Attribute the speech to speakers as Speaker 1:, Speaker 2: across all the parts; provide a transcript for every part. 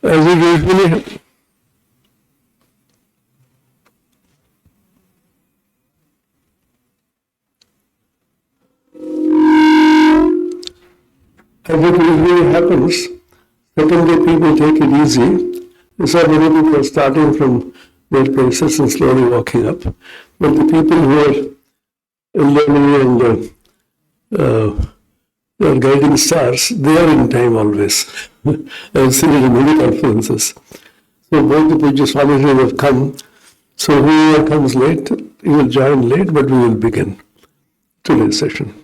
Speaker 1: As it usually happens, second day people take it easy. So many people are starting from their places and slowly walking up. But the people who are learning and guiding stars, they are in time always. I've seen it in many conferences. So both the Puja Swamiji have come. So whoever comes late, he will join late, but we will begin today's session.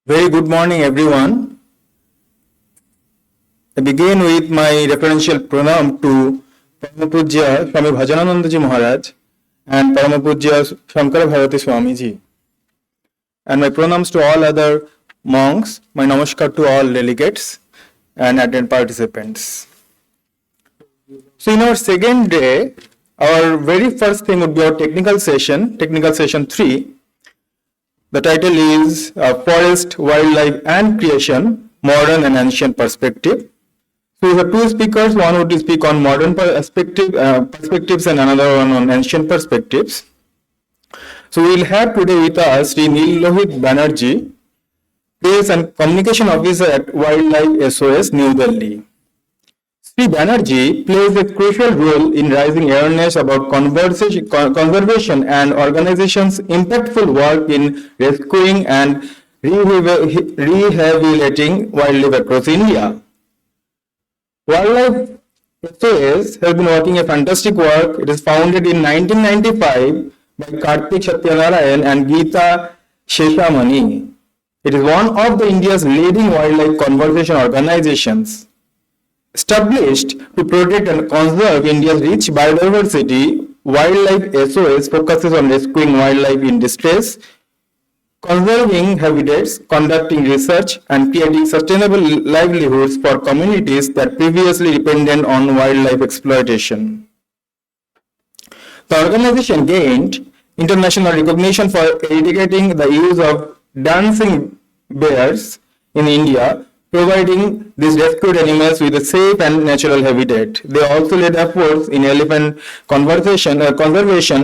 Speaker 2: Very good morning, everyone. I begin with my referential pranam to Paramapujya Swami Bhajananandaji Maharaj and Paramapujya Shankara Bharati Swamiji. And my pranams to all other monks, my namaskar to all delegates and attendant participants. So in our second day, our very first thing would be our technical session 3. The title is Forest, Wildlife and Creation, Modern and Ancient Perspective. So we have two speakers, one would speak on modern perspectives and another one on ancient perspectives. So we will have today with us Sri Neelohit Banerjee, Press and Communication Officer at Wildlife SOS, New Delhi. Sri Banerjee plays a crucial role in raising awareness about conservation and organizations' impactful work in rescuing and rehabilitating wildlife across India. Wildlife SOS has been working a fantastic work. It is founded in 1995 by Karthik Satyanarayan and Geeta Sheshamani. It is one of the India's leading wildlife conservation organizations. Established to protect and conserve India's rich biodiversity, Wildlife SOS focuses on rescuing wildlife in distress, conserving habitats, conducting research, and creating sustainable livelihoods for communities that previously depended on wildlife exploitation. The organization gained international recognition for eradicating the use of dancing bears in India, providing these rescued animals with a safe and natural habitat. They also led efforts in elephant conservation,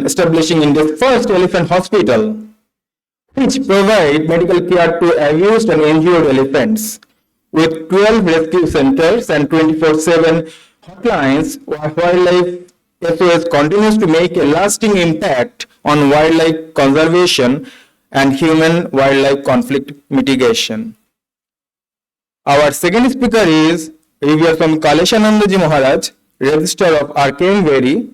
Speaker 2: establishing India's first elephant hospital, which provide medical care to abused and injured elephants. With 12 rescue centers and 24/7 hotlines, Wildlife SOS continues to make a lasting impact on wildlife conservation and human-wildlife conflict mitigation. Our second speaker is Revered Swami Kaleshanandaji Maharaj, Registrar of RKM Very.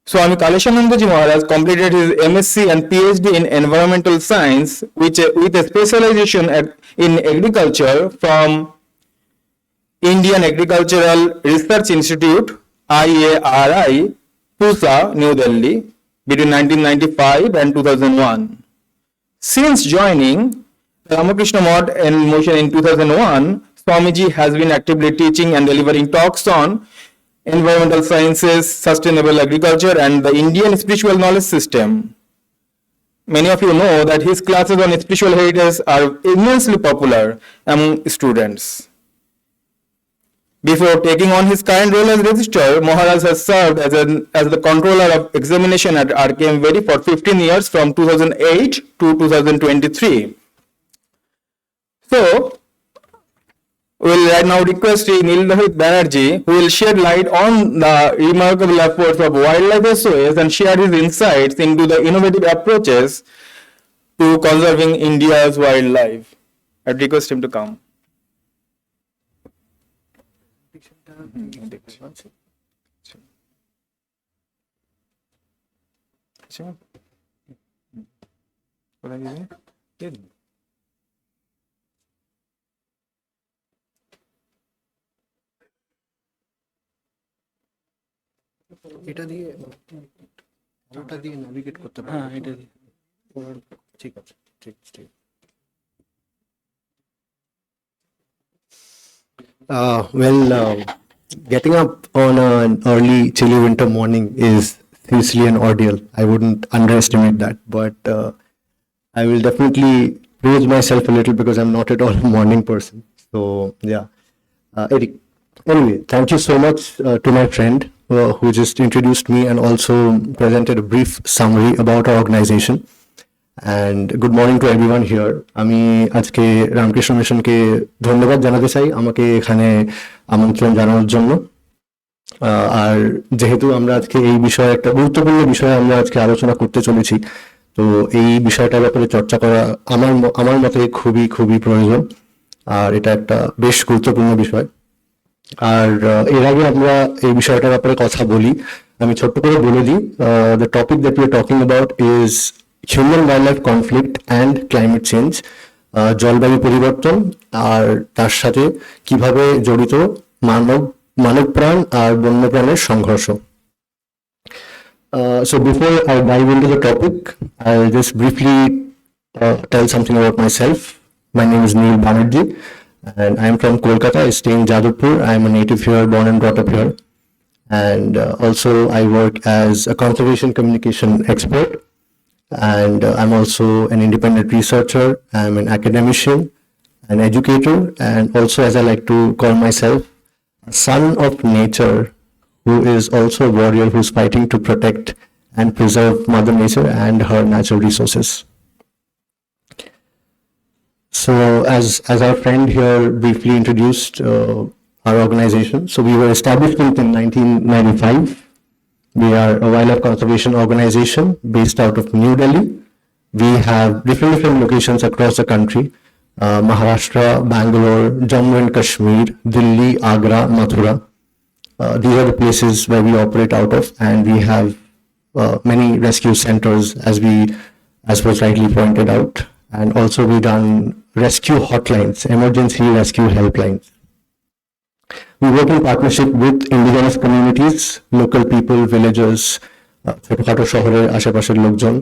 Speaker 2: Swami Kaleshanandaji Maharaj completed his MSc and PhD in Environmental Science with a specialization in agriculture from Indian Agricultural Research Institute, IARI, Pusa, New Delhi, between 1995 and 2001. Since joining Ramakrishna Mott in motion in 2001, Swamiji has been actively teaching and delivering talks on environmental sciences, sustainable agriculture, and the Indian spiritual knowledge system. Many of you know that his classes on spiritual heritage are immensely popular among students. Before taking on his current role as registrar, Maharaj has served as the controller of examination at RKM Very for 15 years from 2008 to 2023. So, we will right now request Neelohit Banerjee, who will shed light on the remarkable efforts of Wildlife SOS and share his insights into the innovative approaches to conserving India's wildlife. I request him to come.
Speaker 1: এটা দিয়ে navigate করতে পারবে। হ্যাঁ, এটা দিয়ে ঠিক আছে, ঠিক ঠিক।
Speaker 3: Getting up on an early, chilly winter morning is seriously an ordeal. I wouldn't underestimate that, but I will definitely praise myself a little because I'm not at all a morning person. So, yeah. Eric, anyway, thank you so much to my friend who just introduced me and also presented a brief summary about our organization. And good morning to everyone here. আমি আজকে রামকৃষ্ণ মিশনকে ধন্যবাদ জানাতে চাই আমাকে এখানে আমন্ত্রণ জানানোর জন্য। আর যেহেতু আমরা আজকে এই বিষয়ে একটা গুরুত্বপূর্ণ বিষয়ে আমরা আজকে আলোচনা করতে চলেছি, তো এই বিষয়টার ব্যাপারে চর্চা করা আমার মতে খুবই খুবই প্রয়োজন, আর এটা একটা বেশ গুরুত্বপূর্ণ বিষয়। আর এর আগে আমরা এই বিষয়টার ব্যাপারে কথা বলি, আমি ছোট্ট করে বলে দিই। The topic that we are talking about is human wild conflict and climate change, জলবায়ু পরিবর্তন আর তার সাথে কিভাবে জড়িত মানব প্রাণ আর বন্যপ্রাণের সংঘর্ষ। So before I dive into the topic, I'll just briefly tell something about myself. My name is Neil Banerjee and I'm from Kolkata. I stay in Jadavpur. I'm a native here, born and brought up here. And also I work as a conservation communication expert. And I'm also an independent researcher. I'm an academician, an educator, and also, as I like to call myself, a son of nature who is also a warrior who's fighting to protect and preserve Mother Nature and her natural resources. So as our friend here briefly introduced our organization, so we were established in 1995. We are a wildlife conservation organization based out of New Delhi. We have different locations across the country: Maharashtra, Bangalore, Jammu and Kashmir, Delhi, Agra, Mathura. These are the places where we operate out of, and we have many rescue centers, as was rightly pointed out, and also we done rescue hotlines, emergency rescue helplines. We work in partnership with indigenous communities, local people, villagers, ছোটখাটো শহরের আশেপাশের লোকজন,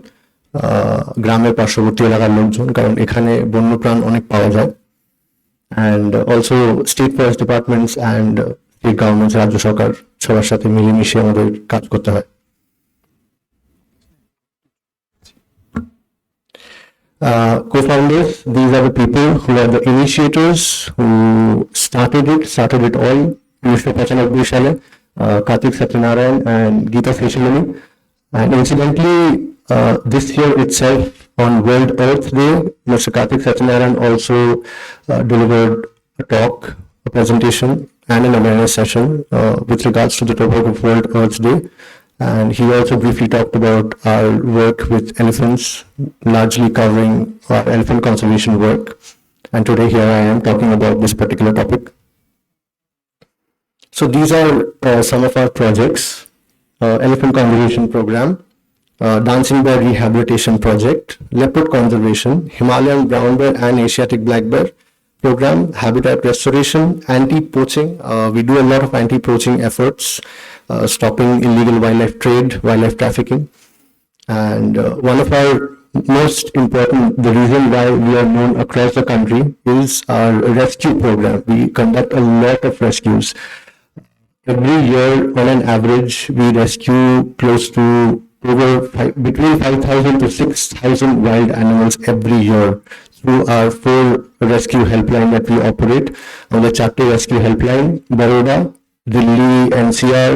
Speaker 3: গ্রামের পার্শ্ববর্তী এলাকার লোকজন, কারণ এখানে বন্যপ্রাণ অনেক পাওয়া যায়। And also state forest departments and state governments, রাজ্য সরকার সবার সাথে মিলেমিশে আমাদের কাজ করতে হয়। Co-founders, these are the people who are the initiators who started it all. 1995 সালে Kartik Satyanarayan and Geeta Seshamani, and incidentally this year itself on World Earth Day, Mr. Kartik Satyanarayan also delivered a talk, a presentation and an awareness session with regards to the topic of World Earth Day. And he also briefly talked about our work with elephants, largely covering our elephant conservation work. And today here I am talking about this particular topic. So these are some of our projects: elephant conservation program, dancing bear rehabilitation project, leopard conservation, Himalayan brown bear and Asiatic black bear program, habitat restoration, anti-poaching. We do a lot of anti-poaching efforts, stopping illegal wildlife trade, wildlife trafficking. And one of our most important, the reason why we are known across the country, is our rescue program. We conduct a lot of rescues. Every year, on an average, we rescue close to between 5,000 to 6,000 wild animals every year through our 4 rescue helpline that we operate. On the Chapter Rescue Helpline, Baroda, Delhi, NCR,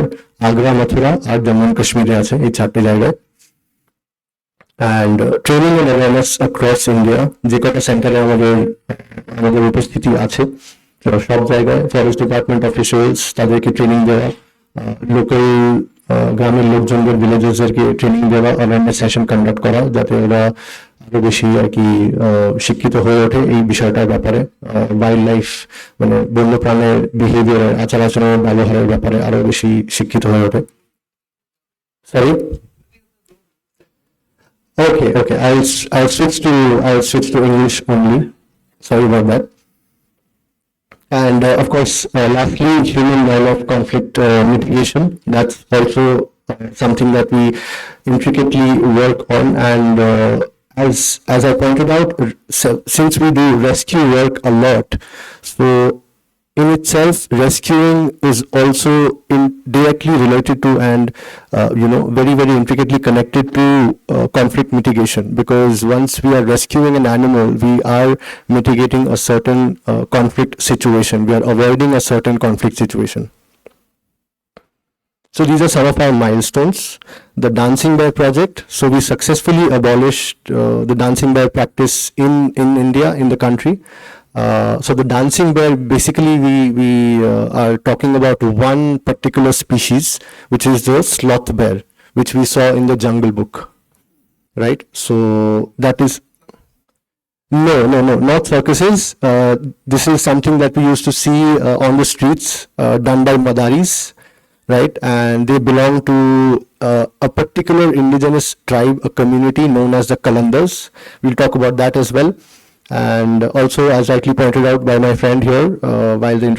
Speaker 3: Agra, Mathura R Jammu and কাশ্মীরে আছে এই 4টে জায়গায়। And training and awareness across India, যে কটা সেন্টারে আমাদের উপস্থিতি আছে সব জায়গায় ফরেস্ট ডিপার্টমেন্ট অফিসিয়ালস তাদেরকে ট্রেনিং দেওয়া, লোকাল গ্রামের লোকজনদের ভিলেজেসদেরকে ট্রেনিং দেওয়া, অ্যাওয়ারনেস সেশন কন্ডাক্ট করা, যাতে ওরা আরো বেশি আর কি শিক্ষিত হয়ে ওঠে এই বিষয়টার ব্যাপারে, ওয়াইল্ড লাইফ মানে বন্যপ্রাণের বিহেভিয়ার, আচার আচরণের ব্যবহারের ব্যাপারে আরো বেশি শিক্ষিত হয়ে ওঠে। Sorry, okay, I'll switch to English only. Sorry about that. And of course, lastly, human wildlife conflict mitigation. That's also something that we intricately work on. And as I pointed out, since we do rescue work a lot, so in itself, rescuing is also directly related to and very, very intricately connected to conflict mitigation, because once we are rescuing an animal, we are mitigating a certain conflict situation. We are avoiding a certain conflict situation. So these are some of our milestones. The Dancing Bear project. So we successfully abolished the dancing bear practice in India, in the country. So the dancing bear, basically we are talking about one particular species, which is the sloth bear, which we saw in the Jungle Book, right? So that is, no, not circuses. This is something that we used to see on the streets, done by Madaris, right? And they belong to a particular indigenous tribe, a community known as the Kalandars. We'll talk about that as well. And also, as rightly pointed out by my friend here, while he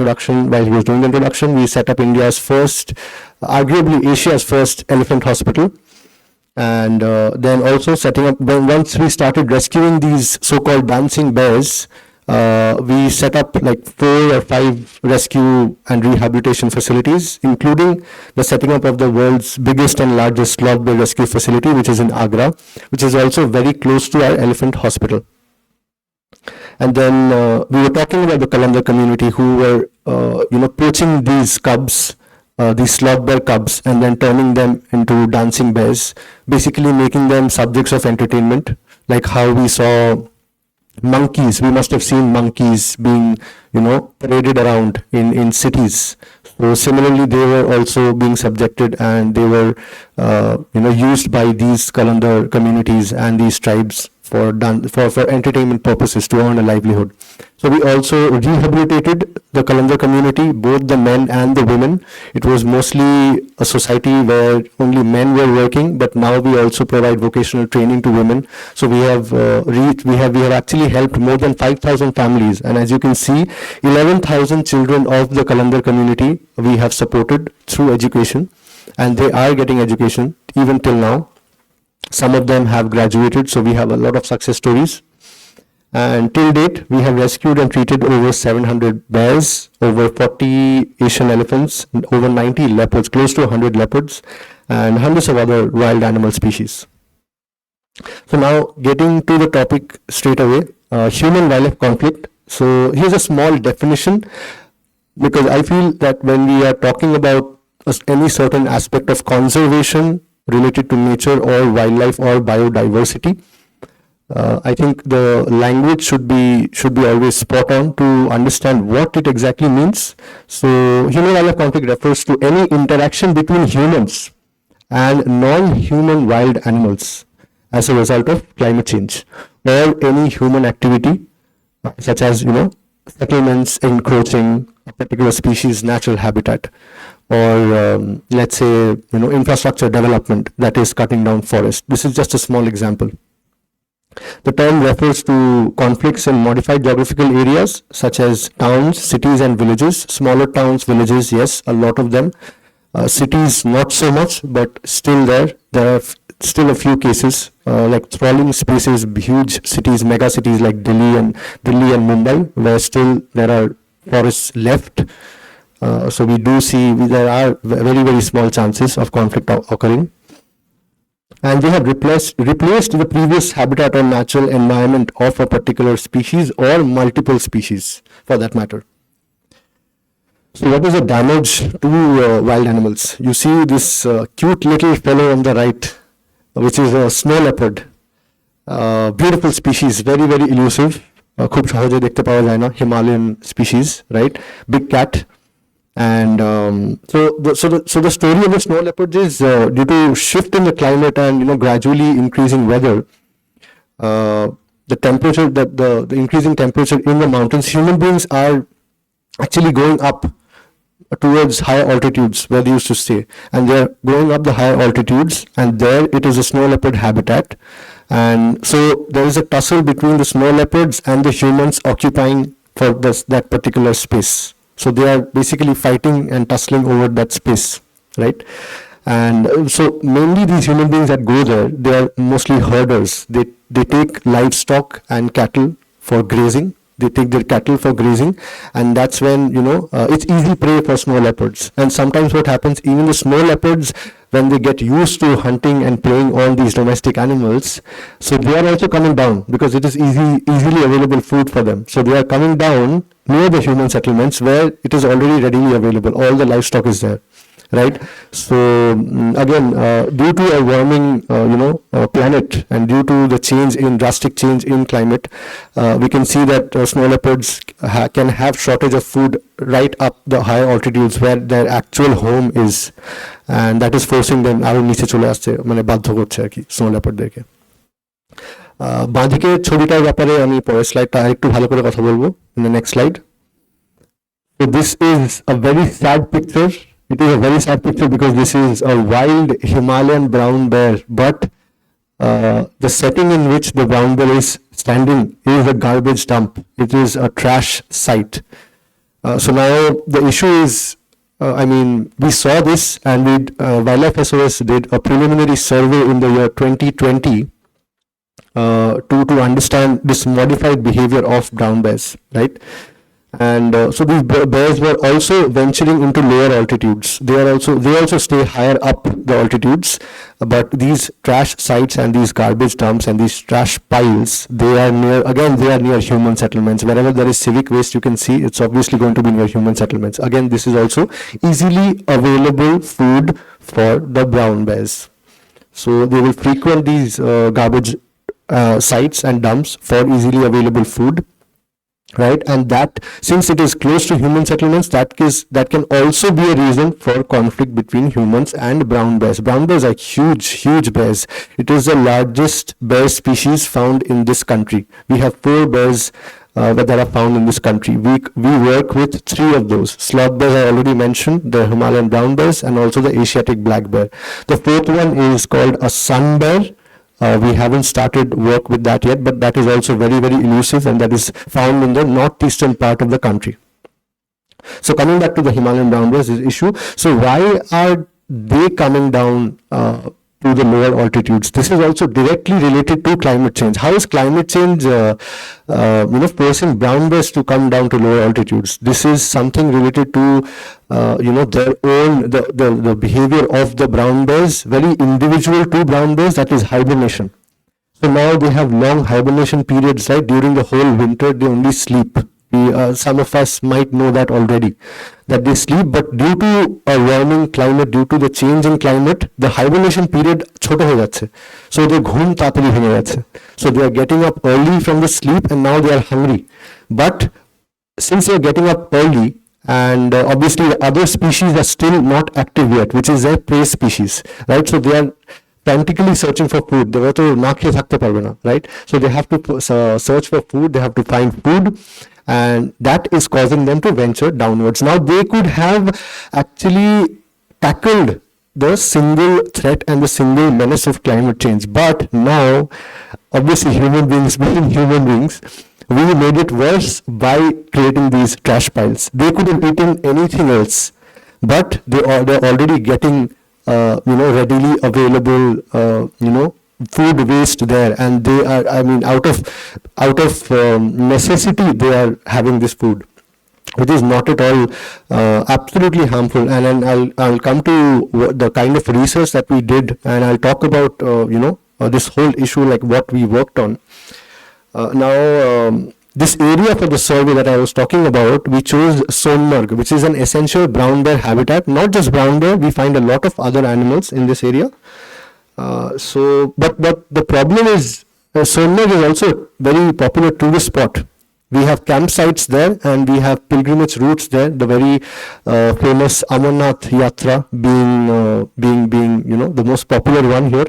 Speaker 3: was doing the introduction, we set up India's first, arguably Asia's first elephant hospital. And then also setting up, once we started rescuing these so-called dancing bears, we set up like 4 or 5 rescue and rehabilitation facilities, including the setting up of the world's biggest and largest sloth bear rescue facility, which is in Agra, which is also very close to our elephant hospital. And then we were talking about the Kalandar community who were, poaching these cubs, these sloth bear cubs, and then turning them into dancing bears, basically making them subjects of entertainment, like how we saw monkeys. We must have seen monkeys being, paraded around in cities. So similarly, they were also being subjected, and they were, used by these Kalandar communities and these tribes for entertainment purposes to earn a livelihood. So we also rehabilitated the Kalandar community, both the men and the women. It was mostly a society where only men were working, but now we also provide vocational training to women. So we have actually helped more than 5,000 families, and as you can see, 11,000 children of the Kalandar community we have supported through education, and they are getting education even till now. Some of them have graduated, so we have a lot of success stories. And till date, we have rescued and treated over 700 bears, over 40 Asian elephants, over 90 leopards, close to 100 leopards, and hundreds of other wild animal species. So now, getting to the topic straight away, human-wildlife conflict. So here's a small definition, because I feel that when we are talking about any certain aspect of conservation related to nature or wildlife or biodiversity, I think the language should be always spot on to understand what it exactly means. So human-wildlife conflict refers to any interaction between humans and non-human wild animals as a result of climate change, or any human activity such as settlements encroaching a particular species' natural habitat, or let's say infrastructure development that is cutting down forest. This is just a small example. The term refers to conflicts in modified geographical areas such as towns, cities and villages. Smaller towns, villages, yes, a lot of them. Cities, not so much, but still there are still a few cases like sprawling spaces, huge cities, mega cities like Delhi and Mumbai, where still there are forests left. So we do see there are very, very small chances of conflict occurring. And they have replaced the previous habitat or natural environment of a particular species or multiple species for that matter. So what is the damage to wild animals? You see this cute little fellow on the right, which is a snow leopard. Beautiful species, very, very elusive. খুব সহজে দেখতে পাওয়া যায় না, Himalayan species, right? Big cat. And so the story of the snow leopards is due to shift in the climate and gradually increasing weather, the temperature, the increasing temperature in the mountains, human beings are actually going up towards higher altitudes where they used to stay, and they're going up the higher altitudes, and there it is a snow leopard habitat, and so there is a tussle between the snow leopards and the humans occupying for that particular space. So they are basically fighting and tussling over that space, right? And so mainly these human beings that go there, they are mostly herders. They take livestock and cattle for grazing. they take their cattle for grazing, and that's when, it's easy prey for snow leopards. And sometimes what happens, even the snow leopards, when they get used to hunting and preying on these domestic animals, so they are also coming down because it is easily available food for them. So they are coming down near the human settlements where it is already readily available. All the livestock is there, right? So again, due to a warming, planet, and due to the drastic change in climate, we can see that snow leopards can have shortage of food right up the high altitudes where their actual home is, and that is forcing them আরো নিচে চলে আসছে, মানে বাধ্য করছে আর কি snow লেপার্ডদেরকে। বাঁদিকের ছবিটার ব্যাপারে আমি পরের স্লাইডটা আরেকটু ভালো করে কথা বলবো, in the next slide. So this is a very sad picture. It is a very sad picture because this is a wild Himalayan brown bear, but the setting in which the brown bear is standing is a garbage dump. It is a trash site. So now the issue is, we saw this, and Wildlife SOS did a preliminary survey in the year 2020 to understand this modified behavior of brown bears, right? And so these bears were also venturing into lower altitudes. They also stay higher up the altitudes, but these trash sites and these garbage dumps and these trash piles, they are near human settlements. Wherever there is civic waste, you can see it's obviously going to be near human settlements. Again, this is also easily available food for the brown bears. So they will frequent these garbage sites and dumps for easily available food, right? And that, since it is close to human settlements, that can also be a reason for conflict between humans and brown bears. Brown bears are huge bears. It is the largest bear species found in this country. We have 4 bears that are found in this country. We work with 3 of those. Sloth bears I already mentioned, the Himalayan brown bears, and also the Asiatic black bear. The 4th one is called a sun bear. We haven't started work with that yet, but that is also very, very elusive, and that is found in the northeastern part of the country. So coming back to the Himalayan brown bears issue, so why are they coming down to the lower altitudes? This is also directly related to climate change. How is climate change forcing brown bears to come down to lower altitudes? This is something related to their own, the behavior of the brown bears, very individual to brown bears, that is hibernation. So now they have long hibernation periods, right? During the whole winter, they only sleep. Some of us might know that already, that they sleep, but due to a warming climate, due to the change in climate, the hibernation period choto hoye jacche. So they ghum tatari bhenge jacche. So they are getting up early from the sleep, and now they are hungry. But since they are getting up early, and obviously the other species are still not active yet, which is their prey species, right? So they are frantically searching for food. They were to na khiye thakte parbe na, right? So they have to search for food, they have to find food, and that is causing them to venture downwards. Now they could have actually tackled the single threat and the single menace of climate change, but now obviously human beings being human beings, we made it worse by creating these trash piles. They could have eaten anything else, but they're already getting readily available food waste there, and they are, out of necessity, they are having this food, which is not at all absolutely harmful. And then I'll come to the kind of research that we did, and I'll talk about this whole issue, like what we worked on. Now this area for the survey that I was talking about, we chose Sonmarg, which is an essential brown bear habitat. Not just brown bear, we find a lot of other animals in this area. But the problem is, Sonmarg is also a very popular tourist spot. We have campsites there, and we have pilgrimage routes there. The very famous Amarnath Yatra being the most popular one here.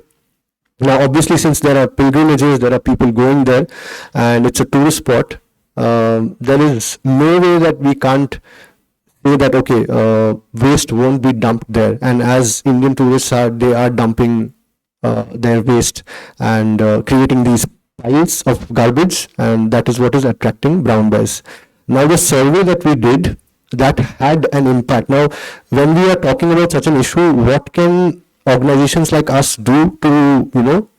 Speaker 3: Now, obviously, since there are pilgrimages, there are people going there, and it's a tourist spot, there is no way that we can't say that, okay, waste won't be dumped there. And as Indian tourists they are dumping their waste and creating these piles of garbage, and that is what is attracting brown bears. Now, the survey that we did, that had an impact. Now, when we are talking about such an issue, what can organizations like us do to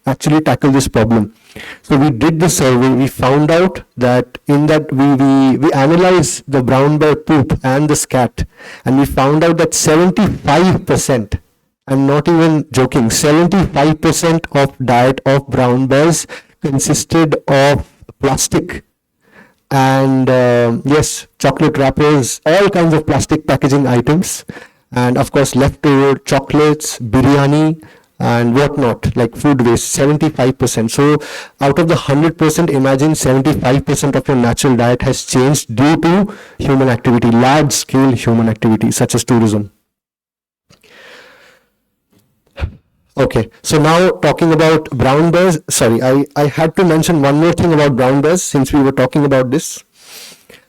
Speaker 3: actually tackle this problem. So we did the survey, we found out that in that we analyzed the brown bear poop and the scat, and we found out that 75%, I'm not even joking, 75% of diet of brown bears consisted of plastic and yes, chocolate wrappers, all kinds of plastic packaging items, and of course leftover chocolates, biryani, and whatnot, like food waste, 75%. So out of the 100%, imagine 75% of your natural diet has changed due to human activity, large scale human activity such as tourism. Okay, so now talking about brown bears, sorry, I had to mention one more thing about brown bears since we were talking about this.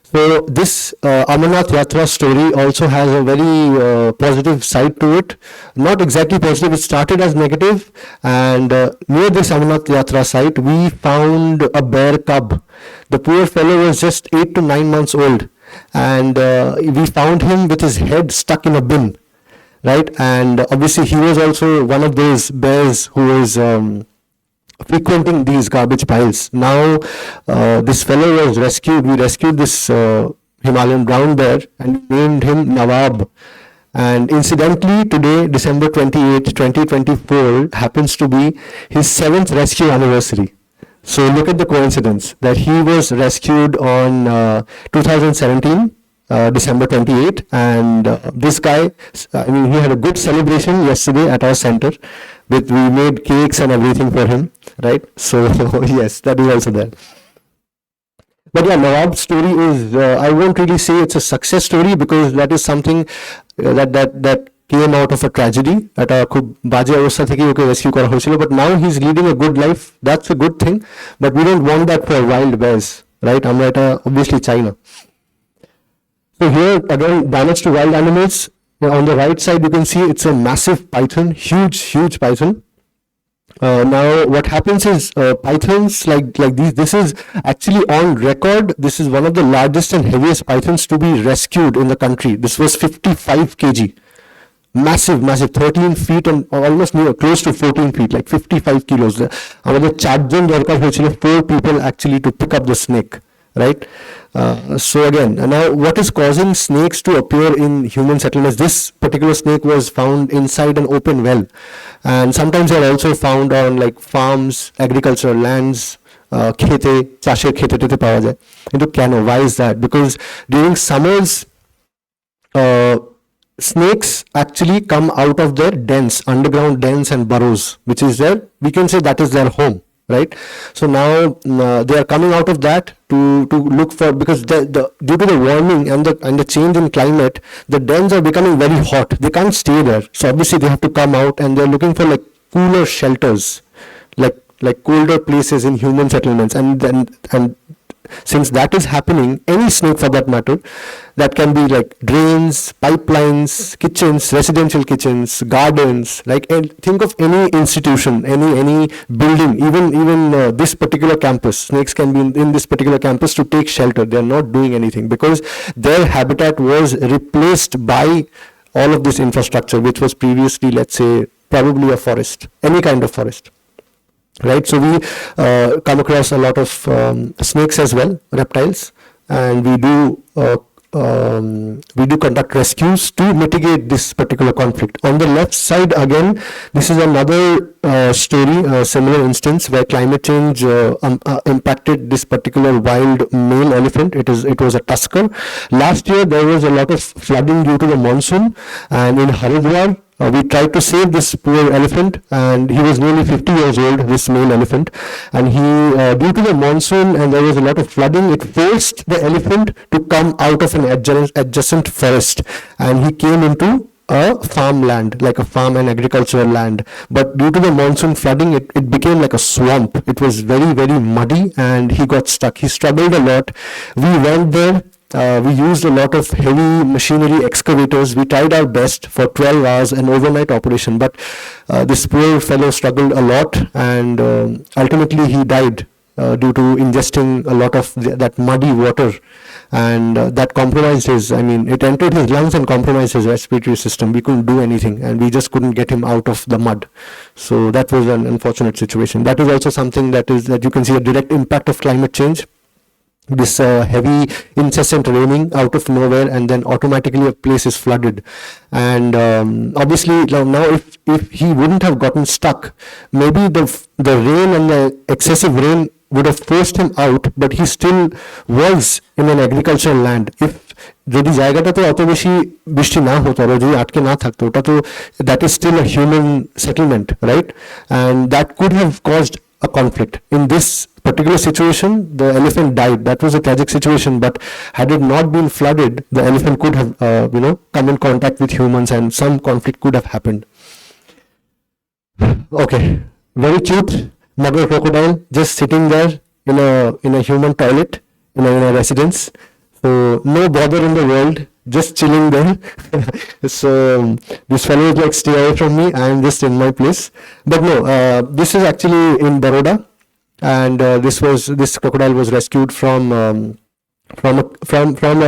Speaker 3: So this Amarnath Yatra story also has a very positive side to it. Not exactly positive, it started as negative, and near this Amarnath Yatra site, we found a bear cub. The poor fellow was just 8 to 9 months old, and we found him with his head stuck in a bin. Right, and obviously he was also one of those bears who was frequenting these garbage piles. Now this fellow was rescued. We rescued this Himalayan brown bear and named him Nawab. And incidentally, today, December 28, 2024, happens to be his 7th rescue anniversary. So look at the coincidence that he was rescued on 2017. December 28, and this guy, I mean, he had a good celebration yesterday at our center. We made cakes and everything for him, right? So yes, that is also there. But yeah, Nawab's story is, I won't really say it's a success story because that is something that came out of a tragedy. একটা খুব বাজে অবস্থা থেকে ওকে rescue করা হয়েছিল, but now he's leading a good life. That's a good thing, but we don't want that for wild bears, right? আমরা এটা obviously চাই না. So here again, damage to wild animals. On the right side, you can see it's a massive python, huge python. Now what happens is pythons like these, this is actually on record. This is one of the largest and heaviest pythons to be rescued in the country. This was 55 kg. Massive, 13 feet and almost close to 14 feet, like 55 kilos. আমাদের 4 জন দরকার হয়েছিল, 4 people actually to pick up the snake. Right? So again, now what is causing snakes to appear in human settlements? This particular snake was found inside an open well, and sometimes they are also found on like farms, agricultural lands, khete, chasher khete tete pawa jay. Into keno, why is that? Because during summers, snakes actually come out of their dens, underground dens and burrows, which is their, we can say that is their home. Right, so now they are coming out of that to look for, because due to the warming and the change in climate, the dens are becoming very hot. They can't stay there, so obviously they have to come out, and they're looking for like cooler shelters, like colder places in human settlements, and since that is happening, any snake for that matter, that can be like drains, pipelines, kitchens, residential kitchens, gardens, like think of any institution, any building, even this particular campus. Snakes can be in this particular campus to take shelter. They are not doing anything because their habitat was replaced by all of this infrastructure, which was previously, let's say, probably a forest, any kind of forest. Right, so we come across a lot of snakes as well, reptiles, and we do conduct rescues to mitigate this particular conflict. On the left side, again, this is another story, a similar instance where climate change impacted this particular wild male elephant. It was a tusker. Last year there was a lot of flooding due to the monsoon, and in Haridwar we tried to save this poor elephant, and he was nearly 50 years old, this male elephant, and he, due to the monsoon and there was a lot of flooding, it forced the elephant to come out of an adjacent forest, and he came into a farmland, like a farm and agricultural land. But due to the monsoon flooding, it became like a swamp. It was very, very muddy, and he got stuck. He struggled a lot. We went there. We used a lot of heavy machinery, excavators. We tried our best for 12 hours, an overnight operation, but this poor fellow struggled a lot, and ultimately he died due to ingesting a lot of that muddy water, and that compromised his, it entered his lungs and compromised his respiratory system. We couldn't do anything, and we just couldn't get him out of the mud. So that was an unfortunate situation. That is also something that you can see a direct impact of climate change. This heavy incessant raining out of nowhere, and then automatically a place is flooded. And obviously now if he wouldn't have gotten stuck, maybe the rain and the excessive rain would have forced him out, but he still was in an agricultural land. If যদি জায়গাটাতে অত বেশি বৃষ্টি না হতো আর যদি আটকে না থাকতো, ওটা তো that is still a human settlement, right? And that could have caused a conflict. In this particular situation, the elephant died. That was a tragic situation, but had it not been flooded, the elephant could have come in contact with humans, and some conflict could have happened. Okay, very cute mugger crocodile just sitting there in a human toilet in a residence. So no bother in the world, just chilling there. So this fellow is like, stay away from me, I am just in my place. But no, this is actually in Baroda, and this crocodile was rescued from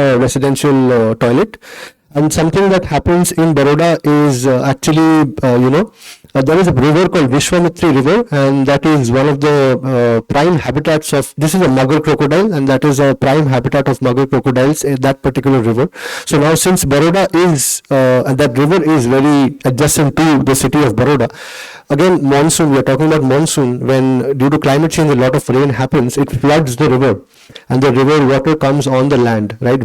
Speaker 3: a residential toilet. And something that happens in Baroda is actually there is a river called Vishwamitri River, and that is one of the prime habitats of, this is a mugger crocodile, and that is a prime habitat of mugger crocodiles in that particular river. So now, since Baroda is, and that river is very adjacent to the city of Baroda, again monsoon, we are talking about monsoon, when due to climate change a lot of rain happens, it floods the river, and the river water comes on the land, right?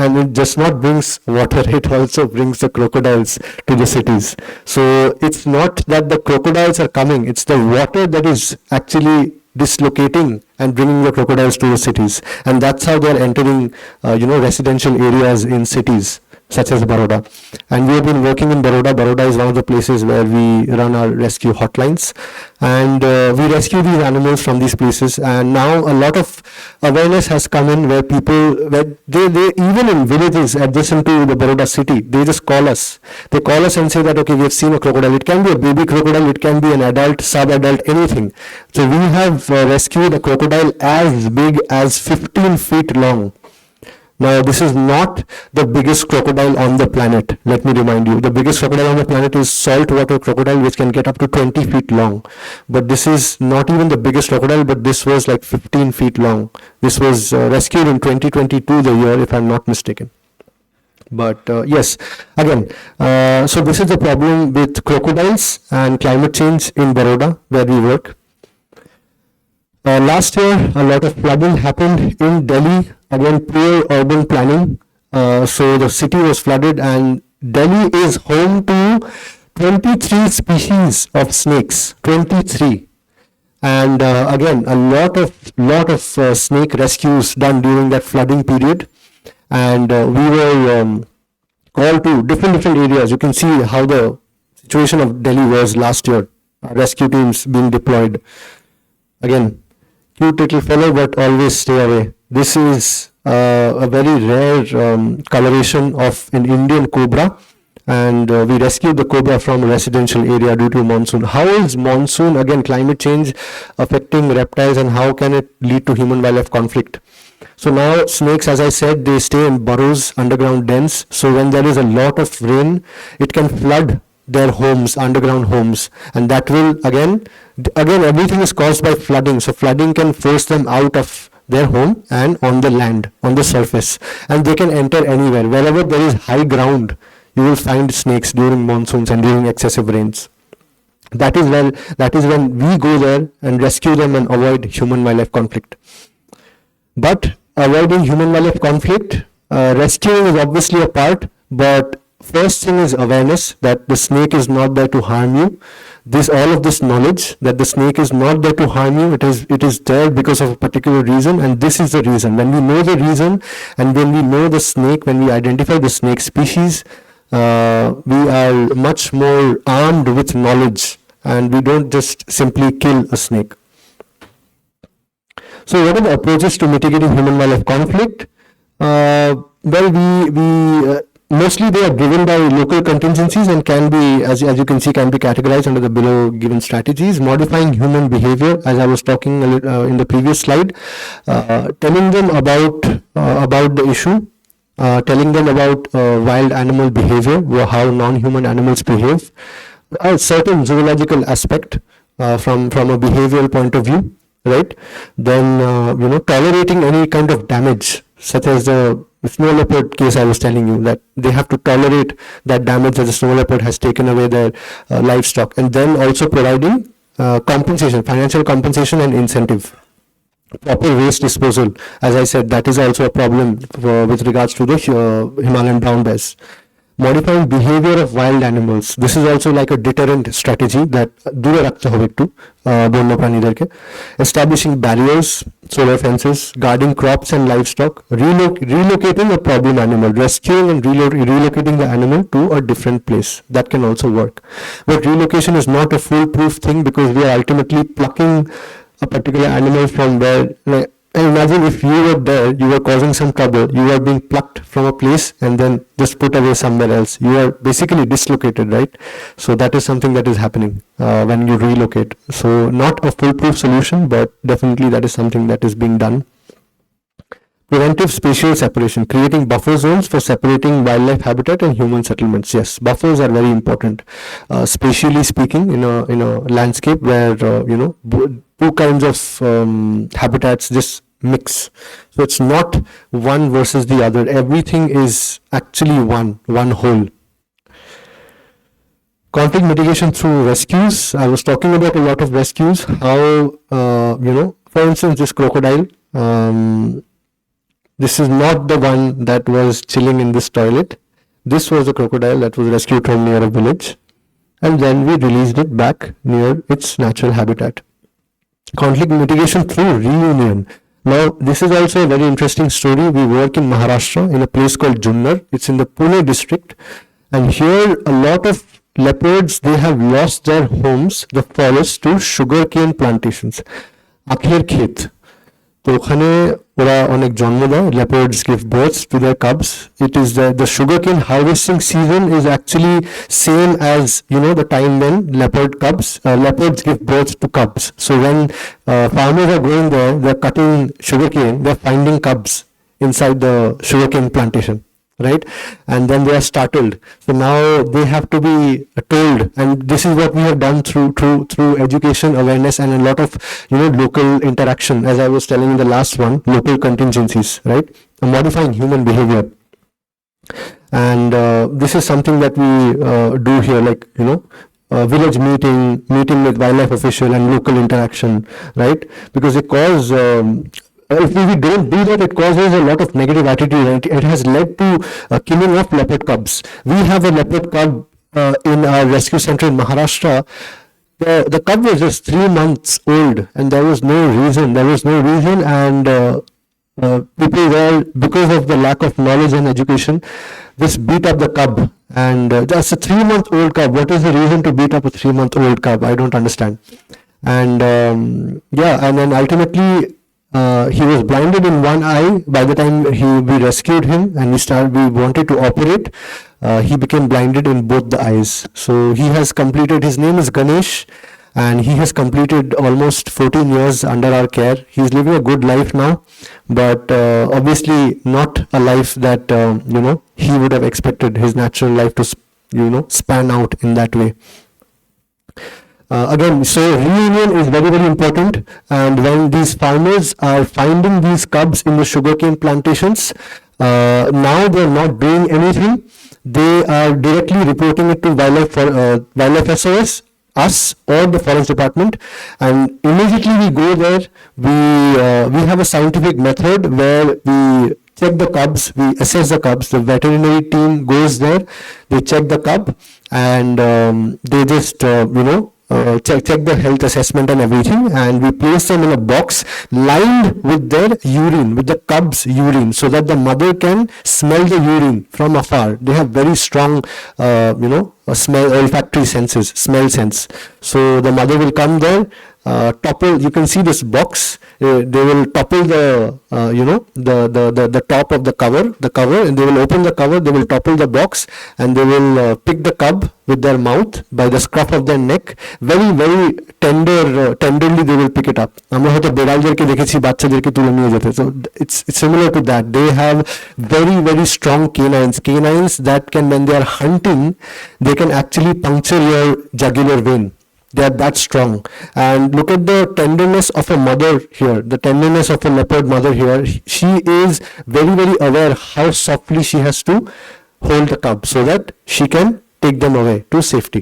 Speaker 3: And it just not brings water, it also brings the crocodiles to the cities. So it's not that the crocodiles are coming, it's the water that is actually dislocating and bringing the crocodiles to the cities, and that's how they're entering residential areas in cities such as Baroda. And we have been working in Baroda. Baroda is one of the places where we run our rescue hotlines, and we rescue these animals from these places. And now a lot of awareness has come in, where people, they even in villages adjacent to the Baroda city, they just call us. They call us and say that, okay, we have seen a crocodile. It can be a baby crocodile, it can be an adult, sub-adult, anything. So we have rescued a crocodile as big as 15 feet long. Now, this is not the biggest crocodile on the planet. Let me remind you, the biggest crocodile on the planet is saltwater crocodile, which can get up to 20 feet long. But this is not even the biggest crocodile, but this was like 15 feet long. This was rescued in 2022, the year, if I'm not mistaken. But yes, again, so this is the problem with crocodiles and climate change in Baroda, where we work. Last year, a lot of flooding happened in Delhi. Again, poor urban planning. So the city was flooded, and Delhi is home to 23 species of snakes. 23. And again, a lot of snake rescues done during that flooding period. And we were called to different areas. You can see how the situation of Delhi was last year. Rescue teams being deployed. Again, cute little fellow, but always stay away. This is a very rare coloration of an Indian cobra, and we rescued the cobra from a residential area due to monsoon. How is monsoon, again climate change, affecting reptiles, and how can it lead to human-wildlife conflict? So now snakes, as I said, they stay in burrows, underground dens. So when there is a lot of rain, it can flood their homes, underground homes, and that will again everything is caused by flooding. So flooding can force them out of their home and on the land, on the surface, and they can enter anywhere. Wherever there is high ground, you will find snakes during monsoons and during excessive rains. That is when we go there and rescue them and avoid human-wildlife conflict. But avoiding human-wildlife conflict, rescuing is obviously a part, but first thing is awareness that the snake is not there to harm you. All of this knowledge that the snake is not there to harm you, it is there because of a particular reason, and this is the reason. When we know the reason, and when we know the snake, when we identify the snake species, we are much more armed with knowledge, and we don't just simply kill a snake. So what are the approaches to mitigating human-wildlife conflict? Well, we mostly they are driven by local contingencies and can be, as you can see, can be categorized under the below given strategies. Modifying human behavior, as I was talking in the previous slide, telling them about the issue, telling them about wild animal behavior, how non-human animals behave, a certain zoological aspect from a behavioral point of view, right? Then tolerating any kind of damage, such as the snow leopard case I was telling you, that they have to tolerate that damage that the snow leopard has taken away their livestock, and then also providing compensation, financial compensation and incentive. Proper waste disposal, as I said, that is also a problem with regards to the Himalayan brown bears. Modifying behavior of wild animals. This is also like a deterrent strategy that dure রাখতে হবে একটু বন্য প্রাণীদেরকে. Establishing barriers, solar fences, guarding crops and livestock, relocating a problem animal, rescuing and relocating the animal to a different place. That can also work. But relocation is not a foolproof thing, because we are ultimately plucking a particular animal from where, and imagine if you were there, you were causing some trouble, you are being plucked from a place and then just put away somewhere else. You are basically dislocated, right? So that is something that is happening when you relocate. So not a foolproof solution, but definitely that is something that is being done. Preventive spatial separation, creating buffer zones for separating wildlife habitat and human settlements. Yes, buffers are very important, spatially speaking, in a landscape where two kinds of habitats just mix. So it's not one versus the other. Everything is actually one whole. Conflict mitigation through rescues. I was talking about a lot of rescues. How for instance, this crocodile. This is not the one that was chilling in this toilet. This was a crocodile that was rescued from near a village, and then we released it back near its natural habitat. Conflict mitigation through reunion. Now, this is also a very interesting story. We work in Maharashtra in a place called Junnar. It's in the Pune district, and here a lot of leopards, they have lost their homes, the forest, to sugarcane plantations. Akhir khet. তো ওখানে ওরা অনেক জন্ম দেয়, leopards give birth to their cubs. It is the sugarcane harvesting season is actually same as the time when leopards give birth to cubs. So when farmers are going there, they're cutting sugarcane, they're finding cubs inside the sugarcane plantation, right? And then they are startled. So now they have to be told, and this is what we have done through education, awareness, and a lot of local interaction, as I was telling in the last one, local contingencies, right? Modifying human behavior. And this is something that we do here, like village meeting with wildlife official and local interaction, right? Because it cause if we don't do that, it causes a lot of negative attitude, and it has led to killing of leopard cubs. We have a leopard cub in our rescue center in Maharashtra. The cub was just 3 months old, and there was no reason, and people were, because of the lack of knowledge and education, just beat up the cub. And that's a 3-month-old cub. What is the reason to beat up a 3-month-old cub? I don't understand. And and then ultimately, he was blinded in one eye. By the time we rescued him and we wanted to operate, he became blinded in both the eyes. So he has completed, his name is Ganesh, and he has completed almost 14 years under our care. He's living a good life now, but obviously not a life that he would have expected his natural life to span out in that way. Again, so reunion is very, very important, and when these farmers are finding these cubs in the sugarcane plantations, now they're not doing anything. They are directly reporting it to wildlife SOS, us, or the forest department, and immediately we go there. We have a scientific method where we check the cubs, we assess the cubs. The veterinary team goes there, they check the cub, and they just check the health assessment and everything, and we place them in a box lined with their urine, with the cub's urine, so that the mother can smell the urine from afar. They have very strong olfactory senses, smell sense. So the mother will come there, topple. You can see this box. They will topple the top of the cover, and they will open the cover. They will topple the box, and they will pick the cub with their mouth by the scruff of their neck. Very, very tenderly they will pick it up. আমরা হয়তো বেড়ালদেরকে দেখেছি বাচ্চাদেরকে তুলে নিয়ে যেতে. So it's similar to that. They have very, very strong canines that can, when they are hunting, they can actually puncture your jugular vein. They are that strong. And look at the tenderness of a mother here, the tenderness of a leopard mother here. She is very, very aware how softly she has to hold the cub so that she can take them away to safety.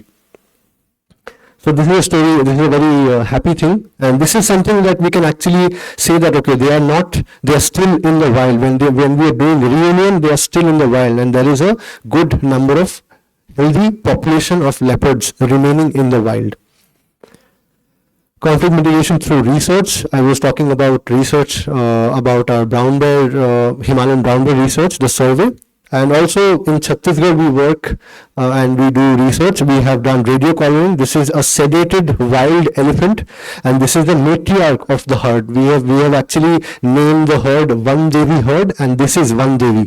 Speaker 3: So this is a story, this is a very happy thing, and this is something that we can actually say that, okay, they are still in the wild. When we are doing reunion, they are still in the wild, and there is a good number of healthy population of leopards remaining in the wild. Conflict mitigation through research. I was talking about research about our brown bear, Himalayan brown bear research, the survey. And also in Chhattisgarh we work and we do research. We have done radio collaring. This is a sedated wild elephant, and this is the matriarch of the herd. We have actually named the herd Van Devi herd, and this is Van Devi,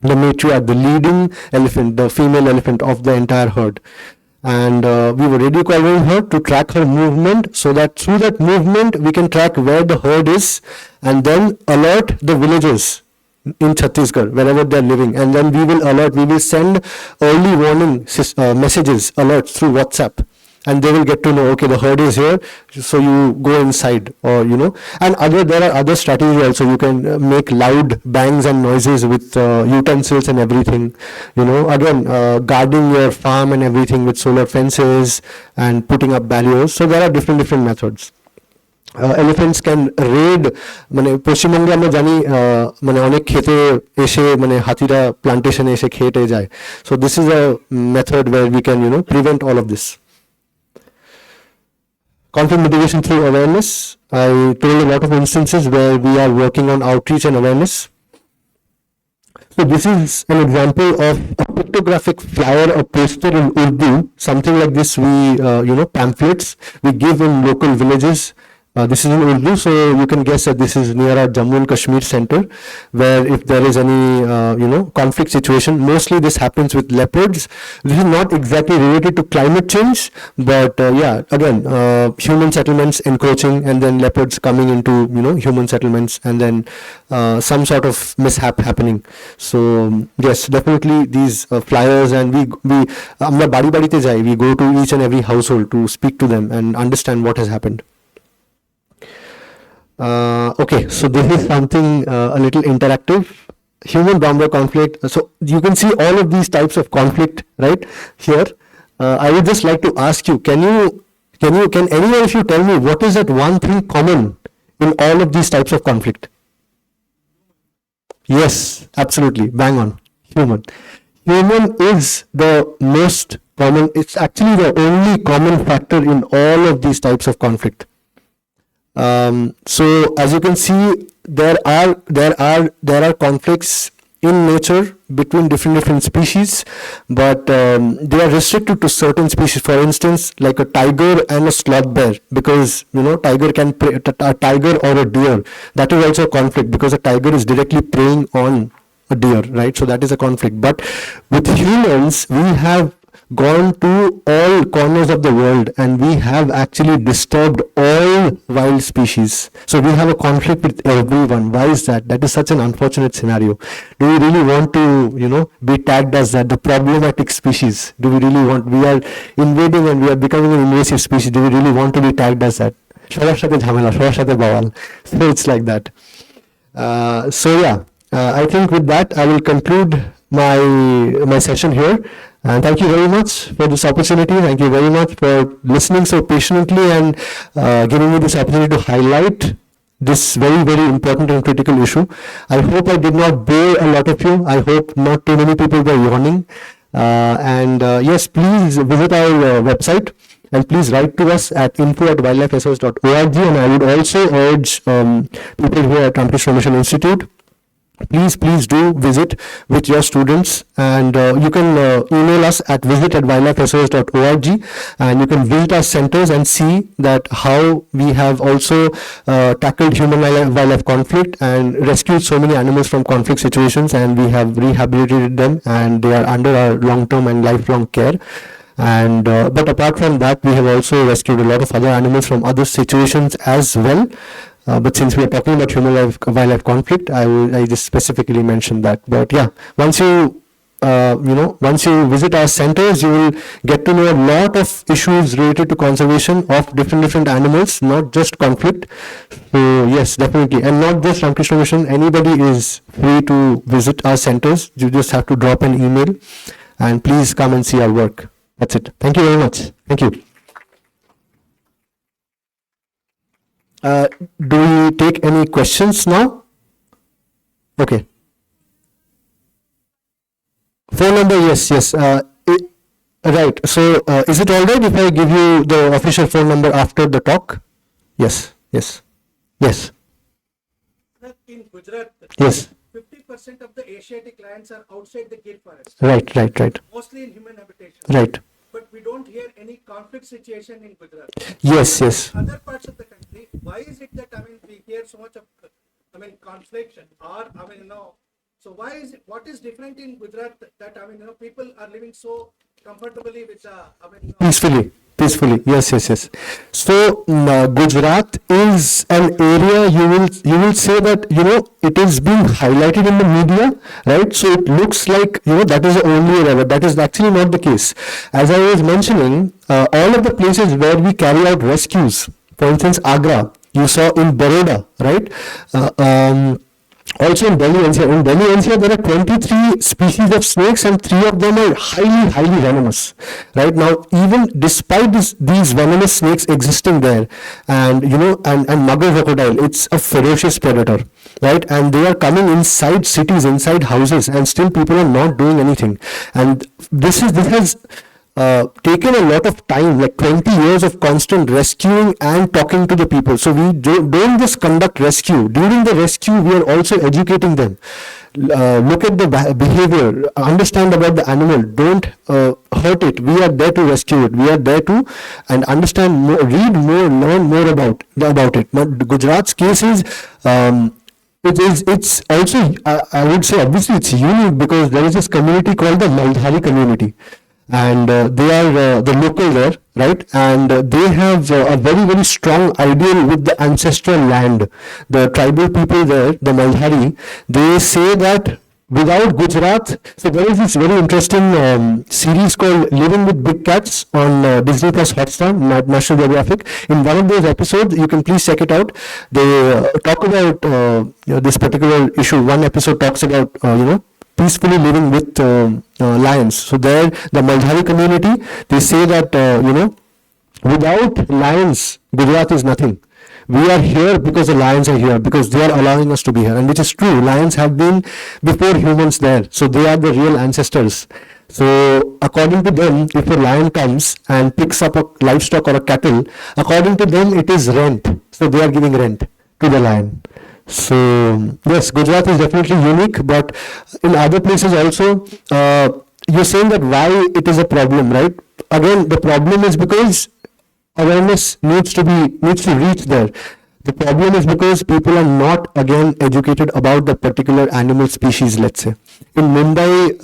Speaker 3: the matriarch, the leading elephant, the female elephant of the entire herd. And we were radio collaring her to track her movement, so that through that movement we can track where the herd is and then alert the villagers in Chhattisgarh, wherever they are living, and then we will send early warning messages, alerts through WhatsApp, and they will get to know, okay, the herd is here, so you go inside, or and there are other strategies also. You can make loud bangs and noises with utensils and everything, again guarding your farm and everything with solar fences and putting up barriers. So there are different methods. Elephants can raid, মানে পশ্চিমবঙ্গে আমরা জানি মানে অনেক খেতে এসে মানে হাতিরা প্লান্টেশনে এসে খেটে যায়. So this is a method where we can prevent all of this. Conflict mitigation through awareness. I told a lot of instances where we are working on outreach and awareness. So this is an example of a pictographic flyer or poster in Urdu, something like this. We pamphlets we give in local villages. This is in Urdu, so you can guess that this is near our Jammu and Kashmir center, where if there is any conflict situation, mostly this happens with leopards. This is not exactly related to climate change, but again human settlements encroaching, and then leopards coming into human settlements, and then some sort of mishap happening. So yes, definitely these flyers, and we আমরা বাড়ি বাড়িতে যাই, we go to each and every household to speak to them and understand what has happened. Okay, so this is something a little interactive. Human brown bear conflict. So you can see all of these types of conflict right here. I would just like to ask you, can anyone of you tell me what is that one thing common in all of these types of conflict? Yes, absolutely, bang on. Human is the most common. It's actually the only common factor in all of these types of conflict. So as you can see, there are conflicts in nature between different species, but they are restricted to certain species. For instance, like a tiger and a sloth bear, because tiger can prey, a tiger or a deer, that is also a conflict, because a tiger is directly preying on a deer, right? So that is a conflict. But with humans, we have gone to all corners of the world, and we have actually disturbed all wild species. So we have a conflict with everyone. Why is that? That is such an unfortunate scenario. Do we really want to be tagged as that, the problematic species? Do we really want, we are invading and we are becoming an invasive species, do we really want to be tagged as that? সবার সাথে ঝামেলা, সবার সাথে bowel. So it's like that. I think with that I will conclude my session here. And thank you very much for this opportunity. Thank you very much for listening so patiently and giving me this opportunity to highlight this very, very important and critical issue. I hope I did not bore a lot of you. I hope not too many people were yawning. Yes, please visit our website, and please write to us at info@wildlifesos.org. And I would also urge people here at Ramakrishna Mission Institute please do visit with your students, and you can email us at visit@wildliferesource.org, and you can visit our centers and see that how we have also tackled human-wildlife conflict and rescued so many animals from conflict situations, and we have rehabilitated them, and they are under our long-term and lifelong care. And but apart from that, we have also rescued a lot of other animals from other situations as well. But since we are talking about human-wildlife conflict, I just specifically mentioned that. But yeah, once you once you visit our centers, you will get to know a lot of issues related to conservation of different animals, not just conflict. So yes, definitely, and not just Ramakrishna Mission. Anybody is free to visit our centers. You just have to drop an email, and please come and see our work. That's it. Thank you very much. Thank you. Do we take any questions now? Okay. Phone number, yes. Right. So, is it all right if I give you the official phone number after the talk? Yes.
Speaker 4: In Gujarat,
Speaker 3: Yes.
Speaker 4: 50% of the Asiatic lions are outside the Gir forest,
Speaker 3: Right.
Speaker 4: mostly in human habitation.
Speaker 3: Right.
Speaker 4: But we don't hear any conflict situation in Gujarat.
Speaker 3: Yes.
Speaker 4: Other parts of the country, why is it that we hear so much of conflict, or so why is it? What is different in Gujarat that people are living so comfortably with
Speaker 3: Peacefully. Yes. So Gujarat is an area you will say that it is being highlighted in the media, right? So it looks like that is the only area, but that is actually not the case. As I was mentioning, all of the places where we carry out rescues, for instance, Agra, you saw in Baroda, right? Also in Delhi NCR. In Delhi NCR, there are 23 species of snakes, and 3 of them are highly venomous. Right now, even despite these venomous snakes existing there, and and mugger crocodile, it's a ferocious predator, right? And they are coming inside cities, inside houses, and still people are not doing anything. And this has taken a lot of time, like 20 years of constant rescuing and talking to the people. So we don't just conduct rescue. During the rescue, we are also educating them. Look at the behavior, understand about the animal, don't hurt it. We are there to rescue it. We are there to understand more, read more, learn more about it. But Gujarat's case is it's also, I would say, obviously it's unique because there is this community called the Maldhari community. And they are the local there, right? And they have a very strong ideal with the ancestral land. The tribal people there, the Maldhari, they say that without Gujarat, so there is this very interesting series called Living with Big Cats on Disney Plus Hotstar, National Geographic. In one of those episodes, you can please check it out. They talk about this particular issue. One episode talks about peacefully living with lions. So there, the Maldhari community, they say that without lions, Gujarat is nothing. We are here because the lions are here, because they are allowing us to be here, and which is true. Lions have been before humans there, so they are the real ancestors. So according to them, if a lion comes and picks up a livestock or a cattle, according to them, it is rent. So they are giving rent to the lion. So yes, Gujarat is definitely unique, but in other places also, you're saying that why it is a problem, right? Again, the problem is because awareness needs to reach there. The problem is because people are not again educated about the particular animal species. Let's say in Mumbai,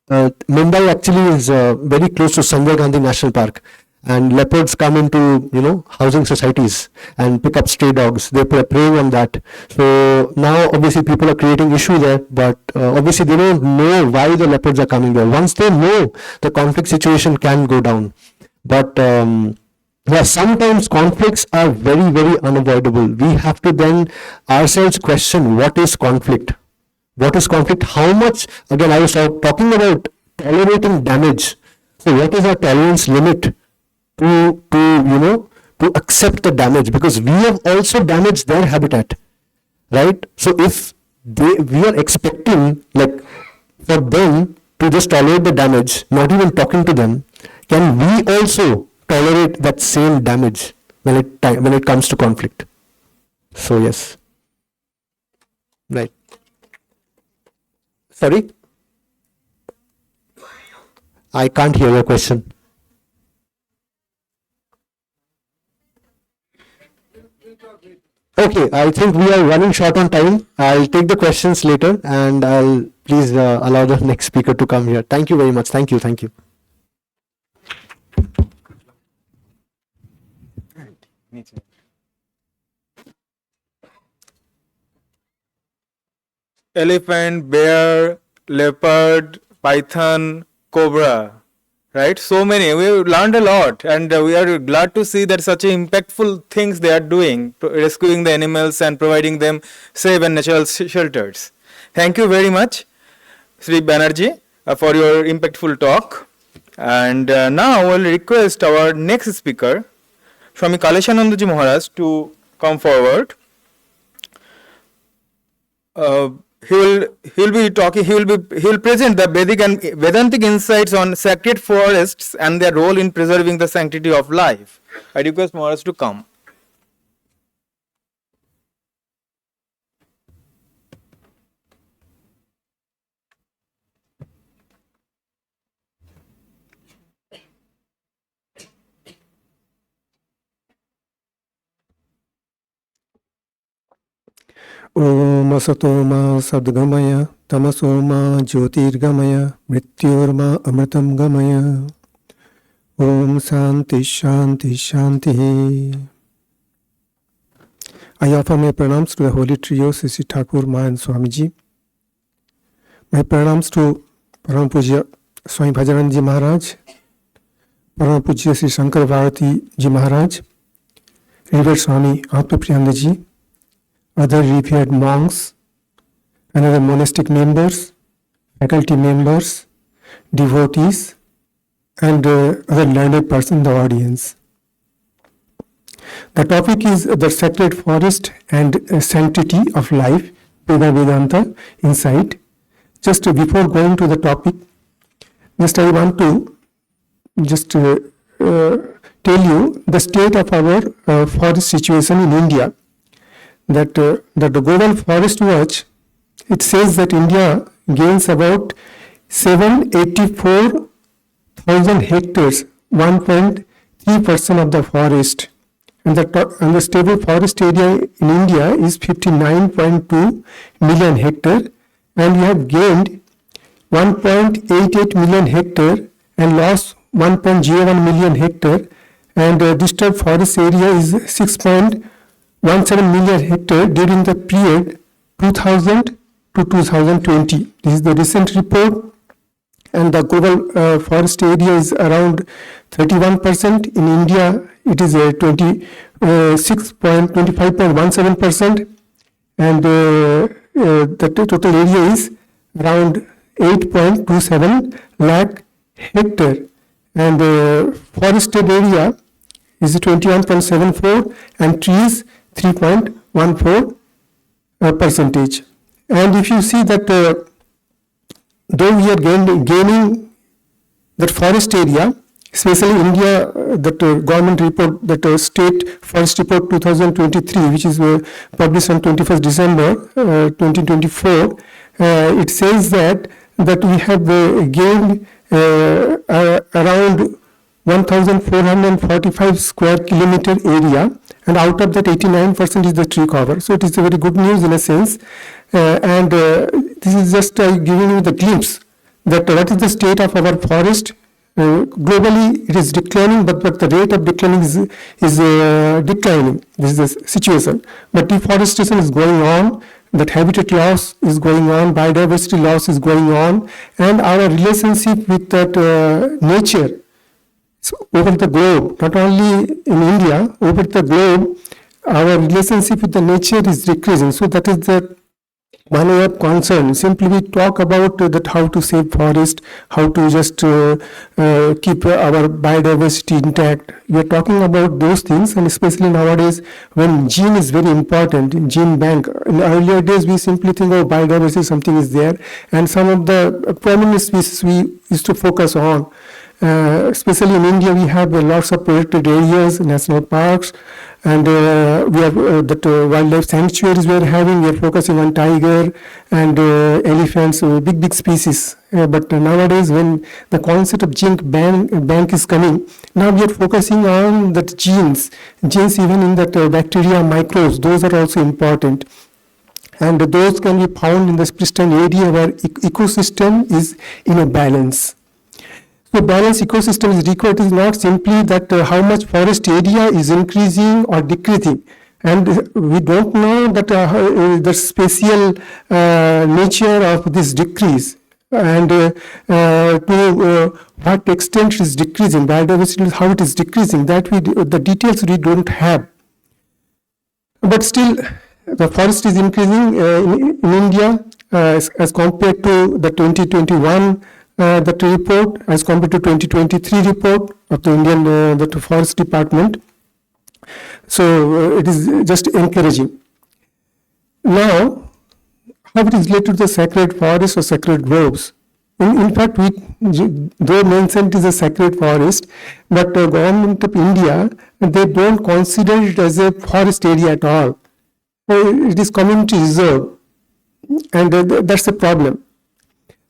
Speaker 3: Mumbai actually is very close to Sanjay Gandhi National Park. And leopards come into, housing societies and pick up stray dogs. They prey on that. So now obviously people are creating issue there, but obviously they don't know why the leopards are coming there. Once they know, the conflict situation can go down. But sometimes conflicts are very unavoidable. We have to then ourselves question, what is conflict? What is conflict? How much? Again, I was talking about tolerating damage. So what is our tolerance limit to accept the damage, because we have also damaged their habitat, right? So if we are expecting for them to just tolerate the damage, not even talking to them, can we also tolerate that same damage when it comes to conflict? So yes, right. Sorry? I can't hear your question. Okay, I think we are running short on time. I'll take the questions later and I'll please allow the next speaker to come here. Thank you very much. Thank you. Thank you.
Speaker 2: Elephant, bear, leopard, python, cobra, right? So many. We learned a lot, and we are glad to see that such impactful things they are doing, rescuing the animals and providing them safe and natural shelters. Thank you very much, Sri Banerjee, for your impactful talk. And now I will request our next speaker, Swami Kaleshanandaji Maharaj, to come forward. He'll present the Vedic and Vedantic insights on sacred forests and their role in preserving the sanctity of life. I request Maharaj to come.
Speaker 5: Om Asatoma Sadgamaya Tamasoma Jyotirgamaya Mrityorma Amritam Gamaya. Om Shanti Shanti Shanti. I offer my pranams to the Holy Trio, Sri Thakur, Ma and Swamiji. My pranams to Param Pujya Swami Bhajananji Maharaj, Param Pujya Sri Shankar Bharati Ji Maharaj, Revered Swami Atmapriyananda Ji, other revered monks, and other monastic members, faculty members, devotees, and other learned persons in the audience. The topic is the sacred forest and sanctity of life, Veda-Vedanta insight. Just before going to the topic, I want to tell you the state of our forest situation in India. That the Global Forest Watch, it says that India gains about 784,000 hectares, 1.3% of the forest. And the stable forest area in India is 59.2 million hectare, and we have gained 1.88 million hectare and lost 1.01 million hectare, and disturbed forest area is 6.17 million hectare during the period 2000 to 2020. This is the recent report, and the global forest area is around 31%. In India, it is 25.17%, and the total area is around 8.27 lakh hectare, and forested area is 21.74, and trees 3.14%. And if you see that though we are gaining that forest area, especially India, that government report, that state forest report 2023, which is published on 21st December 2024, it says that we have gained around 1,445 square kilometer area, and out of that 89% is the tree cover. So it is a very good news in a sense, and this is just giving you the glimpse that what is the state of our forest. Globally it is declining, but the rate of declining is declining. This is the situation. But deforestation is going on, that habitat loss is going on, biodiversity loss is going on, and our relationship with that nature over the globe, not only in India, over the globe, our relationship with the nature is decreasing. So that is the one way of concern. Simply we talk about that how to save forest, how to just keep our biodiversity intact. We are talking about those things, and especially nowadays when gene is very important, gene bank. In earlier days we simply think of biodiversity, something is there, and some of the prominent species we used to focus on. Especially in India, we have lots of protected areas, national parks, And we have that wildlife sanctuaries we are having. We are focusing on tiger and elephants, big species. But nowadays, when the concept of gene bank is coming, now we are focusing on that genes even in that bacteria, microbes. Those are also important. And those can be found in the pristine area where ecosystem is in a balance. So balanced ecosystem is required is not simply that how much forest area is increasing or decreasing. And we don't know that the spatial nature of this decrease and to what extent it is decreasing, biodiversity, how it is decreasing, that the details we don't have. But still, the forest is increasing in India as compared to the 2021 that report, as compared to 2023 report of the Indian the Forest Department. So it is just encouraging. Now, how it is related to the sacred forest or sacred groves? In fact, though mentioned it is a sacred forest, but the government of India, they don't consider it as a forest area at all. It is community reserve, and that's the problem.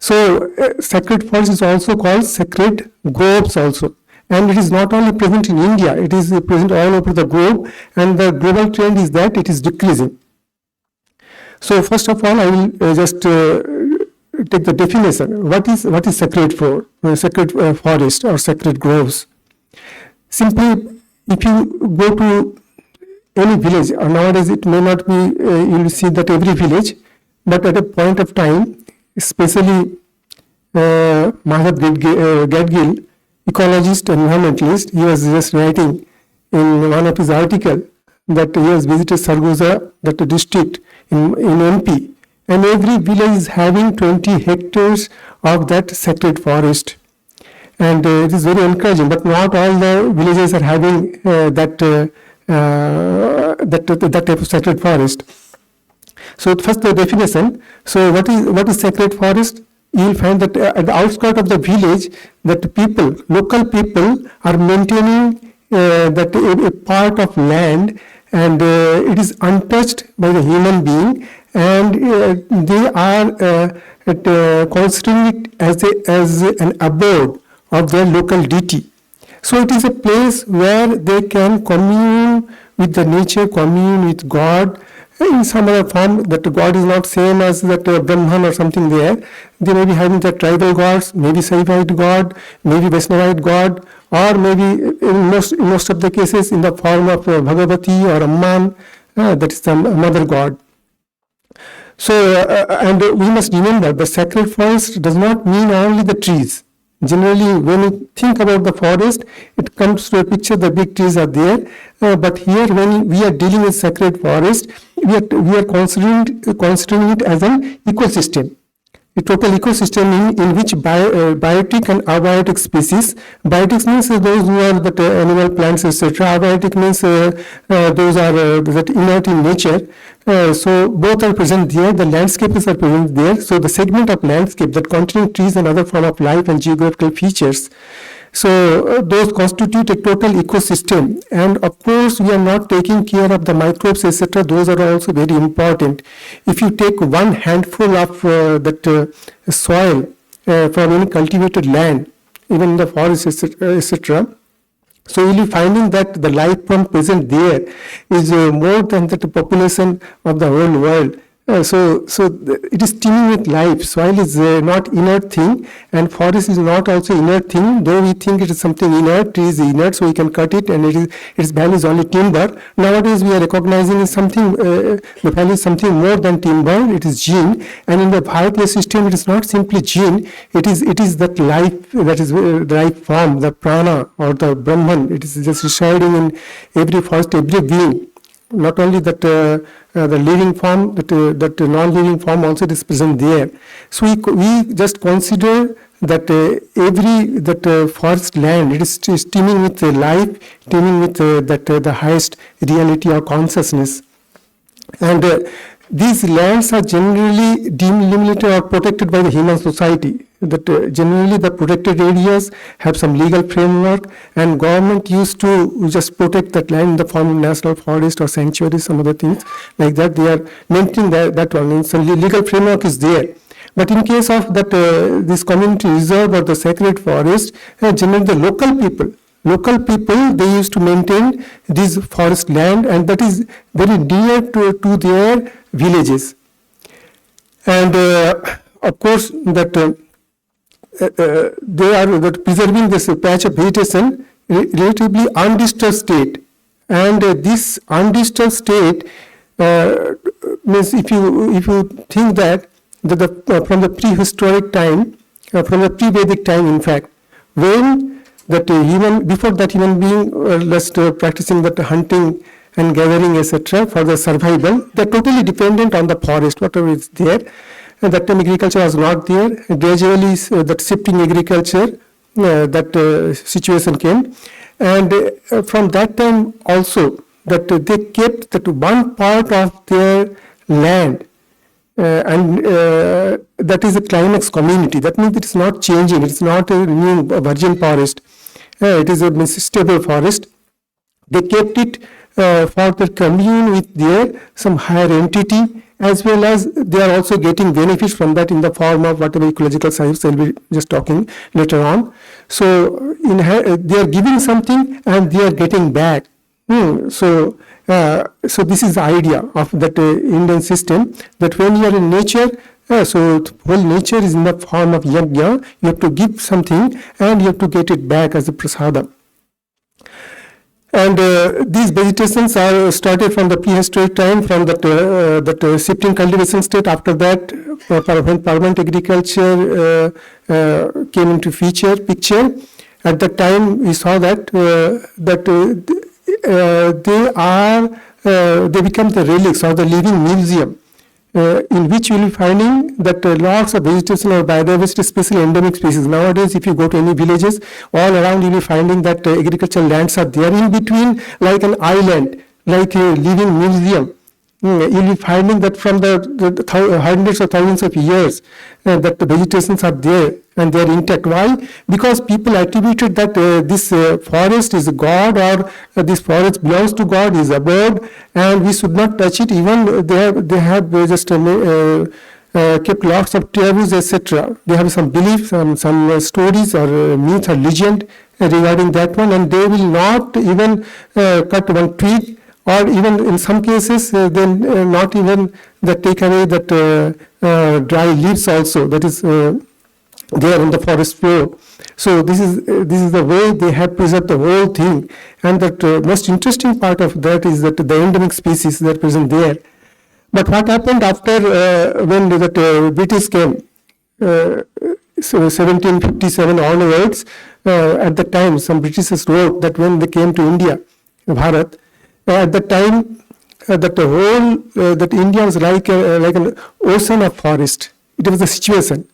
Speaker 5: So sacred forest is also called sacred groves also. And it is not only present in India, it is present all over the globe, and the global trend is that it is decreasing. So first of all, I will just take the definition. What is sacred forest or sacred groves? Simply, if you go to any village, or nowadays it may not be, you will see that every village, but at a point of time, especially Madhav Gadgil, ecologist and environmentalist, he was just writing in one of his articles that he has visited Sargoza, that district in MP, and every village is having 20 hectares of that sacred forest. And it is very encouraging, but not all the villages are having that type of sacred forest. So first the definition. So what is sacred forest? You will find that at the outskirts of the village, that local people are maintaining that a part of land, and it is untouched by the human being, and they are considering it as an abode of their local deity. So it is a place where they can commune with the nature, commune with God in some other form, that God is not same as that Brahman or something there. They may be having the tribal gods, maybe Saivite God, maybe Vaishnavite God, or maybe in most of the cases in the form of Bhagavati or Amman, that is the mother god. So, and we must remember the sacred forest does not mean only the trees. Generally, when you think about the forest, it comes to a picture the big trees are there. But here, when we are dealing with sacred forest, we are considering it as an ecosystem, a total ecosystem in which biotic and abiotic species. Biotic means those who are that animal, plants, etc. Abiotic means those are that inert in nature. So both are present there. The landscapes are present there. So the segment of landscape that containing trees and other form of life and geographical features. So those constitute a total ecosystem, and of course we are not taking care of the microbes, etc. Those are also very important. If you take one handful of that soil from any cultivated land, even in the forest, etc. So you will be finding that the life form present there is more than the population of the whole world. So it is teeming with life. Soil is not inert thing, and forest is not also inert thing. Though we think it is something inert, tree is inert, so we can cut it, and its value is only timber. Nowadays we are recognizing something. The value is something more than timber. It is gene, and in the Bharati system, it is not simply gene. It is that life, that is the life form, the prana or the Brahman. It is just residing in every forest, every being. Not only that the living form, that non-living form also is present there. So we just consider that every forest land, it is teeming with life, teeming with the highest reality or consciousness. And these lands are generally delimited or protected by the human society. That generally the protected areas have some legal framework, and government used to just protect that land in the form of national forest or sanctuary, some other things like that. They are maintaining that one. And so legal framework is there. But in case of that this community reserve or the sacred forest, generally the local people, they used to maintain this forest land, and that is very near to their villages. And of course that they are preserving this patch of vegetation relatively undisturbed state. And this undisturbed state means if you think that from the prehistoric time, from the pre-Vedic time, in fact, when that before that human being just practicing that hunting and gathering, etc., for the survival, they're totally dependent on the forest, whatever is there. And that time agriculture was not there. Gradually, that shifting agriculture, that situation came. And from that time also, that they kept that one part of their land, and that is a climax community. That means it is not changing. It is not a new virgin forest. It is a stable forest. They kept it for the commune with their some higher entity, as well as they are also getting benefits from that in the form of whatever ecological science I'll be just talking later on. So they are giving something and they are getting back. So this is the idea of that Indian system, that when you are in nature, so whole nature is in the form of yajna. You have to give something and you have to get it back as a prasada. And these vegetations are started from the prehistoric time, from that shifting cultivation state. After that, when permanent agriculture came into picture, at that time we saw that they become the relics or the living museum, in which you will be finding that lots of vegetation or biodiversity, especially endemic species. Nowadays, if you go to any villages, all around you will be finding that agricultural lands are there in between, like an island, like a living museum. You will be finding that from the hundreds or thousands of years, that the vegetations are there and they are intact. Why? Because people attributed that this forest is a god, or this forest belongs to God, is abode, and we should not touch it. Even they have just kept lots of taboos, etc. They have some beliefs, some stories or myth or legend regarding that one, and they will not even cut one twig, or even in some cases then not even that take away that dry leaves also, that is there on the forest floor. So this is the way they have preserved the whole thing. And that most interesting part of that is that the endemic species that are present there. But what happened after when that British came, so 1757 onwards, at the time some Britishers wrote that when they came to India, Bharat, at the time that the whole that India was like an ocean of forest. It was the situation.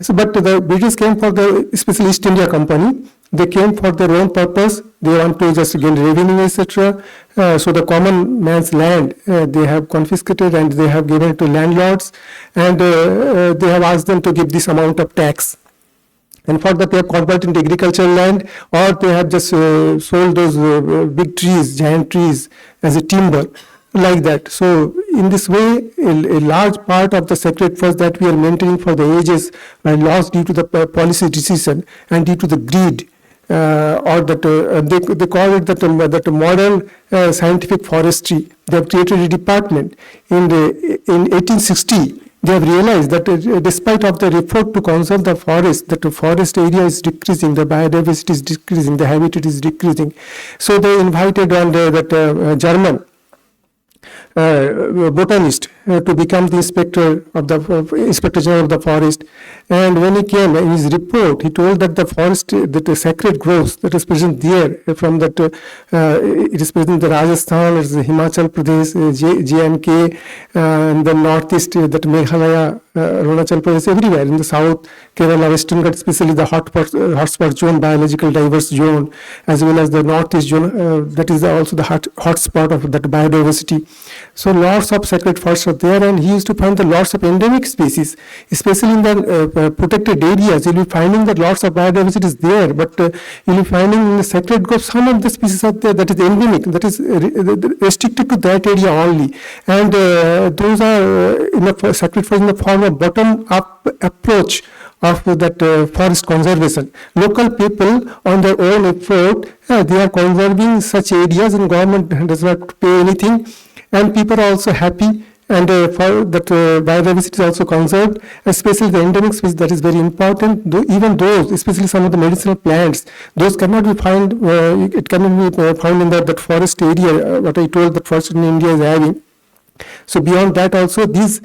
Speaker 5: So, but the British came for the especially East India Company. They came for their own purpose. They want to just gain revenue, etc. So the common man's land they have confiscated and they have given it to landlords, and they have asked them to give this amount of tax. And for that they have converted into agricultural land, or they have just sold those big trees, giant trees, as a timber, like that. So in this way, a large part of the sacred forest that we are maintaining for the ages were lost due to the policy decision and due to the greed, or that they call it that modern scientific forestry. They have created a department in 1860. They have realized that despite of the effort to conserve the forest, that the forest area is decreasing, the biodiversity is decreasing, the habitat is decreasing. So they invited that German botanist to become the inspector general of the forest. And when he came in his report, he told that the forest, that the sacred groves that is present there, from that it is present in the Rajasthan, it is the Himachal Pradesh, J&K, and the northeast, that Meghalaya, Arunachal Pradesh, everywhere in the south, Kerala, Western Ghats, especially the hotspot zone, biological diverse zone, as well as the northeast zone, that is also the hotspot of that biodiversity. So lots of sacred forests are there, and he used to find the lots of endemic species, especially in the protected areas. You'll be finding that lots of biodiversity is there, but you'll be finding in the sacred groves some of the species are there that is endemic, that is restricted to that area only, and those are in the sacred forest in the form of bottom-up approach of that forest conservation. Local people on their own effort, they are conserving such areas, and government does not pay anything, and people are also happy, and for that biodiversity is also conserved, especially the endemic species, that is very important. Even those, especially some of the medicinal plants, those cannot be found, it cannot be found in that forest area, what I told that forest in India is having. So beyond that also, these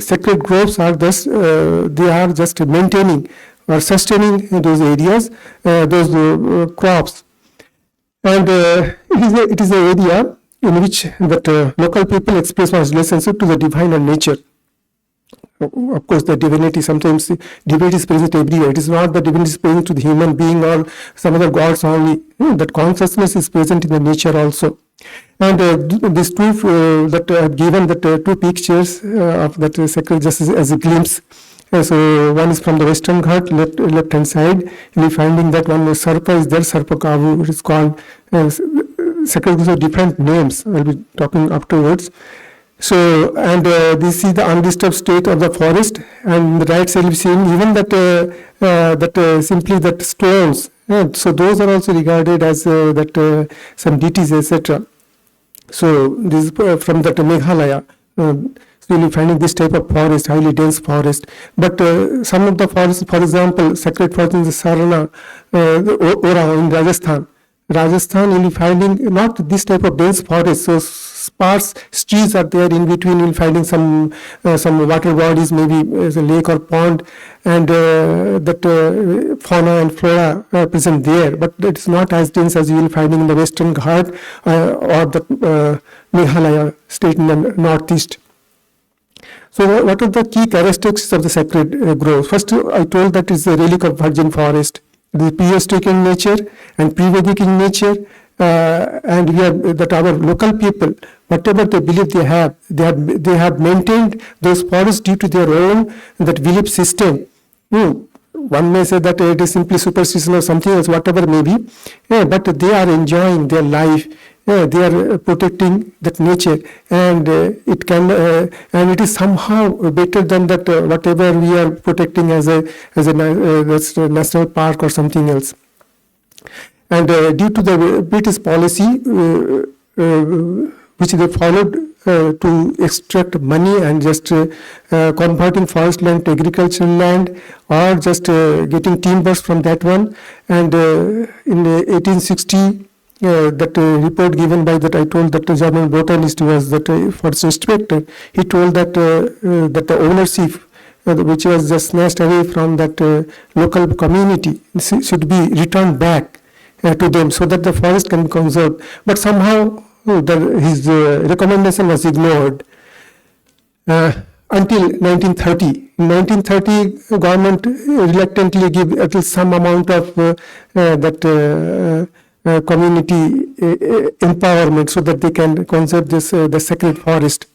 Speaker 5: sacred groves are thus, they are just maintaining or sustaining those areas, those crops. And it is an area in which that local people express one's relationship to the divine and nature. Of course, the divinity, sometimes divinity is present everywhere. It is not that divinity is present to the human being or some other gods only. That consciousness is present in the nature also. And these two that I have given, that two pictures of that sacred, just as a glimpse. So one is from the Western Ghat, left hand side. You'll be finding that one Sarpa is there, Sarpa Kavu, it is called. Sacred groves have different names. I'll be talking afterwards. So, and this is the undisturbed state of the forest, and the right side you'll be seeing even that simply that stones. So those are also regarded as some deities, etc. So this is from that Meghalaya. So you'll be finding this type of forest, highly dense forest. But some of the forests, for example, sacred forest in the Sarana, Howrah in Rajasthan. You'll be finding not this type of dense forest. So sparse trees are there in between. You'll be finding some water bodies, maybe as a lake or pond, and that fauna and flora are present there. But it is not as dense as you will finding in the Western Ghat or the Meghalaya state in the northeast. So what are the key characteristics of the sacred grove? First, I told that is a relic of virgin forest. It is prehistoric in nature and pre-Vedic in nature, and we have that our local people, whatever they believe they have maintained those forests due to their own that belief system. One may say that it is simply superstition or something else, whatever may be, but they are enjoying their life. They are protecting that nature, and it can and it is somehow better than that whatever we are protecting as a national park or something else. And due to the British policy which they followed to extract money and just converting forest land to agricultural land, or just getting timbers from that one, and in 1860. That report given by that I told that the German botanist was that forest inspector. He told that that the ownership which was just snatched away from that local community should be returned back to them so that the forest can be conserved. But somehow his recommendation was ignored until 1930. In 1930, government reluctantly gave at least some amount of that. Community empowerment so that they can conserve this the sacred forest.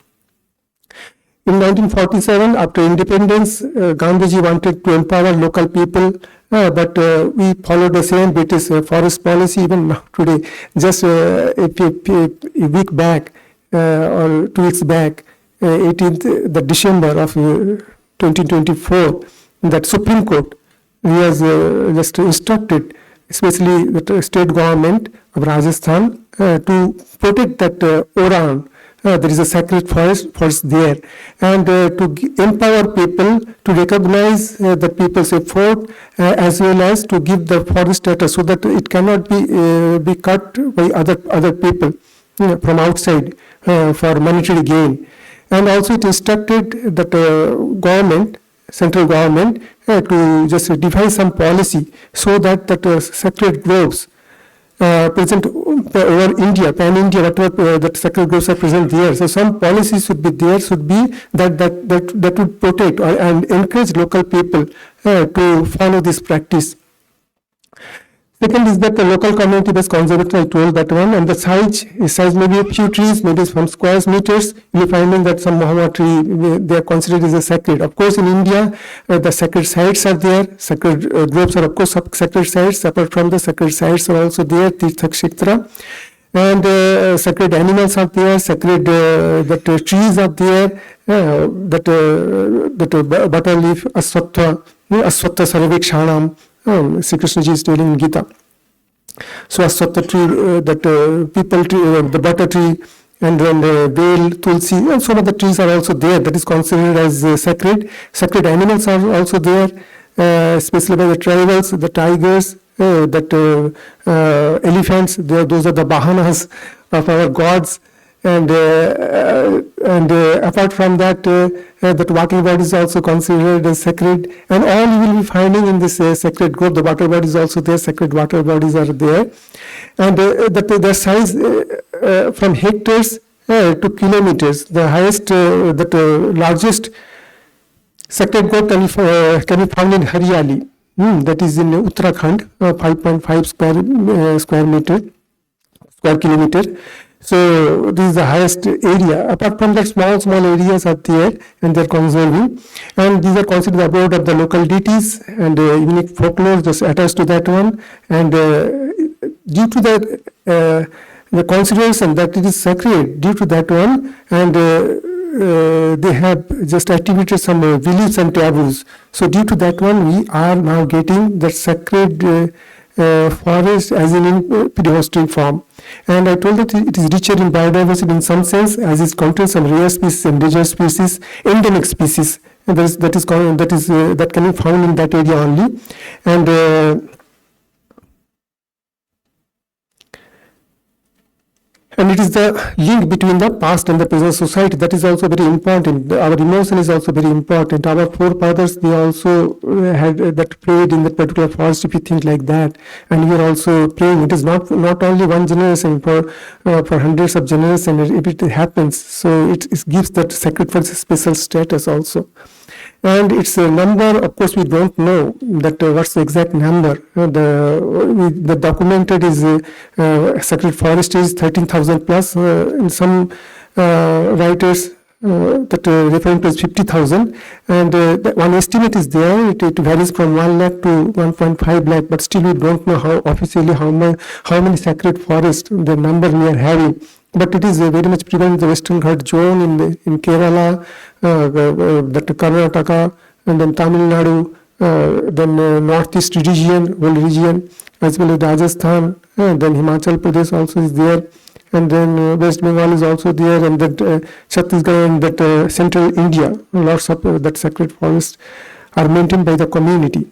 Speaker 5: In 1947, after independence, Gandhiji wanted to empower local people, but we followed the same British forest policy even now today. Just a week back or 2 weeks back, 18th the December of 2024, that Supreme Court was just instructed, especially the state government of Rajasthan, to protect that Howrah. There is a sacred forest there, and to empower people to recognize the people's effort, as well as to give the forest status so that it cannot be cut by other people from outside for monetary gain. And also it instructed that government, central government, to just define some policy so that sacred groves present over India, pan-India, whatever that sacred groves are present there. So some policies should be there, that would protect and encourage local people to follow this practice. Second is that the local community-based conservatory, I told that one, and the size may be a few trees, maybe some square meters. You're finding that some Mahama tree, they are considered as a sacred. Of course, in India, the sacred sites are there. Sacred groves are, of course, sacred sites. Apart from the sacred sites are also there, Tirtha Kshetra. And sacred animals are there, sacred trees are there, butter leaf, aswatha sarvekshanam, Sri Krishna ji is telling in Gita. So aswatha tree, people tree, the butter tree, and then bale, tulsi, and some of the trees are also there. That is considered as sacred. Sacred animals are also there, especially by the tribals, the tigers, elephants. Those are the bahanas of our gods. And apart from that, that water body is also considered as sacred. And all you will be finding in this sacred grove, the water body is also there, sacred water bodies are there. And the size from hectares to kilometers, the highest, largest sacred grove can be found in Haryali. That is in Uttarakhand, 5.5 square kilometer. So this is the highest area. Apart from that, small areas are there, and they're conserving. And these are considered the abode of the local deities and unique folklore just attached to that one. And due to that, the consideration that it is sacred, due to that one, and they have just attributed some beliefs and taboos. So due to that one, we are now getting that sacred forest as in prehistoric form. And I told that it is richer in biodiversity in some sense, as it contains some rare species, endangered species, endemic species, and that can be found in that area only. And it is the link between the past and the present society that is also very important. Our emotion is also very important. Our forefathers, they also had that prayed in that particular forest, if you think like that. And we are also praying. It is not only one generation, for hundreds of generations, if it happens. So it gives that sacrifice a special status also. And its number, of course, we don't know that what's the exact number. The documented is sacred forest is 13,000 plus. In some writers that referring to as 50,000, and one estimate is there. It varies from 1 lakh to 1.5 lakh, but still we don't know how officially how many sacred forests the number we are having. But it is very much prevalent in the Western Ghat zone in Kerala, that Karnataka, and then Tamil Nadu, then Northeast region, whole region, as well as Rajasthan, then Himachal Pradesh also is there, and then West Bengal is also there, and that Chhattisgarh and that Central India, lots of that sacred forests are maintained by the community.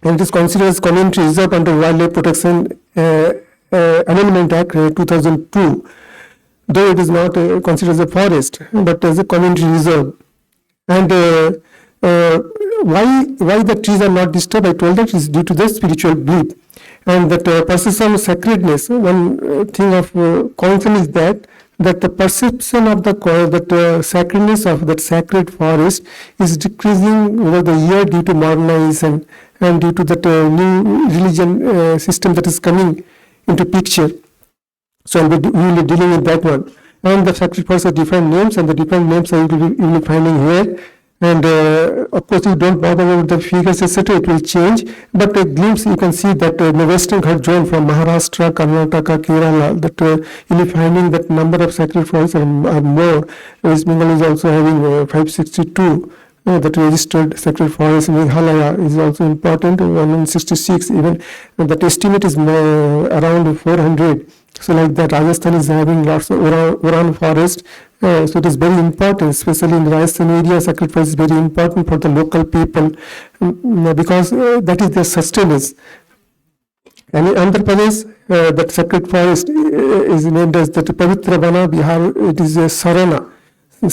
Speaker 5: And it is considered as community reserve under Wildlife Protection Amendment Act 2002. Though it is not considered as a forest, but as a community reserve. And why the trees are not disturbed, I told that is due to the spiritual belief. And that perception of sacredness, one thing of concern is that the perception of that sacredness of that sacred forest is decreasing over the year due to modernization and due to that new religion system that is coming into picture. So we will be dealing with that one. And the sacred forests have different names, and the different names you will be finding here. And of course, you don't bother about the figures, etc. It will change. But a glimpse, you can see that in the Western Ghat zone from Maharashtra, Karnataka, Kerala, that you'll be finding that number of sacred forests are more. West Bengal is also having 562. That registered sacred forest in Meghalaya is also important, 166 even. That estimate is around 400. So like that, Rajasthan is having lots of Oran forest. So it is very important, especially in the Rajasthan area, sacred forest is very important for the local people because that is their sustenance. And in Andhra Pradesh, that sacred forest is named as the Pavitra Vana Bihar. It is a Sarana, not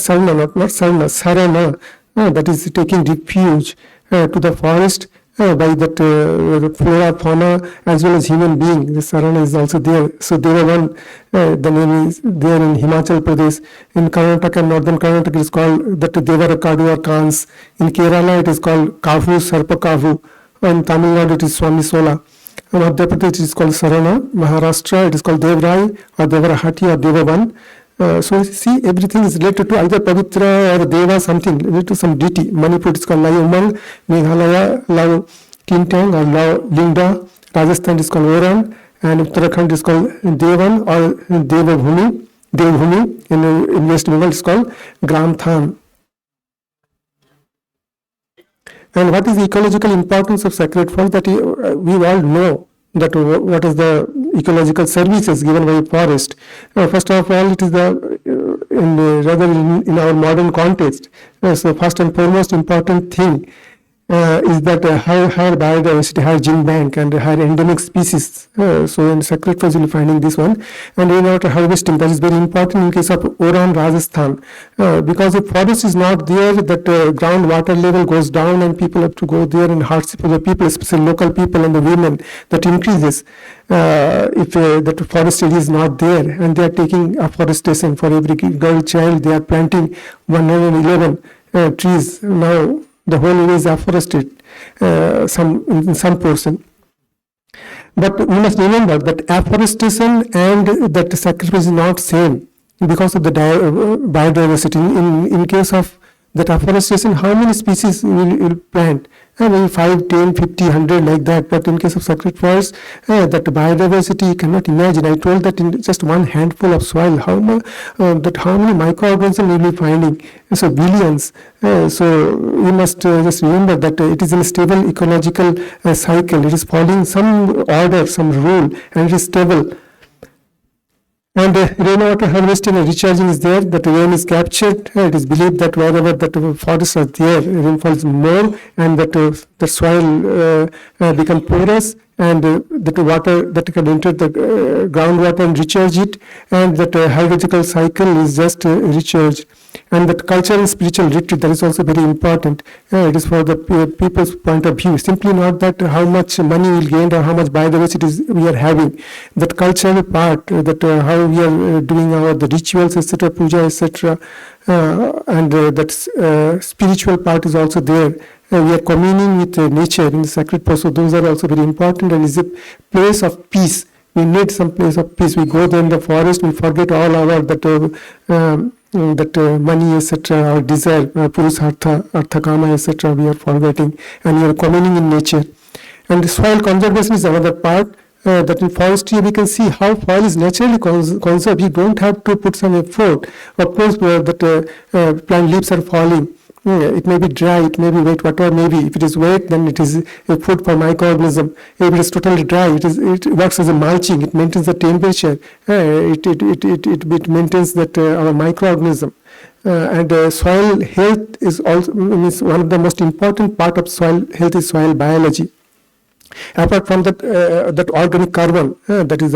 Speaker 5: Sarana. That is taking refuge to the forest by that flora, fauna, as well as human being. The Sarana is also there. So there are one, the name is there in Himachal Pradesh. In Karnataka, northern Karnataka, it is called that Devarakadu or Kans. In Kerala, it is called Kavu, Sarpa Kavu. In Tamil Nadu, it is Swami Sola. Madhya Pradesh it is called Sarana, Maharashtra it is called Devrai or Devarahati or Devavan. So see, everything is related to either Pavitra or Deva, something related to some deity. Manipur it is called Lai Umang, Meghalaya, Lao Kintang or Lao Linda, Rajasthan is called Oran, and Uttarakhand is called Devan or Devabhumi. Devbhumi in West Bengal is called Gram Tham. And what is the ecological importance of sacred forest? That we all know that what is the ecological services given by forest. First of all, it is in our modern context. So first and foremost important thing is that higher biodiversity, higher gene bank and higher endemic species. So in sacred forest you will finding this one. And rainwater harvesting, that is very important in case of Oran, Rajasthan. Because if forest is not there, that groundwater level goes down and people have to go there, and hardship for the people, especially local people and the women, that increases. If that forest area is not there, and they are taking afforestation for every girl child, they are planting 111 trees now. The whole area is afforested, in some portion. But we must remember that afforestation and that sacrifice is not same because of the biodiversity. In case of that afforestation, how many species will plant? Maybe 5, 10, 50, 100 like that. But in case of sacred forest, that biodiversity you cannot imagine. I told that in just one handful of soil, how many microorganisms we will be finding? So billions. So we must just remember that it is in a stable ecological cycle. It is following some order, some rule, and it is stable. And rainwater harvesting and recharging is there, that rain is captured. It is believed that wherever that forests are there, rainfall is more, and that the soil become porous, and that water that can enter the groundwater and recharge it, and that hydrological cycle is just recharged. And that cultural and spiritual retreat, that is also very important. It is for the people's point of view. Simply not that how much money we'll gain or how much biodiversity we are having. That cultural part, that how we are doing the rituals, etc., puja, etc., and that spiritual part is also there. We are communing with nature in the sacred place. So those are also very important, and is a place of peace. We need some place of peace. We go there in the forest, we forget all our money, etc., our desire, purusartha, artha kama, etc., we are forgetting, and we are communing in nature. And soil conservation is another part. That in forestry we can see how soil is naturally conserved. You don't have to put some effort. Of course, that plant leaves are falling. It may be dry, it may be wet, whatever may be. If it is wet, then it is a food for microorganism. If it is totally dry, it works as a mulching. It maintains the temperature. It maintains that our microorganism. And soil health is also one of the most important part of soil health is soil biology. Apart from that, that organic carbon, that is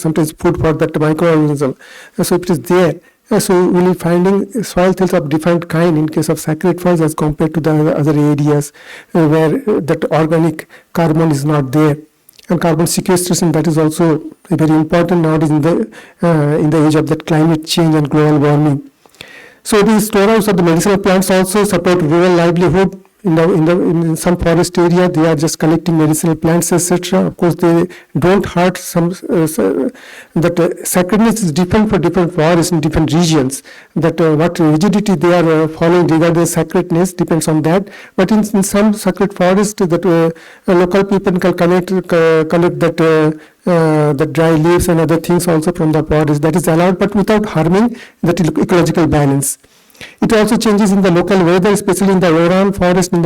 Speaker 5: sometimes food for that microorganism. So it is there. So we will be finding soil health of different kind in case of sacred forest as compared to the other areas where that organic carbon is not there. And carbon sequestration, that is also very important nowadays in the age of that climate change and global warming. So these storehouses of the medicinal plants also support rural livelihood. In some forest area, they are just collecting medicinal plants, etc. Of course, they don't hurt some. That sacredness is different for different forests in different regions. That what rigidity they are following regarding sacredness depends on that. But in some sacred forests, that local people can collect that. The dry leaves and other things also from the forest, that is allowed, but without harming that ecological balance. It also changes in the local weather, especially in the Oran forest in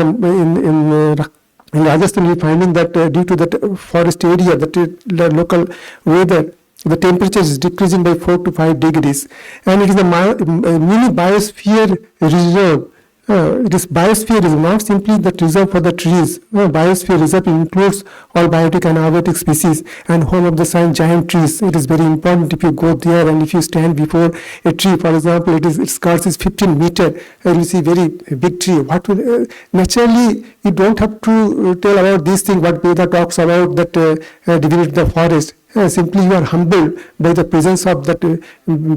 Speaker 5: Rajasthan. We are finding that due to that forest area, the local weather, the temperature is decreasing by 4 to 5 degrees, and it is a mini biosphere reserve. This biosphere is not simply the reserve for the trees. Biosphere reserve includes all biotic and abiotic species and home of the giant trees. It is very important. If you go there and if you stand before a tree, for example, its girth is 15 meters, you will see very big tree. Naturally, you don't have to tell about these things what Veda talks about, that divinity of the forest. Simply you are humbled by the presence of that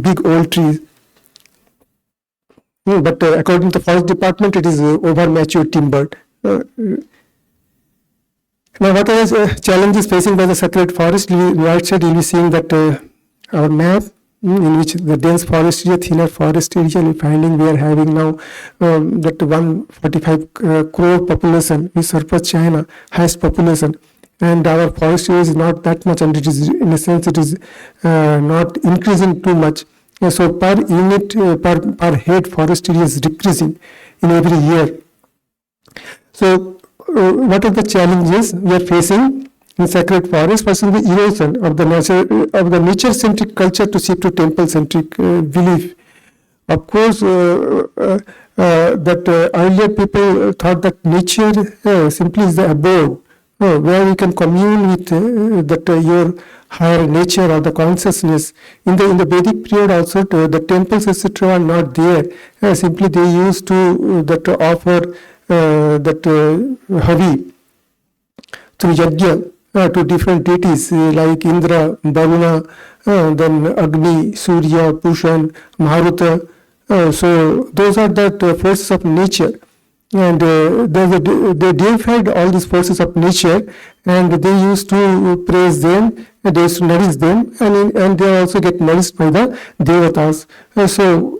Speaker 5: big old tree. But according to the forest department, it is over mature timbered. Now, what are the challenges facing by the sacred forest? Right side, you'll be seeing that our map, in which the dense forest area, thinner forest area, and finding we are having now that 145 crore population, we surpass China, highest population, and our forest area is not that much, and it is, in a sense, it is not increasing too much. So per unit, per head, forest area is decreasing in every year. So what are the challenges we are facing in sacred forest? First is the erosion of the nature-centric culture to shift to temple-centric belief. Of course, that earlier people thought that nature simply is the abode where you can commune with your higher nature or the consciousness. In the Vedic period also, the temples etc. are not there. Simply they used to offer Havi through Yajna to different deities like Indra, Varuna, then Agni, Surya, Pushan, Maharuta. So those are the forces of nature, and they deified all these forces of nature, and they used to praise them, and they used to nourish them, and they also get nourished by the devatas. So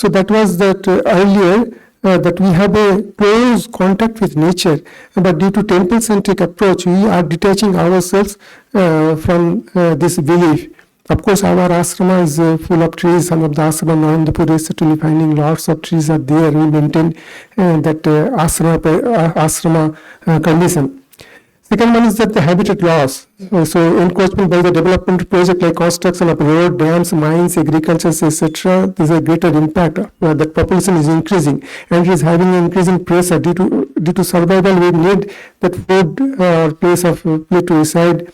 Speaker 5: that was that earlier. That we have a close contact with nature, but due to temple-centric approach, we are detaching ourselves from this belief. Of course, our asrama is full of trees. Some of the asrama, Narendapur, etc., finding lots of trees are there. We maintain that asrama condition. Second one is that the habitat loss. So encroachment by the development project like construction of road, dams, mines, agriculture, etc. There's a greater impact. That population is increasing, and it is having increasing pressure due to survival. We need that food or place to reside.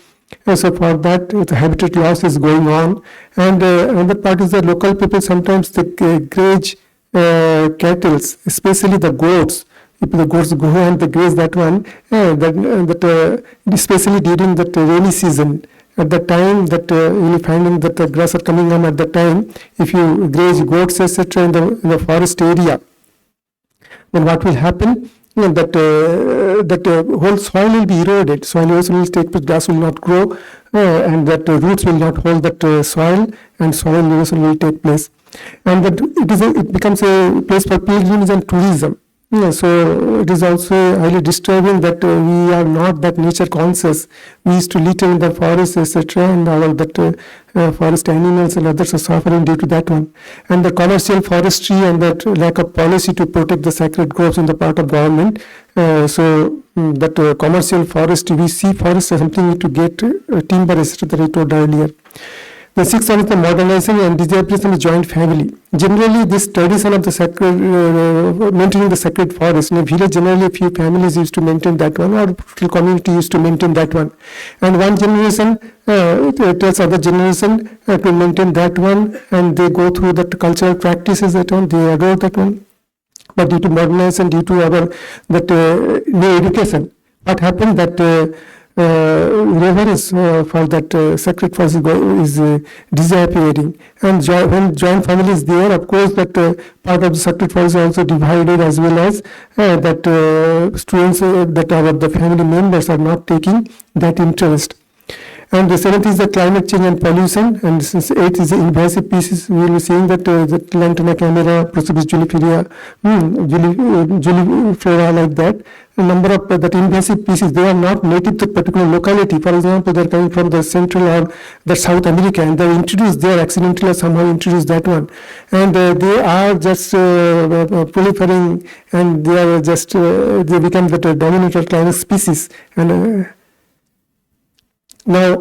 Speaker 5: So for that, the habitat loss is going on, and another part is the local people sometimes they graze cattle, especially the goats. If the goats go and they graze that one, especially during that rainy season, at the time that you finding that the grass are coming on at the time, if you graze goats etc. in the forest area, then what will happen? That whole soil will be eroded. Soil erosion will take place, grass will not grow, and that roots will not hold that soil, and soil erosion will take place, and that it becomes a place for pilgrimage and tourism. So it is also highly disturbing that we are not that nature conscious. We used to litter in the forest, etc., and our forest animals and others are suffering due to that one. And the commercial forestry and that lack of policy to protect the sacred groves on the part of government. That commercial forestry, we see forest as something to get timber, etc., that I told earlier. The sixth one is the modernization and disappearance of joint family. Generally, this tradition of the sacred, maintaining the sacred forest, in a village, generally a few families used to maintain that one, or community used to maintain that one. And one generation tells other generation to maintain that one, and they go through that cultural practices that one, they adore that one. But due to modernization, due to our new education, what happened that reverence for that sacred forest is disappearing, and when joint family is there, of course that part of the sacred forest is also divided, as well as that students that are the family members are not taking that interest. And the seventh is the climate change and pollution, and eighth is the invasive species. We will be seeing that the lantana camera, Prosopis julifera, julifera, like that. A number of that invasive species, they are not native to particular locality. For example, they are coming from the Central or the South America, and they are introduced there accidentally or somehow introduced that one, and they are just proliferating, and they are just they become the dominant or climate species. And now,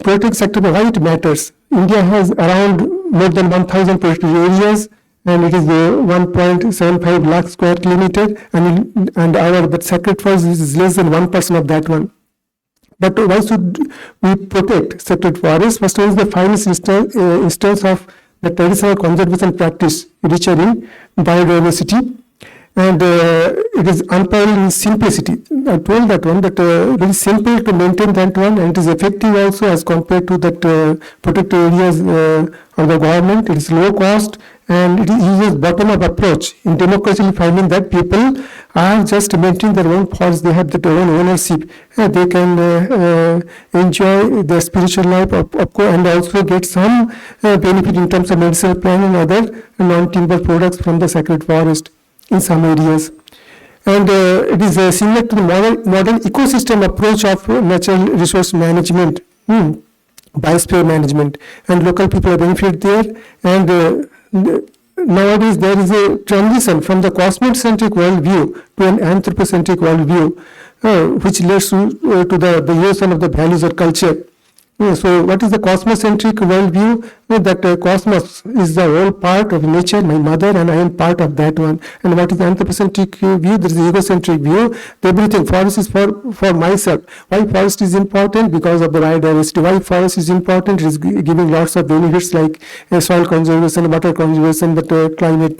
Speaker 5: protected sector, why it matters? India has around more than 1,000 protected areas, and it is 1.75 lakh square kilometer, and our that sacred forest is less than 1% of that one. But why should we protect sacred forest? First one is the finest instance of the traditional conservation practice, richer in biodiversity. And it is unparalleled in simplicity. I told that one that it is simple to maintain that one, and it is effective also as compared to that protected areas of the government. It is low cost, and it uses bottom-up approach. In democracy, finding that people are just maintaining their own forest, they have their own ownership, they can enjoy their spiritual life of course, and also get some benefit in terms of medicinal plant and other non-timber products from the sacred forest in some areas. And it is similar to the modern ecosystem approach of natural resource management, biosphere management, and local people are benefited there. And nowadays there is a transition from the cosmocentric worldview to an anthropocentric worldview, which leads to the erosion of the values or culture. So what is the cosmocentric worldview? That cosmos is the whole part of nature, my mother, and I am part of that one. And what is the anthropocentric view? There is the egocentric view. Everything, forest is for myself. Why forest is important? Because of the biodiversity. Why forest is important? It is giving lots of benefits like soil conservation, water conservation, that climate,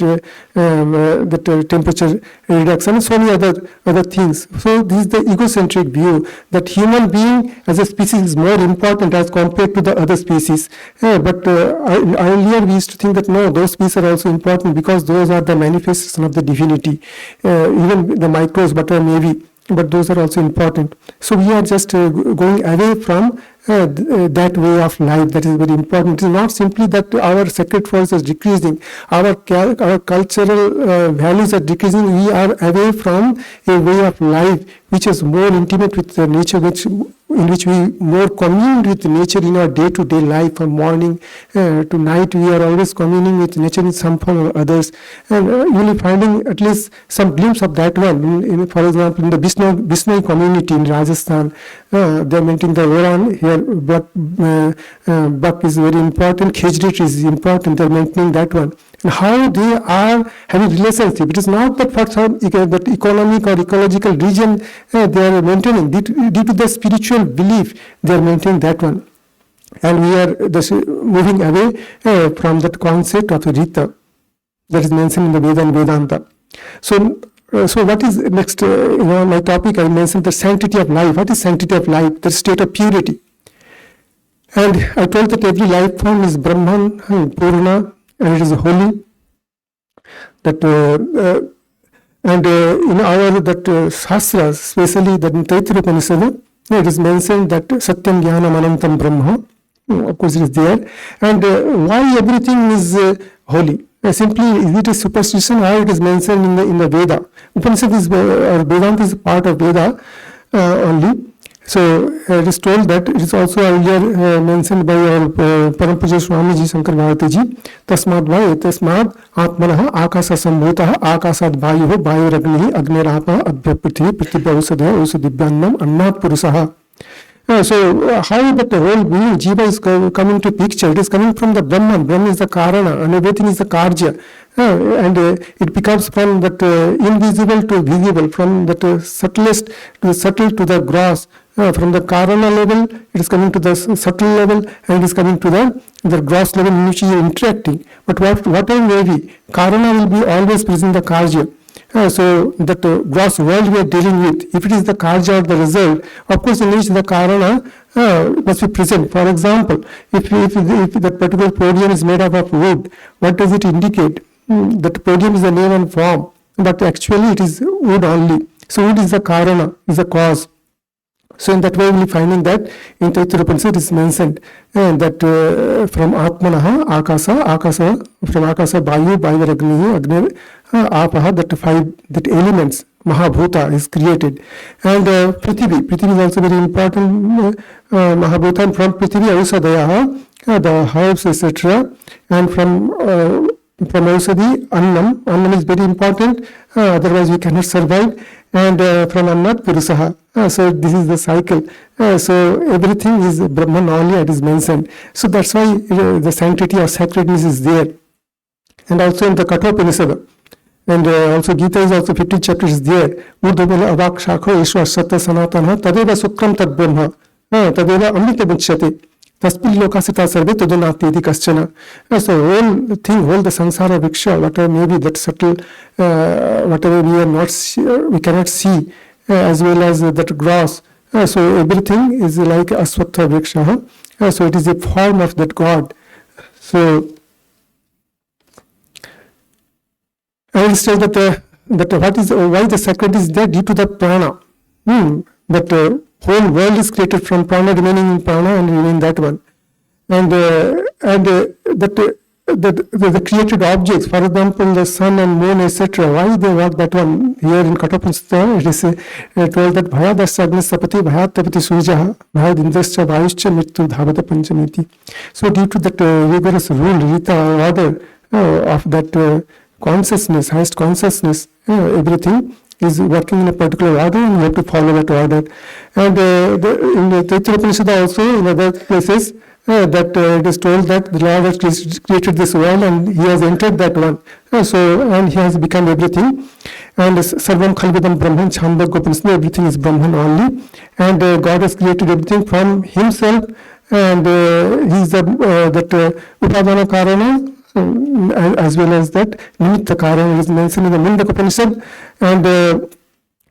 Speaker 5: that temperature reduction, and so many other things. So this is the egocentric view, that human being as a species is more important as compared to the other species. But earlier we used to think that no, those species are also important because those are the manifestation of the divinity. Even the microbes, whatever maybe, but those are also important. So we are just going away from that way of life. That is very important. It is not simply that our sacred forest is decreasing, our cultural values are decreasing. We are away from a way of life which is more intimate with the nature, in which we more commune with nature in our day-to-day life. From morning to night, we are always communing with nature in some form or others. And you will be finding at least some glimpse of that one. For example, in the Bishnoi community in Rajasthan, they are maintaining the Oran here. Buck is very important. Khejrit is important. They are maintaining that one. And how they are having relationship. It is not that for some that economic or ecological region they are maintaining. Due to the spiritual belief, they are maintaining that one. And we are thus moving away from that concept of Rita that is mentioned in the Veda and Vedanta. So what is next? My topic, I mentioned the sanctity of life. What is sanctity of life? The state of purity. And I told that every life form is Brahman, Purna, and it is holy. That in our Shastras, especially that in Taittiriya Upanishad, it is mentioned that Satyam Jnanam Anantam Brahma. Of course, it is there. And why everything is holy? Simply, is it a superstition or it is mentioned in the Veda? Upanishad is, or Vedanta is part of Veda only. So it is told that it is also earlier mentioned by our Param Puja Swamiji Shankar Bharati ji. Tasmad Atmanaha Akasa Sambhutaha Akasad Vayuho Vayuragnihi Agnerapa Adhyaprithi Pritibha Usadha Usadibhyannam Annat Purusaha. So how that the whole being Jiva is coming to picture? It is coming from the Brahman. Brahman is the Karana and everything is the Karja. And it becomes from that invisible to visible, from that subtlest to the subtle to the gross. From the Karana level, it is coming to the subtle level, and it is coming to the gross level in which you are interacting. But whatever may be, Karana will be always present in the Karja. So that gross world we are dealing with, if it is the Karja or the result, of course in which the Karana must be present. For example, if that particular podium is made up of wood, what does it indicate? That podium is the name and form, but actually it is wood only. So wood is the Karana, is the cause. So in that way we will be finding that in Taittiriya Upanishad it is mentioned that from Atmanaha, Akasa, from Akasa, Vayu, Agni, Apaha, that elements, Mahabhuta is created. And Prithvi is also very important, Mahabhuta, and from Prithvi, Ausadayaha, the herbs, etc. And from Ausadi, Annam is very important, otherwise we cannot survive. And from Annat Purusaha. So this is the cycle. So everything is Brahman only, it is mentioned. So that's why the sanctity or sacredness is there. And also in the Kathopanishad, and also Gita is also 15th chapter is there. Urdhvala avak shakho ishwar satta sanatana tadeva sukram tad brahma tadeva amrita muchyate. Taspil lokasita sarve tadunati iti kaschana. So whole the samsara vriksha, whatever may be that subtle, whatever we cannot see, as well as that gross. So everything is like aswatha vriksha. So it is a form of that God. So I will say that that what is why the sacred is there due to the prana. That whole world is created from prana, remaining in prana and remaining that one. And the created objects, for example, the sun and moon, etc. Why they work that one? Here in Katapinstha, it is told that Bhayadasya Sapati Bhayat Tapati Surjaha Bhayad Indrasya Vayushya Mittu Dhavata Panchamiti. So due to that rigorous rule, Rita order of that consciousness, highest consciousness, everything is working in a particular order and you have to follow that order. And in the Taittiriya Upanishad also, in other places, that it is told that the Lord has created this world and he has entered that one. And he has become everything. And Sarvam Khalvidam Brahman Chandogya Upanishad, everything is Brahman only. And God has created everything from himself, and he is that Upadana Karana, as well as that Nimitta Karana is mentioned in the Mundaka Upanishad. And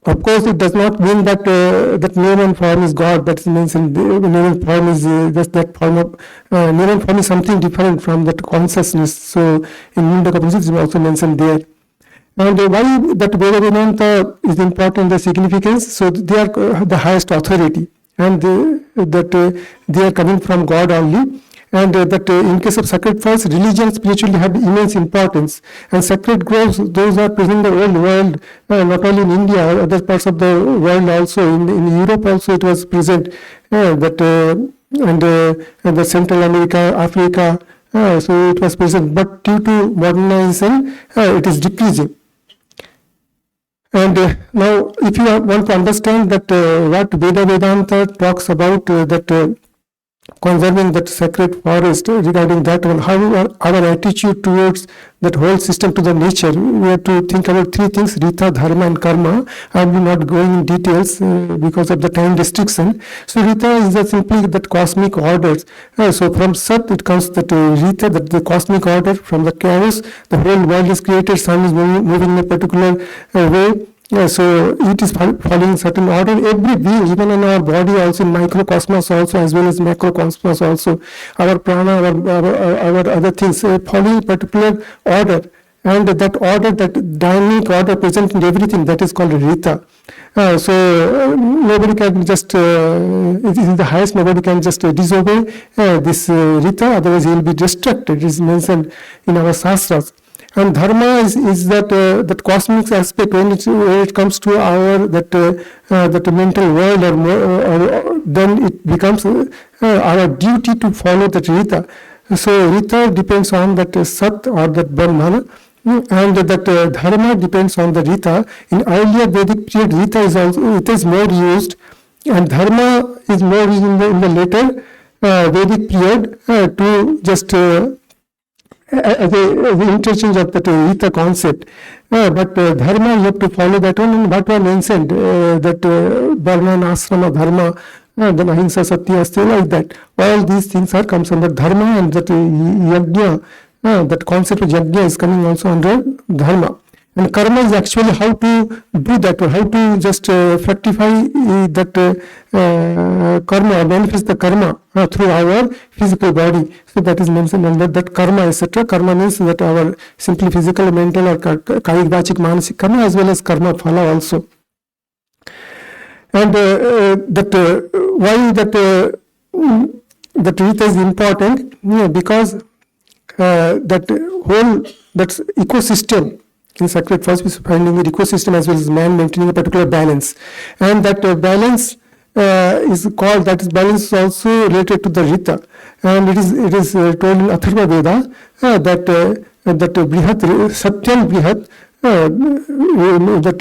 Speaker 5: of course, it does not mean that that name and form is God. That is mentioned. Name and form is just that form of name and form is something different from that consciousness. So in Mundaka Upanishad is also mentioned there. And why that Veda-Vedanta is important, the significance? So they are the highest authority, and they are coming from God only. And that in case of sacred falls, religion spiritually have immense importance. And sacred groves, those are present in the old world, not only in India, other parts of the world also. In Europe also it was present, and the Central America, Africa, so it was present. But due to modernization, it is decreasing. And now, if you want to understand that what Veda-Vedanta talks about, that conserving that sacred forest, regarding that one, how our attitude towards that whole system to the nature, we have to think about three things: Rita, Dharma and Karma. I am not going in details because of the time restriction. So Rita is simply that cosmic orders. So from Sat it comes that Rita, that the cosmic order. From the chaos, the whole world is created, sun is moving in a particular way. So it is following certain order. Every being, even in our body also, in microcosmos also, as well as macrocosmos also, our prana, our other things, following particular order. And that order, that dynamic order present in everything, that is called Rita. So nobody can just, it is the highest, nobody can just disobey this Rita, otherwise he will be destructed. It is mentioned in our Shastras. And Dharma is that that cosmic aspect when it comes to our that mental world, or then it becomes our duty to follow that Rita. So Rita depends on that Sat or that Brahman, and that Dharma depends on the Rita. In earlier Vedic period, Rita is also, it is more used, and Dharma is more used in the later Vedic period to just as the interchange of that Rita concept. But Dharma, you have to follow that one, and what was mentioned, that Varna, Asrama, Dharma, then Ahimsa, Satya, still like that. All these things are comes under Dharma, and that Yajna, that concept of Yajna is coming also under Dharma. And karma is actually how to do that, or how to just fructify that karma, or manifest the karma through our physical body. So that is mentioned under that karma, etc. Karma means that our simply physical, mental, or kayik, vachik, manasik karma, as well as karma phala also. And that why that Rita is important? Because that whole that ecosystem. In sacred force, we finding the ecosystem as well as man maintaining a particular balance, and that balance is called, that is balance is also related to the Rita, and it is told in Atharva Veda that Brihat Satyam Brihat that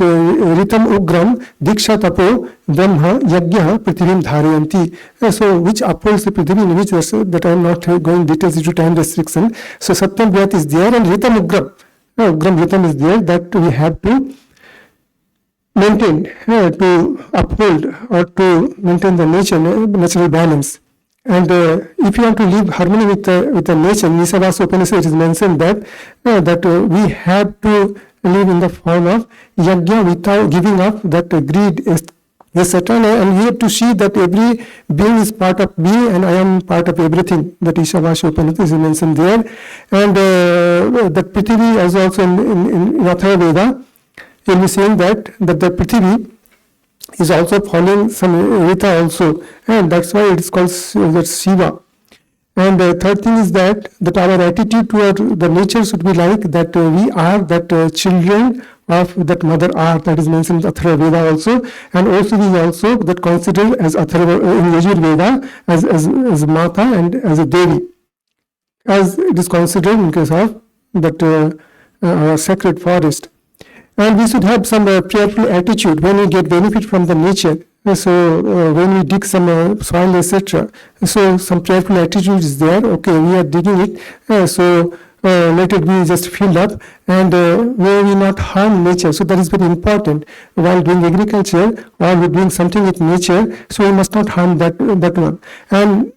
Speaker 5: Ritam Ugram Diksha Tapo Brahma Yajna Prithivim Dharayanti. So which upholds the Prithivim, in which that I am not going details due to time restriction. So Satyam Brihat is there, and Ritam Ugram. Ugram Ritam is there, that we have to maintain, to uphold, or to maintain the natural balance. And if you want to live harmony with the nature, in Isavasa Upanishad it is mentioned that we have to live in the form of yajna without giving up that greed, etc. And we have to see that every being is part of me, and I am part of everything. That Ishavasya Upanishad is mentioned there. And that Prithvi is also in Atharva Veda. you'll be saying that the Prithvi is also following some Rita also, and that's why it is called that Shiva. And the third thing is that our attitude toward the nature should be like that we are that children of that Mother Earth, that is mentioned in Atharva Veda also, and also we also that considered as Atharva in Yajur Veda as Mata and as a Devi, as it is considered in case of that sacred forest. And we should have some prayerful attitude when we get benefit from the nature. So when we dig some soil, etc. So some prayerful attitude is there. Okay, we are digging it. So let it be just filled up, and may we not harm nature. So that is very important while doing agriculture, while we doing something with nature. So we must not harm that one. And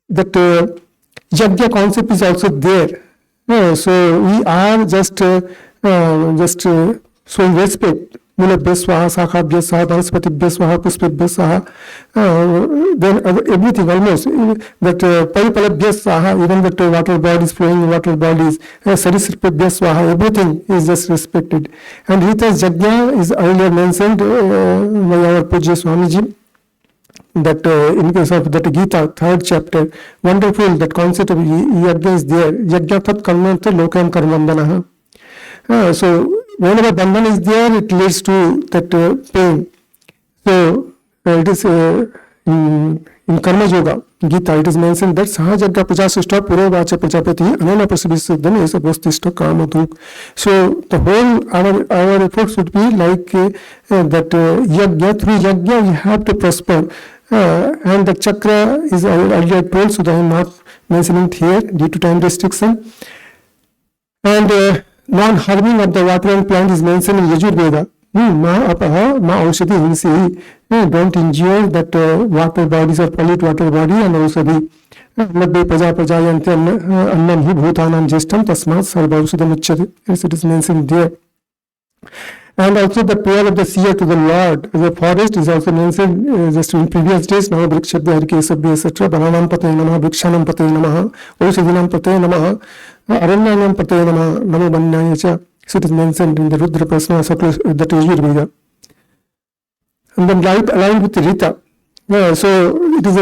Speaker 5: that yajna concept is also there. So we are just showing respect. Mulabhya swaha, sakhabhya swaha, vanaspatibhya swaha, puspibhya swaha, then everything almost, that paripalabhya swaha, even that water bodies, flowing water bodies, sarisripabhya swaha, everything is just respected. And Rita's yajna is earlier mentioned by our Pujya Swamiji, that in case of that Gita, 3rd chapter, wonderful, that concept of yajna is there. Yajna tat karmanta lokam karmandanaha. So whenever bandhan is there, it leads to that pain. So it is in Karma Yoga, Gita, it is mentioned that Sahajagya Prajasishta Purovacha Prajapati Anana Prasabhisudhan is a Bostishta Kamaduk. So the whole, our efforts would be like that yajna, through yajna we have to prosper. And the chakra is earlier told, so that I am not mentioning it here due to time restriction. And non-harming of the water and plant is mentioned in Yajur Veda. Ma apaha, ma aushadhi hinsi. Don't injure that water bodies or pollute water body, and also the Madhya Praja Prajayante Annam hi bhutanam jestam tasmat sarva aushadam uchyate. As it is mentioned there. And also the prayer of the seer to the Lord. The forest is also mentioned just in previous days. Nama Vrikshadya IKS, etc. Bananam Patay Namaha, Vrikshanam Patay Namaha, Oshadinam Patay Namaha, Aranyanam Patay Namaha, Namo Banyayacha. So it is mentioned in the Rudra Prasna, that is Yajur Veda. And then right aligned with Rita. So it is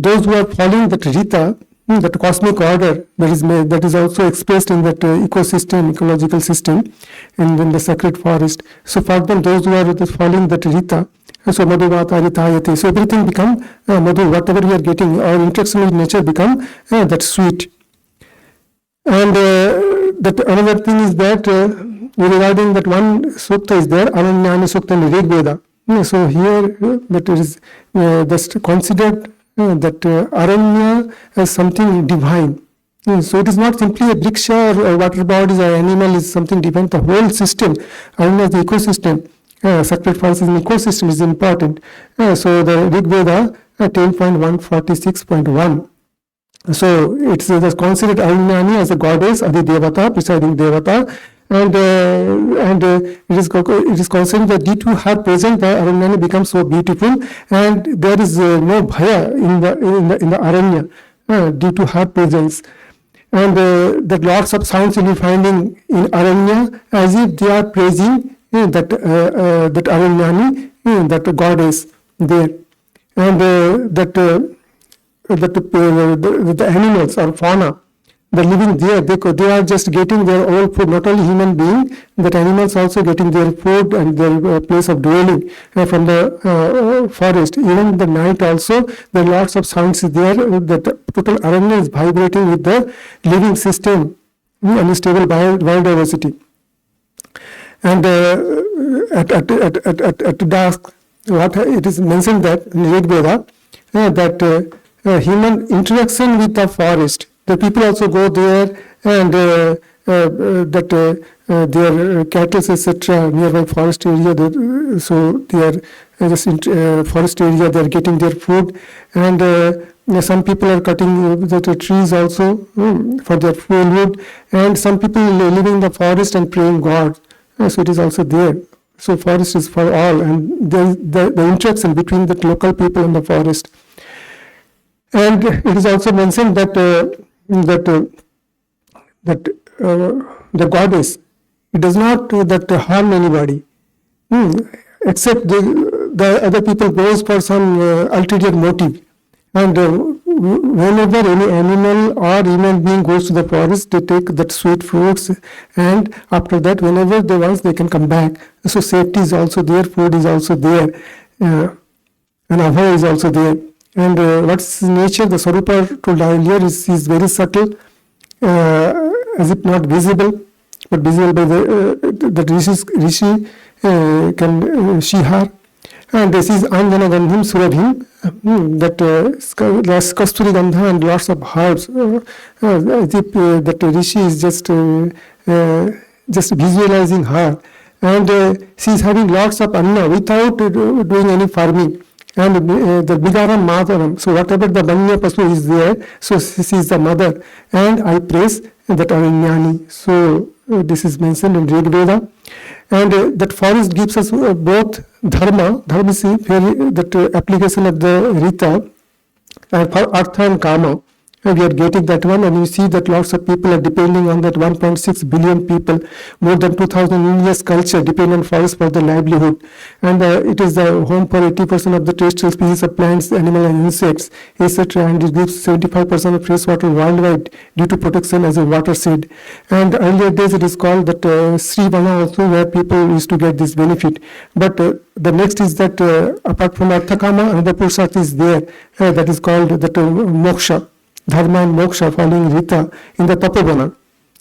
Speaker 5: those who are following that Rita, that cosmic order that is also expressed in that ecosystem, ecological system, and in the sacred forest. So for them, those who are following that Rita, so Madhuvata Ritayate, so everything become Madhu, whatever we are getting, our interaction with nature become that sweet. And that another thing is that regarding that one sukta is there, Ananyana Sukta in Rig Veda. So here that is just considered that aranya as something divine. So it is not simply a vriksha or water bodies or animal is something divine. The whole system, aranya is the ecosystem. Sacred forest is an ecosystem is important. So the Rig Veda 10.146.1. So it's considered Aranyani as a goddess, Adi Devata, presiding Devata, and it is considered that due to her presence, the Aranyani becomes so beautiful, and there is no bhaya in the Aranya due to her presence. And the lots of sounds you'll be finding in Aranya as if they are praising that Aranyani, that goddess there, and the animals or fauna, the living there, they are just getting their own food. Not only human being, that animals also getting their food and their place of dwelling from the forest. Even in the night also, there are lots of sounds there. The total aranya is vibrating with the living system, unstable biodiversity. And at dusk, what it is mentioned that in Rig Veda that human interaction with the forest. The people also go there, and their cattle, etc., nearby forest area. So they are just in forest area. They are getting their food, and some people are cutting the trees also for their fuel, and some people living in the forest and praying God. So it is also there. So forest is for all, and the interaction between the local people and the forest. And it is also mentioned that the goddess It does not harm anybody. Except the other people goes for some ulterior motive. And whenever any animal or human being goes to the forest, they take that sweet fruits, and after that, whenever they want, they can come back. So safety is also there, food is also there, and Abhay is also there. And what's nature? The Swarupa told earlier is very subtle, as if not visible, but visible by the Rishi can see her. And this is Anjana Gandhim Surabhim, that Kasturi Gandha and lots of herbs. As if that Rishi is just visualizing her. And she is having lots of anna without doing any farming. And the Bigaram Madharam, so whatever the Banya Pasu is there, so she is the mother. And I praise that Arinyani. So this is mentioned in Rig Veda. And that forest gives us both dharma is that application of the Rita, for Artha and Kama. And we are getting that one, and you see that lots of people are depending on that 1.6 billion people, more than 2,000 India's culture depend on forest for their livelihood. And it is the home for 80% of the terrestrial species of plants, animals and insects, etc. And it gives 75% of fresh water worldwide due to protection as a watershed. And earlier days it is called that Srivana also, where people used to get this benefit. But the next is that apart from Arthakama, another Purusharth is there, that is called that Moksha. Dharma and Moksha following Rita in the Tapavana.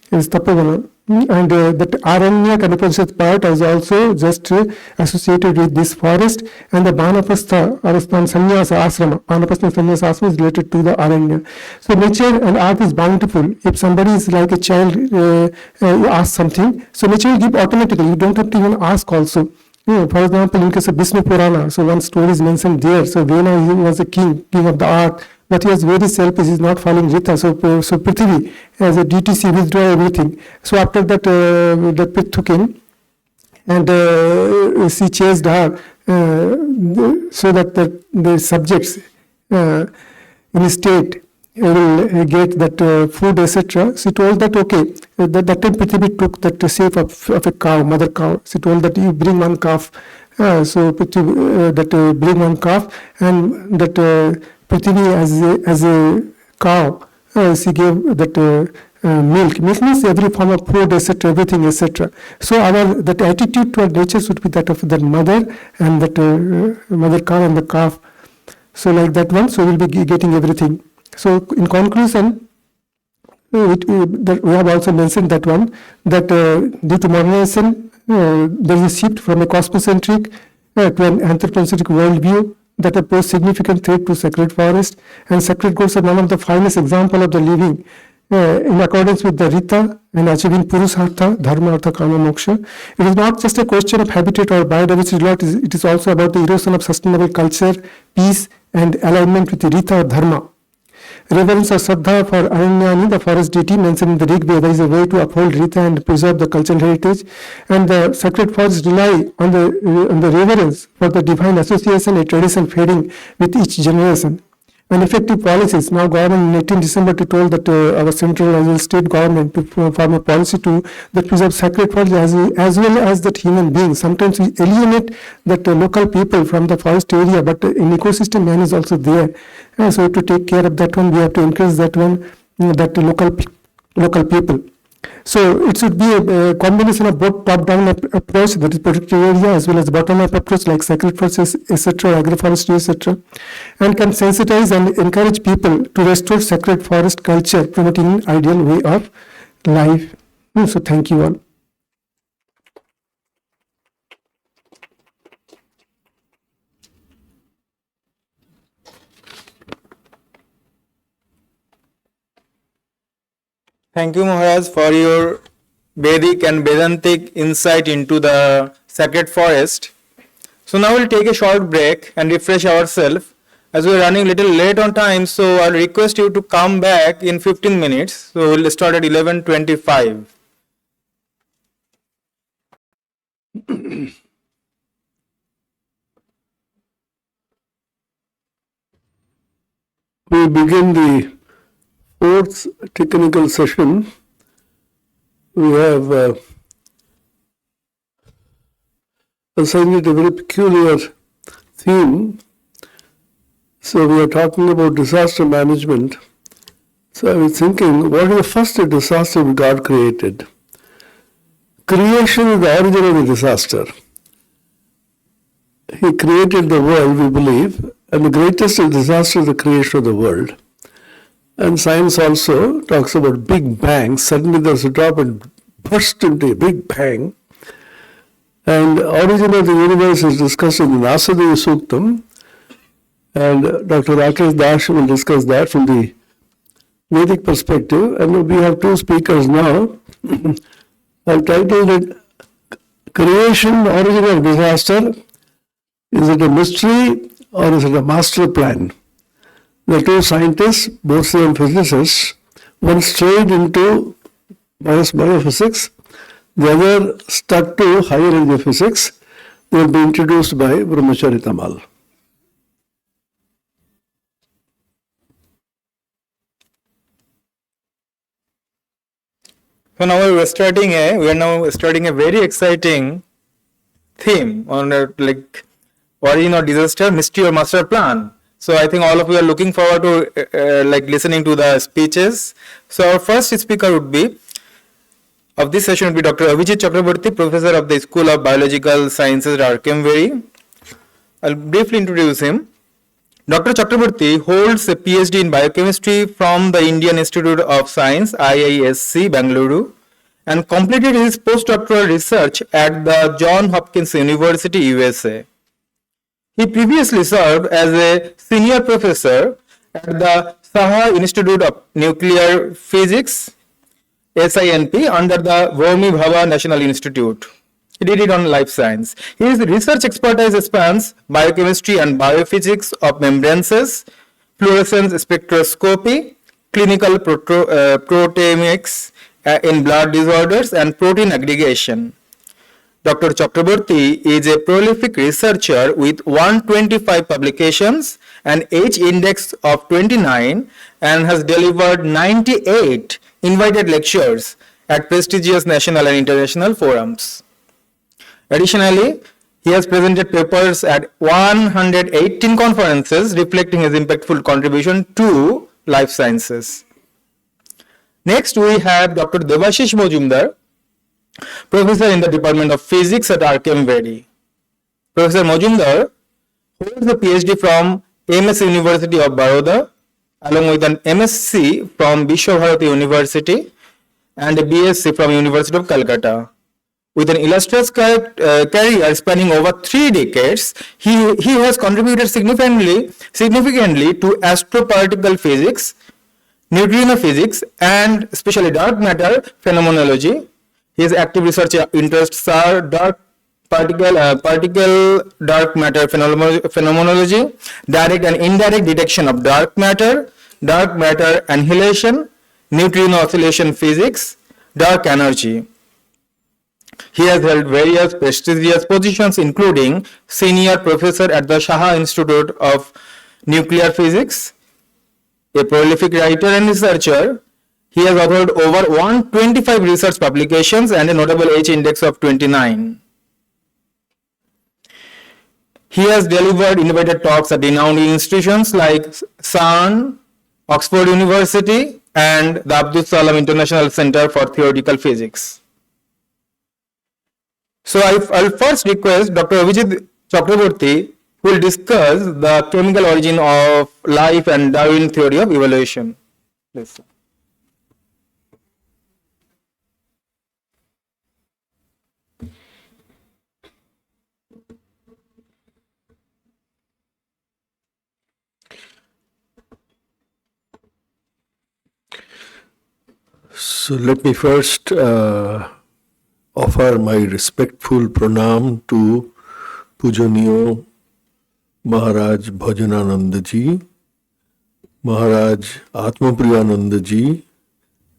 Speaker 5: Is Tapavana. And that Aranyak and Upanishad part is also just associated with this forest, and the Banapastha Arasthan Sannyasa Asrama. Banapastha Sannyasa Asrama is related to the Aranya. So nature and art is bountiful. If somebody is like a child, you ask something, so nature will give automatically. You don't have to even ask also. For example, in case of Vishnu Purana, so one story is mentioned there. So Vena was a king of the earth, but he was very selfish, he is not following Rita. So Prithvi, as a DTC, withdraw everything. So after that, the Pit took in, and she chased her, so that the subjects in his state will get that food, etc. She told that, okay, that time Prithvi took that shape of a cow, mother cow. She told that you bring one calf. So Prithvi, bring one calf, and that Prithvi as a cow, she gave that milk. Milk means every form of food, etc., everything, etc. So that attitude toward nature should be that of the mother and that mother cow and the calf. So like that one, so we'll be getting everything. So in conclusion, we have also mentioned that one, that due to modernization, there is a shift from a cosmocentric to an anthropocentric worldview that pose significant threat to sacred forest, and sacred groves are one of the finest example of the living in accordance with the Rita and achieving Purushartha, Dharma, Artha, Kama, Moksha. It is not just a question of habitat or biodiversity, it is also about the erosion of sustainable culture, peace, and alignment with the Rita or Dharma. Reverence or Shraddha for Aranyani, the forest deity mentioned in the Rig Veda, is a way to uphold Rita and preserve the cultural heritage. And the sacred forests rely on the reverence for the divine association, a tradition fading with each generation. And effective policies. Now government in 18 December to told that our central as well state government to form a policy to that preserve sacred forests as well as that human beings. Sometimes we alienate that local people from the forest area, but in ecosystem man is also there. So to take care of that one, we have to encourage that one, that local people. So it should be a combination of both top-down approach, that is protected area, as well as bottom-up approach like sacred forests, etc., agroforestry, etc., and can sensitize and encourage people to restore sacred forest culture, promoting an ideal way of life. So thank you all.
Speaker 2: Thank you, Maharaj, for your Vedic and Vedantic insight into the sacred forest. So now we'll take a short break and refresh ourselves, as we're running a little late on time. So I'll request you to come back in 15 minutes. So we'll start at 11:25.
Speaker 1: We begin the fourth technical session. We have assigned it a very peculiar theme. So we are talking about disaster management. So I was thinking, what is the first disaster God created? Creation is the origin of the disaster. He created the world, we believe, and the greatest disaster is the creation of the world. And science also talks about Big Bang. Suddenly there's a drop and burst into a Big Bang. And the origin of the universe is discussed in the Nasadeva Suktam. And Dr. Rakesh Dash will discuss that from the Vedic perspective. And we have two speakers now. I've titled it Creation, Origin of Disaster. Is it a mystery or is it a master plan? The two scientists, both of them physicists, one strayed into biophysics, the other stuck to higher energy physics. They will be introduced by Brahmacharitamal.
Speaker 2: So now we are now starting a very exciting theme on origin of disaster, mystery or master plan. So I think all of you are looking forward to listening to the speeches. So our first speaker would be of this session would be Dr. Abhijit Chakraborty, Professor of the School of Biological Sciences at Arkham. I'll briefly introduce him. Dr. Chakraborty holds a PhD in biochemistry from the Indian Institute of Science, IISc, Bengaluru, and completed his postdoctoral research at the Johns Hopkins University, USA. He previously served as a senior professor at the Saha Institute of Nuclear Physics, SINP, under the Homi Bhabha National Institute. He did it on life science. His research expertise spans biochemistry and biophysics of membranes, fluorescence spectroscopy, clinical proteomics in blood disorders, and protein aggregation. Dr. Chakraborty is a prolific researcher with 125 publications, an H index of 29, and has delivered 98 invited lectures at prestigious national and international forums. Additionally, he has presented papers at 118 conferences, reflecting his impactful contribution to life sciences. Next, we have Dr. Devashish Mojumdar, Professor in the Department of Physics at Arkham. Professor Mojumdar holds a PhD from MS University of Baroda, along with an MSc from Bharati University and a BSc from University of Kolkata. With an illustrious career spanning over 3 decades, he has contributed significantly to astroparticle physics, neutrino physics, and especially dark matter phenomenology. His active research interests are particle dark matter phenomenology, direct and indirect detection of dark matter annihilation, neutrino oscillation physics, dark energy. He has held various prestigious positions, including senior professor at the Saha Institute of Nuclear Physics, a prolific writer and researcher. He has authored over 125 research publications and a notable H index of 29. He has delivered innovative talks at renowned institutions like CERN, Oxford University, and the Abdus Salam International Center for Theoretical Physics. So I'll first request Dr. Abhijit Chakraborty, who will discuss the chemical origin of life and Darwin theory of evolution. Please.
Speaker 1: So let me first offer my respectful pranam to Pujaniya Maharaj Bhajanananda ji, Maharaj Atmapriyananda ji,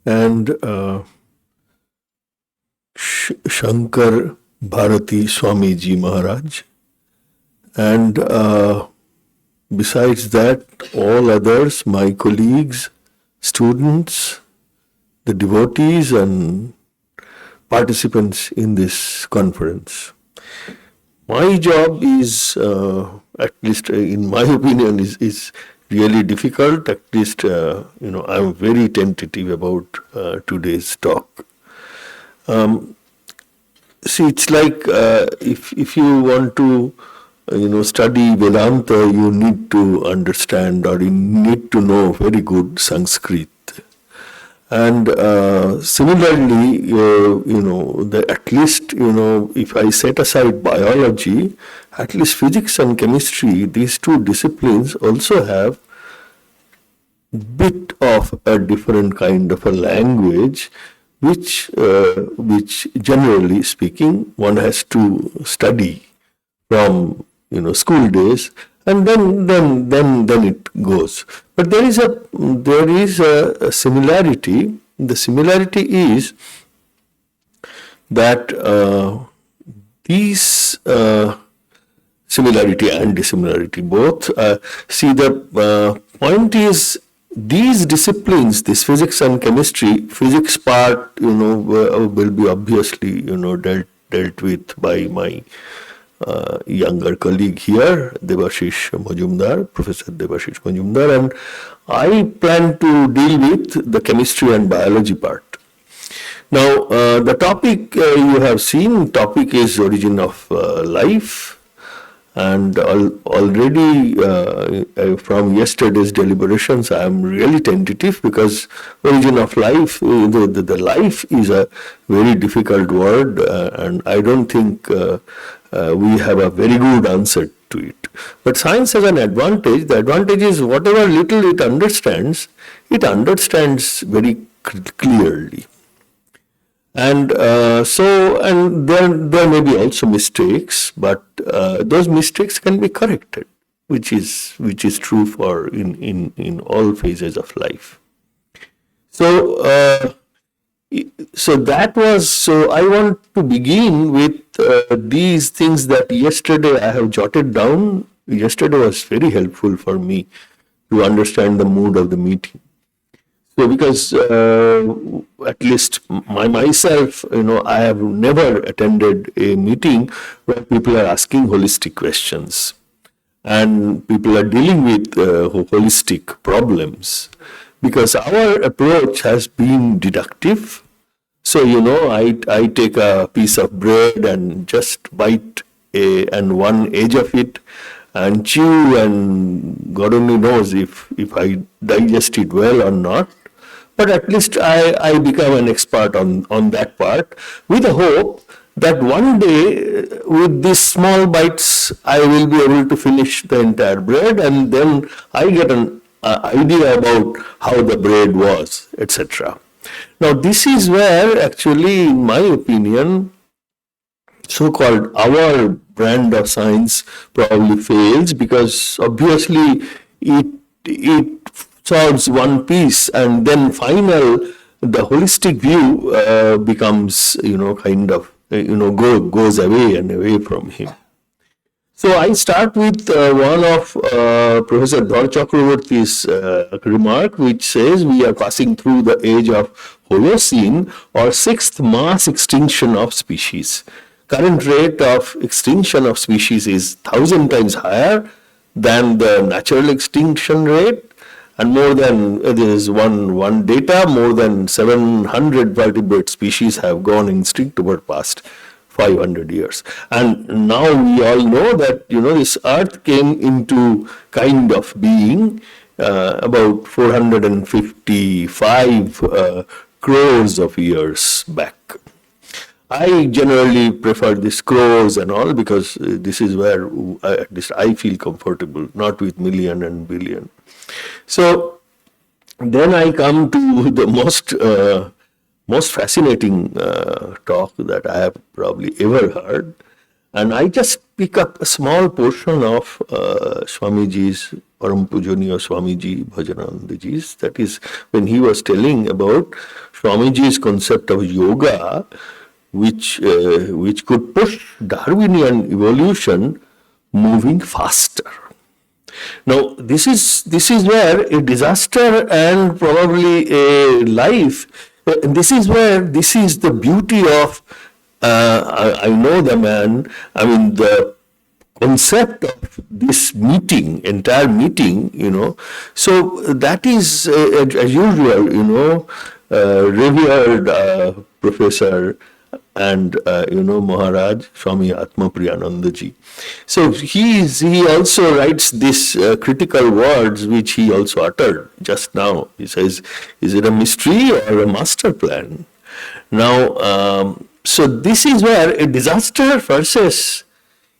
Speaker 1: and Shankar Bharati Swami ji Maharaj. And besides that, all others, my colleagues, students, the devotees and participants in this conference.
Speaker 6: my job is, at least in my opinion, is really difficult. At least, I'm very tentative about today's talk. See, it's like if you want to, study Vedanta, you need to understand or you need to know very good Sanskrit. And similarly, at least, if I set aside biology, at least physics and chemistry, these two disciplines also have bit of a different kind of a language, which generally speaking, one has to study from, school days, and then it goes. But there is a similarity. The similarity is that these similarity and dissimilarity both. See, the point is these disciplines, this physics and chemistry, physics part, will be obviously, dealt with by my younger colleague here, Debashish Majumdar, Professor Debashish Majumdar, and I plan to deal with the chemistry and biology part. Now, the topic you have seen, topic is origin of life, and already from yesterday's deliberations, I am really tentative because origin of life, the life is a very difficult word, and I don't think we have a very good answer to it. But science has an advantage. The advantage is whatever little it understands very clearly. And and there may be also mistakes, but those mistakes can be corrected, which is true for in all phases of life. So I want to begin with these things that yesterday I have jotted down. Yesterday was very helpful for me to understand the mood of the meeting. So because at least myself, I have never attended a meeting where people are asking holistic questions and people are dealing with holistic problems, because our approach has been deductive. So, I take a piece of bread and just bite one edge of it and chew, and God only knows if I digest it well or not. But at least I become an expert on that part, with the hope that one day with these small bites I will be able to finish the entire bread, and then I get an idea about how the bread was, etc. Now this is where actually, in my opinion, so-called our brand of science probably fails, because obviously it solves one piece, and then the holistic view becomes, goes away and away from him. So I start with one of Professor Dhar Chakraborty's remark, which says we are passing through the age of Holocene, or sixth mass extinction of species. Current rate of extinction of species is 1,000 times higher than the natural extinction rate. And more than, there is one data, more than 700 vertebrate species have gone extinct over past 500 years. And now we all know that, this earth came into kind of being about 455 crores of years back. I generally prefer this crores and all, because this is where at least I feel comfortable, not with million and billion. So then I come to the most fascinating talk that I have probably ever heard, and I just pick up a small portion of Swamiji's, Param Pujaniya Swamiji Bhajanandaji's, that is when he was telling about Swamiji's concept of yoga, which could push Darwinian evolution moving faster. Now, this is where a disaster and probably a life, this is the beauty of, I know the man, the concept of this meeting, entire meeting, So that is, as usual, revered professor and, Maharaj Swami Atma Priyanandaji. So he also writes these critical words which he also uttered just now. He says, is it a mystery or a master plan? Now, so this is where a disaster versus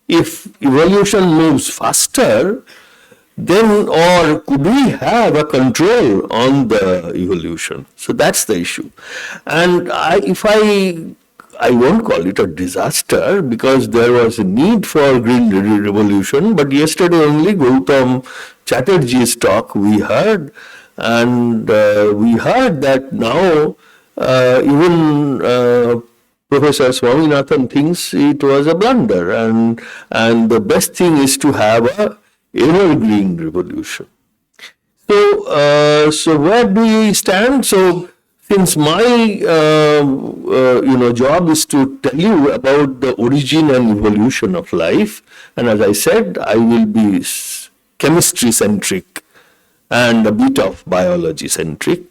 Speaker 6: if evolution moves faster, then or could we have a control on the evolution? So that's the issue. And I won't call it a disaster because there was a need for green revolution, but yesterday only Gautam Chatterjee's talk we heard, and we heard that now even Professor Swaminathan thinks it was a blunder, and the best thing is to have a evergreen revolution. So where do we stand? So since my job is to tell you about the origin and evolution of life, and as I said, I will be chemistry centric and a bit of biology centric,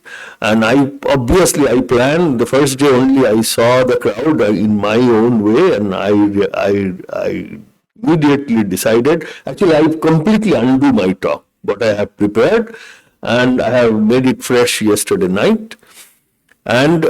Speaker 6: and I planned the first day only. I saw the crowd in my own way, and I immediately decided. Actually, I completely undo my talk, what I have prepared, and I have made it fresh yesterday night. And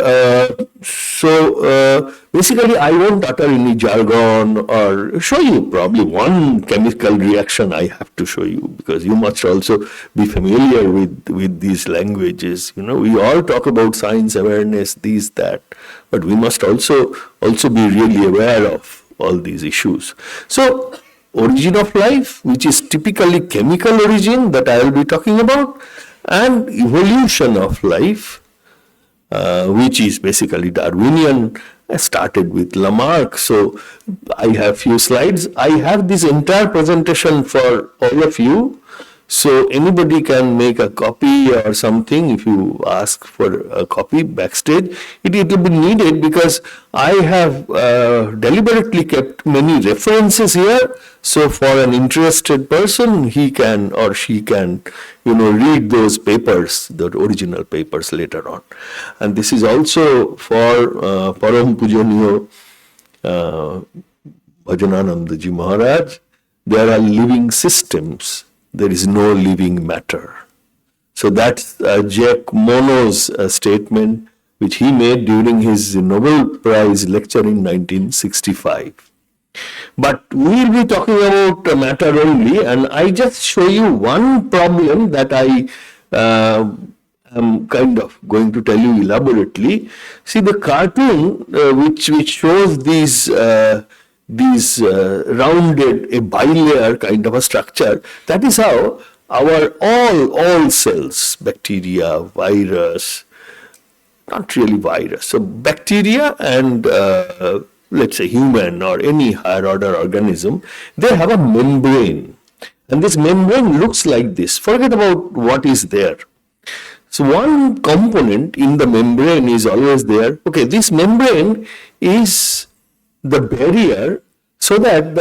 Speaker 6: basically, I won't utter any jargon or show you probably one chemical reaction I have to show you, because you must also be familiar with these languages. We all talk about science, awareness, this, that, but we must also be really aware of all these issues. So, origin of life, which is typically chemical origin that I will be talking about, and evolution of life, which is basically Darwinian, started with Lamarck. So I have few slides. I have this entire presentation for all of you. So anybody can make a copy or something if you ask for a copy backstage. It will be needed because I have deliberately kept many references here. So for an interested person, he can or she can, read those papers, the original papers later on. And this is also for Param Pujaniya Bhajananandaji Maharaj. There are living systems. There is no living matter. So that's Jack Monod's statement, which he made during his Nobel Prize lecture in 1965. But we will be talking about matter only, and I just show you one problem that I am kind of going to tell you elaborately. See, the cartoon which shows these rounded, a bilayer kind of a structure, that is how our all cells, bacteria, virus, not really virus, so bacteria and let's say human or any higher order organism, they have a membrane, and this membrane looks like this. Forget about what is there. So one component in the membrane is always there. Okay, this membrane is the barrier, so that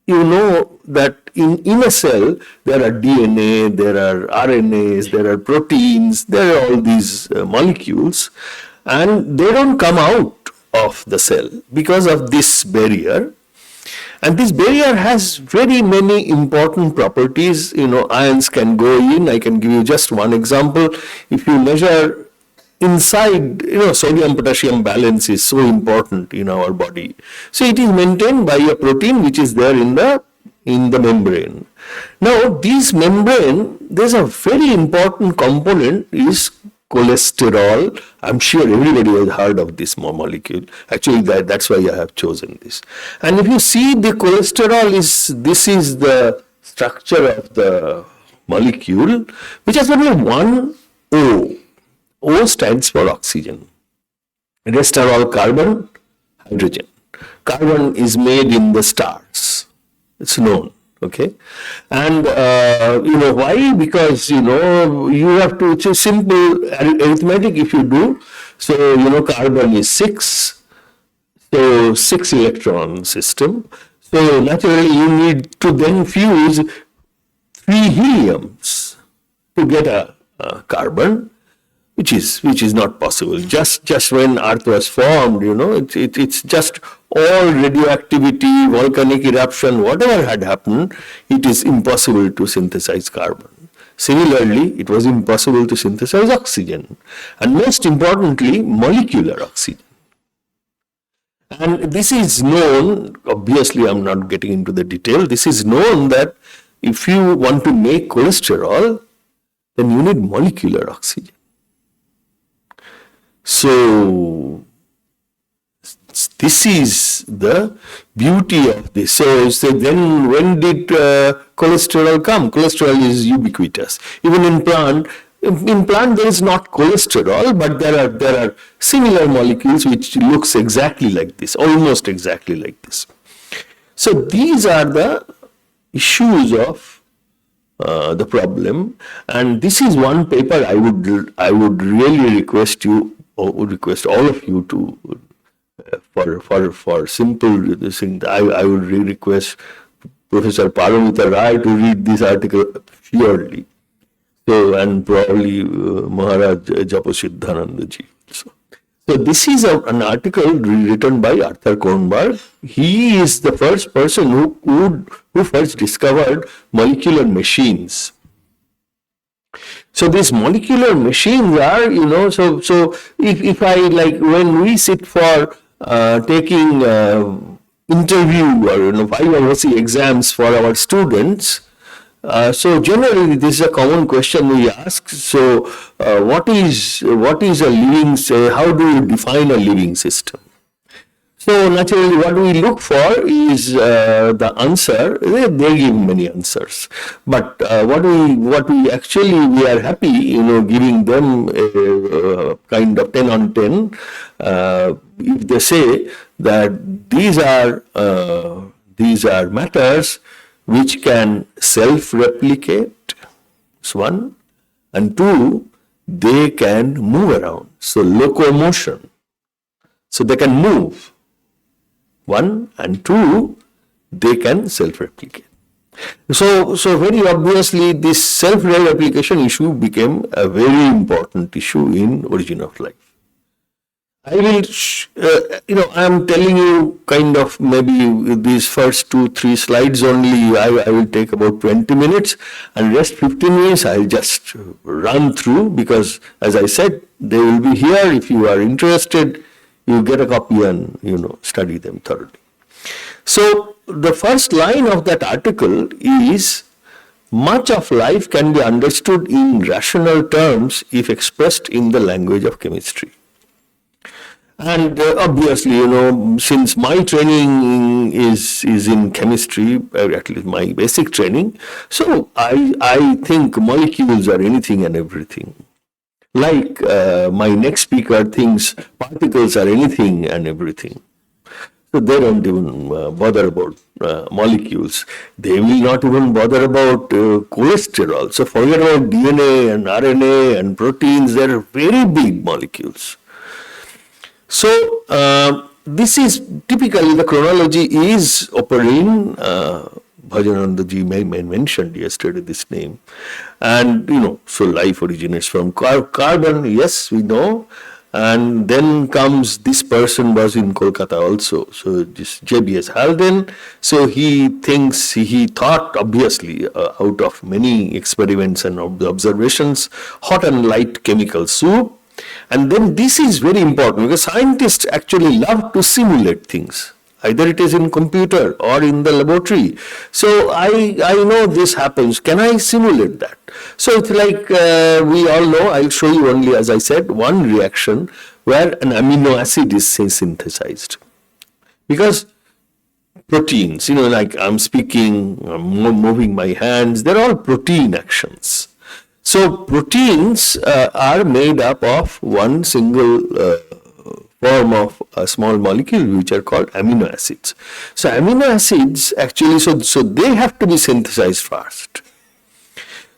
Speaker 6: that in a cell there are DNA, there are RNAs, there are proteins, there are all these molecules, and they don't come out of the cell because of this barrier. And this barrier has very many important properties. Ions can go in. I can give you just one example. If you measure inside, sodium potassium balance is so important in our body. So it is maintained by a protein which is there in the membrane. Now this membrane, there's a very important component is cholesterol. I'm sure everybody has heard of this molecule. Actually, that's why I have chosen this. And if you see, the cholesterol this is the structure of the molecule, which has only one O. O stands for oxygen. Rest are all carbon, hydrogen. Carbon is made in the stars. It's known. Okay. And why? Because you have to, it's a simple arithmetic if you do. So carbon is 6. So 6 electron system. So naturally you need to then fuse 3 heliums to get a carbon, which is not possible. Just when Earth was formed, it's just all radioactivity, volcanic eruption, whatever had happened, it is impossible to synthesize carbon. Similarly, it was impossible to synthesize oxygen, and most importantly, molecular oxygen. And this is known, obviously I'm not getting into the detail, this is known that if you want to make cholesterol, then you need molecular oxygen. So this is the beauty of this. So then when did cholesterol come? Cholesterol is ubiquitous. Even in plant there is not cholesterol, but there are similar molecules which looks exactly like this, almost exactly like this. So these are the issues of the problem, and this is one paper I would really request all of you to for simple thing. I would really request Professor Paramita Rai to read this article surely. So, and probably Maharaj Japasiddhananda ji also. So this is an article written by Arthur Kornberg. He is the first person who first discovered molecular machines. So these molecular machines are, so if I like when we sit for taking interview or 5 hour exams for our students, so generally this is a common question we ask. So what is a living, how do you define a living system? So naturally what we look for is the answer. They give many answers, but what we actually we are happy giving them a kind of 10 on 10 if they say that these are matters which can self-replicate, that's one, and two, they can move around, so locomotion, so they can move. 1 and 2, they can self-replicate. So very obviously this self-replication issue became a very important issue in Origin of Life. I will, I am telling you kind of maybe these first 2-3 slides only, I will take about 20 minutes, and rest 15 minutes I will just run through, because as I said, they will be here. If you are interested, you get a copy and study them thoroughly. So the first line of that article is, much of life can be understood in rational terms if expressed in the language of chemistry. And obviously, since my training is in chemistry, at least my basic training, so I think molecules are anything and everything. Like my next speaker thinks particles are anything and everything. So they don't even bother about molecules. They will not even bother about cholesterol. So forget about DNA and RNA and proteins. They are very big molecules. So this is typically the chronology is Oparin. Bhajananda ji mentioned yesterday this name, and so life originates from carbon. Yes, we know, and then comes this person was in Kolkata also. So this J.B.S. Halden. So he thought obviously out of many experiments and observations, hot and light chemical soup. And then this is very important because scientists actually love to simulate things. Either it is in computer or in the laboratory. So I know this happens. Can I simulate that? So it's like we all know, I'll show you only, as I said, one reaction where an amino acid is synthesized. Because proteins, like I'm speaking, I'm moving my hands, they're all protein actions. So proteins are made up of one single form of a small molecule which are called amino acids. So amino acids actually, so they have to be synthesized first.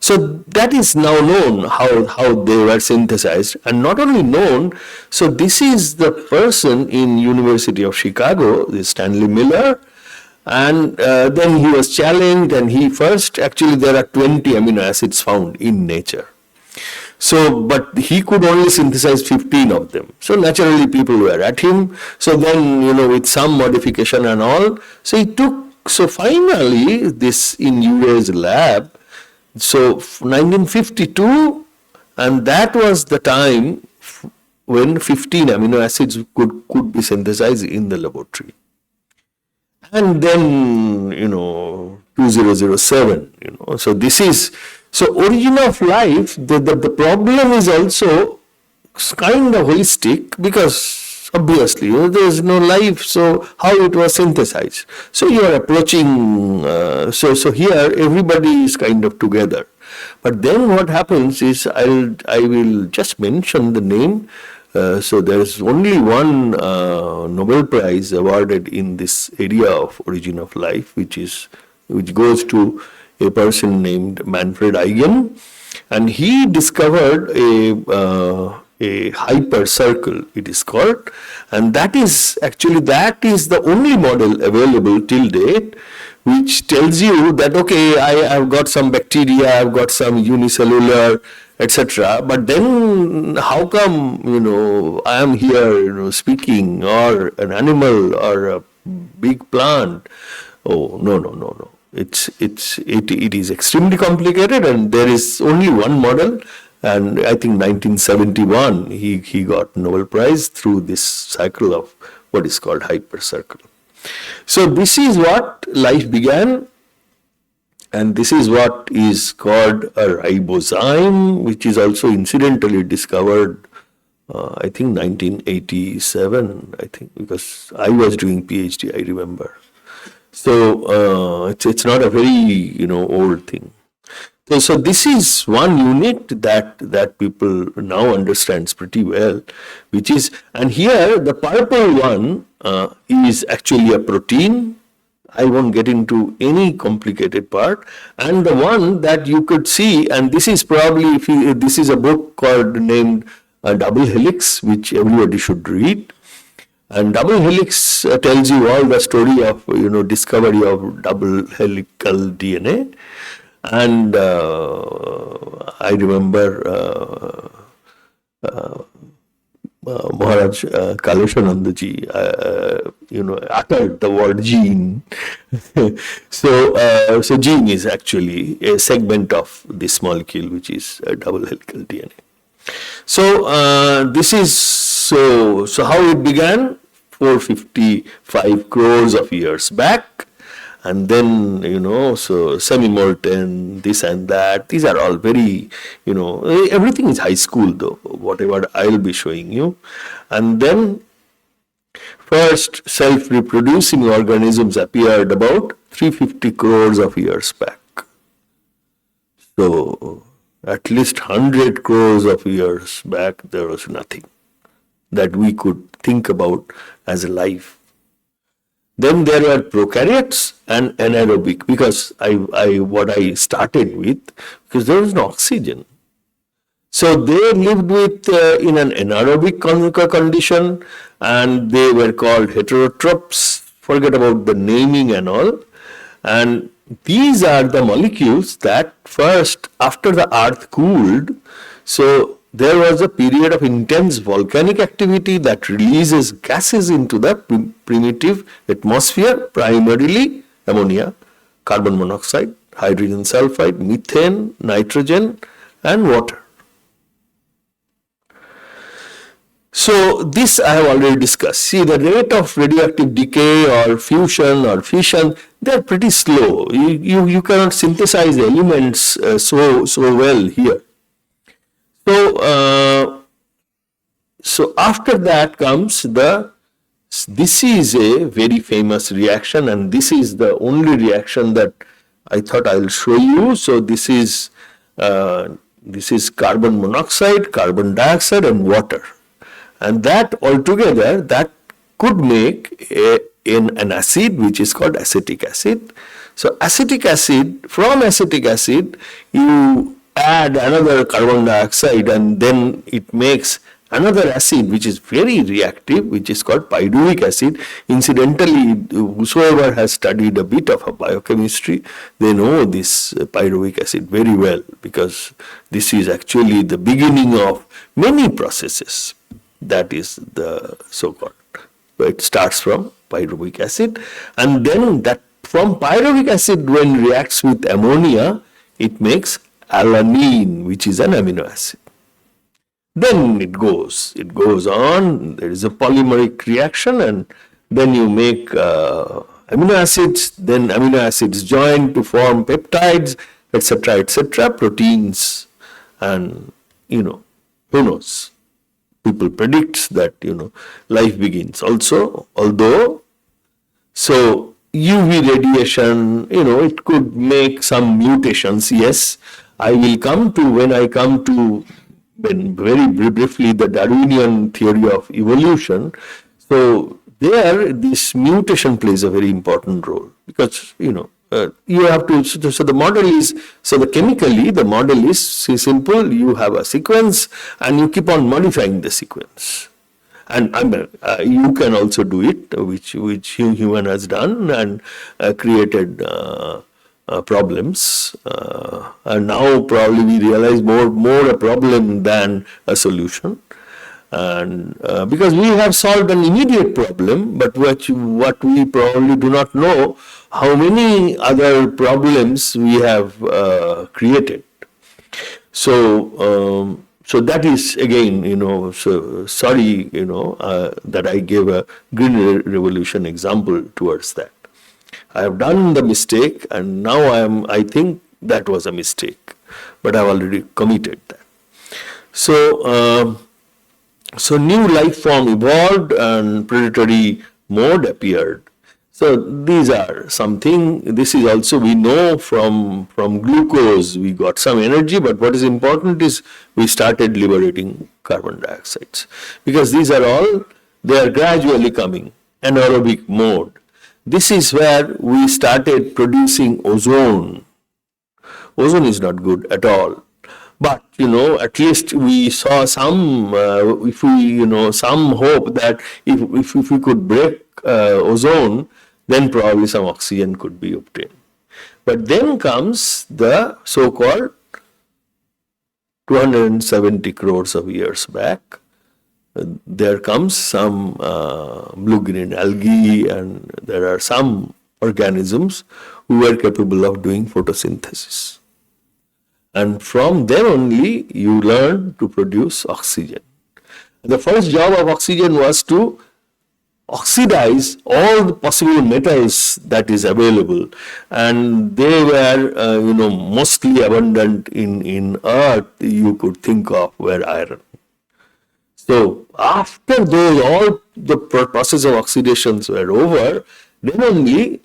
Speaker 6: So that is now known how they were synthesized, and not only known, so this is the person in University of Chicago, this Stanley Miller, And then he was challenged, and actually there are 20 amino acids found in nature. So, but he could only synthesize 15 of them. So naturally people were at him. So then, with some modification and all, so finally this in UA's lab, so 1952, and that was the time when 15 amino acids could be synthesized in the laboratory. And then, 2007, so this is, so origin of life, the problem is also kind of holistic, because obviously there is no life, so how it was synthesized. So you are approaching, so here everybody is kind of together. But then what happens is, I will just mention the name. So there is only one Nobel Prize awarded in this area of origin of life, which goes to a person named Manfred Eigen, and he discovered a hypercircle, it is called, and that is the only model available till date, which tells you that, okay, I have got some bacteria, I've got some unicellular, etc. But then how come, I am here, speaking, or an animal, or a big plant? Oh, no. It is extremely complicated, and there is only one model. And I think 1971 he got Nobel Prize through this cycle of what is called hypercircle. So this is what life began, and this is what is called a ribozyme, which is also incidentally discovered, I think 1987, because I was doing PhD, I remember. So it's not a very old thing. So this is one unit that people now understands pretty well, which is, and here the purple one is actually a protein. I won't get into any complicated part. And the one that you could see, and this is probably, this is a book named Double Helix, which everybody should read. And double helix tells you all the story of discovery of double helical DNA. And I remember Maharaj Kaleshanandaji, uttered the word gene. So gene is actually a segment of this molecule, which is a double helical DNA. So this is so how it began 455 crores of years back. And then, so semi-molten, this and that, these are all very, everything is high school though, whatever I'll be showing you. And then first self-reproducing organisms appeared about 350 crores of years back. So at least 100 crores of years back, there was nothing that we could think about as a life. Then there were prokaryotes and anaerobic, because what I started with, because there was no oxygen. So they lived with in an anaerobic condition, and they were called heterotrophs. Forget about the naming and all. And these are the molecules that first, after the earth cooled, so there was a period of intense volcanic activity that releases gases into the primitive atmosphere, primarily ammonia, carbon monoxide, hydrogen sulfide, methane, nitrogen, and water. So this I have already discussed. See, the rate of radioactive decay or fusion or fission, they are pretty slow. You cannot synthesize the elements so well here. So after that comes this is a very famous reaction, and this is the only reaction that I thought I will show you. So this is carbon monoxide, carbon dioxide, and water, and that altogether that could make an acid which is called acetic acid. So acetic acid, from acetic acid you add another carbon dioxide, and then it makes another acid which is very reactive, which is called pyruvic acid. Incidentally, whosoever has studied a bit of biochemistry, they know this pyruvic acid very well, because this is actually the beginning of many processes. That is the so-called. It starts from pyruvic acid, and then that from pyruvic acid, when reacts with ammonia, it makes alanine, which is an amino acid. Then it goes on, there is a polymeric reaction, and then you make amino acids, then amino acids join to form peptides, etc., proteins, and who knows. People predict that, life begins also, although, so UV radiation, it could make some mutations, yes. When I come to very briefly the Darwinian theory of evolution, so there this mutation plays a very important role, because, you have to, so the model is, chemically the model is simple. You have a sequence and you keep on modifying the sequence. And you can also do it, which human has done, and created problems. And now probably we realize more a problem than a solution. And because we have solved an immediate problem, but what we probably do not know, how many other problems we have created. So that is again, so sorry, that I gave a green revolution example towards that. I have done the mistake, and now I think that was a mistake, but I have already committed that. So new life form evolved and predatory mode appeared. So these are something, this is also we know from glucose we got some energy, but what is important is we started liberating carbon dioxides, because these are all, they are gradually coming, anaerobic mode. This is where we started producing ozone. Ozone is not good at all. But, at least we saw some, some hope that if we could break ozone, then probably some oxygen could be obtained. But then comes the so-called 270 crores of years back. There comes some blue-green algae, and there are some organisms who were capable of doing photosynthesis. And from there only you learn to produce oxygen. The first job of oxygen was to oxidize all the possible metals that is available, and they were mostly abundant in earth. You could think of were iron. So after those, all the process of oxidations were over, then only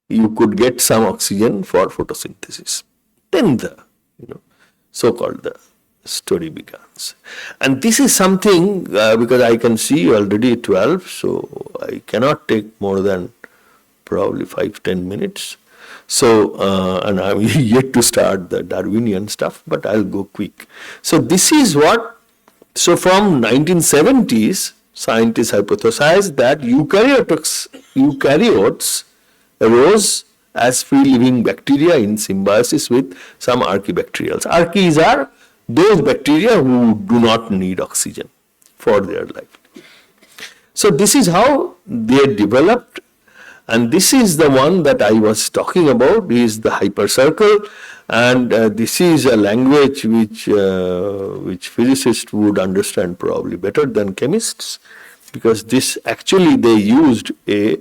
Speaker 6: you could get some oxygen for photosynthesis. Then the so-called the story begins. And this is something, because I can see already 12, so I cannot take more than probably 5-10 minutes. So, and I'm yet to start the Darwinian stuff, but I'll go quick. So this is what, so from 1970s, scientists hypothesized that eukaryotes arose as free living bacteria in symbiosis with some archaebacterials. Archaeas are those bacteria who do not need oxygen for their life. So this is how they developed, and this is the one that I was talking about, is the hypercircle, and this is a language which physicists would understand probably better than chemists, because this actually they used a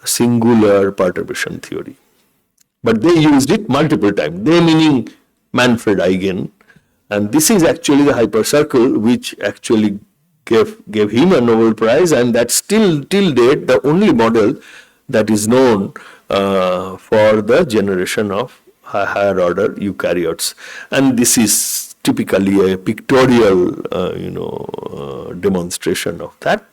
Speaker 6: singular perturbation theory, but they used it multiple times. They meaning Manfred Eigen, and this is actually the hypercircle which actually gave him a Nobel Prize, and that's still till date the only model that is known for the generation of higher order eukaryotes. And this is typically a pictorial demonstration of that.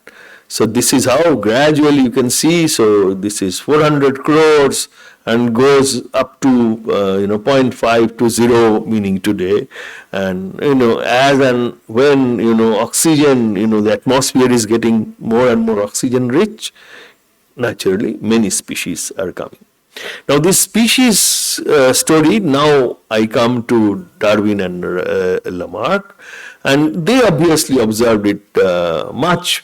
Speaker 6: So this is how gradually you can see, so this is 400 crores, and goes up to 0.5 to 0, meaning today. And as and when oxygen, the atmosphere is getting more and more oxygen rich, naturally many species are coming. Now this species story, now I come to Darwin and Lamarck, and they obviously observed it much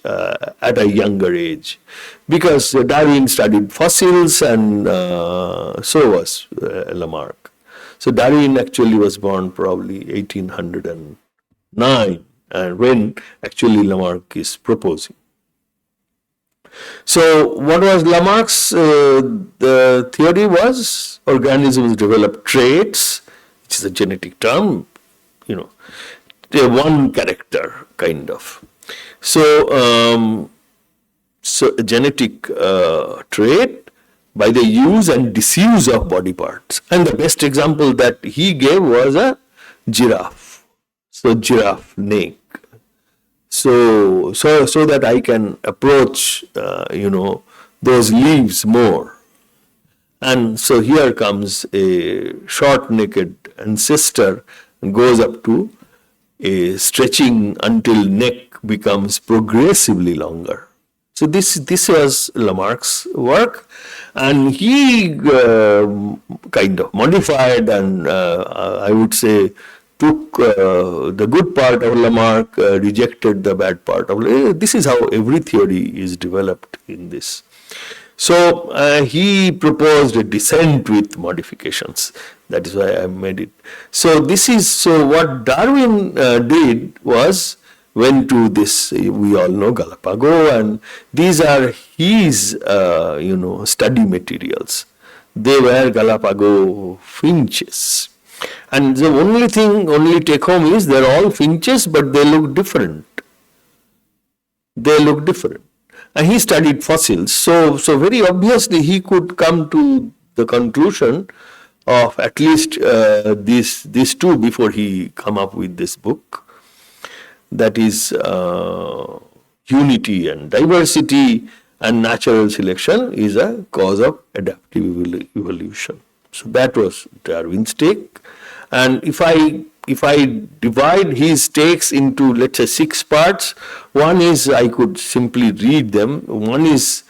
Speaker 6: at a younger age, because Darwin studied fossils and so was Lamarck. So Darwin actually was born probably 1809, and when actually Lamarck is proposing. So what was Lamarck's the theory was organisms develop traits, which is a genetic term, they're one character kind of. So a genetic trait by the use and disuse of body parts. And the best example that he gave was a giraffe. So giraffe neck. So that I can approach, those leaves more. And so here comes a short-necked ancestor and goes up to a stretching until neck becomes progressively longer. So this was Lamarck's work, and he kind of modified and I would say took the good part of Lamarck, rejected the bad part of Lamarck. This is how every theory is developed in this. So he proposed a descent with modifications. That is why I made it. So what Darwin did was went to this, we all know Galapagos, and these are his study materials. They were Galapagos finches. And the only take home is they're all finches, but they look different. And he studied fossils. So very obviously he could come to the conclusion of at least these two before he come up with this book. That is unity and diversity and natural selection is a cause of adaptive evolution. So that was Darwin's take. And if I divide his takes into, let's say, 6 parts, one is, I could simply read them. One is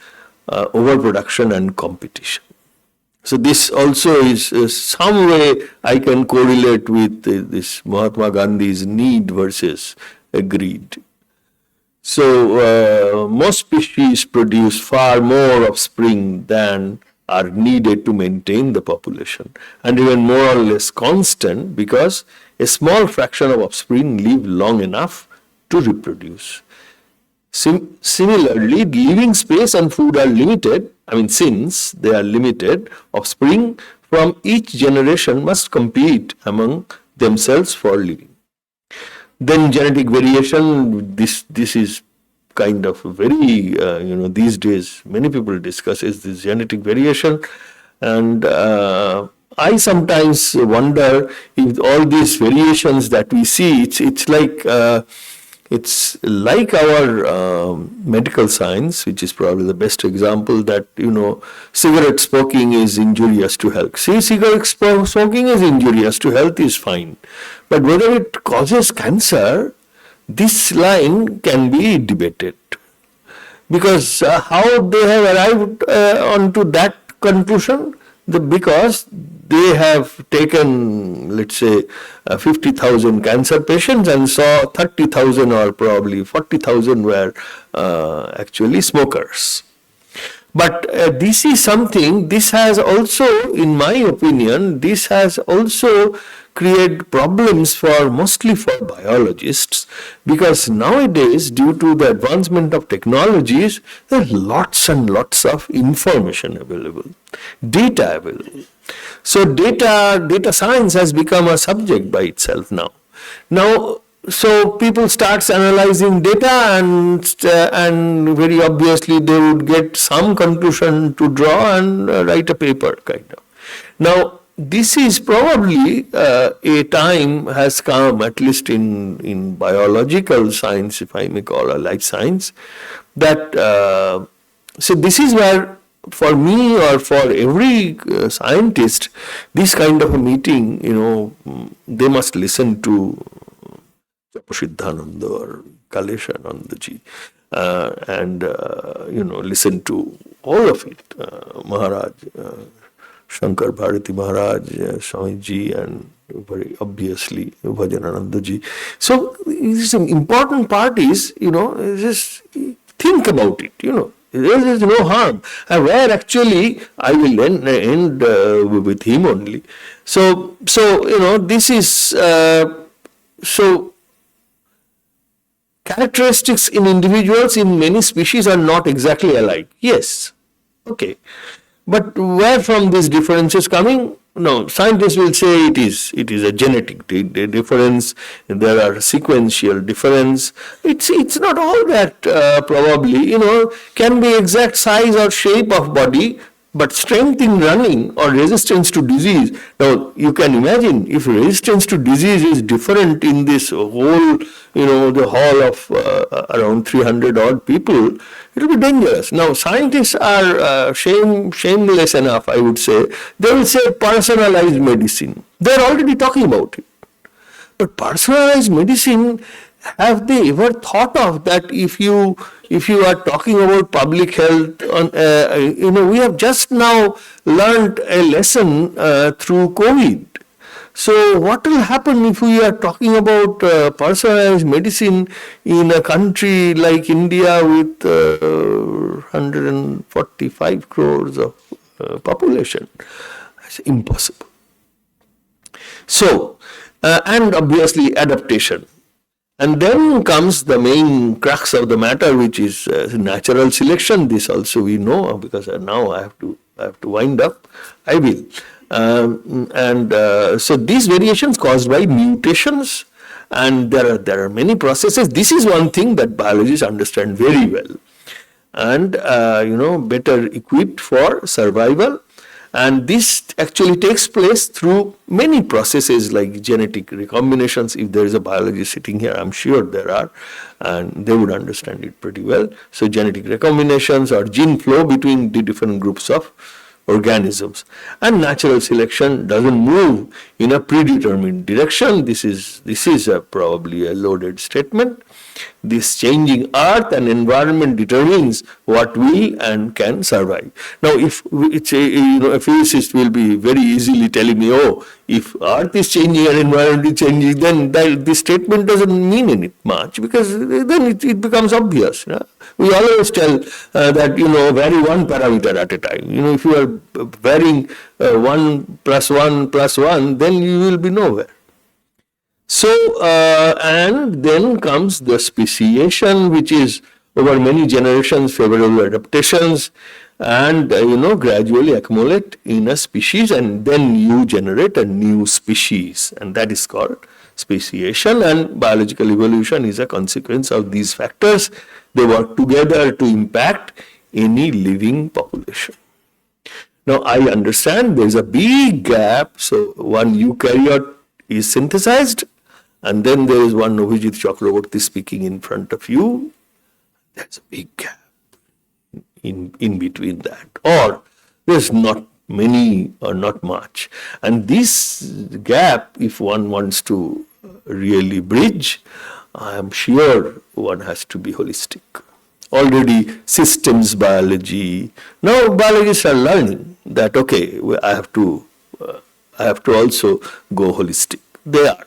Speaker 6: overproduction and competition. So this also is some way I can correlate with this Mahatma Gandhi's need versus greed. So most species produce far more offspring than are needed to maintain the population, and even more or less constant because a small fraction of offspring live long enough to reproduce. Similarly, living space and food are limited. Since they are limited, offspring from each generation must compete among themselves for living. Then genetic variation, this is kind of very, these days many people discuss is this genetic variation, and I sometimes wonder if all these variations that we see, it's like our medical science, which is probably the best example, that cigarette smoking is injurious to health. See, cigarette smoking is injurious to health is fine, but whether it causes cancer, this line can be debated, because how they have arrived onto that conclusion, because they have taken, let's say, 50,000 cancer patients and saw 30,000 or probably 40,000 were actually smokers. But this is something, this has also, in my opinion, this has also created problems mostly for biologists, because nowadays, due to the advancement of technologies, there are lots and lots of information available, data available. So data science has become a subject by itself now. So people starts analyzing data, and very obviously they would get some conclusion to draw and write a paper kind of. Now this is probably a time has come, at least in biological science, if I may call a life science, that so this is where for me or for every scientist, this kind of a meeting, they must listen to Siddhananda or Kaleshananda ji, and listen to all of it, Maharaj, Shankar Bharati Maharaj, Swamiji, and very obviously Bhajanananda ji. So some important part is, just think about it, There is no harm. And where actually I will end with him only. So this is so. Characteristics in individuals in many species are not exactly alike. Yes, okay. But where from these differences coming? No, scientists will say it is a genetic difference. There are sequential difference. It's not all that probably can be exact size or shape of body, but strength in running or resistance to disease. Now you can imagine if resistance to disease is different in this whole the hall of around 300 odd people, it will be dangerous. Now scientists are shameless enough, I would say. They will say personalized medicine. They are already talking about it. But personalized medicine, have they ever thought of that? If you are talking about public health, we have just now learned a lesson through COVID. So what will happen if we are talking about personalized medicine in a country like India with 145 crores of population? It's impossible. So, and obviously adaptation. And then comes the main crux of the matter, which is natural selection. This also we know, because now I have to wind up. I will. So these variations caused by mutations, and there are many processes. This is one thing that biologists understand very well, and better equipped for survival. And this actually takes place through many processes like genetic recombinations. If there is a biologist sitting here, I'm sure there are, and they would understand it pretty well. So genetic recombinations or gene flow between the different groups of organisms. And natural selection doesn't move in a predetermined direction. This is probably a loaded statement. This changing earth and environment determines what will and can survive. Now, if it's a physicist will be very easily telling me, oh, if earth is changing and environment is changing, then this statement doesn't mean any much, because then it becomes obvious. We always tell that vary one parameter at a time. If you are varying 1 + 1 + 1, then you will be nowhere. So, and then comes the speciation, which is over many generations, favorable adaptations, and gradually accumulate in a species, and then you generate a new species, and that is called speciation. And biological evolution is a consequence of these factors. They work together to impact any living population. Now, I understand there is a big gap. So, one eukaryote is synthesized, and then there is one Abhijit Chakraborty speaking in front of you. There's a big gap in between that. Or there's not many or not much. And this gap, if one wants to really bridge, I am sure one has to be holistic. Already systems biology. Now biologists are learning that, okay, I have to also go holistic. They are.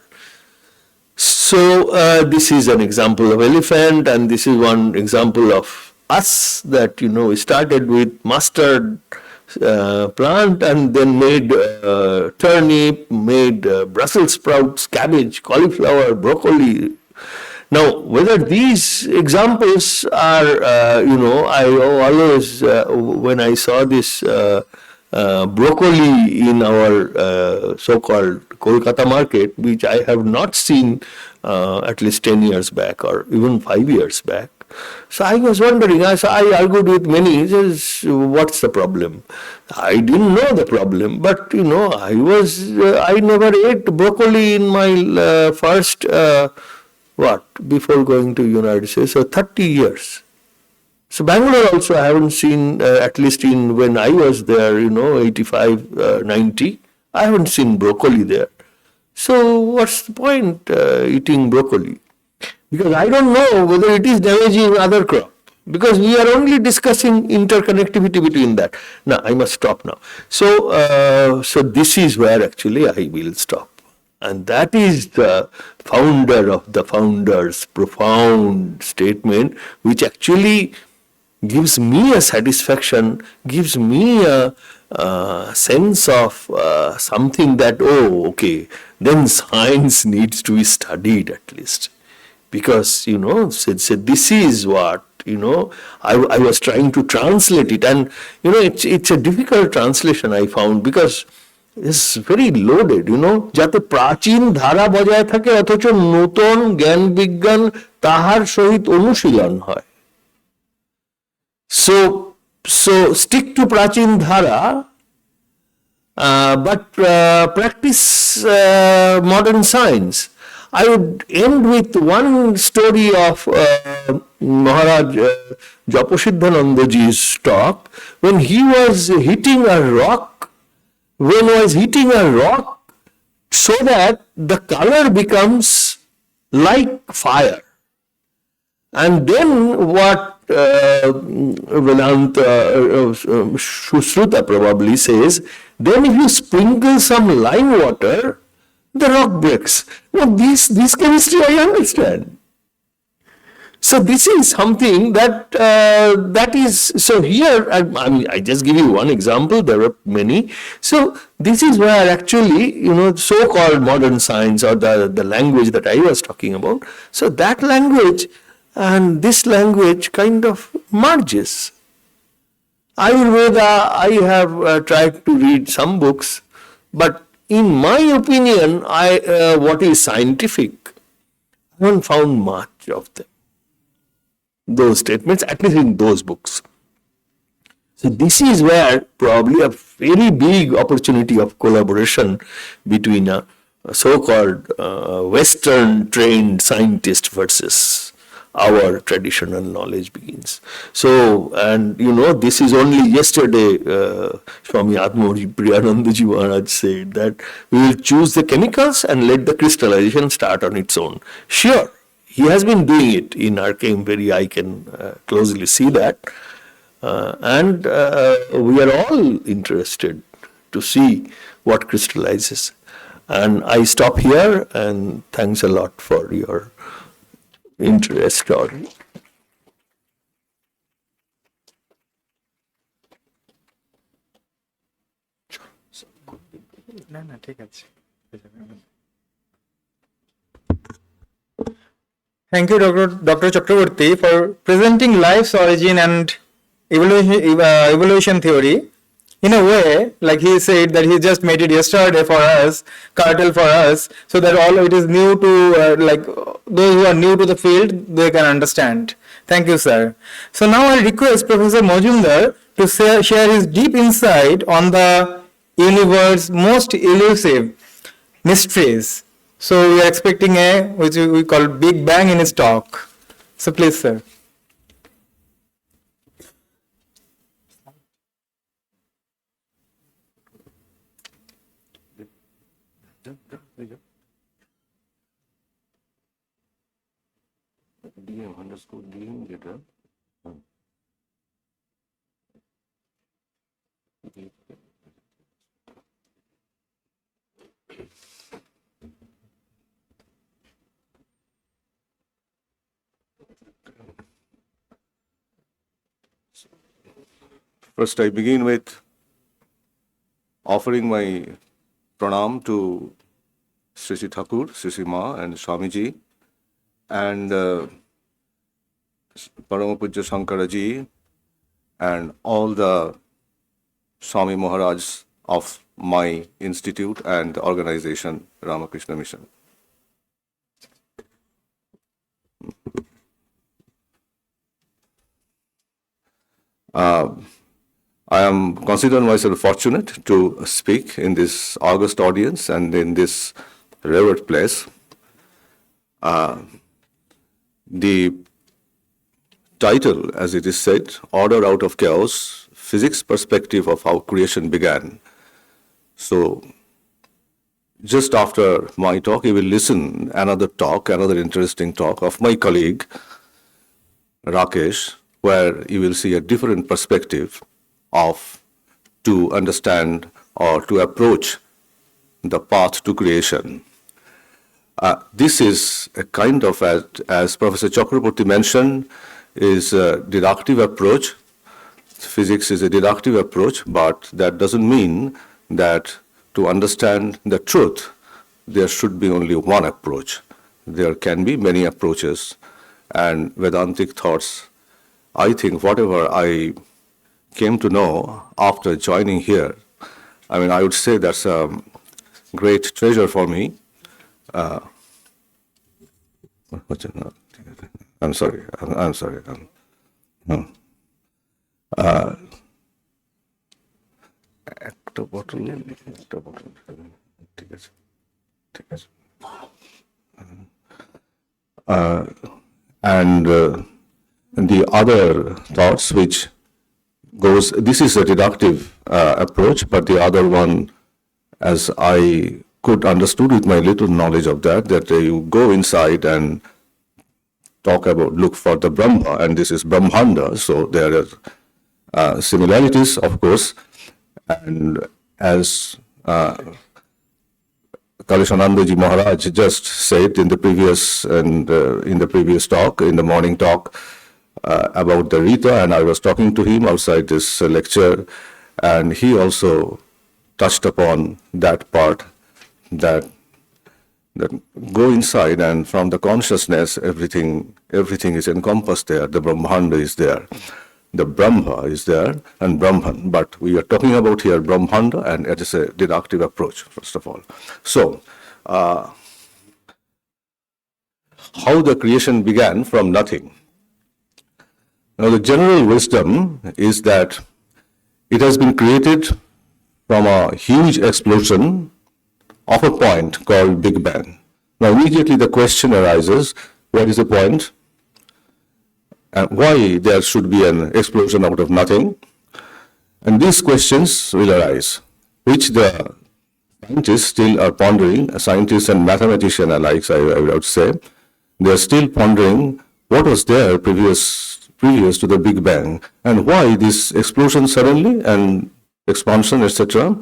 Speaker 6: So this is an example of elephant, and this is one example of us that we started with mustard plant, and then made turnip, made Brussels sprouts, cabbage, cauliflower, broccoli. Now, whether these examples are, I always, when I saw this broccoli in our so-called Kolkata market, which I have not seen at least 10 years back or even 5 years back. So I was wondering, I argued with many, what's the problem? I didn't know the problem, but I never ate broccoli in my first, before going to United States, so 30 years. So Bangalore also I haven't seen, at least in when I was there, 85, 90, I haven't seen broccoli there. So what's the point eating broccoli? Because I don't know whether it is damaging other crop. Because we are only discussing interconnectivity between that. Now I must stop now. So this is where actually I will stop. And that is the founder of the founder's profound statement, which actually gives me a satisfaction, gives me a sense of something that, oh, okay, then science needs to be studied at least. Because, this is what, I was trying to translate it. And, it's a difficult translation I found because it's very loaded, যাতে প্রাচীন ধারা বজায় থাকে অথচ নূতন জ্ঞান বিজ্ঞান তাহার সহিত অনুশীলন হয়। So stick to প্রাচীন ধারা, but practice modern science. I would end with one story of Maharaj Japasiddhanandaji's talk when he was hitting a rock. So that the color becomes like fire. And then what Vedanta, Sushruta probably says, then if you sprinkle some lime water, the rock breaks. Now this chemistry I understand. So this is something that is, so here, I just give you one example, there are many. So this is where actually, so-called modern science or the language that I was talking about, so that language and this language kind of merges. Ayurveda, I have tried to read some books, but in my opinion, what is scientific, I haven't found much of them. Those statements, at least in those books. So this is where probably a very big opportunity of collaboration between a so-called Western trained scientist versus our traditional knowledge begins. So, and this is only yesterday, Swami Atmori Priyanandaji Maharaj said that we will choose the chemicals and let the crystallization start on its own. Sure. He has been doing it in Arcane Berry, I can closely see that. And we are all interested to see what crystallizes. And I stop here and thanks a lot for your interest.
Speaker 2: Thank you, Dr. Chakraborty, for presenting life's origin and evolution theory in a way, like he said that he just made it yesterday for us, cartel for us, so that all it is new to, like those who are new to the field, they can understand. Thank you, sir. So now I request Professor Majumdar to share his deep insight on the universe's most elusive mysteries. So we are expecting which we call Big Bang in his talk. So please, sir.
Speaker 7: First, I begin with offering my pranam to Sri Sri Thakur, Sri Sri Ma and Swamiji and Paramapuja Shankaraji and all the Swami Maharajs of my institute and the organization Ramakrishna Mission. I am consider myself fortunate to speak in this august audience and in this revered place. The title, as it is said, Order Out of Chaos, Physics Perspective of How Creation Began. So, just after my talk, you will listen another interesting talk of my colleague, Rakesh, where you will see a different perspective to understand or to approach the path to creation. This is a kind of, as Professor Chakraborty mentioned, is a deductive approach. Physics is a deductive approach, but that doesn't mean that to understand the truth, there should be only one approach. There can be many approaches. And Vedantic thoughts, I think whatever I came to know after joining here, I mean, I would say that's a great treasure for me. I'm sorry. একটা bottle, ঠিক আছে. And the other thoughts which goes, this is a deductive approach, but the other one, as I could understood with my little knowledge of that you go inside and look for the Brahma, and this is Brahmanda, so there are similarities, of course, and as Kaleshanandaji Maharaj just said in the previous talk, in the morning talk, about the Rita, and I was talking to him outside this lecture, and he also touched upon that part, that go inside, and from the consciousness, everything is encompassed there. The Brahmanda is there, the Brahma is there, and Brahman. But we are talking about here Brahmanda, and it is a deductive approach, first of all. So, how the creation began from nothing. Now, the general wisdom is that it has been created from a huge explosion of a point called Big Bang. Now, immediately the question arises, what is the point? And why there should be an explosion out of nothing? And these questions will arise, which the scientists still are pondering, scientists and mathematicians alike, I would say. They are still pondering what was there previous to the Big Bang, and why this explosion suddenly and expansion, etc.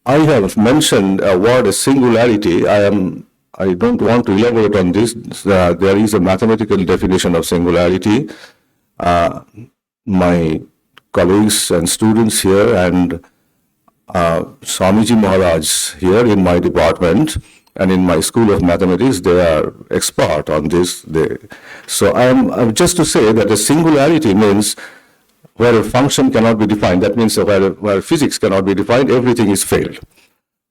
Speaker 7: I have mentioned a word, a singularity. I don't want to elaborate on this. There is a mathematical definition of singularity. My colleagues and students here and Swamiji Maharaj here in my department and in my school of mathematics, they are expert on this. So I'm just to say that a singularity means where a function cannot be defined. That means where physics cannot be defined, everything is failed.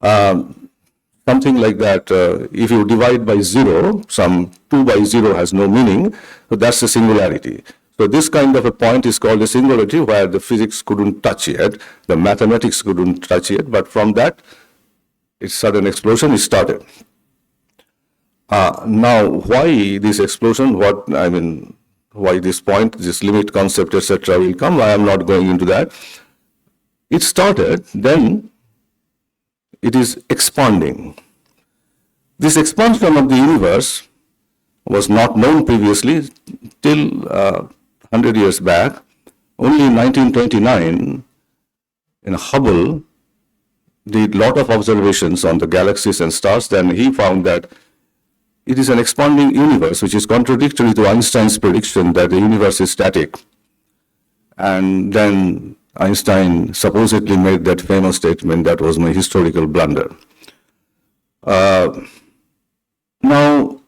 Speaker 7: Something like that, if you divide by 0, some 2 by 0 has no meaning, so that's a singularity. So this kind of a point is called a singularity, where the physics couldn't touch it, the mathematics couldn't touch it, but from that, its sudden explosion is started. Now, why this explosion, why this point, this limit concept, etc. will come, I am not going into that. It started, then it is expanding. This expansion of the universe was not known previously till 100 years back. Only in 1929, in Hubble, did lot of observations on the galaxies and stars. Then he found that it is an expanding universe, which is contradictory to Einstein's prediction that the universe is static. And then Einstein supposedly made that famous statement, that was my historical blunder. Now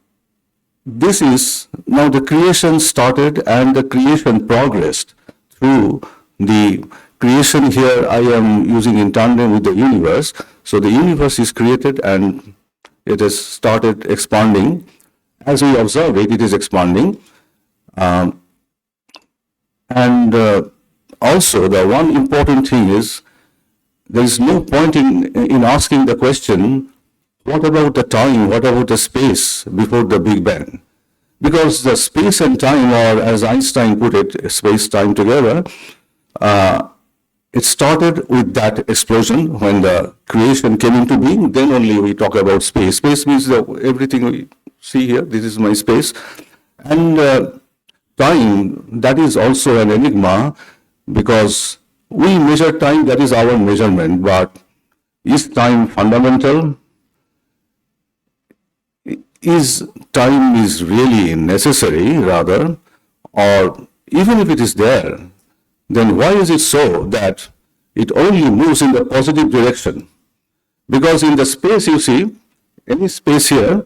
Speaker 7: the creation started and the creation progressed through the creation here. I am using in tandem with the universe. So the universe is created and it has started expanding. As we observe it, it is expanding. Also, the one important thing is, there is no point in asking the question, what about the time, what about the space before the Big Bang? because the space and time, or as Einstein put it, space-time together, it started with that explosion when the creation came into being. Then only we talk about space. Space means everything we see here. This is my space. And time, that is also an enigma, because we measure time, that is our measurement, but is time fundamental? Is time is really necessary, rather, or even if it is there, then why is it so that it only moves in the positive direction? Because in the space, you see, any space here,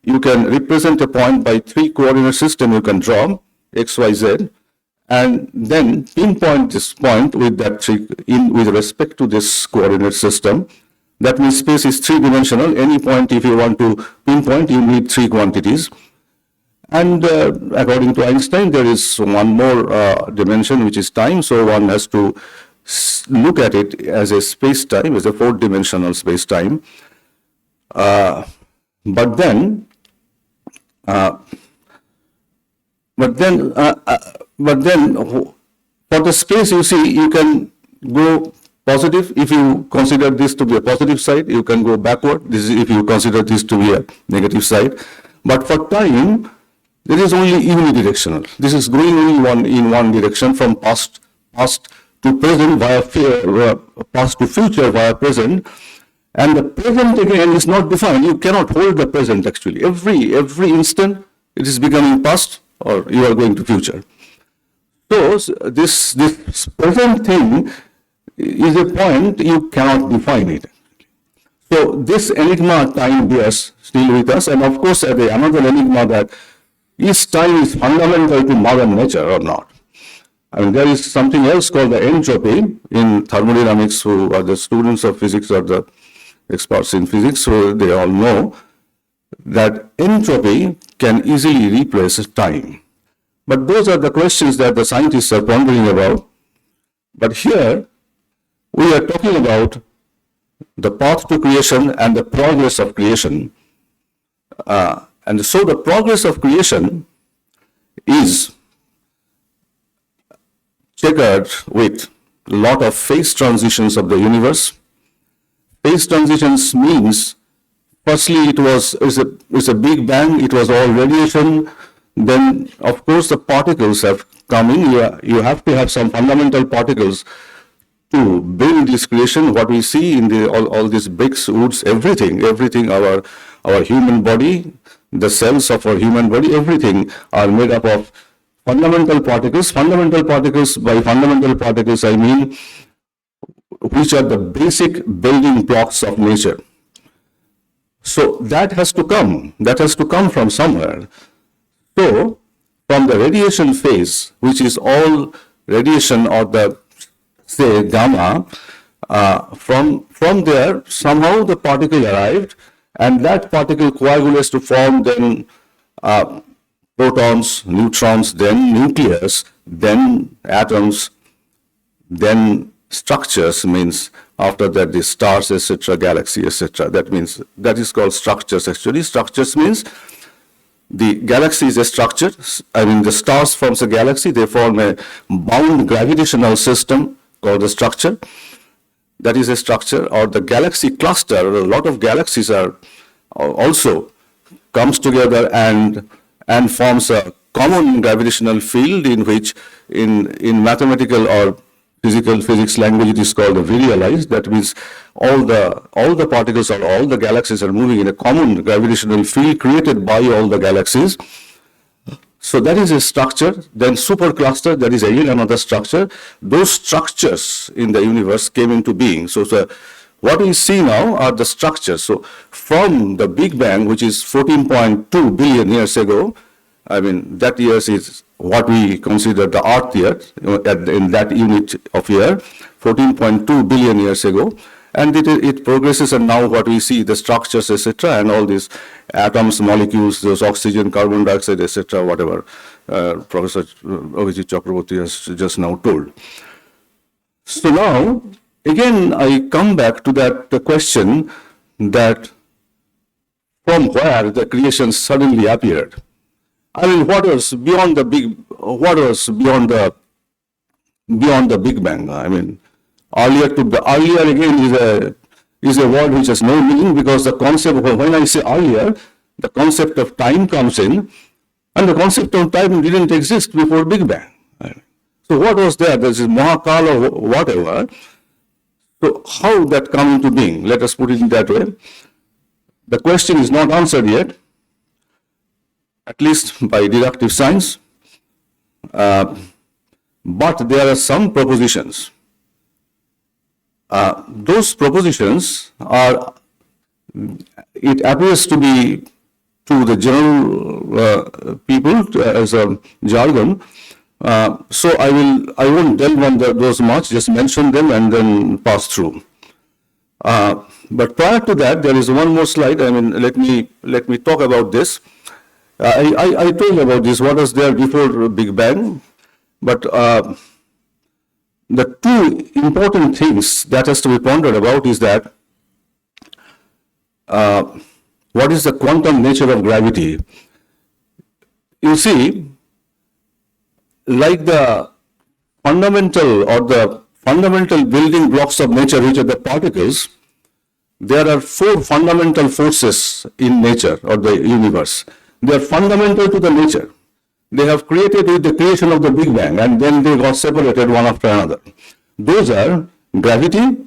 Speaker 7: you can represent a point by 3 coordinate system you can draw, x, y, z, and then pinpoint this point with that with respect to this coordinate system. That means space is 3-dimensional. Any point, if you want to pinpoint, you need 3 quantities. And according to Einstein, there is one more dimension, which is time. So one has to look at it as a space-time, as a 4-dimensional space-time. But then, for the space, you see, you can go positive. If you consider this to be a positive side, you can go backward. This is if you consider this to be a negative side. But for time, there is only unidirectional. This is going only in one direction, from past to present via past to future via present. And the present again is not defined. You cannot hold the present actually. Every instant it is becoming past, or you are going to future. So this present thing is a point, you cannot define it. So this enigma time bears still with us, and of course another enigma, that is time is fundamental to modern nature or not. I mean, there is something else called the entropy in thermodynamics. Who are the students of physics or the experts in physics, so they all know that entropy can easily replace time. But those are the questions that the scientists are pondering about. But here we are talking about the path to creation and the progress of creation. And so the progress of creation is checkered with a lot of phase transitions of the universe. Phase transitions means, firstly, it's a big bang, it was all radiation. Then, of course, the particles have come in. You have to have some fundamental particles to build this creation. What we see in all these bricks, woods, everything, our human body, the cells of our human body, everything are made up of fundamental particles. Fundamental particles, by fundamental particles I mean which are the basic building blocks of nature. So that has to come from somewhere. So from the radiation phase, which is all radiation, or the, say, gamma, from there somehow the particle arrived, and that particle coagulates to form then protons, neutrons, then nucleus, then atoms, then structures, means after that the stars, etc., galaxy, etc. That means, that is called structures actually. Structures means the galaxy is a structure. I mean, the stars forms a galaxy, they form a bound gravitational system called a structure. That is a structure. Or the galaxy cluster, a lot of galaxies are also comes together and forms a common gravitational field, in which in mathematical or physics language it is called a virialized. That means all the particles or all the galaxies are moving in a common gravitational field created by all the galaxies. So that is a structure. Then supercluster, that is again another structure. Those structures in the universe came into being. So what we see now are the structures. So from the Big Bang, which is 14.2 billion years ago, I mean, that years is what we consider the Earth year, in that unit of year, 14.2 billion years ago. And it progresses, and now what we see, the structures, etc., and all these atoms, molecules, those oxygen, carbon dioxide, etc., whatever Professor Abhijit Chakraborty has just now told. So now, again, I come back to the question that from where the creation suddenly appeared. I mean, what was beyond the Big Bang? I mean, earlier again is a word which has no meaning, because the concept of, when I say earlier, the concept of time comes in, and the concept of time didn't exist before Big Bang. So what was there? This is Mahakal or whatever. So how that come into being? Let us put it in that way. The question is not answered yet, at least by deductive science, but there are some propositions. Those propositions are, it appears to be to the general people as a jargon. So I won't delve on those much, just mention them and then pass through. But prior to that, there is one more slide. I mean, let me talk about this. I told you about this, what was there before Big Bang, but the two important things that has to be pondered about is that what is the quantum nature of gravity? You see, like the fundamental building blocks of nature, which are the particles, there are four fundamental forces in nature or the universe. They are fundamental to the nature. They have created with the creation of the Big Bang, and then they got separated one after another. Those are gravity,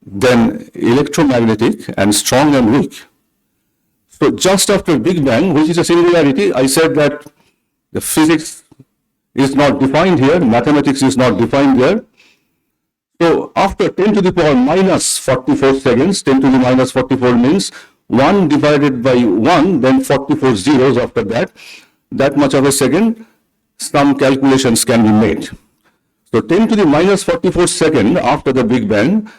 Speaker 7: then electromagnetic, and strong and weak. So just after Big Bang, which is a singularity, I said that the physics is not defined here, mathematics is not defined there. So after 10 to the power minus 44 seconds, 10 to the minus 44 means 1 divided by 1, then 44 zeros after that much of a second, some calculations can be made. So 10 to the minus 44 second after the Big Bang,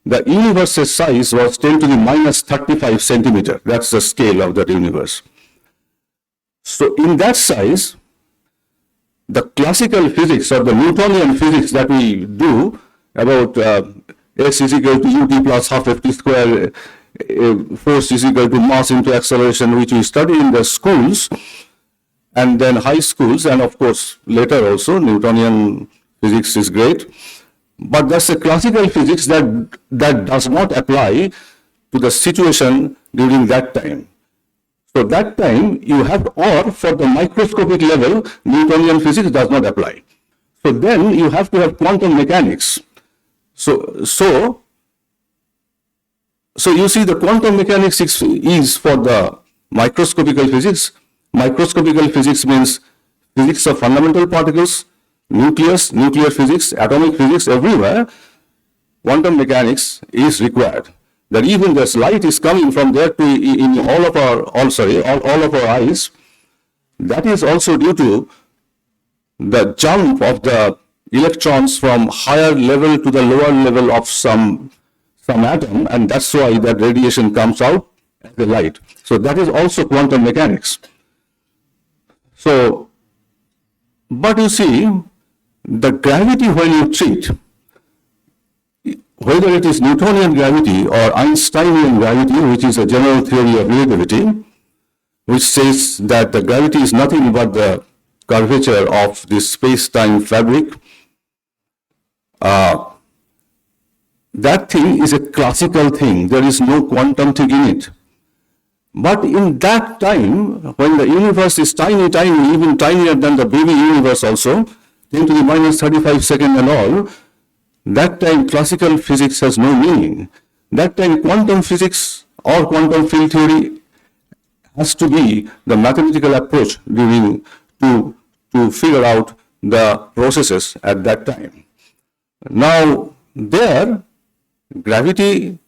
Speaker 7: the universe's size was 10 to the minus 35 centimeter. That's the scale of that universe. So in that size, the classical physics or the Newtonian physics that we do about S is equal to ut plus half ft square, force is equal to mass into acceleration, which we study in the schools and then high schools, and of course later also Newtonian physics is great. But that's a classical physics that does not apply to the situation during that time. So that time you have, or for the microscopic level, Newtonian physics does not apply. So then you have to have quantum mechanics. So you see, the quantum mechanics is for the microscopical physics. Microscopical physics means physics of fundamental particles, nucleus, nuclear physics, atomic physics, everywhere. Quantum mechanics is required. That even this light is coming from there to in all of our eyes. That is also due to the jump of the electrons from higher level to the lower level of some atom, and that's why that radiation comes out as the light. So that is also quantum mechanics. So, but you see, the gravity when you treat, whether it is Newtonian gravity or Einsteinian gravity, which is a general theory of relativity, which says that the gravity is nothing but the curvature of the space-time fabric, that thing is a classical thing. There is no quantum thing in it. But in that time, when the universe is tiny, even tinier than the baby universe also, 10 to the minus 35 second and all, that time classical physics has no meaning. That time quantum physics or quantum field theory has to be the mathematical approach to figure out the processes at that time. Now, there, gravity,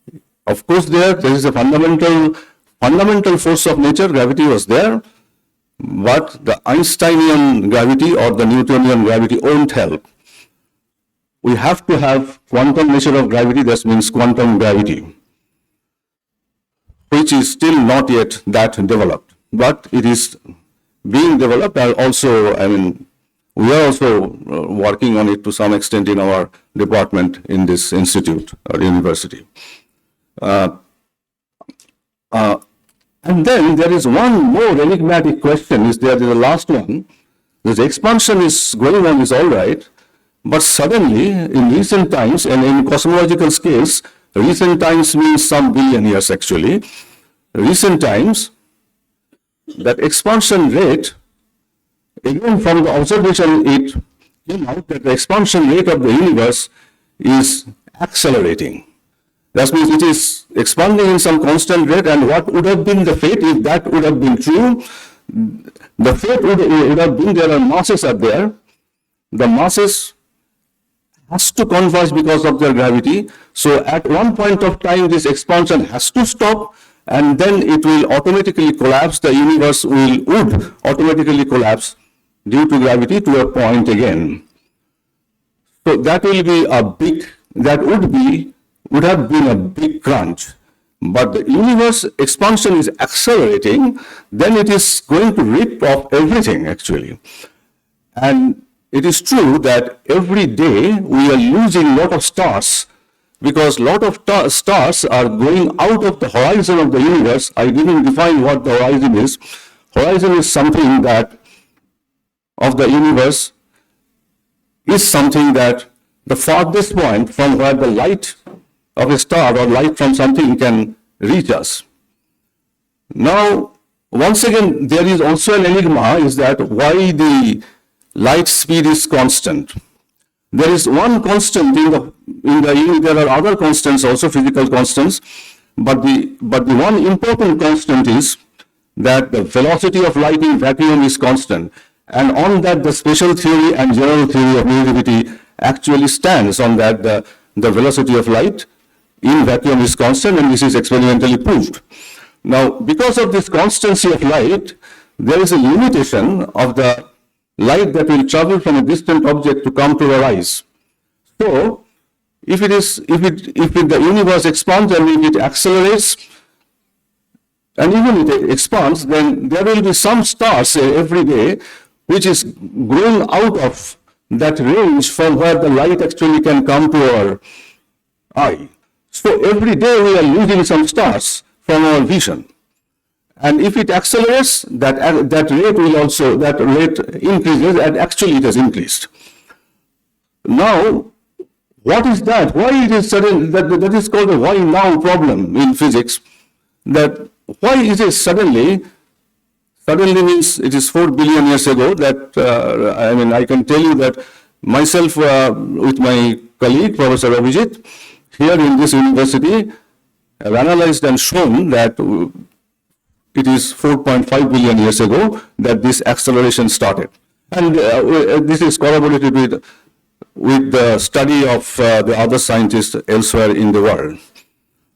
Speaker 7: of course there is a fundamental force of nature, gravity was there, but the Einsteinian gravity or the Newtonian gravity won't help. We have to have quantum nature of gravity, that means quantum gravity, which is still not yet that developed, but it is being developed. And also, I mean, we are also working on it to some extent in our department in this institute or university. And then there is one more enigmatic question, is there is the last one. This expansion is going on, is all right, but suddenly in recent times and in cosmological scales, recent times means some billion years actually, recent times, that expansion rate, again from the observation it came out that the expansion rate of the universe is accelerating. That means it is expanding in some constant rate, and what would have been the fate if that would have been true? The fate would have been there are masses are there. The masses has to converge because of their gravity. So at one point of time, this expansion has to stop, and then it will automatically collapse. The universe would automatically collapse due to gravity to a point again. So that will be a big, that would have been a big crunch. But the universe expansion is accelerating, then it is going to rip off everything actually. And it is true that every day we are losing a lot of stars because a lot of stars are going out of the horizon of the universe. I didn't define what the horizon is. Horizon is something that of the universe is something that the farthest point from where the light of a star or light from something can reach us. Now, once again, there is also an enigma, is that why the light speed is constant. There is one constant in the there are other constants also, physical constants, but the one important constant is that the velocity of light in vacuum is constant. And on that, the special theory and general theory of relativity actually stands on that the velocity of light in vacuum is constant, and this is experimentally proved. Now, because of this constancy of light, there is a limitation of the light that will travel from a distant object to come to our eyes. So, if the universe expands and if it accelerates, and even it expands, then there will be some stars every day which is growing out of that range from where the light actually can come to our eye. So every day we are losing some stars from our vision. And if it accelerates, that rate increases, and actually it has increased. Now, what is that? Why it is sudden, that is called a why now problem in physics. That why is it suddenly means it is 4 billion years ago that, I can tell you that myself with my colleague, Professor Abhijit, here in this university, have analyzed and shown that it is 4.5 billion years ago that this acceleration started. And this is corroborated with the study of the other scientists elsewhere in the world.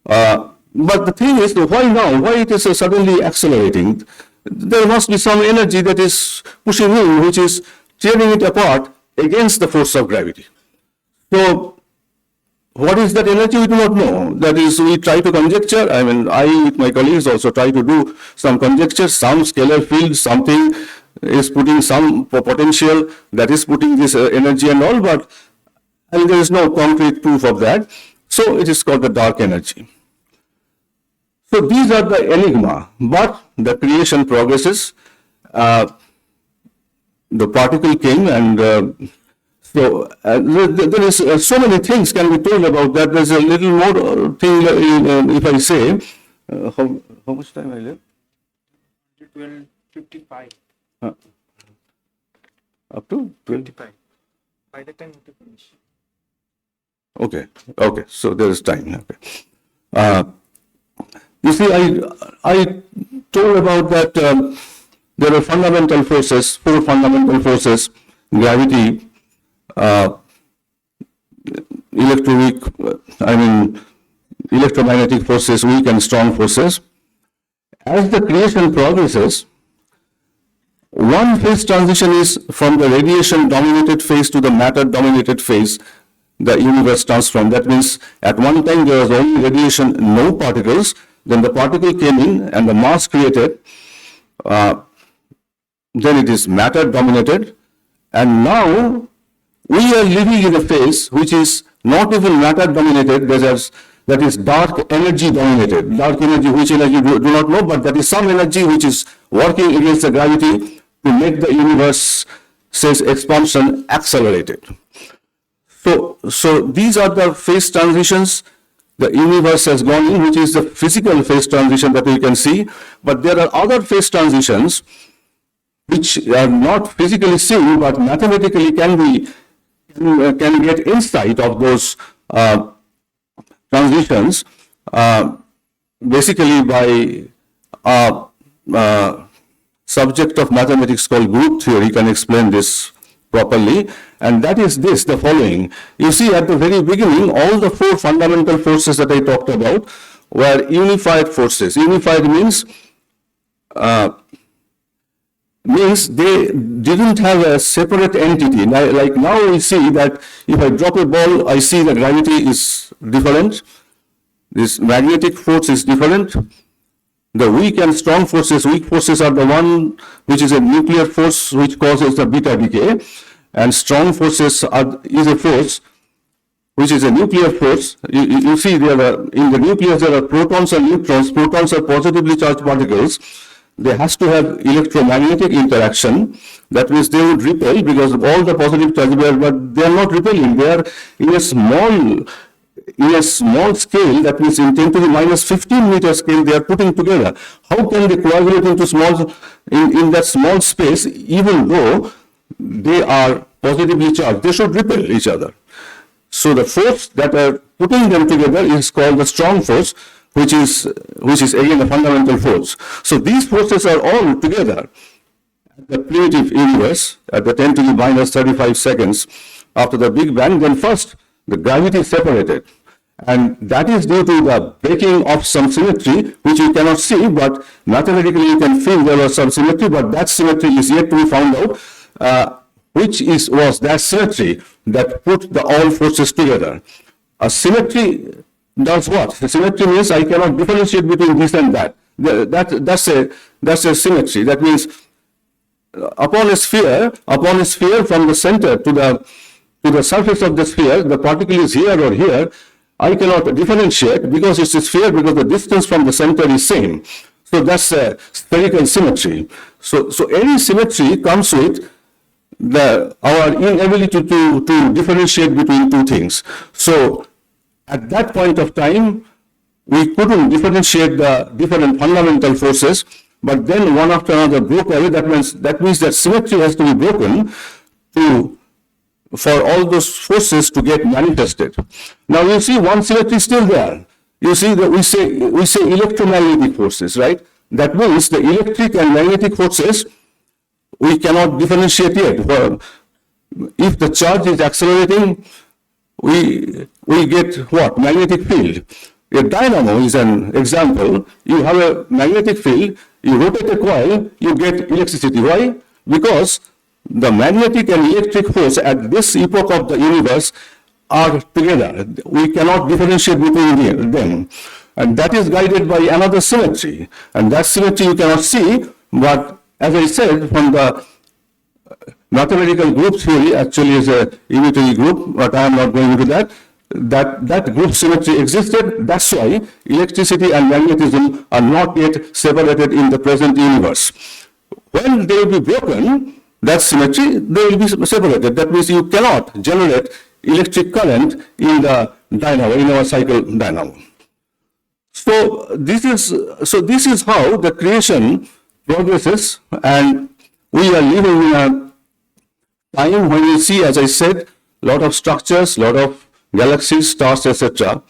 Speaker 7: But the thing is, why now? Why it is suddenly accelerating? There must be some energy that is pushing in, which is tearing it apart against the force of gravity. So, what is that energy? We do not know. That is, we try to conjecture. I with my colleagues also try to do some conjecture, some scalar field, something is putting some potential that is putting this energy and all, but there is no concrete proof of that. So, it is called the dark energy. So, these are the enigma, but the creation progresses. The particle came and so there is so many things can be told about that. There's a little more thing if I say, how much time I left?
Speaker 2: 12:55.
Speaker 7: Up to 25.
Speaker 2: By the time to finish.
Speaker 7: Okay, so there is time. Okay. You see, I told about that there are fundamental forces, 4 fundamental forces: gravity, electromagnetic forces, weak and strong forces. As the creation progresses, one phase transition is from the radiation dominated phase to the matter dominated phase. The universe transformed. That means at one time there was only radiation, no particles. Then the particle came in and the mass created. Then it is matter dominated. And now we are living in a phase which is not even matter dominated. that is dark energy dominated. Dark energy, which energy do not know, but that is some energy which is working against the gravity to make the universe's expansion accelerated. So these are the phase transitions the universe has gone in, which is the physical phase transition that we can see. But there are other phase transitions which are not physically seen, but mathematically can get insight of those transitions, basically by a subject of mathematics called group theory can explain this properly, and that is this, the following. You see, at the very beginning, all the four fundamental forces that I talked about were unified forces. Unified means they didn't have a separate entity. Like now we see that if I drop a ball, I see the gravity is different. This magnetic force is different. The weak and strong forces, weak forces are the one which is a nuclear force which causes the beta decay, and strong forces is a force which is a nuclear force. You see there are, in the nucleus there are protons and neutrons. Protons are positively charged particles. They has to have electromagnetic interaction. That means they would repel because of all the positive charge, but they are not repelling. They are in a small scale, that means in 10 to the minus 15 meter scale, they are putting together. How can they coagulate into in that small space, even though they are positively charged? They should repel each other. So the force that are putting them together is called the strong force, which is again a fundamental force. So these forces are all together at the primitive universe at the 10 to the minus 35 seconds after the Big Bang. Then first the gravity separated, and that is due to the breaking of some symmetry which you cannot see, but mathematically you can feel there was some symmetry, but that symmetry is yet to be found out, which was that symmetry that put the all forces together. A symmetry does what? A symmetry means I cannot differentiate between this and that. That's a symmetry. That means upon a sphere from the center to the surface of the sphere, the particle is here or here. I cannot differentiate because it's a sphere, because the distance from the center is same. So that's a spherical symmetry. So any symmetry comes with our inability to differentiate between two things. So at that point of time, we couldn't differentiate the different fundamental forces, but then one after another broke away. That means that symmetry has to be broken for all those forces to get manifested. Now you see one symmetry still there. You see that we say electromagnetic forces, right? That means the electric and magnetic forces we cannot differentiate yet. If the charge is accelerating, we get what? Magnetic field. A dynamo is an example. You have a magnetic field, you rotate a coil, you get electricity. Why? Because the magnetic and electric force at this epoch of the universe are together. We cannot differentiate between them. And that is guided by another symmetry. And that symmetry you cannot see, but as I said, from the mathematical group theory, actually is a unitary group, but I am not going into that. That group symmetry existed. That's why electricity and magnetism are not yet separated in the present universe. When they will be broken, that symmetry, they will be separated. That means you cannot generate electric current in the dynamo, in our cycle dynamo. So this is how the creation progresses, and we are living in a time when we see, as I said, lot of structures, lot of galaxies, stars, etc.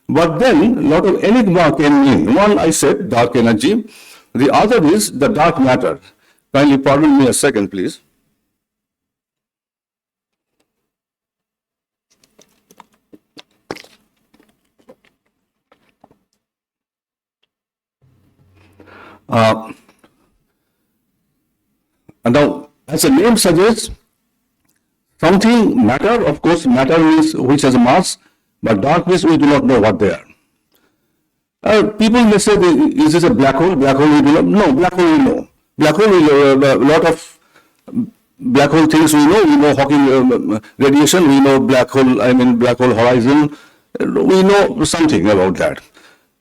Speaker 7: But then a lot of enigma came in. One, I said, dark energy. The other is the dark matter. Kindly pardon me a second, please. And now, as the name suggests, something matter, of course, matter means which has a mass, but dark means we do not know what they are. People may say, is this a black hole? Black hole we do not know. Black hole we know. Black hole we know. A lot of black hole things we know. We know Hawking radiation. We know black hole. Black hole horizon. we know something about that.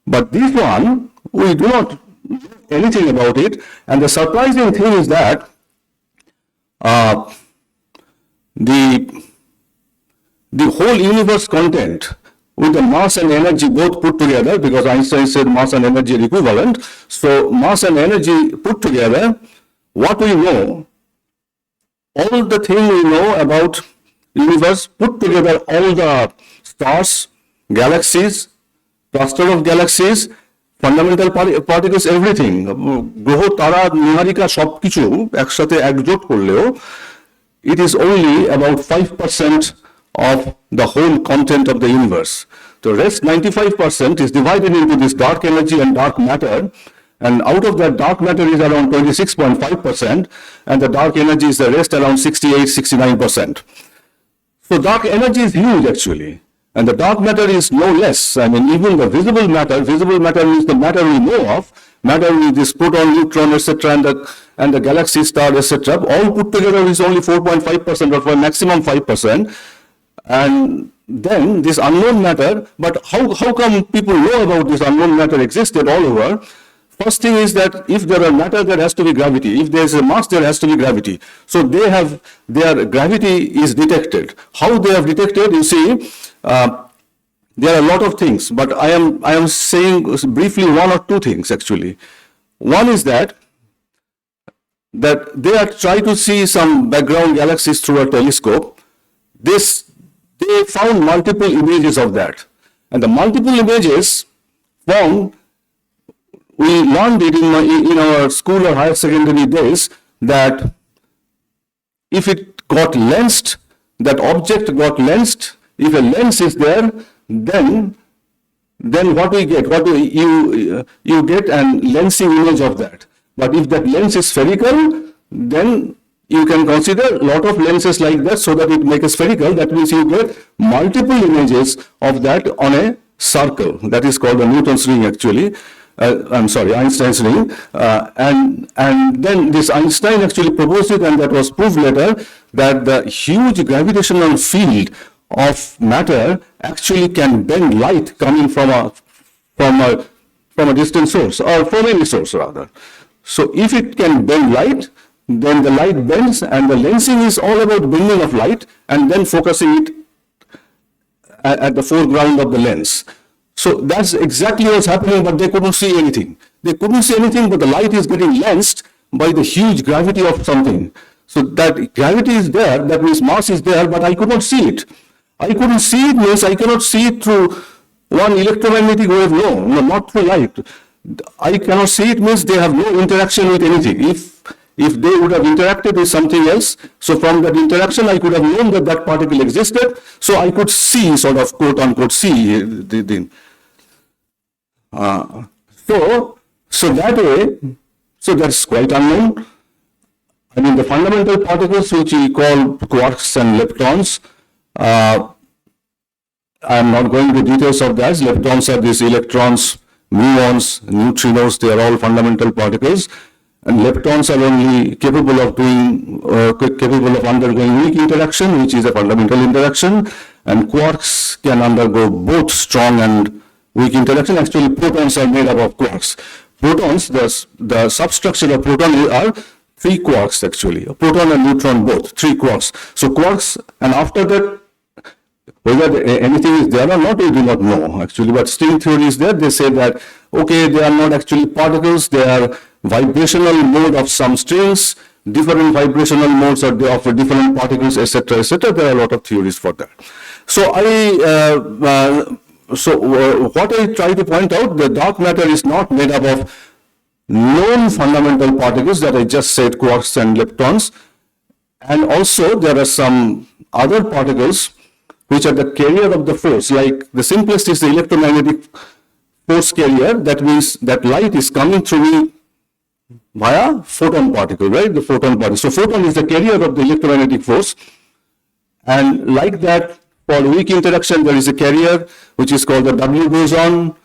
Speaker 7: But this one, we do not know anything about it. And the surprising thing is that the whole universe content with the mass and energy both put together, because Einstein said mass and energy are equivalent. So mass and energy put together, what we know, all the thing we know about universe put together, all the stars, galaxies, cluster of galaxies, fundamental particles, everything, গ্রহ তারা নিহারিকা সবকিছু একসাথে একজোট করলেও it is only about 5% of the whole content of the universe. The rest 95% is divided into this dark energy and dark matter, and out of that dark matter is around 26.5%, and the dark energy is the rest around 68-69%. So dark energy is huge actually, and the dark matter is no less. I mean, even the visible matter is the matter we know of, matter with this proton, neutron, etc., and the galaxy star, etc., all put together is only 4.5% or for maximum 5%. And then this unknown matter, but how come people know about this unknown matter existed all over? First thing is that if there are matter, there has to be gravity. If there is a mass, there has to be gravity. So their gravity is detected. How they have detected, you see, there are a lot of things, but I am saying briefly one or two things actually. One is that they are trying to see some background galaxies through a telescope. They found multiple images of that, and the multiple images found, we learned it in our school or higher secondary days, that if it got lensed, that object got lensed, if a lens is there, then what we get, you get an lensing image of that. But if that lens is spherical, then you can consider a lot of lenses like that so that it makes spherical. That means you get multiple images of that on a circle. That is called the Newton's ring actually. Einstein's ring. And then this Einstein actually proposed it, and that was proved later, that the huge gravitational field of matter actually can bend light coming from a distant source, or from any source rather. So if it can bend light, then the light bends, and the lensing is all about bending of light and then focusing it at the foreground of the lens. So that's exactly what's happening, but they couldn't see anything. They couldn't see anything, but the light is getting lensed by the huge gravity of something. So that gravity is there, that means mass is there, but I could not see it. I couldn't see it means I cannot see it through one electromagnetic wave, no, not through light. I cannot see it means they have no interaction with anything. If they would have interacted with something else, so from that interaction I could have known that that particle existed, so I could see, sort of quote unquote see the thing. So that way, so that's quite unknown. I mean, the fundamental particles which we call quarks and leptons, I am not going into details of that. Leptons are these electrons, muons, neutrinos, they are all fundamental particles. And leptons are only capable of undergoing weak interaction, which is a fundamental interaction. And quarks can undergo both strong and weak interaction. Actually, protons are made up of quarks. Protons, the substructure of proton are 3 quarks actually. A proton and neutron both, 3 quarks. So quarks, and after that, whether anything is there or not, we do not know actually. But string theory is there. They say that, okay, they are not actually particles, they are vibrational mode of some strings, different vibrational modes of different particles, etc., etc. There are a lot of theories for that. So what I try to point out, the dark matter is not made up of known fundamental particles that I just said, quarks and leptons, and also there are some other particles which are the carrier of the force. Like the simplest is the electromagnetic force carrier. That means that light is coming through me via photon particle, right? The photon particle. So photon is the carrier of the electromagnetic force. And like that, for weak interaction, there is a carrier which is called the W boson.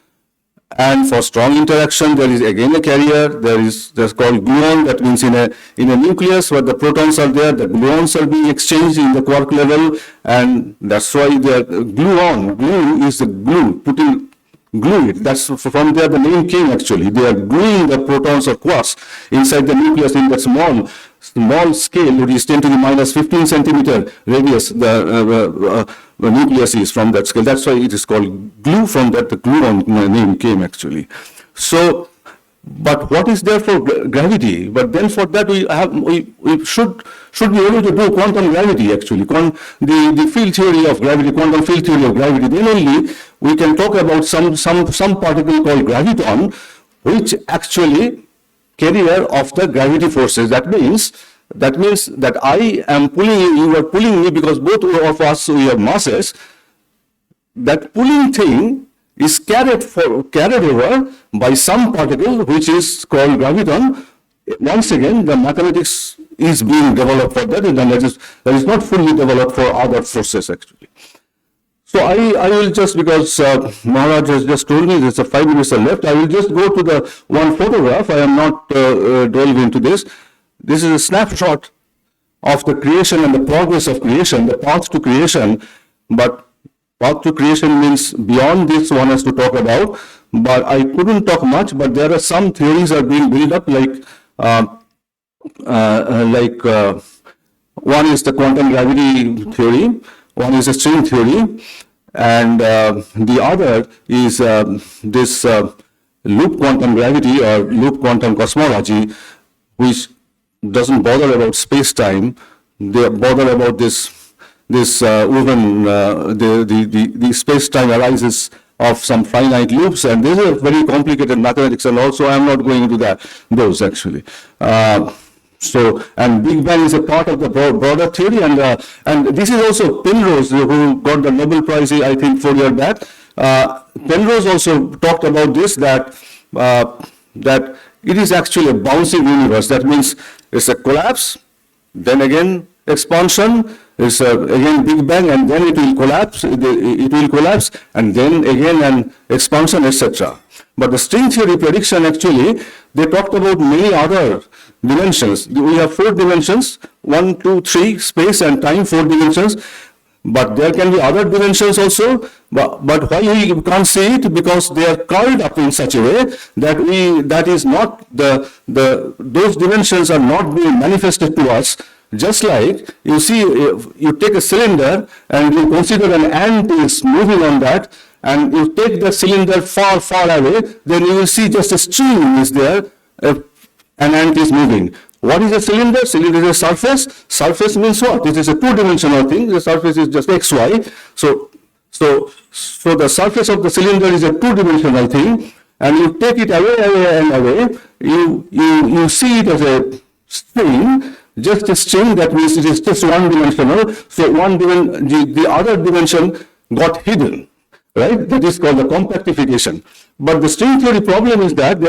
Speaker 7: And for strong interaction, there is again a carrier. There's called gluon. That means in a nucleus where the protons are there, the gluons are being exchanged in the quark level, and that's why the gluon. Glue is the glue. Glue it. That's from there the name came actually. They are gluing the protons or quarks inside the nucleus in that small scale. It is 10 to the minus 15 centimeter radius. The nucleus is from that scale. That's why it is called glue. From that the gluon name came actually. So, but what is there for gravity? But then for that we should be able to do quantum gravity actually. The field theory of gravity, quantum field theory of gravity. Then only we can talk about some particle called graviton, which actually carrier of the gravity forces. That means that I am pulling you, you are pulling me, because both of us we have masses. That pulling thing is carried over by some particle which is called graviton. Once again, the mathematics is being developed for that, and that is not fully developed for other forces actually. So I will just, because Maharaj has just told me there's 5 minutes left, I will just go to the one photograph. I am not delving into this. This is a snapshot of the creation and the progress of creation, the path to creation. But path to creation means beyond this one has to talk about. But I couldn't talk much. But there are some theories are being built up, like one is the quantum gravity theory, one is a string theory, and the other is this loop quantum gravity or loop quantum cosmology, which doesn't bother about space-time. They bother about the space-time arises of some finite loops, and these are very complicated mathematics, and also I'm not going into those actually. And Big Bang is a part of the broader theory, and this is also Penrose, who got the Nobel Prize, I think, 4 years back. Penrose also talked about this, that it is actually a bouncing universe. That means it's a collapse, then again expansion, it's again Big Bang, and then it will collapse. It will collapse, and then again an expansion, etc. But the string theory prediction, actually, they talked about many other dimensions. We have 4 dimensions, 1, 2, 3, space and time, 4 dimensions. But there can be other dimensions also. But why we can't see it? Because they are curled up in such a way that is not those dimensions are not being manifested to us. Just like you see, you take a cylinder and you consider an ant is moving on that, and you take the cylinder far, far away, then you will see just a string is there, an ant is moving. What is a cylinder? Cylinder is a surface. Surface means what? It is a 2-dimensional thing. The surface is just XY. So the surface of the cylinder is a 2-dimensional thing, and you take it away. You see it as a string, just a string. That means it is just 1-dimensional. So the other dimension got hidden. Right? That is called the compactification. But the string theory problem is that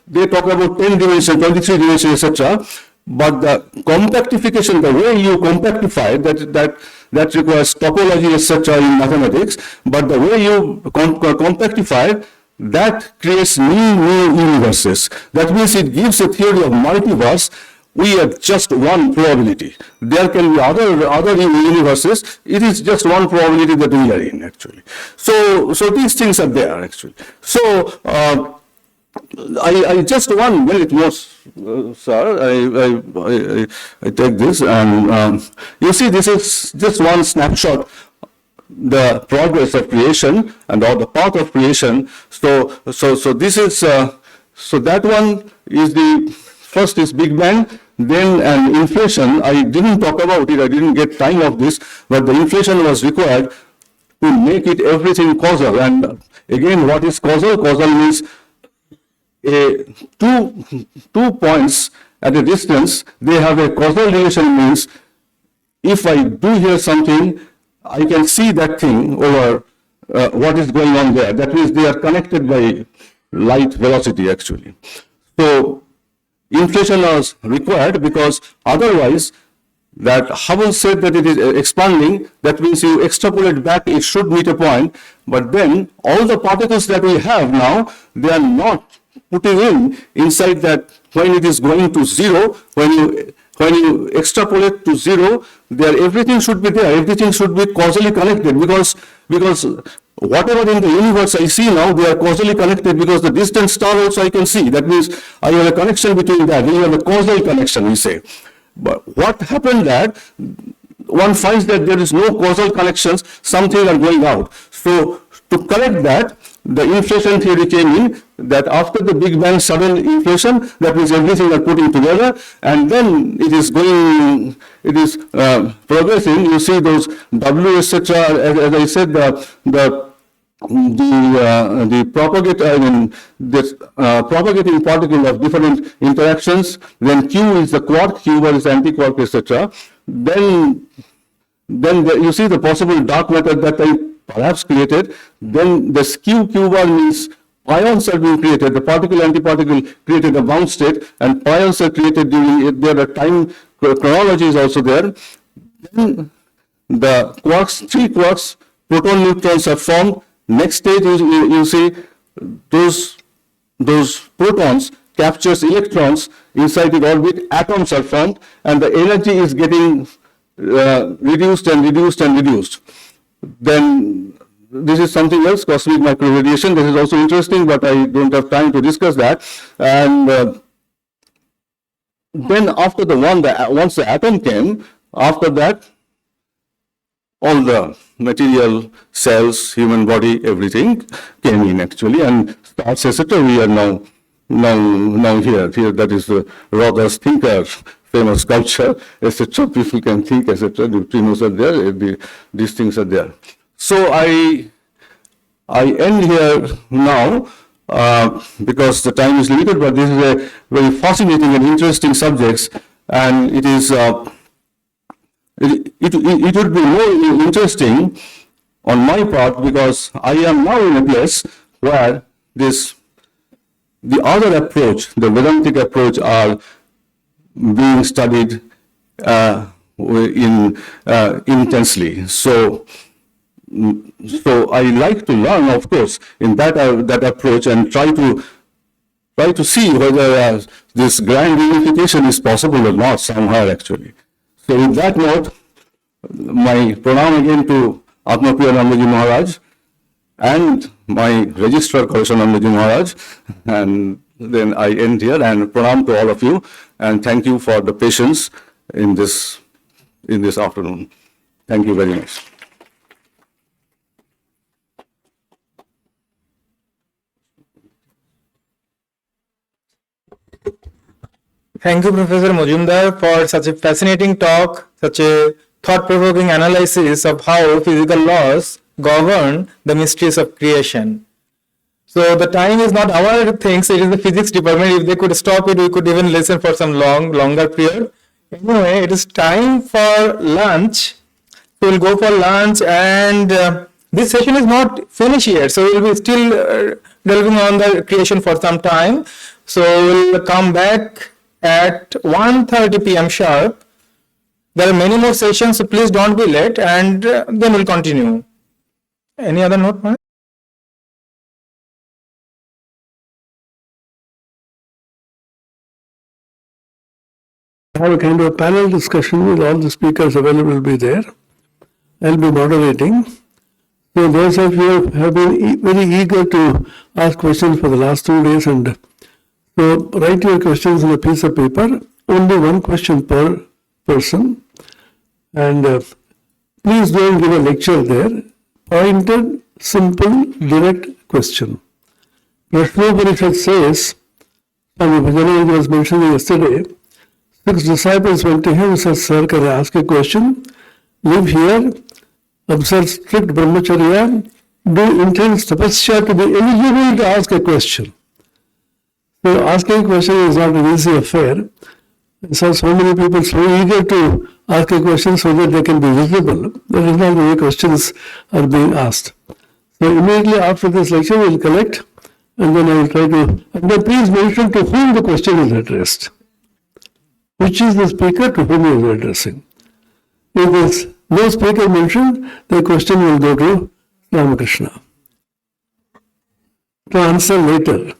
Speaker 7: they talk about 10 dimensions, 23 dimensions, etc. But the compactification, the way you compactify, that requires topology, etc. in mathematics. But the way you compactify, that creates new universes. That means it gives a theory of multiverse. We have just one probability. There can be other universes. It is just one probability that we are in actually. So these things are there actually. So I just 1 minute more, sir. I take this, and you see this is just one snapshot, the progress of creation and or the path of creation. So this is so that one is the. First is Big Bang, then an inflation. I didn't talk about it, I didn't get time of this, but the inflation was required to make it everything causal. And again, what is causal? Causal means two points at a distance, they have a causal relation. Means if I do here something, I can see that thing over what is going on there. That means they are connected by light velocity actually. So inflation was required because otherwise that Hubble said that it is expanding. That means you extrapolate back, it should meet a point. But then all the particles that we have now, they are not putting inside that when it is going to zero, when you extrapolate to zero, there everything should be there. Everything should be causally connected because whatever in the universe I see now, they are causally connected because the distant star also I can see. That means I have a connection between that. We have a causal connection, we say. But what happened that one finds that there is no causal connections, something are going out. So to correct that, the inflation theory came in, that after the Big Bang sudden inflation, that means everything are putting together, and then it is going, it is progressing. You see those W, etc. As I said, the propagating particle of different interactions. Then Q is the quark, Q bar is anti-quark, etc. Then you see the possible dark matter that I perhaps created. Then the Q bar means ions are being created. The particle-antiparticle created a bound state, and ions are created during there. The time chronology is also there. Then the quarks, 3 quarks, proton neutrons are formed. Next stage is you see those protons captures electrons inside the orbit. Atoms are formed, and the energy is getting reduced and reduced and reduced. Then this is something else, cosmic microradiation. This is also interesting, but I don't have time to discuss that. And then after once the atom came, after that, all the material, cells, human body, everything came in actually, and stars, etc. We are now here. That is Rother's thinker, famous sculpture, etc. People can think, etc. The neutrinos are there. These things are there. So I end here now because the time is limited, but this is a very fascinating and interesting subjects, and it is it would be more interesting on my part because I am now in a place where the other approach, the Vedantic approach, are being studied intensely. So I like to learn, of course, in that approach and try to see whether this grand unification is possible or not somewhere actually. So with that note, my pranam again to Atmapriya Nandaji Maharaj and my registrar Kausha Nandaji Maharaj, and then I end here, and pranam to all of you, and thank you for the patience in this afternoon. Thank you very much.
Speaker 2: Thank you, Professor Majumdar, for such a fascinating talk, such a thought-provoking analysis of how physical laws govern the mysteries of creation. So the time is not our things, it is the physics department. If they could stop it, we could even listen for some longer period. Anyway, it is time for lunch. So we'll go for lunch, and this session is not finished yet. So we'll be still delving on the creation for some time. So we'll come back at 1:30 p.m. sharp. There are many more sessions, so please don't be late, and then we'll continue. Any other note, man?
Speaker 1: Have a kind of a panel discussion with all the speakers available will be there. I'll be moderating. So those of you who have been very eager to ask questions for the last 2 days, and so write your questions on a piece of paper, only one question per person, and please don't give a lecture there. Pointed, simple, direct question. Prashnopanishad says, Swami Bhajananda was mentioning yesterday, 6 disciples went to him and said, "Sir, can I ask a question? Live here, observe strict brahmacharya, do intense tapasya to be eligible to ask a question." So asking a question is not an easy affair. So many people so eager to ask a question so that they can be visible. That is not the way questions are being asked. So immediately after this lecture, we will collect, and then I will try to, and then please mention to whom the question is addressed. Which is the speaker to whom he is addressing. If there's no speaker mentioned, the question will go to Ramakrishna to answer later.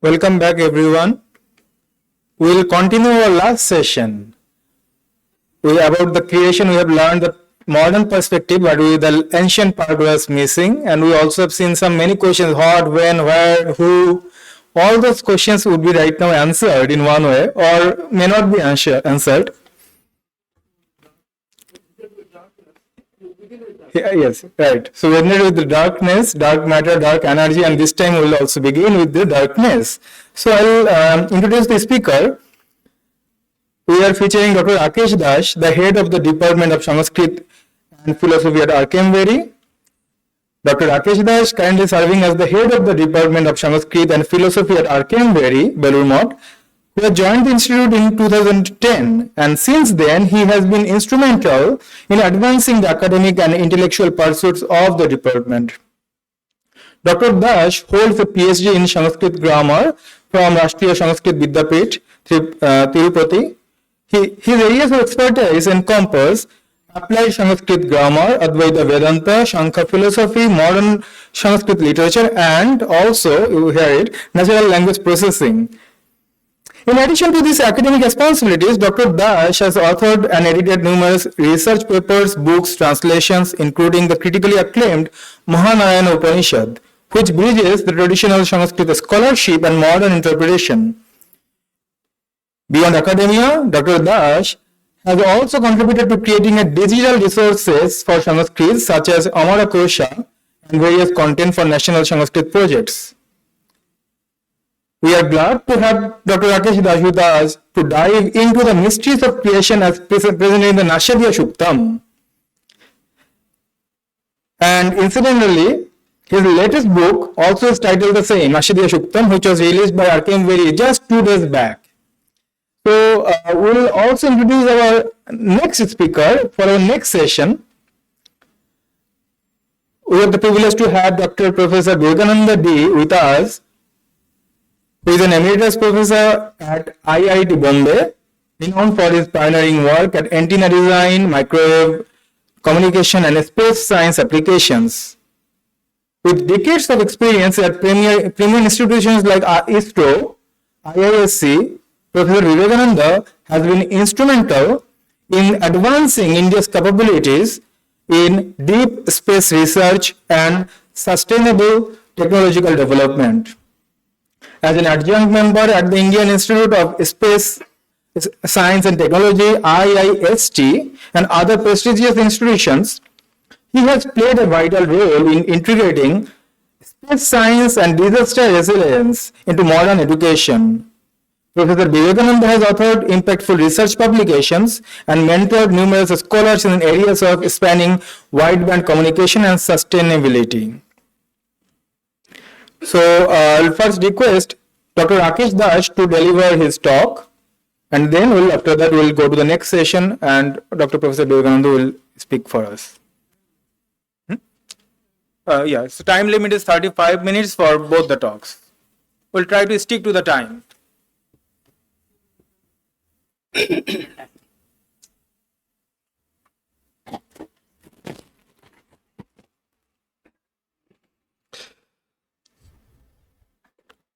Speaker 2: Welcome back, everyone. We will continue our last session. About the creation, we have learned the modern perspective, but the ancient part was missing, and we also have seen some many questions: what, when, where, who. All those questions would be right now answered in one way, or may not be answered. Yeah, yes, right. So we ended with the darkness, dark matter, dark energy, and this time we will also begin with the darkness. So I will introduce the speaker. We are featuring Dr. Rakesh Das, the head of the Department of Sanskrit and Philosophy at RKM. Dr. Rakesh Das, currently serving as the head of the Department of Sanskrit and Philosophy at RKM, Belur, who has joined the institute in 2010, and since then he has been instrumental in advancing the academic and intellectual pursuits of the department. Dr. Das holds a PhD in Sanskrit grammar from Rashtriya Sanskrit Vidyapith, Tirupati. His areas of expertise encompass applied Sanskrit grammar, Advaita Vedanta, Shankha philosophy, modern Sanskrit literature, and also, you hear it, natural language processing. In addition to these academic responsibilities, Dr. Das has authored and edited numerous research papers, books, translations, including the critically acclaimed Mahanayana Upanishad, which bridges the traditional Sanskrit scholarship and modern interpretation. Beyond academia, Dr. Das has also contributed to creating a digital resources for Sanskrit such as Amara Kosha and various content for national Sanskrit projects. We are glad to have Dr. Rakesh Das with us to dive into the mysteries of creation as presented in the Nashadya Shuktam. And incidentally, his latest book also is titled the same, Nashadya Shuktam, which was released by RKM just 2 days back. So we will also introduce our next speaker for our next session. We have the privilege to have Dr. Professor Vivekananda D with us, who is an emeritus professor at IIT Bombay, renowned for his pioneering work at antenna design, microwave communication, and space science applications. With decades of experience at premier institutions like ISRO, IISc, Professor Vivekananda has been instrumental in advancing India's capabilities in deep space research and sustainable technological development. As an adjunct member at the Indian Institute of Space Science and Technology, IIST, and other prestigious institutions, he has played a vital role in integrating space science and disaster resilience into modern education. Professor Vivekananda has authored impactful research publications and mentored numerous scholars in areas of spanning wideband communication and sustainability. So I'll first request Dr. Rakesh Das to deliver his talk, and then after that we'll go to the next session and Dr. Professor Vivekananda will speak for us. So time limit is 35 minutes for both the talks. We'll try to stick to the time.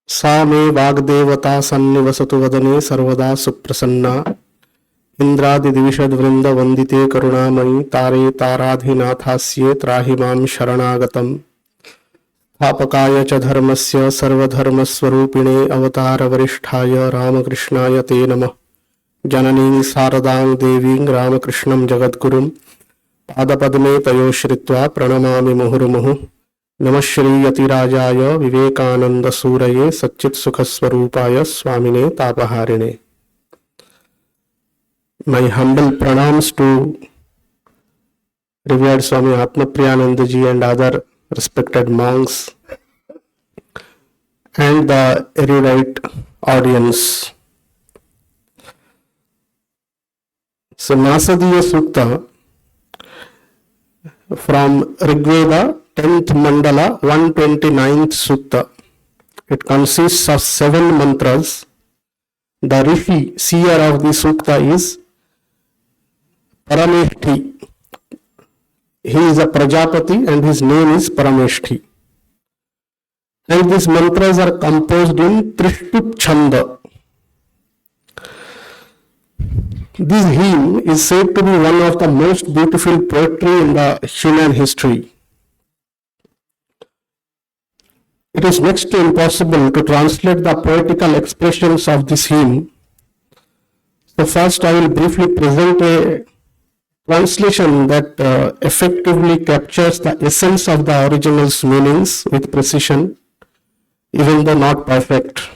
Speaker 3: सा मे वाग्देवता सन्निवसतु वदने सर्वदा सुप्रसन्ना इंद्रादिदिविषद्वृंद वंदिते करुणामयि तारे ताराधिनाथास्ये त्राहि मां शरणागतम् स्थापकाय च धर्मस्य सर्वधर्मस्वरूपिणे अवतारवरिष्ठाय रामकृष्णाय ते नमः। जननीं शारदां देवीं रामकृष्णं जगद्गुरुं पादपद्मे तयो श्रित्वा प्रणमामि मुहुर्मुहुः। नमः श्री यतिराजाय विवेकानंद सूरये सच्चित् सुख स्वरूपाय स्वामिने तापहारिणे। My humble pranams to revered Swami Atmapriyananda ji and other respected monks and the erudite audience. So Nasadiya Sukta from Rigveda 10th Mandala 129th Sukta. It consists of 7 mantras. The Rishi, seer of the Sukta is Parameshthi. He is a Prajapati and his name is Parameshthi. And these mantras are composed in Trishtup Chanda. This hymn is said to be one of the most beautiful poetry in the human history. It is next to impossible to translate the poetical expressions of this hymn. So first I will briefly present a translation that effectively captures the essence of the original's meanings with precision, even though not perfect.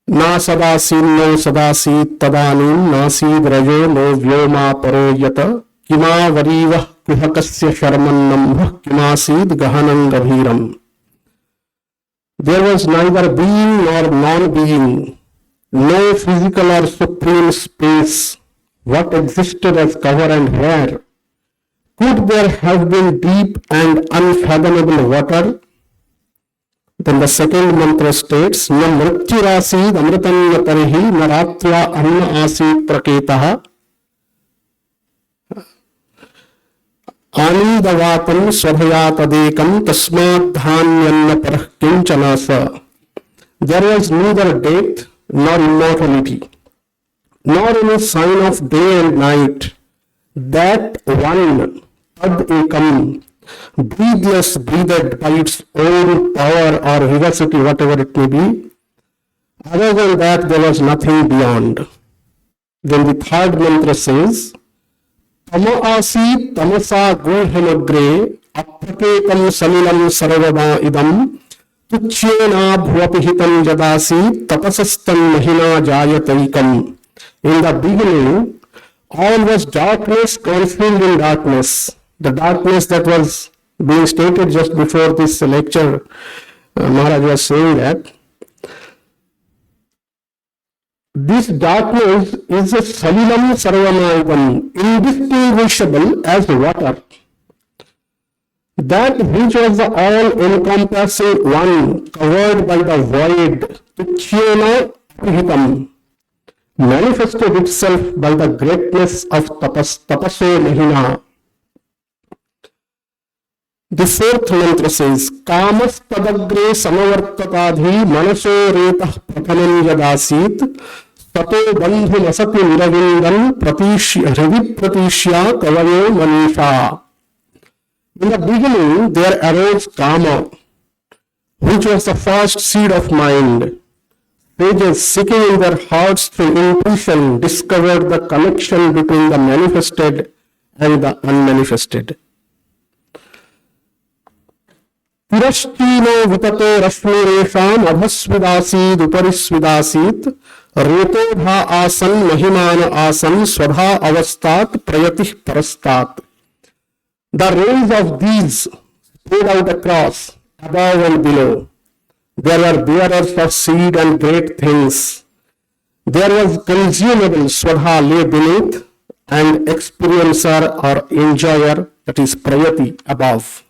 Speaker 3: Na sadasin sadasit tadanim nasid rajo no vyoma paro yata kima varivah kuhakasya sharmannam kimasid gahanam gabhiram. There was neither being nor non-being, no physical or supreme space. What existed as cover and where? Could there have been deep and unfathomable water? Then the second mantra states, Na mrityurasid amritam yatarihi naratva anna asid praketaha anidavatam svabhayatadekam tasmad dhanyanna parah kinchanasa. There was neither death nor immortality, nor any sign of day and night. That one, Tad Ekam, breathless, breathed by its own power or vivacity, whatever it may be. Other than that, there was nothing beyond. Then the third mantra says, Tama asi tamasa guhamagre apraketam samilam sarvama idam tuchyena bhuvapihitam jadasi tapasastam mahina jayataikam. In the beginning, all was darkness concealed in darkness. The darkness that was being stated just before this lecture, Maharaj was saying that this darkness is a salilam sarvamaidam, indistinguishable as water. That which was the all-encompassing one, covered by the void, tuchyena apihitam, manifested itself by the greatness of tapaso mahina. The fourth mantra says, Kamas tadagre samavartatadhi manaso retah prathamam yadasit tato bandhu masati niravindam pratishya kavayo manisha. In the beginning, there arose Kama, which was the first seed of mind. Sages seeking in their hearts through intuition discovered the connection between the manifested and the unmanifested. Tirashchino vitato rashmiresham abhasvidasid uparisvidasit reto bha asan mahimana asan svadha avastat prayatih parastat. The rays of these spread out across, above and below. There were bearers of seed and great things. There was consumable Swadha lay beneath and experiencer or enjoyer, that is Prayati, above.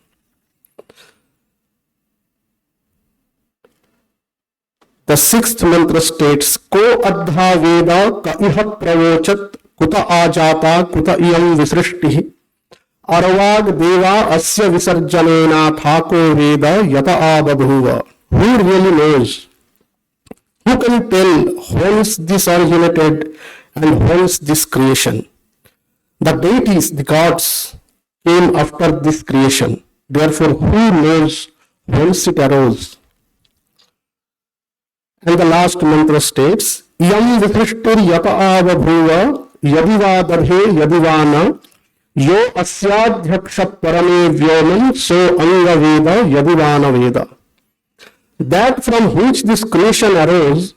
Speaker 3: The sixth mantra states, Ko adha veda ka iha pravochat kuta ajata kuta iyam visrishti arvag deva asya visarjanena thako veda yata abadhuva. Who really knows? Who can tell whence this originated and whence this creation? The deities, the gods, came after this creation. Therefore, who knows whence it arose? And the last mantra states, Yam vikhrishtir yata avabhuva yadiva darhe yadivana yo asyadhyakshat parame vyomam so anga veda yadivana veda. That from which this creation arose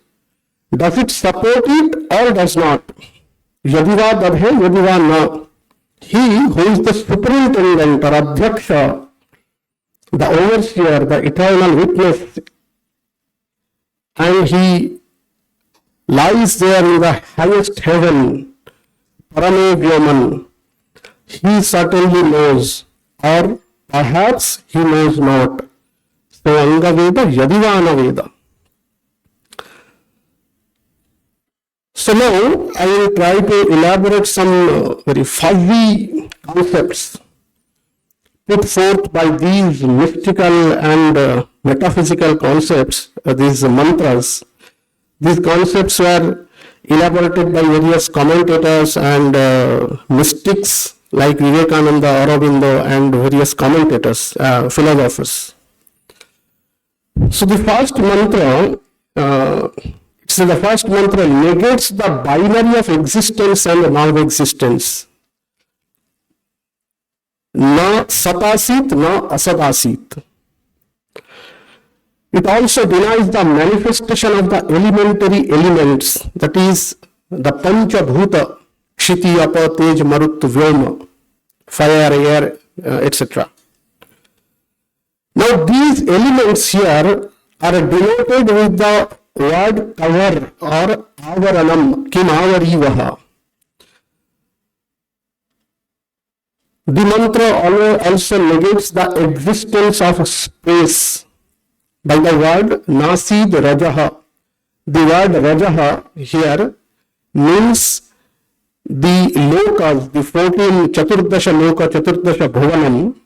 Speaker 3: Does it support it or does not? Yadiva dadhe, yadiva na. He who is the superintendent or adhyaksha, the overseer, the eternal witness, and he lies there in the highest heaven, Parame Vyoman, he certainly knows, or perhaps he knows not. So Anga Veda, Yadivana Veda. So now I will try to elaborate some very fuzzy concepts put forth by these mystical and metaphysical concepts, these mantras. These concepts were elaborated by various commentators and mystics like Vivekananda, Aurobindo, and various commentators, philosophers. So the first mantra, the first mantra negates the binary of existence and non-existence. Na satasit, na asadasit. It also denies the manifestation of the elementary elements, that is the Pancha Bhuta, Kshiti, Apa, Tej, Marut, Vyoma, fire, air, etc. Now these elements here are denoted with the word cover or avaranam, kim avarivaha. The mantra also negates the existence of space by the word nasid rajaha. The word rajaha here means the lokas, the 14 Chaturdasha loka, Chaturdasha bhuvanam,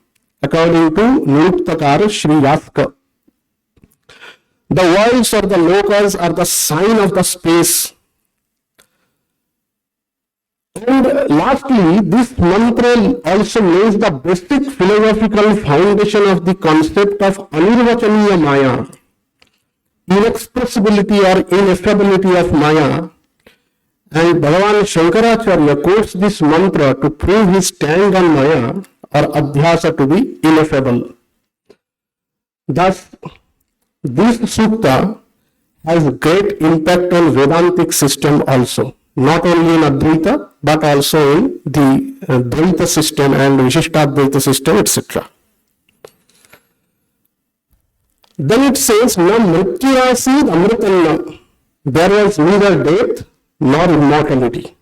Speaker 3: according to Niruptakara Sri Yaska. The worlds or the lokas are the sign of the space. And lastly, this mantra also lays the basic philosophical foundation of the concept of anirvachaniya maya, inexpressibility or ineffability of maya. And Bhagavan Shankaracharya quotes this mantra to prove his stand on maya or adhyasa to be ineffable. Thus, this sutta has great impact on Vedantic system also, not only in Advaita but also in the Dvaita system and Vishishtadvaita system, etc. Then it says, Na mrityurasid amritanna. There was neither death nor immortality.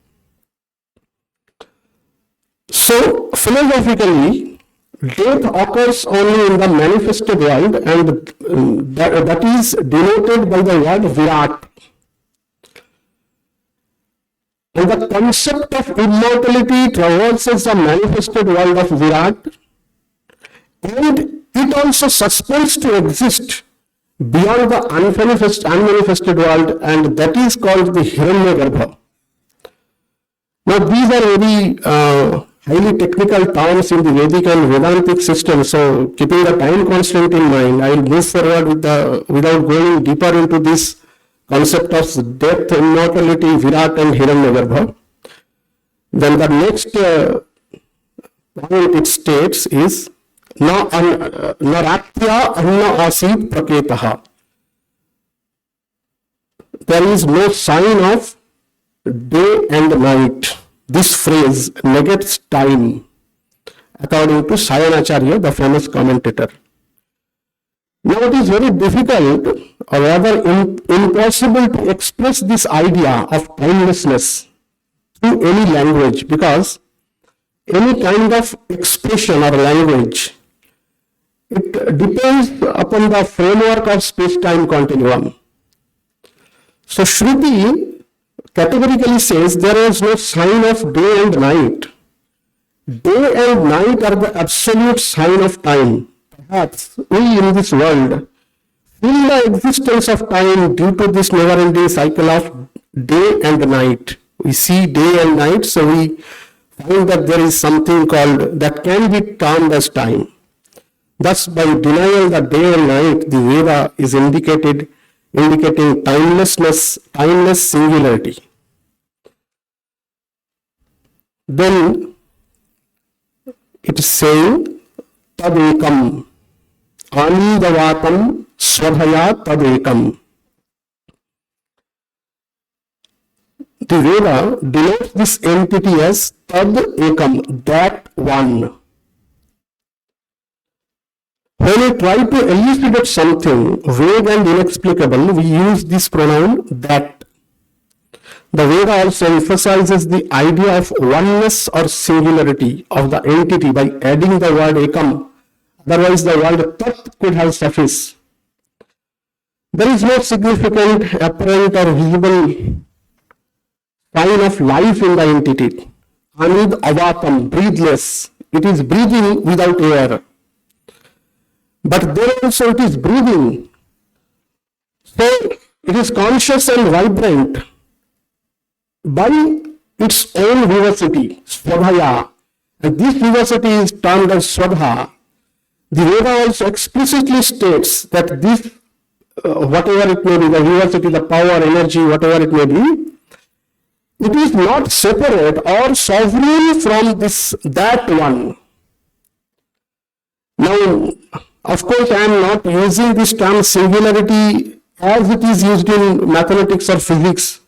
Speaker 3: So, philosophically, death occurs only in the manifested world, and that is denoted by the word Virat. And the concept of immortality traverses the manifested world of Virat, and it also suspends to exist beyond the unmanifested world, and that is called the Hiranyagarbha. Now these are very highly technical terms in the Vedic and Vedantic system, so keeping the time constraint in mind, I will move forward without going deeper into this concept of death, immortality, Virat and Hiranyagarbha. Then the next point it states is Na ratya anna asid praketaha. There is no sign of day and night. This phrase negates time, according to Sayanacharya, the famous commentator. Now it is very difficult, or rather impossible, to express this idea of timelessness through any language, because any kind of expression or language, it depends upon the framework of space-time continuum. So Shruti categorically says there is no sign of day and night. Day and night are the absolute sign of time. Perhaps we in this world feel the existence of time due to this never-ending cycle of day and night. We see day and night, so we find that there is something called that can be termed as time. Thus, by denial the day and night, the Veda is indicating timelessness, timeless singularity. Then it is saying tadekam, anidavatam svadhaya tadekam. the Veda denotes this entity as Tad Ekam, that one. When we try to elucidate something vague and inexplicable, we use this pronoun that. The Veda also emphasizes the idea of oneness or singularity of the entity by adding the word Ekam. Otherwise, the word Tat could have sufficed. There is no significant, apparent or visible sign of life in the entity. Anid Avatam, breathless. It is breathing without air. But there also it is breathing. So it is conscious and vibrant by its own vivacity, Swadhaya. And this vivacity is termed as Swadha. The Veda also explicitly states that this, whatever it may be, the vivacity, the power, energy, whatever it may be, it is not separate or sovereign from that one. Now, of course, I am not using this term singularity as it is used in mathematics or physics.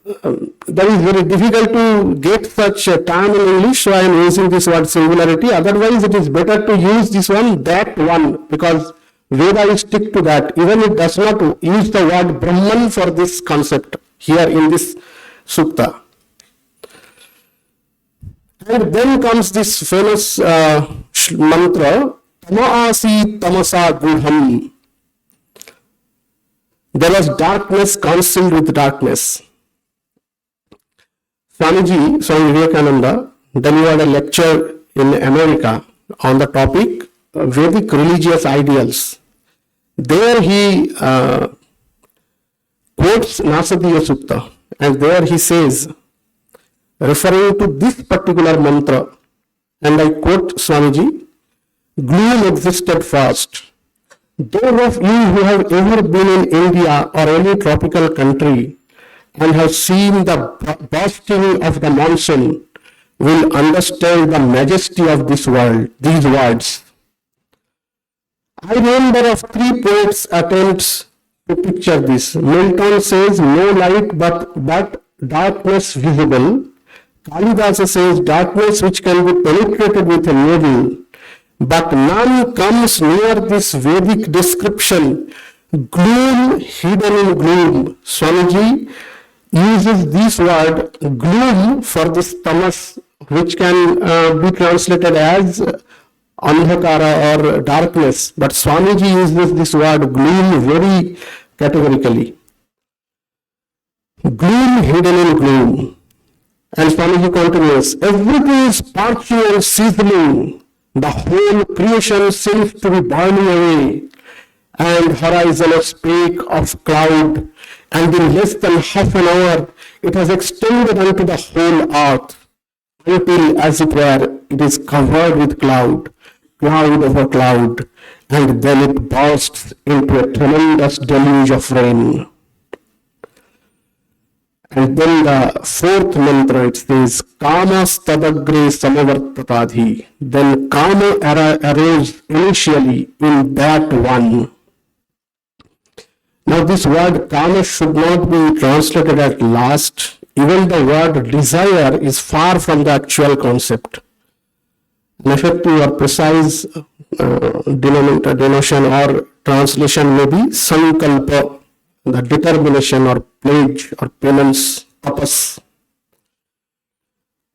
Speaker 3: That is very difficult to get such a term in English, so I am using this word singularity. Otherwise, it is better to use this one, that one, because Veda is stick to that. Even it does not use the word Brahman for this concept here in this sukta. And then comes this famous mantra, Tamaasi tamasa gudham. There was darkness concealed with darkness. Swamiji, Swami Vivekananda, delivered a lecture in America on the topic Vedic religious ideals. There he quotes Nasadiya Sukta, and there he says, referring to this particular mantra, and I quote Swamiji, gloom existed first. Those of you who have ever been in India or any tropical country and have seen the bursting of the monsoon will understand the majesty of this world, these words. I remember of three poets' attempts to picture this. Milton says, no light but darkness visible. Kalidasa says, darkness which can be penetrated with a needle. But none comes near this Vedic description. Gloom hidden in gloom. Swamiji uses this word gloom for this tamas, which can be translated as andhakara or darkness. But Swamiji uses this word gloom very categorically. Gloom hidden in gloom. And Swamiji continues, everything is parching and sizzling. The whole creation seems to be burning away, and horizon a speck of cloud, and in less than half an hour it has extended unto the whole earth, until, as it were, it is covered with cloud over cloud, and then it bursts into a tremendous deluge of rain. And then the fourth mantra, it says, Kama stadagre samavartatadhi. Then Kama arose initially in that one. Now this word Kama should not be translated at last. Even the word desire is far from the actual concept. An effective or precise denotion or translation may be sankalpa, the determination or pledge or penance, tapas.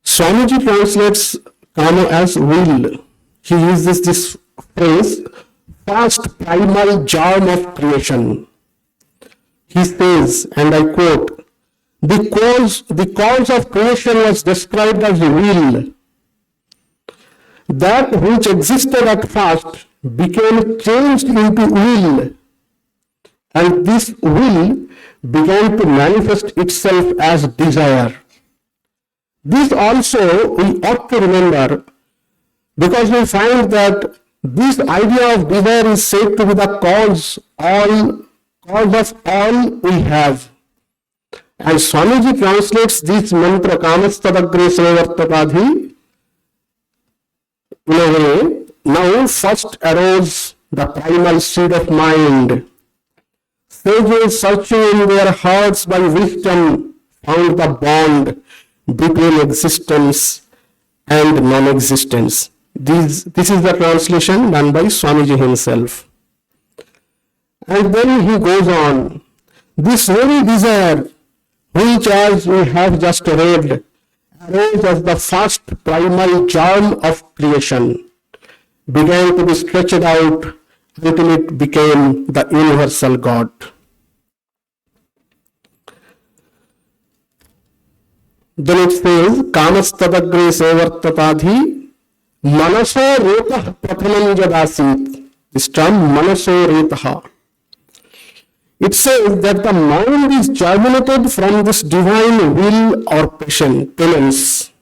Speaker 3: Swamiji translates Kama as will. He uses this phrase, first primal germ of creation. He says, and I quote, the cause of creation was described as will. That which existed at first became changed into will. And this will began to manifest itself as desire. This also we ought to remember, because we find that this idea of desire is said to be the cause of all we have. And Swamiji translates this mantra, Kamastadagre Samavartatadhi, in a way, now first arose the primal seed of mind. Sages searching in their hearts by wisdom found the bond between existence and non-existence. This is the translation done by Swamiji himself. And then he goes on, this very desire, which as we have just read, arose as the first primal germ of creation, began to be stretched out until it became the universal God. Then it says, Kamastadagre sevartatadhi manaso retah prathamam jadasit. This term, manaso retah. It says that the mind is germinated from this divine will or penance.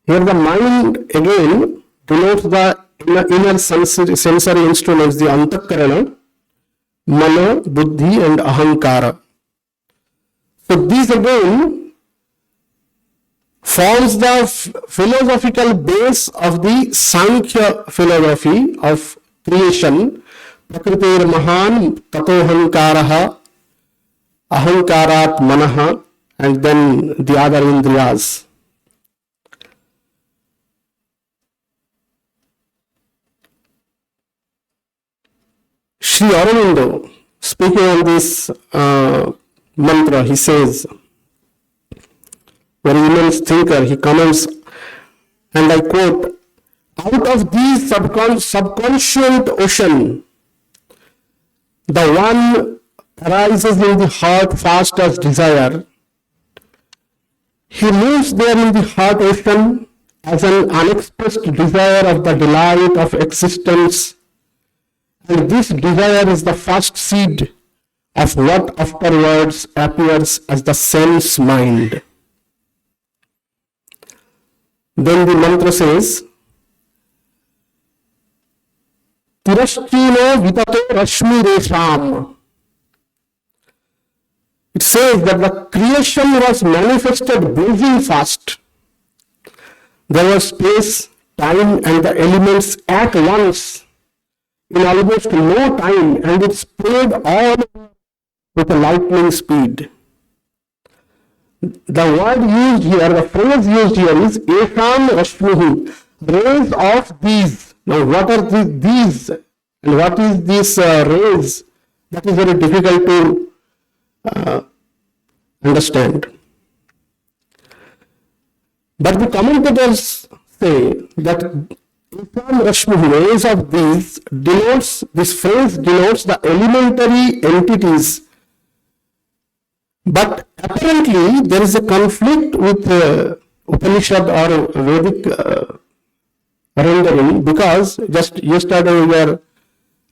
Speaker 3: Here the mind again denotes the inner sensory instruments, the antakarana, mana, buddhi and ahankara. So these again forms the philosophical base of the Sankhya philosophy of creation. Prakritir mahan tatohankaraha, ahankarat manaha, and then the other indriyas. Sri Aurobindo, speaking on this mantra, he says, very immense thinker, he comments, and I quote, out of these subconscient ocean, the one arises in the heart fast as desire. He moves there in the heart ocean as an unexpressed desire of the delight of existence, and this desire is the first seed of what afterwards appears as the sense mind. Then the mantra says, Tirashchino vitato rashmi resham. It says that the creation was manifested blazing fast. There was space, time and the elements at once in almost no time, and it spread all with a lightning speed. The word used here, the phrase used here is Esham Rashmihi, rays of these. Now what are these and what is this rays? That is very difficult to understand. But the commentators say that Esham Rashmihi, rays of these, this phrase denotes the elementary entities. But apparently there is a conflict with Upanishad or Vedic rendering, because just yesterday we were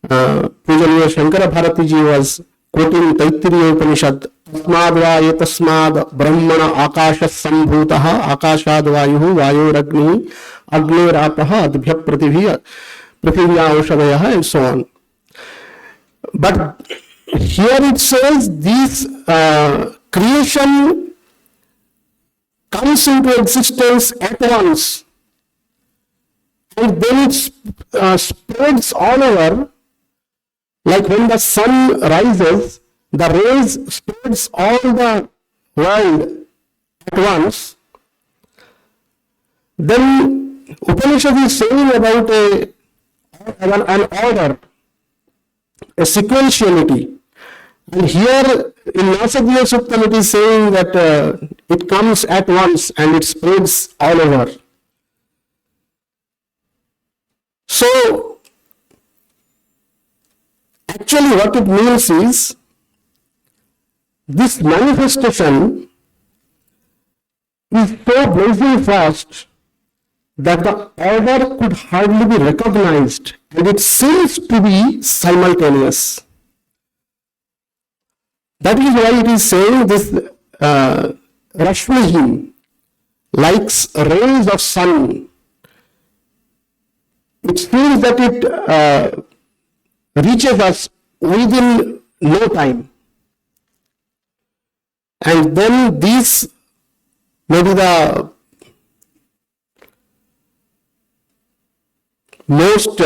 Speaker 3: Pujaniya Shankara Bharati ji was quoting Taittiriya Upanishad, Tasmad va etasmad brahmana akasha sambhutaha akashad vayuhu vayoragni agnerataha adbhya prithivya aushadayah, and so on. But here it says this creation comes into existence at once, and then it spreads all over, like when the sun rises, the rays spreads all the world at once. Then Upanishad is saying about an order, a sequentiality. And here in Nasadiya Suktam it is saying that it comes at once and it spreads all over. So actually what it means is this manifestation is so blazing fast that the order could hardly be recognized, and it seems to be simultaneous. That is why it is saying this Rashmihi, like rays of sun. It seems that it reaches us within no time. And then these, maybe the most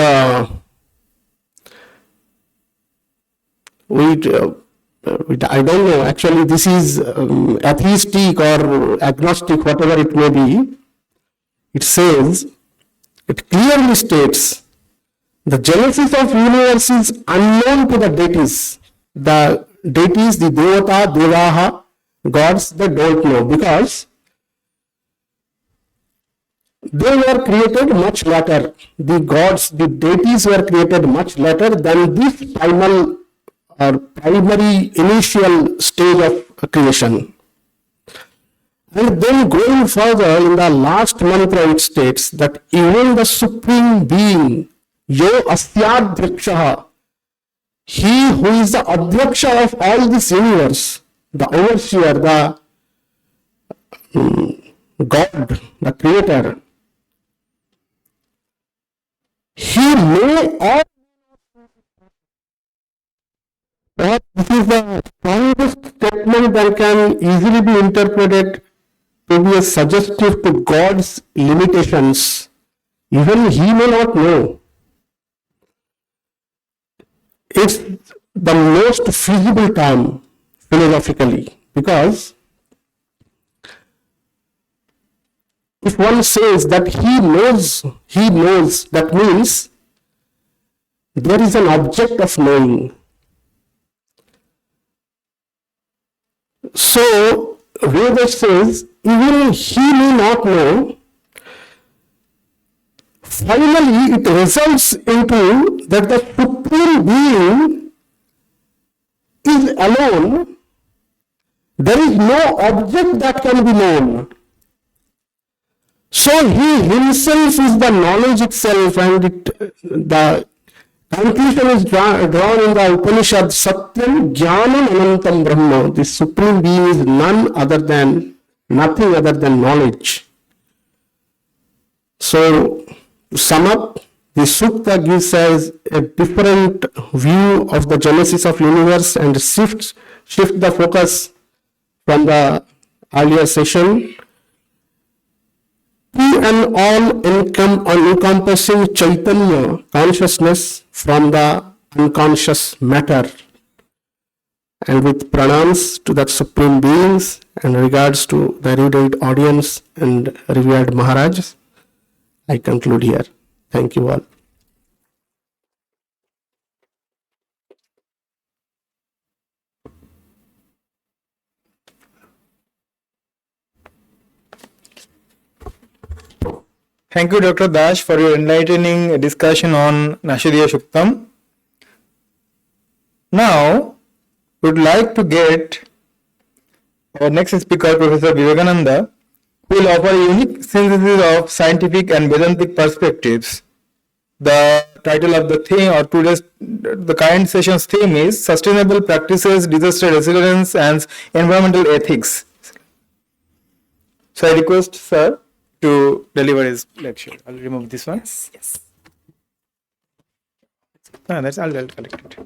Speaker 3: I don't know, actually this is atheistic or agnostic, whatever it may be. It says, it clearly states, the genesis of universe is unknown to the deities. The deities, the Devata, Devaha, gods, they don't know, because they were created much later. The gods, the deities were created much later than this primal or primary initial stage of creation. And then going further, in the last mantra it states that even the Supreme Being, Yo Asyadhyakshaha, he who is the Adhyaksha of all this universe, the overseer, the God, the creator, he may or perhaps this is the strongest statement that can easily be interpreted to be a suggestive to God's limitations. Even he may not know. It's the most feasible term philosophically, because if one says that he knows, that means there is an object of knowing. So, Veda says, even he may not know, finally it results into that the Supreme Being is alone. There is no object that can be known. So he himself is the knowledge itself, and the conclusion is drawn in the Upanishad, Satyam Jnanam Anantam Brahma. The Supreme Being is nothing other than knowledge. So, to sum up, the Sukta gives us a different view of the genesis of universe and shift the focus from the earlier session to an all-encompassing Chaitanya consciousness from the unconscious matter. And with pranams to that Supreme Beings and regards to the erudite audience and revered Maharajas, I conclude here. Thank you all.
Speaker 2: Thank you, Dr. Dash, for your enlightening discussion on Nashadiya Shuktam. Now, we would like to get our next speaker, Professor Vivekananda, who will offer a unique synthesis of scientific and Vedantic perspectives. The title of the theme, or today's, the current session's theme is Sustainable Practices, Disaster Resilience and Environmental Ethics. So I request Sir to deliver his lecture. I'll remove this one.
Speaker 8: Yes.
Speaker 2: No, that's I'll collect it.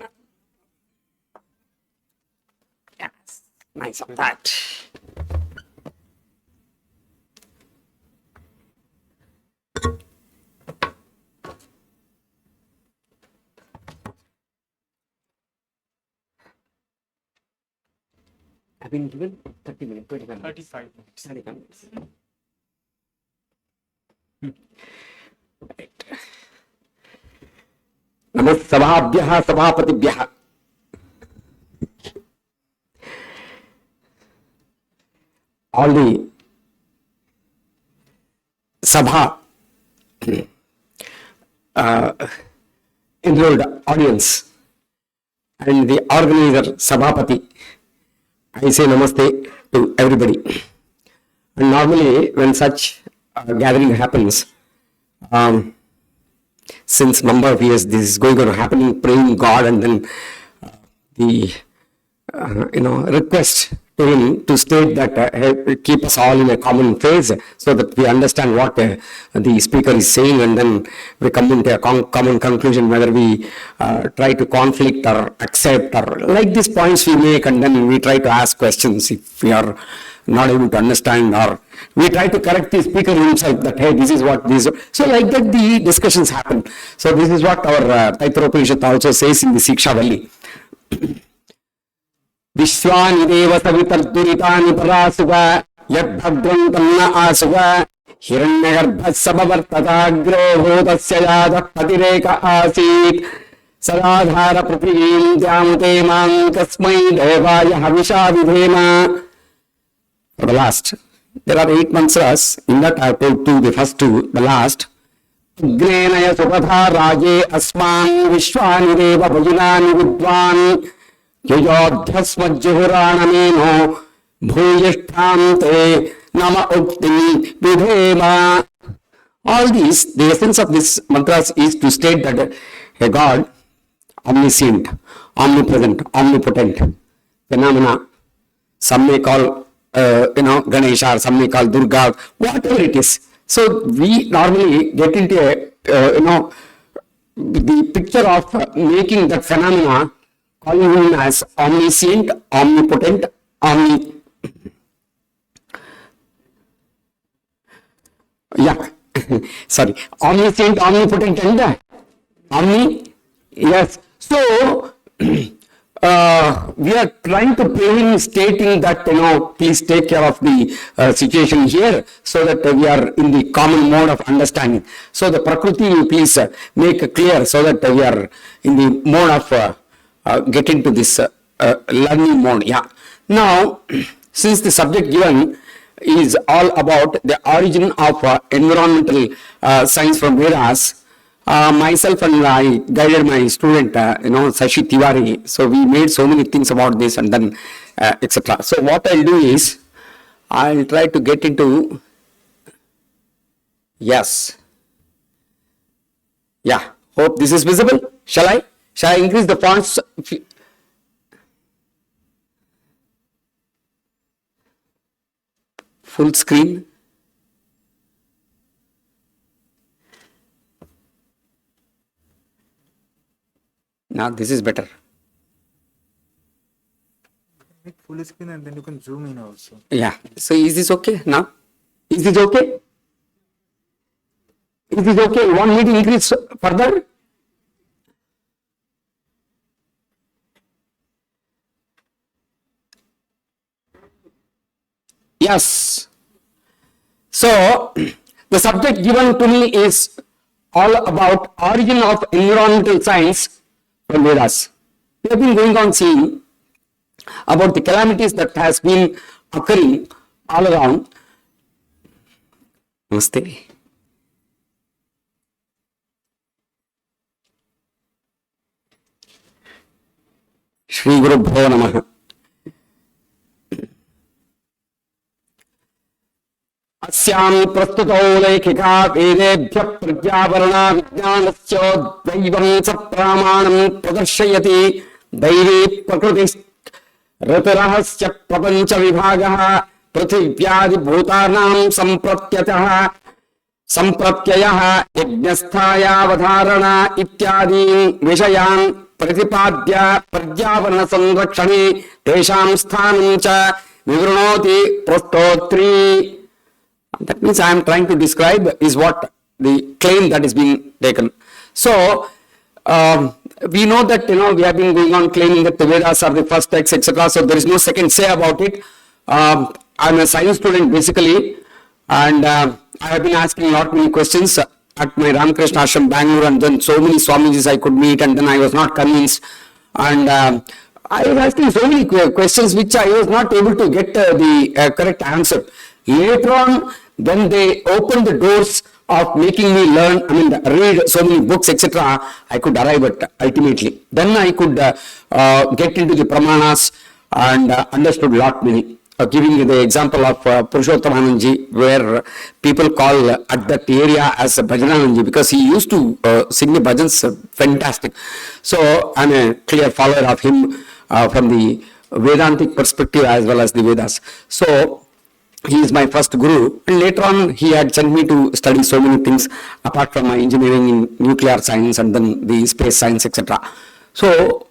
Speaker 8: Yes. Nice of that. I've been given 30 minutes, 25 minutes. 35 minutes. Right. Namaste Sabhapatibhyaha. All the Sabha enrolled audience and the organizer Sabhapati, I say namaste to everybody. And normally when such gathering happens, since number of years this is going to happen, praying God, and then the request to him to state that keep us all in a common phase so that we understand what the speaker is saying, and then we come into a common conclusion whether we try to conflict or accept, or like these points we make, and then we try to ask questions if we are not able to understand, or we try to correct the speaker himself that, hey, this is what this is. So like that the discussions happen. So this is what our Taittiriya Upanishad also says in the Siksha Valli. Vishwani deva savitarduritani parasuga yadbhadram tanna asuga hiranyagarbhasabavartadagro bhutasya yadah patireka asit sadadhara prithivim dyamute man kasmai devaya havisha vidhema. For the last, there are 8 mantras. In that I have told 2, the first 2, the last. Gnenaya supatha raje asman vishwani deva bhajinani vidvan yajodhyasmajjuhuranameno bhuyishthante nama ukti vidhema. All these, the essence of this mantras is to state that a God, omniscient, omnipresent, omnipotent, phenomena, some may call Ganesha, or some may call Durga, whatever it is. So we normally get into the picture of making that phenomena, calling him as omniscient, omnipotent, omniscient, omnipotent, and yes. So we are trying to pay him, stating that, please take care of the situation here, so that we are in the common mode of understanding. So the Prakriti, you please make clear, so that we are in the mode of getting to this learning mode. Yeah. Now, since the subject given is all about the origin of environmental science from Vedas, myself and I guided my student, Sashi Tiwari. So we made so many things about this, and then etc. So what I'll do is, I'll try to get into, yes, yeah, hope this is visible. Shall I increase the fonts? Full screen. Now this is better.
Speaker 2: Make full screen and then you can zoom in also.
Speaker 8: Yeah. So is this okay now? Is this okay? Is this okay? You want me to increase further? Yes. So the subject given to me is all about origin of environmental science from Vedas. We have been going on seeing about the calamities that has been occurring all around. Namaste. Shri Guru Bhava Namaha. अस्यां प्रस्तुतो लेखिका वेदेभ्य प्रज्ञावरणा विज्ञानस्योद्वैवं च प्रमाणं प्रदर्शयति दैवी प्रकृति ऋतुरहस्य प्रपंच विभागः पृथिव्यादि भूतानां संप्रत्ययः यज्ञस्थायावधारणा इत्यादि विषयान् प्रतिपाद्य पर्यावरण संरक्षणे तेषां स्थानं च विवृणोति प्रस्तोत्री. That means I am trying to describe is what the claim that is being taken. So we know that we have been going on claiming that the Vedas are the first texts, etc. So there is no second say about it. I am a science student basically, and I have been asking a lot many questions at my Ramakrishna Ashram, Bangalore, and then so many Swamijis I could meet, and then I was not convinced, and I was asking so many questions which I was not able to get the correct answer. Later on, then they opened the doors of making me learn, read so many books, etc. I could arrive at ultimately. Then I could get into the Pramanas and understood lot many. Giving you the example of Purushottam-Anandji, where people call at that area as Bhajananandji, because he used to sing the bhajans fantastic. So I'm a clear follower of him from the Vedantic perspective as well as the Vedas. So he is my first guru, and later on he had sent me to study so many things apart from my engineering in nuclear science and then the space science, etc. So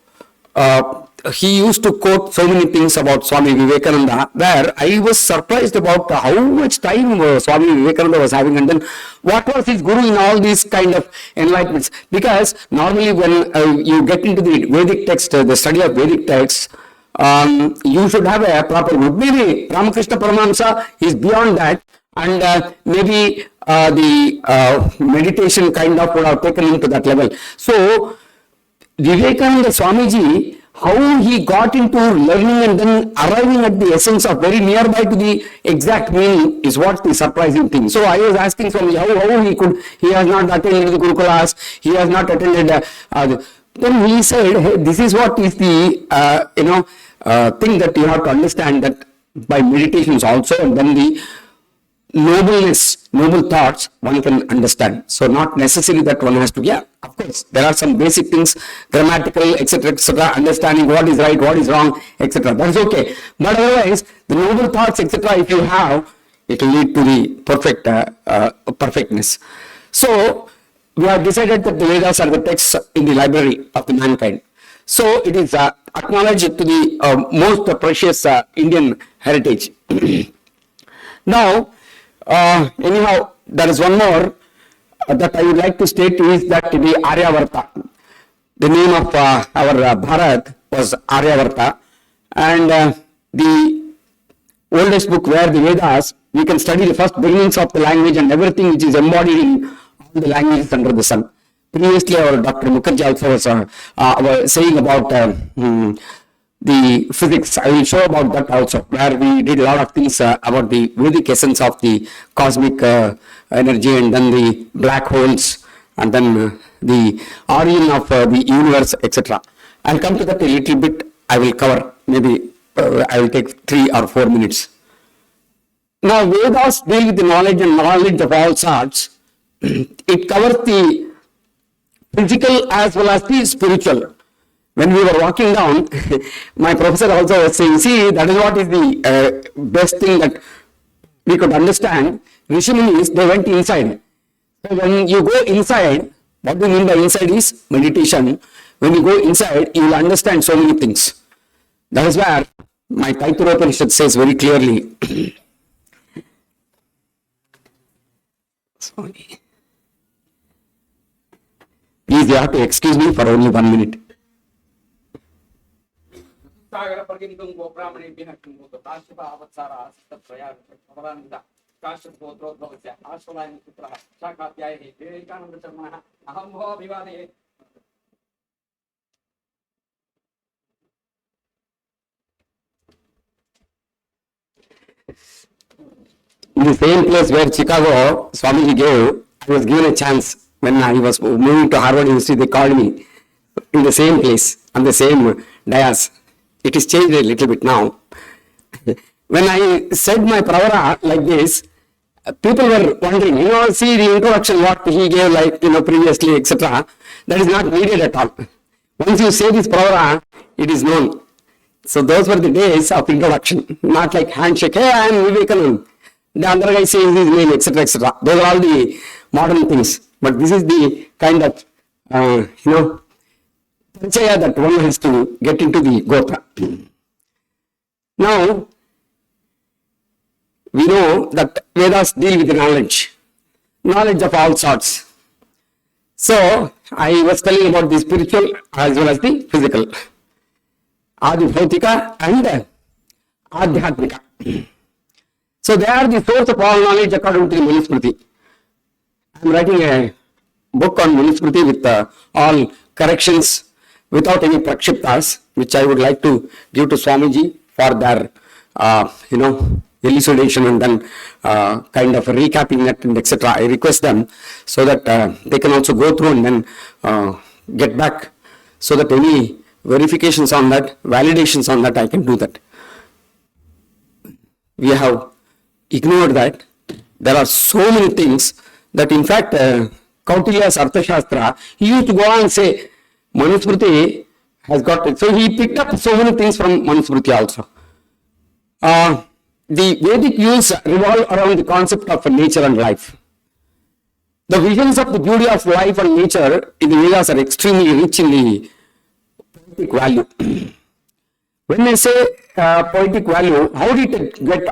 Speaker 8: he used to quote so many things about Swami Vivekananda, where I was surprised about how much time Swami Vivekananda was having, and then what was his guru in all these kind of enlightenments. Because normally when you get into the Vedic text, the study of Vedic texts, you should have a proper mood. Maybe Ramakrishna Paramahamsa is beyond that, and maybe the meditation kind of would have taken him to that level. So, Vivekananda Swamiji, how he got into learning and then arriving at the essence of very nearby to the exact meaning is what the surprising thing. So I was asking Swamiji how he has not attended the Gurukulas, he has not attended, then he said, hey, this is what is the, thing that you have to understand, that by meditations also, and then the noble thoughts one can understand. So not necessarily that one has to, yeah, of course, there are some basic things, grammatical, etc., understanding what is right, what is wrong, etc. That's okay. But otherwise, the noble thoughts, etc., if you have, it will lead to the perfectness. So, we have decided that the Vedas are the texts in the library of the mankind. So, it is acknowledged to the most precious Indian heritage. Now, anyhow, there is one more that I would like to state is that the Aryavarta, the name of our Bharat was Aryavarta, and the oldest book where the Vedas, we can study the first beginnings of the language and everything which is embodied in all the languages under the sun. Previously, our Dr. Mukherjee also was saying about the physics. I will show about that also, where we did a lot of things about the Vedic essence of the cosmic energy, and then the black holes, and then the origin of the universe, etc. I'll come to that a little bit. I will cover, maybe I will take 3 or 4 minutes. Now, Vedas deal with the knowledge and knowledge of all sorts. It covers the physical as well as the spiritual. When we were walking down, my professor also was saying, see, that is what is the best thing that we could understand. Rishimunis, they went inside. So when you go inside, what we mean by inside is meditation. When you go inside, you will understand so many things. That is where my Taittiriya Upanishad says very clearly. Sorry. Please, you have to excuse me for only 1 minute. In the same place where Chicago Swamiji gave, I was given a chance when I was moving to Harvard University. They called me in the same place, on the same dais. It is changed a little bit now. When I said my pravara like this, people were wondering, see the introduction what he gave, like, previously, etc. That is not needed at all. Once you say this pravara, it is known. So those were the days of introduction, not like handshake, hey, I am Vivekananda. The other guy says his name, etc., etc. Those are all the modern things. But this is the kind of, paricaya that one has to get into the Gotra. Now, we know that Vedas deal with the knowledge of all sorts. So, I was telling about the spiritual as well as the physical. Adi Bhautika and Adhyatmika. So, they are the source of all knowledge according to the Manusmriti. I am writing a book on Manusmriti with all corrections without any prakshiptas, which I would like to give to Swamiji for their, elucidation and then kind of recapping it and etc. I request them so that they can also go through and then get back, so that any verifications on that, validations on that, I can do that. We have ignored that. There are so many things that in fact Kautilya's Arthashastra, he used to go on and say, Manusmriti has got it. So he picked up so many things from Manusmriti also. The Vedic views revolve around the concept of nature and life. The visions of the beauty of life and nature in the Vedas are extremely rich in the poetic value. When I say poetic value, how did it get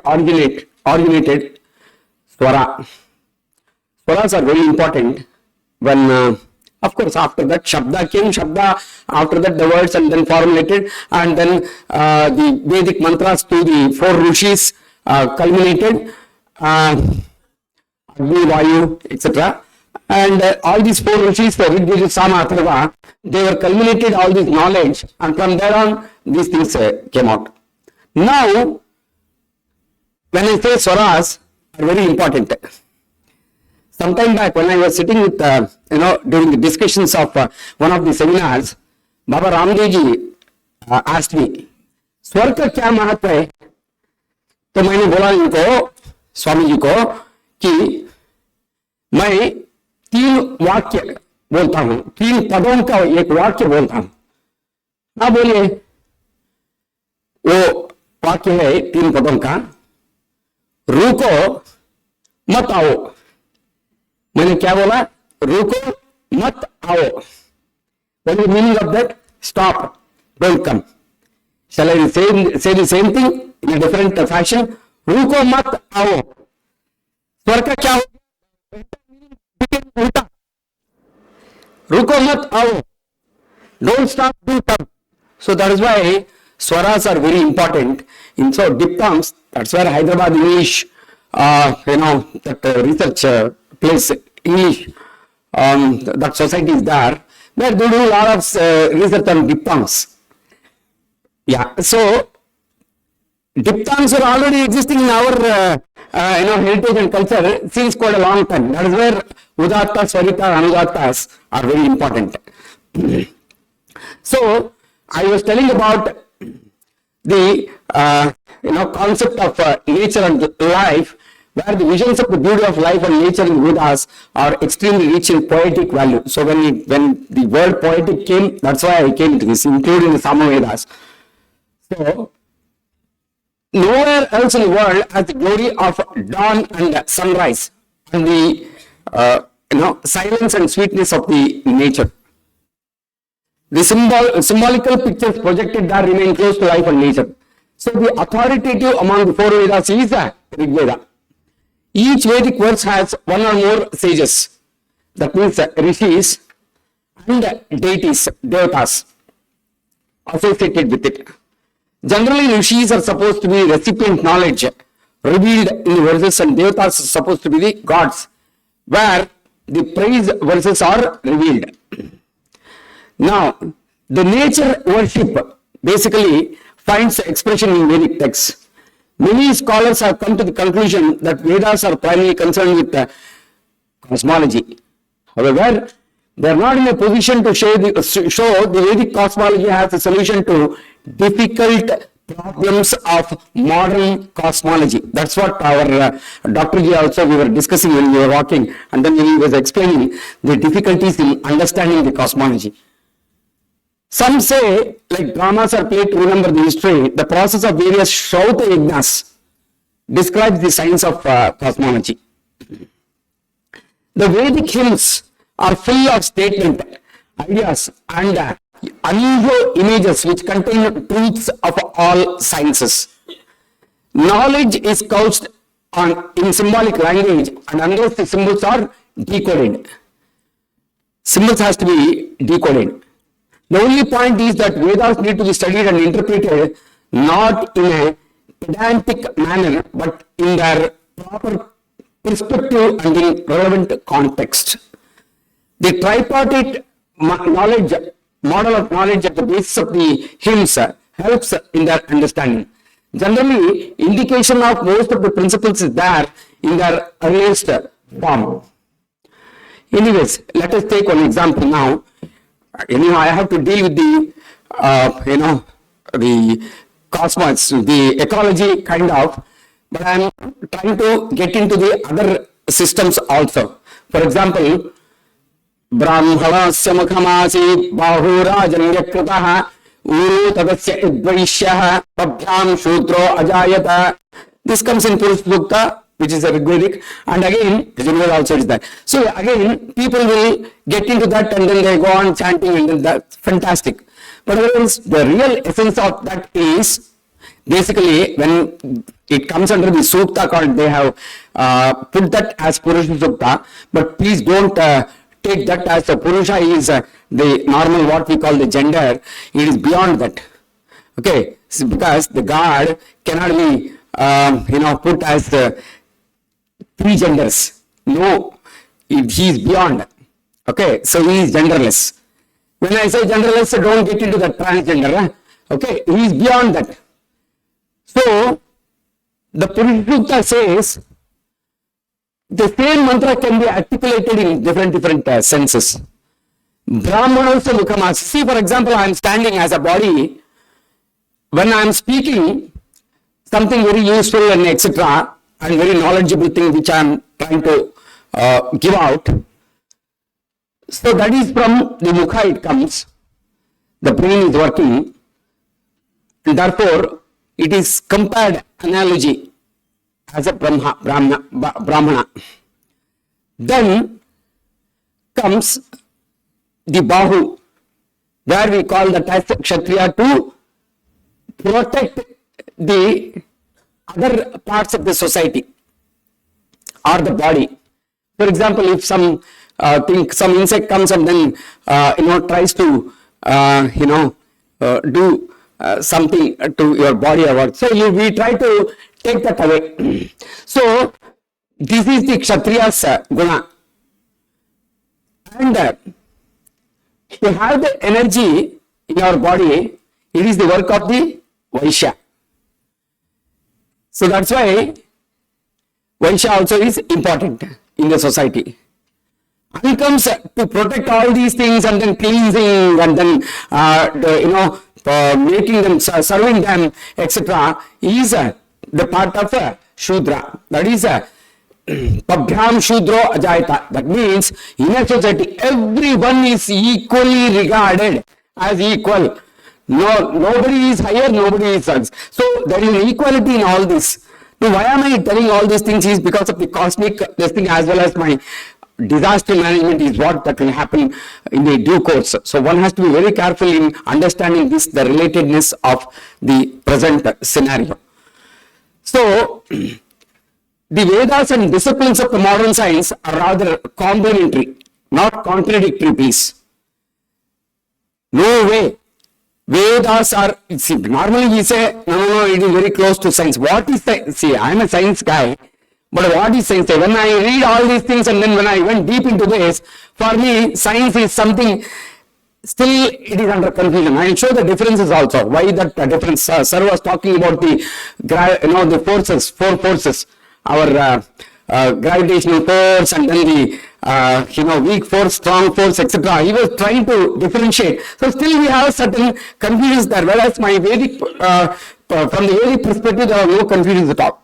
Speaker 8: originated? Swara. Swaras are very important when Of course, after that Shabda came, Shabda, after that the words and then formulated, and then the Vedic mantras to the 4 rishis culminated, Agni, Vayu, etc. And all these 4 rishis, the Rig, Sama, Atharva, they were culminated all this knowledge, and from there on these things came out. Now, when I say swaras are very important. Sometime back when I was sitting with, during the discussions of one of the seminars, Baba Ramdev ji asked me, स्वर का क्या महत्व है? तो मैंने बोला इनको, स्वामी जी को, कि मैं 3 वाक्य बोलता हूं, 3 पदों का एक वाक्य बोलता हूं. ना बोलिए, वो वाक्य है 3 पदों का, रुको मत आओ. मैंने क्या बोला? रुको मत आओ. What is the meaning of that? Stop, don't come. Shall I say the same thing in a different fashion? रुको मत आओ. स्वर का क्या हो? उल्टा. रुको मत आओ. Don't stop, do come. So that is why swaras are very important. In so diphthongs, that's where Hyderabad English, that research place, English, that society is there, where they do a lot of research on diphthongs. Yeah, so diphthongs are already existing in our heritage and culture since quite a long time. That is where Udatta, Swarita, Anudattas are very important. So I was telling about the concept of nature and life, where the visions of the beauty of life and nature in Vedas are extremely rich in poetic value. So when the word poetic came, that's why I came to this, including the Samavedas. So nowhere else in the world has the glory of dawn and sunrise and the silence and sweetness of the nature. The symbolical pictures projected there remain close to life and nature. So the authoritative among the 4 Vedas is the Rig Veda. Each Vedic verse has 1 or more sages, that means rishis and deities, devatas, associated with it. Generally, rishis are supposed to be recipient knowledge revealed in the verses, and devatas are supposed to be the gods, where the praise verses are revealed. Now, the nature worship basically finds expression in Vedic texts. Many scholars have come to the conclusion that Vedas are primarily concerned with cosmology. However, they are not in a position to show the Vedic cosmology has a solution to difficult problems of modern cosmology. That's what our Dr. Ji also we were discussing when we were walking, and then he was explaining the difficulties in understanding the cosmology. Some say, like dramas are played to remember the history, the process of various Shrauta Yajnas describes the science of cosmology. The Vedic hymns are full of statement, ideas, and unusual images which contain truths of all sciences. Knowledge is couched in symbolic language, and unless the symbols are decoded, symbols has to be decoded. The only point is that Vedas need to be studied and interpreted not in a pedantic manner, but in their proper perspective and in relevant context. The tripartite model of knowledge at the basis of the hymns helps in their understanding. Generally, indication of most of the principles is there in their earliest form. Anyways, let us take one example now. Anyhow, I have to deal with the, the cosmos, the ecology kind of, but I am trying to get into the other systems also. For example, Brahmanasya mukhamasi bahurajanyakritah uru tadasya idvaishyah pabhyam shudro ajayata. This comes in Purush Sukta, which is a Rigvedic, and again, the Rig also is that. So again, people will get into that and then they go on chanting, and then that's fantastic. But the real essence of that is, basically, when it comes under the Sukta called, they have put that as Purush Sukta, but please don't take that as a Purusha is the normal, what we call the gender. It is beyond that. Okay, so because the God cannot be, put as three genders. No, he is beyond. Okay, so he is genderless. When I say genderless, don't get into the transgender. Okay, he is beyond that. So, the Purusha says, the same mantra can be articulated in different senses. Brahmanasya mukhamas. See, for example, I am standing as a body. When I am speaking something very useful and etc., and very knowledgeable thing which I am trying to give out. So that is from the mukha it comes. The brain is working. And therefore, it is compared analogy as a Brahmana. Then comes the Bahu, where we call that as Kshatriya to protect the other parts of the society or the body. For example, if some insect comes and then tries to do something to your body or what, so we try to take that away. So this is the Kshatriya's guna, and to have the energy in our body, it is the work of the Vaishya. So that's why Vaishya also is important in the society. And it comes to protect all these things and then cleansing and then making them, serving them, etc. is the part of Shudra. That is Pabhyam Shudro Ajayata. That means in a society everyone is equally regarded as equal. No, nobody is higher, nobody is less. So there is equality in all this. Now why am I telling all these things is because of the cosmic testing as well as my disaster management is what that will happen in the due course. So one has to be very careful in understanding this, the relatedness of the present scenario. So the Vedas and disciplines of the modern science are rather complementary, not contradictory, please. No way. Vedas are, see, normally we say, no, it is very close to science. What is science? See, I am a science guy, but what is science? When I read all these things and then when I went deep into this, for me, science is something, still it is under confusion. I will show the differences also. Why that difference? Sir was talking about the forces, four forces, our gravitational force and then the weak force, strong force, etc. He was trying to differentiate. So still we have certain confusions there, whereas my Vedic, from the Vedic perspective, there are no confusions at all.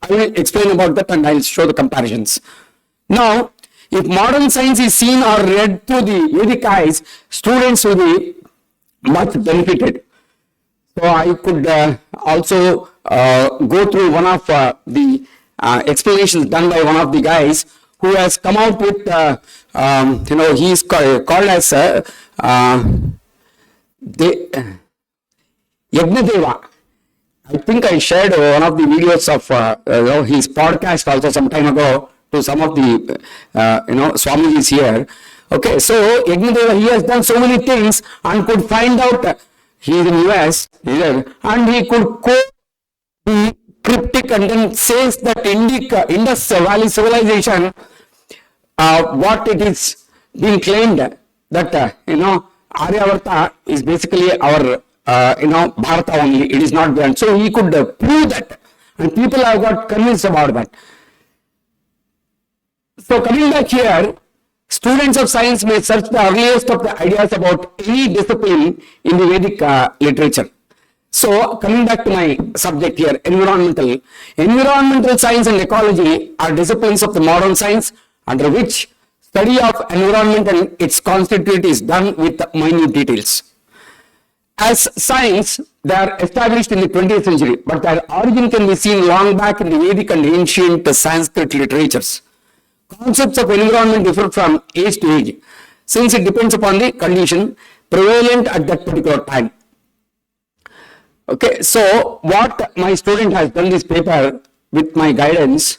Speaker 8: I will explain about that and I will show the comparisons. Now, if modern science is seen or read through the Vedic eyes, students will be much benefited. So I could also go through one of the explanations done by one of the guys who has come out with, he is called as Yagnadeva. I think I shared one of the videos of his podcast also some time ago to some of the Swamijis here. Okay, so Yagnadeva, he has done so many things and could find out he is in US and he could quote the cryptic and then says that Indus Valley civilization, what it is being claimed that Aryavarta is basically our Bharata only, it is not beyond. So he could prove that and people have got convinced about that. So coming back here, students of science may search the earliest of the ideas about any discipline in the Vedic literature. So coming back to my subject here, environmental science and ecology are disciplines of the modern science under which study of environment and its constituent is done with minute details. As science, they are established in the 20th century, but their origin can be seen long back in the Vedic and ancient Sanskrit literatures. Concepts of environment differ from age to age, since it depends upon the condition prevalent at that particular time. Okay, so what my student has done this paper with my guidance,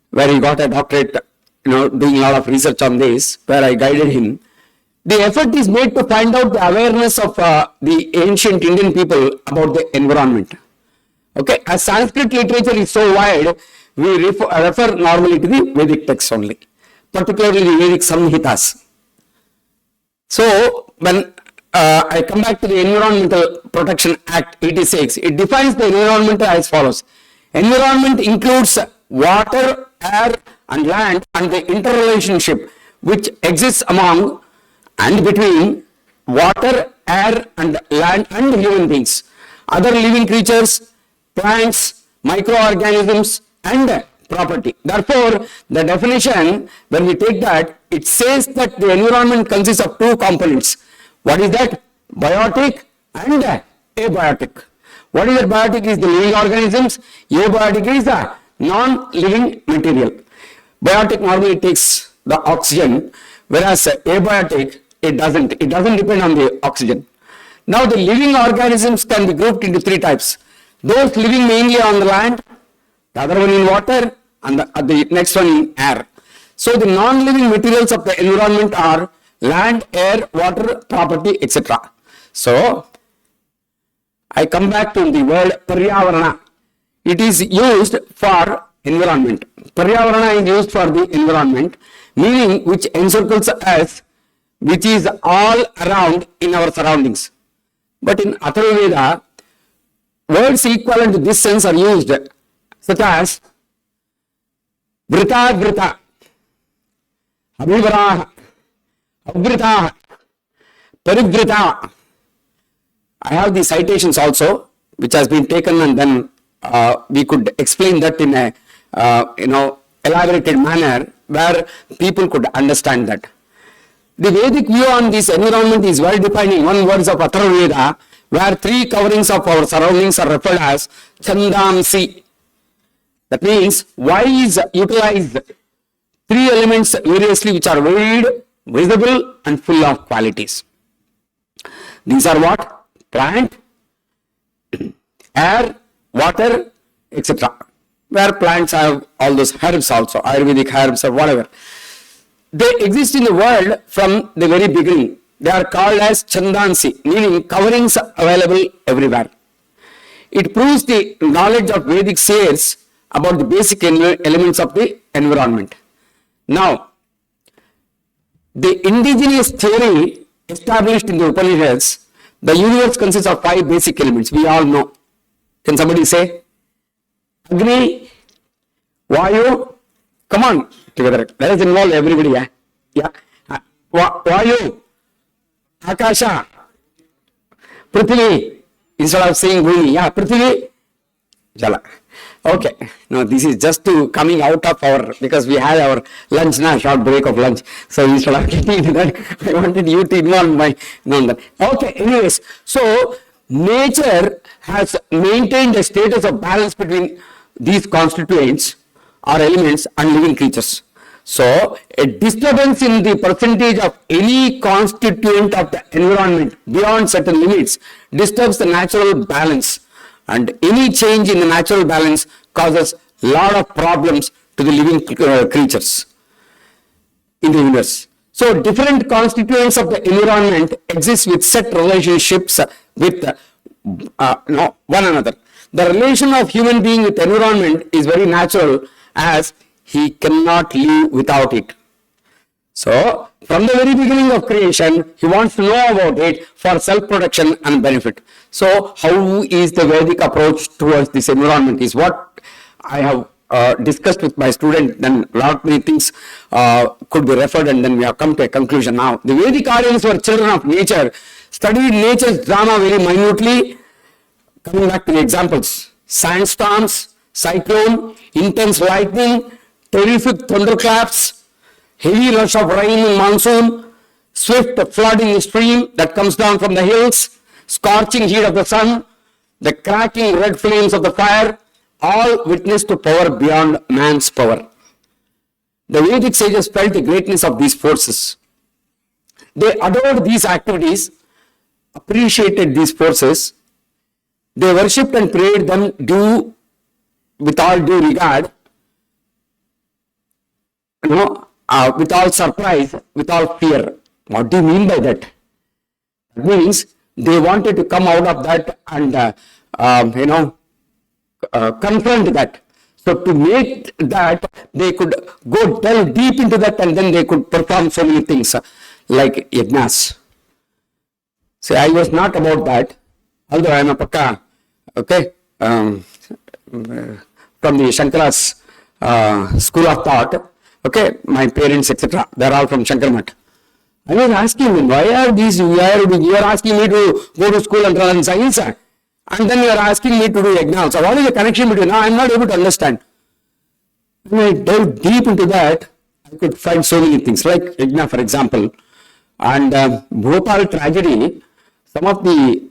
Speaker 8: where he got a doctorate doing a lot of research on this, where I guided him. The effort is made to find out the awareness of the ancient Indian people about the environment. Okay, as Sanskrit literature is so wide, we refer normally to the Vedic texts only, particularly the Vedic Samhitas. So, when I come back to the Environmental Protection Act 86, it defines the environment as follows. Environment includes water, air and land and the interrelationship which exists among and between water, air and land and human beings, other living creatures, plants, microorganisms and property. Therefore, the definition, when we take that, it says that the environment consists of two components. What is that? Biotic and abiotic. What is that? Biotic is the living organisms, abiotic is the non-living material. Biotic normally takes the oxygen, whereas abiotic, it doesn't depend on the oxygen. Now the living organisms can be grouped into three types. Those living mainly on the land, the other one in water, and the next one in air. So the non-living materials of the environment are land, air, water, property, etc. So I come back to the word Paryavarana. It is used for environment. Paryavarana is used for the environment, meaning which encircles us, which is all around in our surroundings. But in Atharva Veda, words equivalent to this sense are used, such as Vrita Vrita, Abhivaraha, Avrita, Parivrita. I have the citations also, which has been taken, and then we could explain that in a elaborated manner where people could understand that. The Vedic view on this environment is well defined in one verse of Atharva Veda, where three coverings of our surroundings are referred as Chandamsi. That means wise utilize three elements variously which are varied, visible and full of qualities. These are what? Plant, air, water, etc. Where plants have all those herbs also, Ayurvedic herbs or whatever. They exist in the world from the very beginning. They are called as Chandansi, meaning coverings available everywhere. It proves the knowledge of Vedic seers about the basic elements of the environment. Now, the indigenous theory established in the Upanishads, the universe consists of 5 basic elements. We all know. Can somebody say? Agni, Vayu, come on together. Let us involve everybody. Yeah. Vayu, Akasha, Prithvi, instead of saying Bhumi, yeah, Prithvi, Jala. Okay, now this is just to coming out of our, because we had our lunch now, short break of lunch. So instead of getting into that, I wanted you to involve my, okay, anyways, so nature has maintained a status of balance between these constituents or elements and living creatures. So a disturbance in the percentage of any constituent of the environment beyond certain limits disturbs the natural balance. And any change in the natural balance causes a lot of problems to the living creatures in the universe. So different constituents of the environment exist with set relationships with one another. The relation of human being with environment is very natural, as he cannot live without it. So, from the very beginning of creation, he wants to know about it for self-protection and benefit. So, how is the Vedic approach towards this environment is what I have discussed with my student. Then a lot many things could be referred, and then we have come to a conclusion now. The Vedic audience were children of nature, studied nature's drama very minutely. Coming back to the examples, sandstorms, cyclone, intense lightning, terrific thunderclaps, heavy rush of rain in monsoon, swift flood in the stream that comes down from the hills, scorching heat of the sun, the cracking red flames of the fire, all witness to power beyond man's power. The Vedic sages felt the greatness of these forces. They adored these activities, appreciated these forces. They worshipped and prayed them with all due regard. with all surprise, with all fear. What do you mean by that? That means they wanted to come out of that and, confront that. So to make that, they could go delve deep into that and then they could perform so many things like yajnas. See, I was not about that, although I am a pakka, okay, from the Shankara's school of thought, okay, my parents, etc., they are all from Shankarmat. I was asking him, why are these, you are asking me to go to school and learn science, and then you are asking me to do yajna. So what is the connection between? I am not able to understand. When I delved deep into that, I could find so many things, like yajna, for example, and Bhopal tragedy, some of the,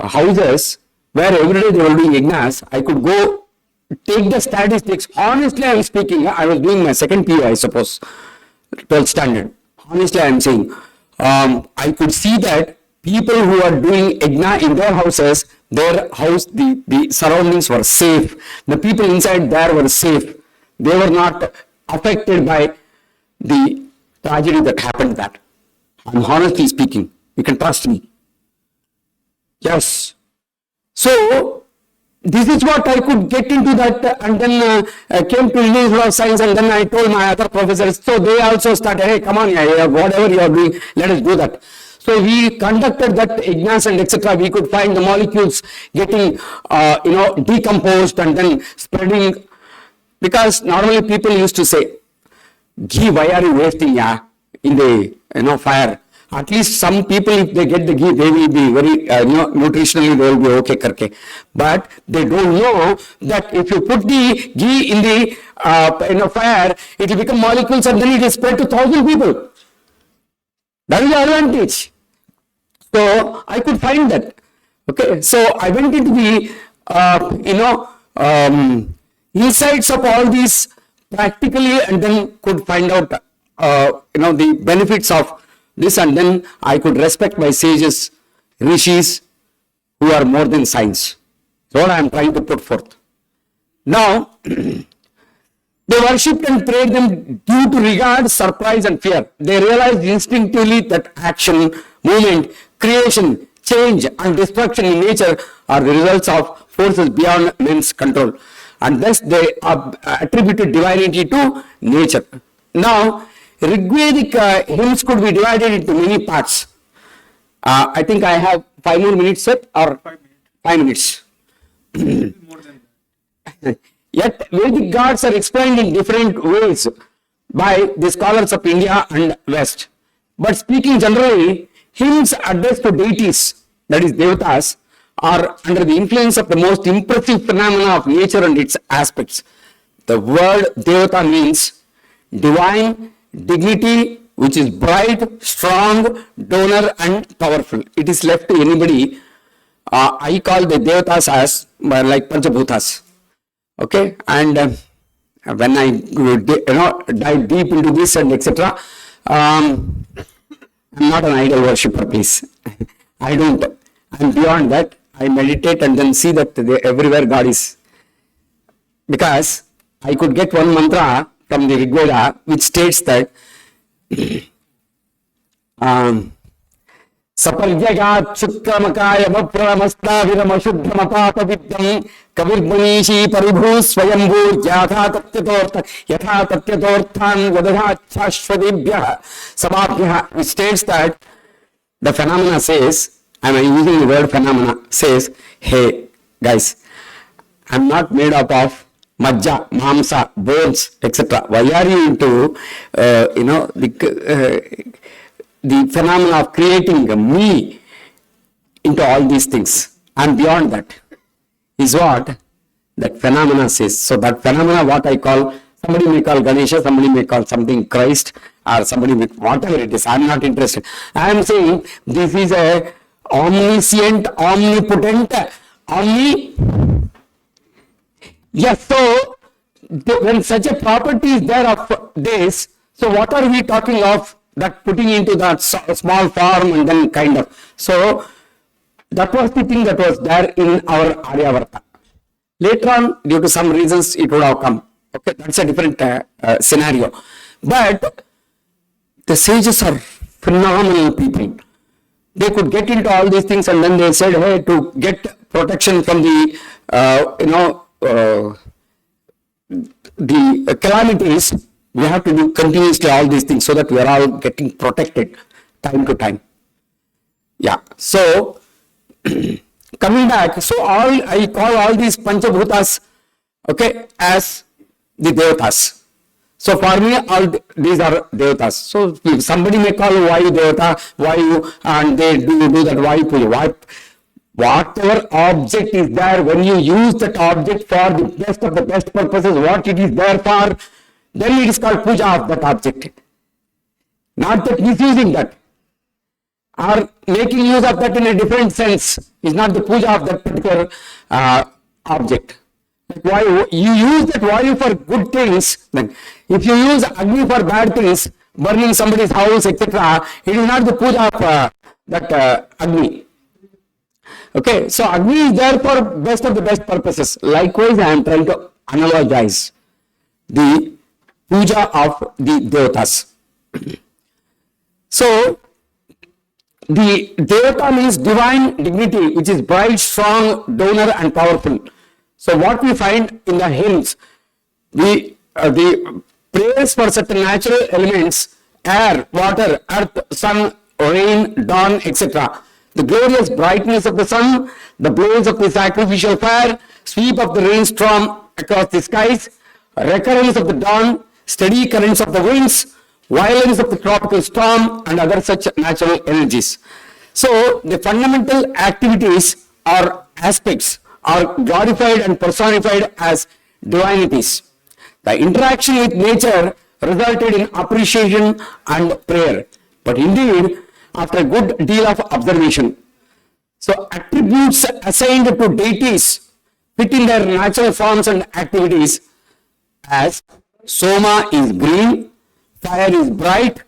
Speaker 8: houses where every day they were doing yajnas, I could go take the statistics. Honestly, I am speaking, I was doing my second PU, I suppose, 12th standard. Honestly, I am saying, I could see that people who are doing yajna in their houses, their house, the surroundings were safe. The people inside there were safe. They were not affected by the tragedy that happened there. I'm honestly speaking. You can trust me. Yes. So, this is what I could get into that, and then came to Indian Institute of Science, and then I told my other professors, so they also started, hey, come on, yeah, whatever you are doing, let us do that. So we conducted that yajnas and etc. We could find the molecules getting, decomposed and then spreading, because normally people used to say, ghee, why are you wasting, in the, fire? At least some people, if they get the ghee, they will be very, nutritionally, they will be okay, karke. But they don't know that if you put the ghee in the, fire, it will become molecules and then it will spread to 1,000 people. That is the advantage. So I could find that. Okay. So I went into the, insights of all these practically, and then could find out, the benefits of this, and then I could respect my sages, rishis, who are more than science. That's what I am trying to put forth. Now, they worshipped and prayed them due to regard, surprise and fear. They realized instinctively that action, movement, creation, change and destruction in nature are the results of forces beyond men's control. And thus they attributed divinity to nature. Now, Rigvedic hymns could be divided into many parts. I think I have 5 more minutes, sir, or 5 minutes. Yet Vedic gods are explained in different ways by the scholars of India and West. But speaking generally, hymns addressed to deities, that is devatas, are under the influence of the most impressive phenomena of nature and its aspects. The word devata means divine, dignity, which is bright, strong, donor and powerful. It is left to anybody. I call the devatas as like Panchabhutas. Okay, and when I dive deep into this and etc., I'm not an idol worshipper, please. I don't. I'm beyond that. I meditate and then see that everywhere God is. Because I could get one mantra from the Rigveda which states that Saparjagat Chukramakaya Vapramasthaviramashuddhamapataviddham Kavirbanishi Paribhu Swayambhu Yatha Tatyatorthan Vadha Chashwadibhya Samabhya, which states that the phenomena says, I am using the word phenomena, says, hey guys, I am not made up of majja, mamsa, bones, etc. Why are you into, the phenomena of creating me into all these things? And beyond that is what that phenomena says. So that phenomena, what I call, somebody may call Ganesha, somebody may call something Christ, or somebody may, whatever it is, I am not interested. I am saying this is a omniscient, omnipotent, yes, so when such a property is there of this, so what are we talking of that putting into that small form and then kind of. So that was the thing that was there in our Aryavarta. Later on, due to some reasons, it would have come. Okay, that's a different scenario. But the sages are phenomenal people. They could get into all these things, and then they said, hey, to get protection from the, the calamities, we have to do continuously all these things so that we are all getting protected time to time. Yeah. So, coming back, so I call all these Panchabhutas, okay, as the Devatas. So for me, all these are Devatas. So if somebody may call Vayu Devata, Vayu, and they do that Vayu Puja. Whatever object is there, when you use that object for the best of the best purposes, what it is there for, then it is called puja of that object. Not that misusing that or making use of that in a different sense is not the puja of that particular object. Why you use that Vayu for good things, then if you use Agni for bad things, burning somebody's house, etc., it is not the puja of that Agni. Okay, so Agni is there for best of the best purposes. Likewise, I am trying to analogize the puja of the Devatas. So, the Devata means divine dignity, which is bright, strong, donor and powerful. So, what we find in the hymns, the prayers for certain natural elements, air, water, earth, sun, rain, dawn, etc. The glorious brightness of the sun, the blaze of the sacrificial fire, sweep of the rainstorm across the skies, recurrence of the dawn, steady currents of the winds, violence of the tropical storm, and other such natural energies. So, the fundamental activities or aspects are glorified and personified as divinities. The interaction with nature resulted in appreciation and prayer. But indeed, after a good deal of observation, so attributes assigned to deities fit in their natural forms and activities as Soma is green, fire is bright,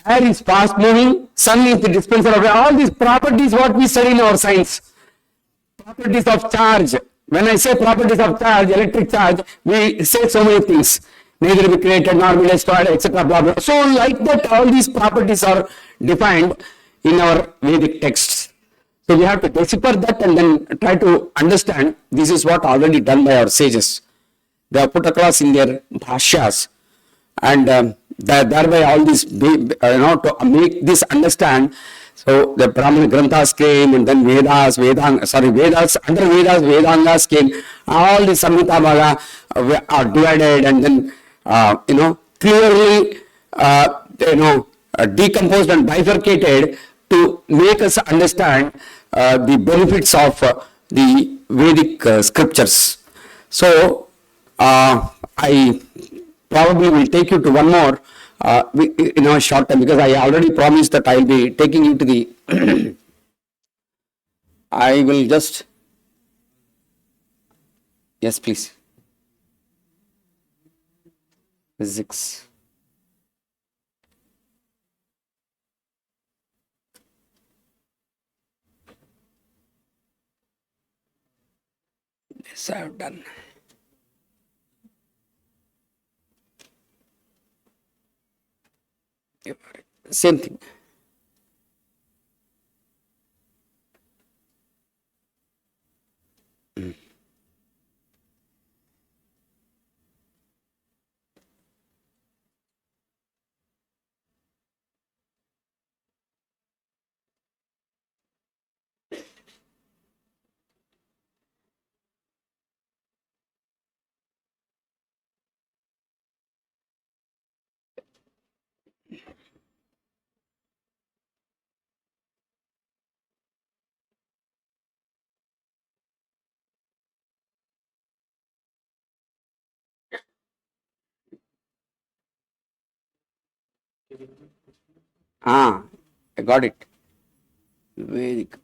Speaker 8: air is fast moving, sun is the dispenser of all these properties what we study in our science. Properties of charge. When I say properties of charge, electric charge, we say so many things. Neither be created nor be destroyed, etc. Blah, blah. So like that, all these properties are defined in our Vedic texts. So we have to decipher that and then try to understand this is what already done by our sages. They are put across in their bhashyas, and thereby all this, to make this understand. So the Brahmana Granthas came, and then Vedas, Vedas, under Vedas, Vedangas came. All the Samhita Bhaga are divided and then, clearly, decomposed and bifurcated to make us understand the benefits of the Vedic scriptures. So, I probably will take you to one more in a short time, because I already promised that I will be taking you to the I will just, yes please, physics. This I have done. Same thing. I got it. Vedic.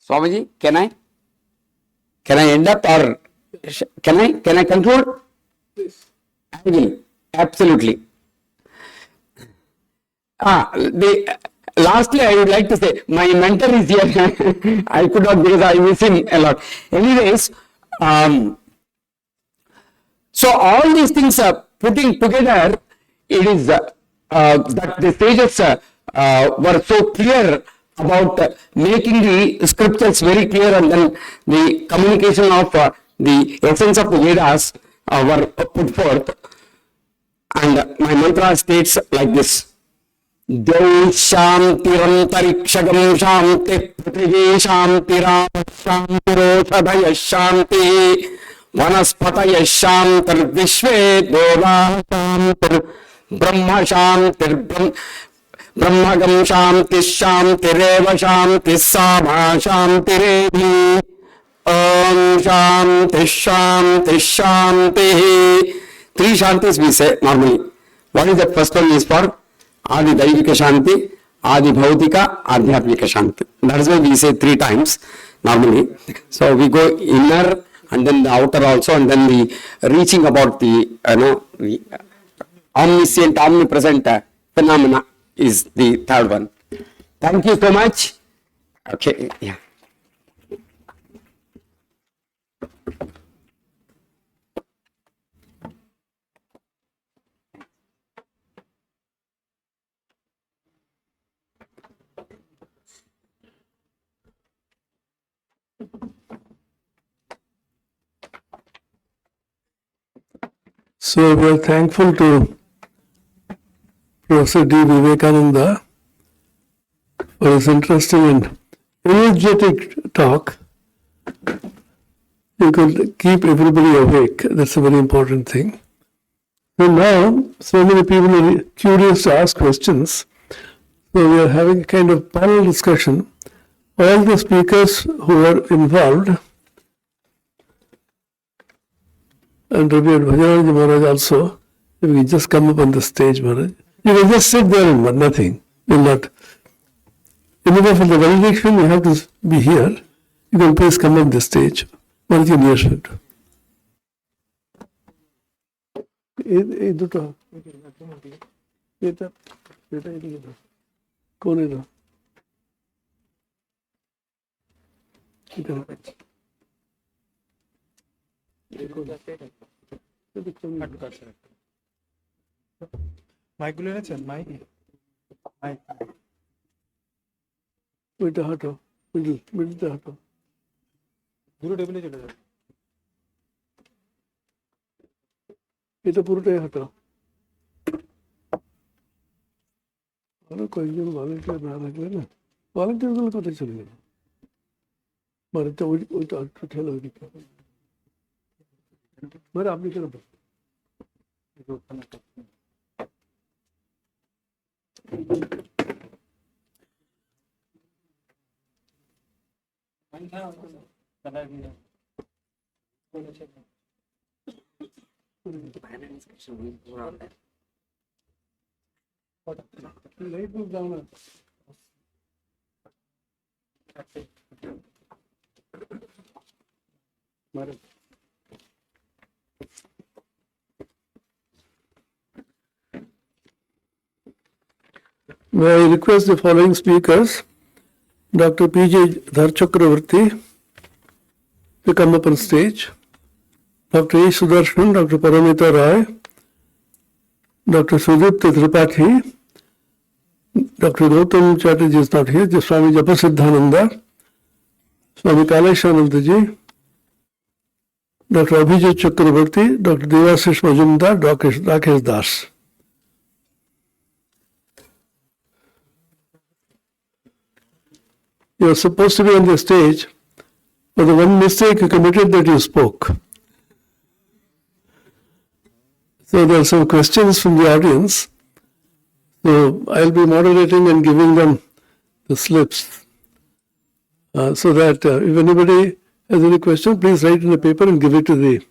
Speaker 8: Swamiji, can I end up, or can I conclude? I will, absolutely. Lastly, I would like to say, my mentor is here. I could not because I miss him a lot. Anyways, so all these things are putting together, it is that the sages were so clear about making the scriptures very clear, and then the communication of the essence of the Vedas were put forth. And my mantra states like this. Deu Shantirantarikshagam Shanti Prithvi Shantira Shantiroshadaya Shanti Vanaspataya Shantir Vishve Deva Shantir Brahma Shantir Brahmagam Shanti Shantireva Shanti Sama Shantirevi Om Shanti Shanti Shanti. Three Shantis we say normally. What is the first one is for? Adi Daivika Shanti, Adi Bhautika, Adhyatmika Shanti. That is why we say three times normally. So we go inner and then the outer also, and then the reaching about the the omniscient, omnipresent phenomena is the third one. Thank you so much. Okay, yeah.
Speaker 1: So we are thankful to Professor D. Vivekananda for his interesting and energetic talk. You could keep everybody awake. That's a very important thing. So now, so many people are curious to ask questions. So we are having a kind of panel discussion. All the speakers who are involved, and Revered Bhajananji Maharaj also, if we just come up on the stage, Maharaj. You can just sit there and nothing. Will not. Anyway, for the valediction, you have to be here. You can please come on the stage. Maharaj, you near should. कौन है
Speaker 2: মাইকগুলো এনেছেন? Mic
Speaker 1: ওইটা হাঁটো মিডিলটা হাঁটো
Speaker 2: দুটো টেবিলে চলে যাবে।
Speaker 1: এটা পুরোটাই হাঁটো আরো কয়েকজন ভলেন্টিয়ার না থাকলে না ভলেন্টিয়ার গুলো কোথায় চলে গেল মানে ওইটা ঠেলো ওইদিকে মানে আপনি কেন Light move down. May I request the following speakers, Dr. P.J. Dharchakravarti, to come up on stage, Dr. A. Sudarshan, Dr. Paramita Rai, Dr. Sudipta Tripathi, Dr. Gautam Chatterjee is not here, just Swami Japasiddhananda, Swami Kalaishanandaji, Dr. Abhijit Chakravarti, Dr. Devasish Majumdar, Dr. Rakesh Das. You are supposed to be on the stage, but the one mistake you committed that you spoke. So there are some questions from the audience. So I'll be moderating and giving them the slips. So that if anybody has any question, please write in the paper and give it to the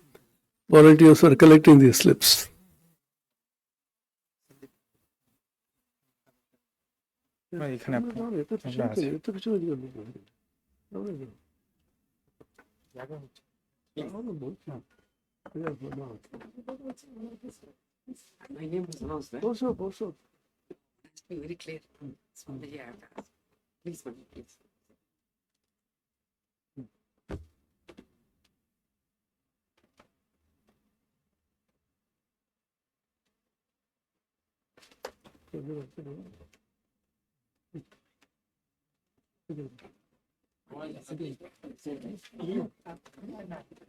Speaker 1: volunteers who are collecting these slips.
Speaker 2: এখানে
Speaker 8: My name was announced, right?
Speaker 1: Also.
Speaker 8: It's been very clear. Yeah. Please, madam, please.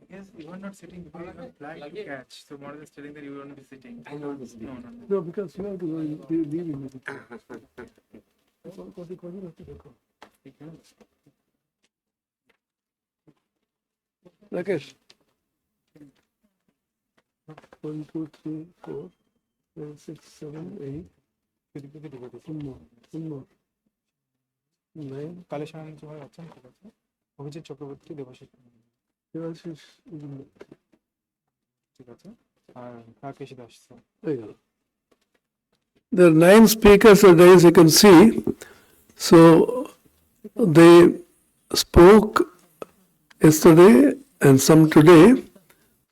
Speaker 2: Yes, you are not sitting because you have flag to catch. So Model is telling that you won't be sitting.
Speaker 8: I know this.
Speaker 2: No.
Speaker 1: No, because you have to leave immediately. Rakesh. 1, 2, 3, 4, 5, 6, 7, 8. One more. 9.
Speaker 2: কালের সঙ্গে সবাই আছেন, ঠিক আছে। Abhijit Chakraborty, Debashis,
Speaker 1: Devashish.
Speaker 2: ঠিক আছে। আর Rakesh Das.
Speaker 1: There you go. There are 9 speakers today, as you can see. So they spoke yesterday and some today.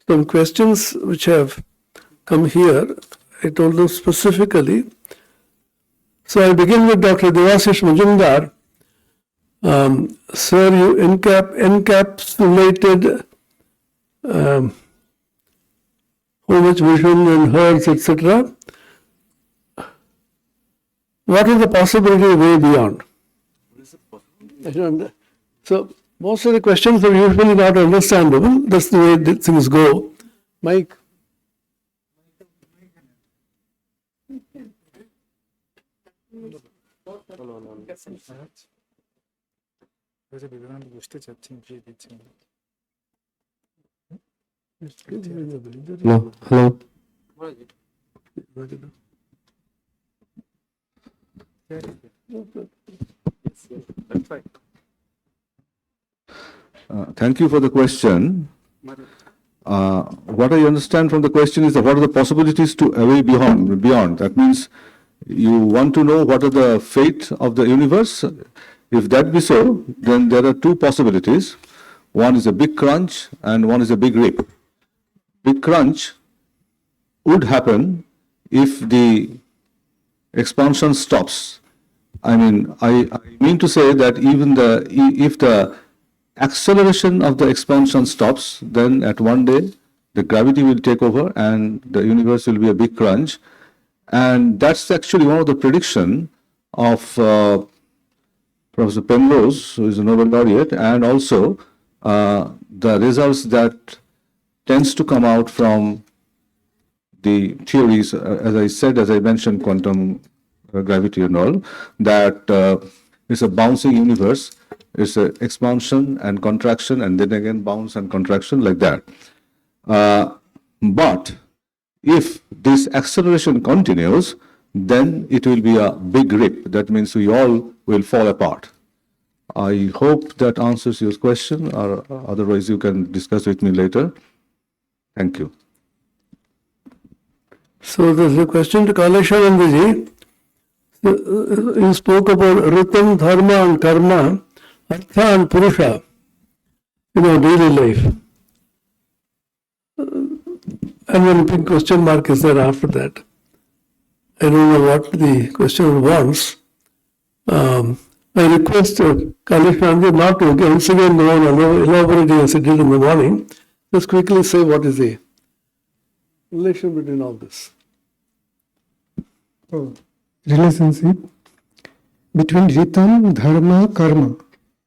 Speaker 1: Some questions which have come here, I told them specifically. So I begin with Dr. Devashish Majumdar. Sir, you encapsulated how much vision and herds, etc. What is the possibility way beyond? So most of the questions are usually not understandable. That's the way things go. Mike.
Speaker 2: Vivekananda বুঝতে চাচ্ছেন, ফিরে দিচ্ছেন।
Speaker 3: Hello.
Speaker 7: Thank you for the question. What I understand from the question is that what are the possibilities to away beyond? That means you want to know what are the fate of the universe. If that be so, then there are two possibilities. One is a big crunch and one is a big rip. Big crunch would happen if the expansion stops. I mean to say that even if the acceleration of the expansion stops, then at one day the gravity will take over and the universe will be a big crunch. And that's actually one of the prediction of Professor Penrose, who is a Nobel laureate, and also the results that tends to come out from the theories, as I mentioned, quantum gravity and all, that it's a bouncing universe. It's an expansion and contraction, and then again bounce and contraction like that. But if this acceleration continues, then it will be a big rip. That means we all will fall apart. I hope that answers your question, or otherwise you can discuss with me later. Thank you.
Speaker 1: So there's a question to Kalesharandaji. You spoke about Ritam, Dharma and Karma, Artha and Purusha in our daily life. And one big question mark is there after that. I don't know what the question wants. I request Kalesharandaji not to once again go on elaborating as he did in the morning. Just quickly say what is the relation between all this.
Speaker 5: Relationship between Ritam, Dharma, Karma.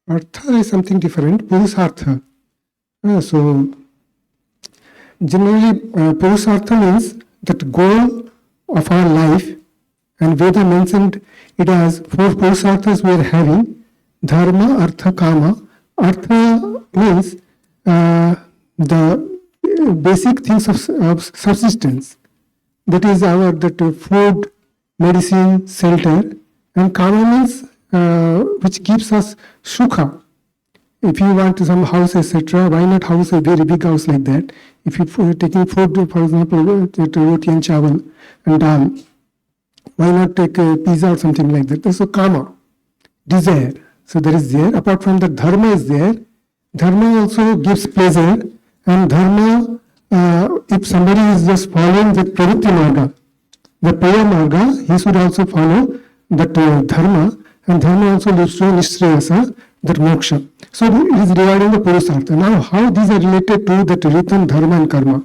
Speaker 5: Artha is something different, Purusartha. So, generally, Purusartha means that goal of our life, and Veda mentioned it as 4 Purusarthas we are having: Dharma, Artha, Kama. Artha means the basic things of subsistence. That is our food, medicine, shelter, and Kama means which gives us sukha. If you want some house, etc., why not house, a very big house like that? If you're taking food, for example, roti and chawal and dal, why not take a pizza or something like that? So Kama, desire. So there is there. Apart from that, Dharma is there. Dharma also gives pleasure, and Dharma if somebody is just following the pravritti marga, the prayer marga, he should also follow that dharma, and dharma also leads to nishreyasa, that moksha. So it is regarding the purusartha. Now, how these are related to that ritam, dharma and karma?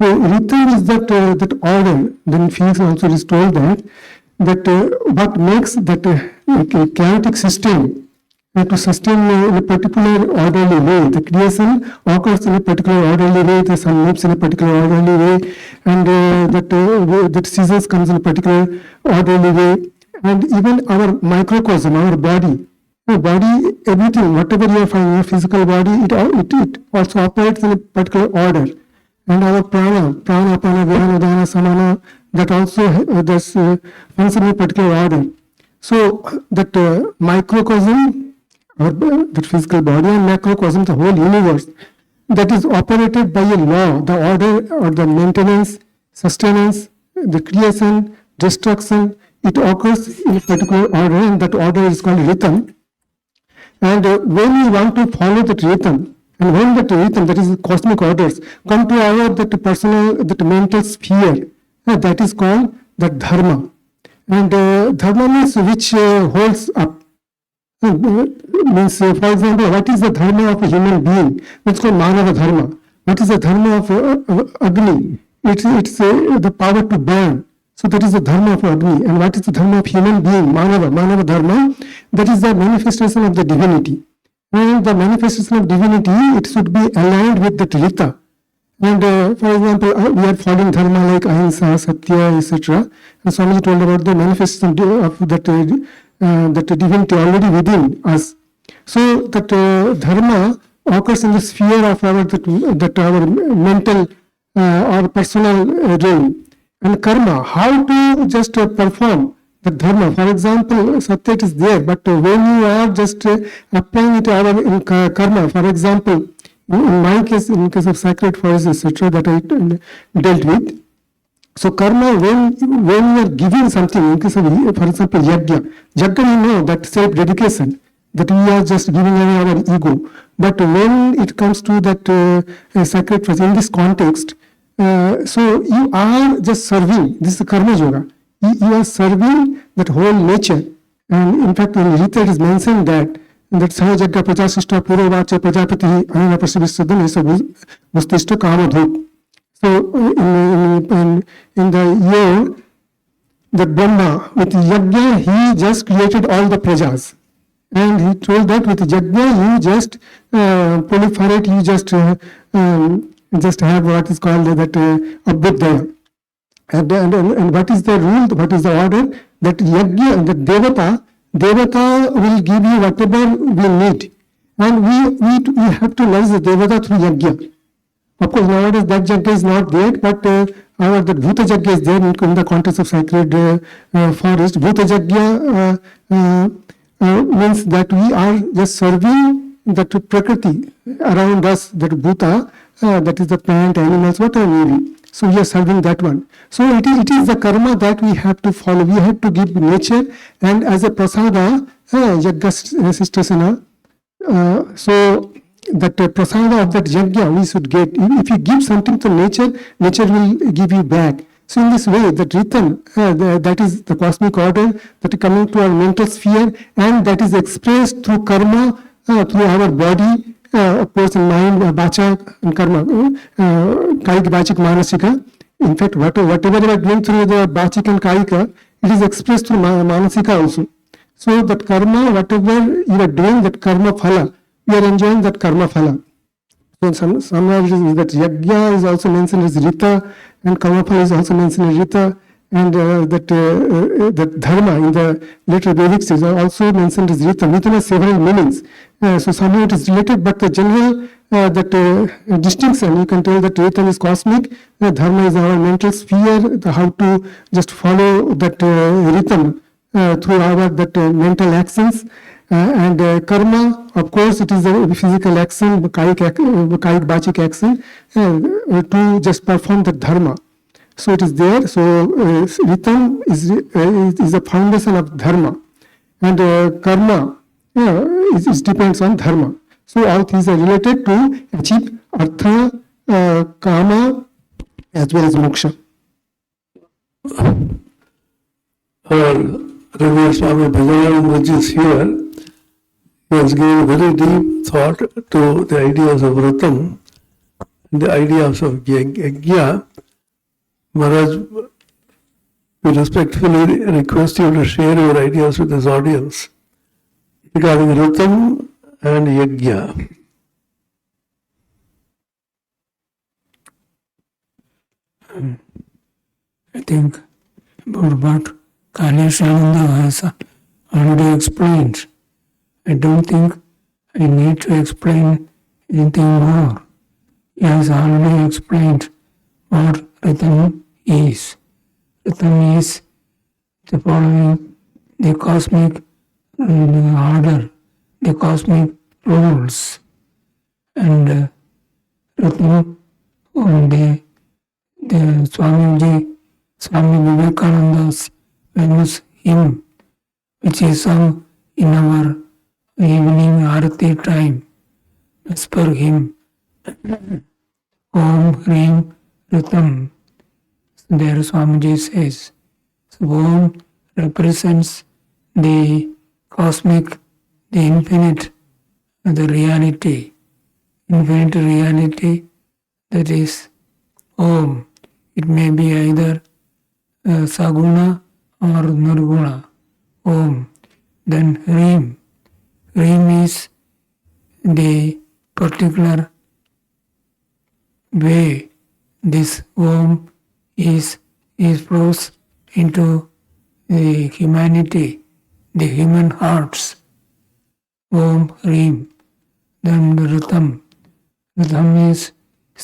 Speaker 5: So ritam is that that order. Then Phoenix also is told that what makes that chaotic system to sustain in a particular orderly way. The creation occurs in a particular orderly way, the sun moves in a particular orderly way, and that seasons comes in a particular orderly way. And even our microcosm, our body, everything, whatever you are finding, your physical body, it also operates in a particular order. And our prana, apana, vyana, dana, samana, that also functions in a particular order. So that microcosm, the physical body, and macrocosm, the whole universe, that is operated by a law, the order or the maintenance, sustenance, the creation, destruction, it occurs in a particular order, and that order is called rhythm. And when we want to follow that rhythm, and when that rhythm, that is cosmic orders, come to our that personal, that mental sphere, that is called that dharma. And dharma means which holds up. Means, for example, what is the dharma of a human being? It's called manava dharma. What is the dharma of Agni? It's the power to burn. So that is the dharma of Agni. And what is the dharma of human being? Manava dharma. That is the manifestation of the divinity. And the manifestation of divinity, it should be aligned with the Rita. And for example, we are following dharma like ahimsa, satya, etc. And Swamiji told about the manifestation of that divinity already within us. So that dharma occurs in the sphere of our our mental or personal realm. And karma, how to just perform the dharma. For example, satya is there, but when you are just applying it in karma, for example, in my case, in case of sacred forests, etc., that I dealt with. So karma, when you are giving something, in case of, for example, yajna, you know that self-dedication, that we are just giving away our ego. But when it comes to that sacred forest, in this context, so you are just serving, this is the karma yoga. You are serving that whole nature. And in fact, in Rita it is mentioned that Sahajagga Prajasishta Puravacha Prajapati Anina Prasivisadam is a Vustishta Kamadhuk. So in the year, the Brahma, with Yajna, he just created all the prajas. And he told that with Yajna, you just proliferate, you just have what is called that Abhyudaya. And what is the rule, what is the order? That Yajna, the Devata will give you whatever we need. And we have to learn the Devata through Yajna. Of course, nowadays that Yajna is not there, but our that Bhuta Yajna is there in the context of sacred forest. Bhuta Yajna means that we are just serving that Prakriti around us, that Bhuta, that is the plant, animals, whatever may be. So we are serving that one. So it is the karma that we have to follow. We have to give nature, and as a prasada, yajna sistasana. So that prasada of that yajna we should get. If you give something to nature, nature will give you back. So in this way, that rhythm, that is the cosmic order that is coming to our mental sphere, and that is expressed through karma, through our body. Of course, in mind, bacha and karma, kaik, bachik, manasika. In fact, whatever you are doing through the bachik and kaika, it is expressed through manasika also. So that karma, whatever you are doing, that karma phala, you are enjoying that karma phala. So somewhere that yajna is also mentioned as rita, and karma phala is also mentioned as rita, and that dharma in the later Vedics is also mentioned as rita. Rita has several meanings. So somehow it is related, but the general distinction, you can tell that rhythm is cosmic, dharma is our mental sphere, how to just follow that rhythm through our mental actions, and karma, of course, it is a physical action, kaik bachik action, to just perform the dharma. So it is there. So rhythm is the foundation of dharma, and karma it depends on dharma. So all things are related to achieve artha, kama as well as moksha.
Speaker 1: Our Reverend Swami Vivekananda is here. He has given very deep thought to the ideas of Vratam, the ideas of Yajna. Maharaj, we respectfully request you to share your ideas with this audience regarding Vratam and Yajna.
Speaker 9: I think about what Kaleshananda has already explained. I don't think I need to explain anything more. He has already explained what Rhythm is. Rhythm is the following, the cosmic order, the cosmic rules, and Rhythm, the Swami Vivekananda's famous hymn, which is sung in our evening Arati time, as per him, Om Hrim Rhythm. There Swamiji says, so Om represents the cosmic, the infinite, the reality, infinite reality, that is Om. It may be either Saguna or Nirguna, Om. Then Hrim. Hrim is the particular way this Om flows into the humanity, the human hearts. Om Hrim. Then the Rhythm. Rhythm is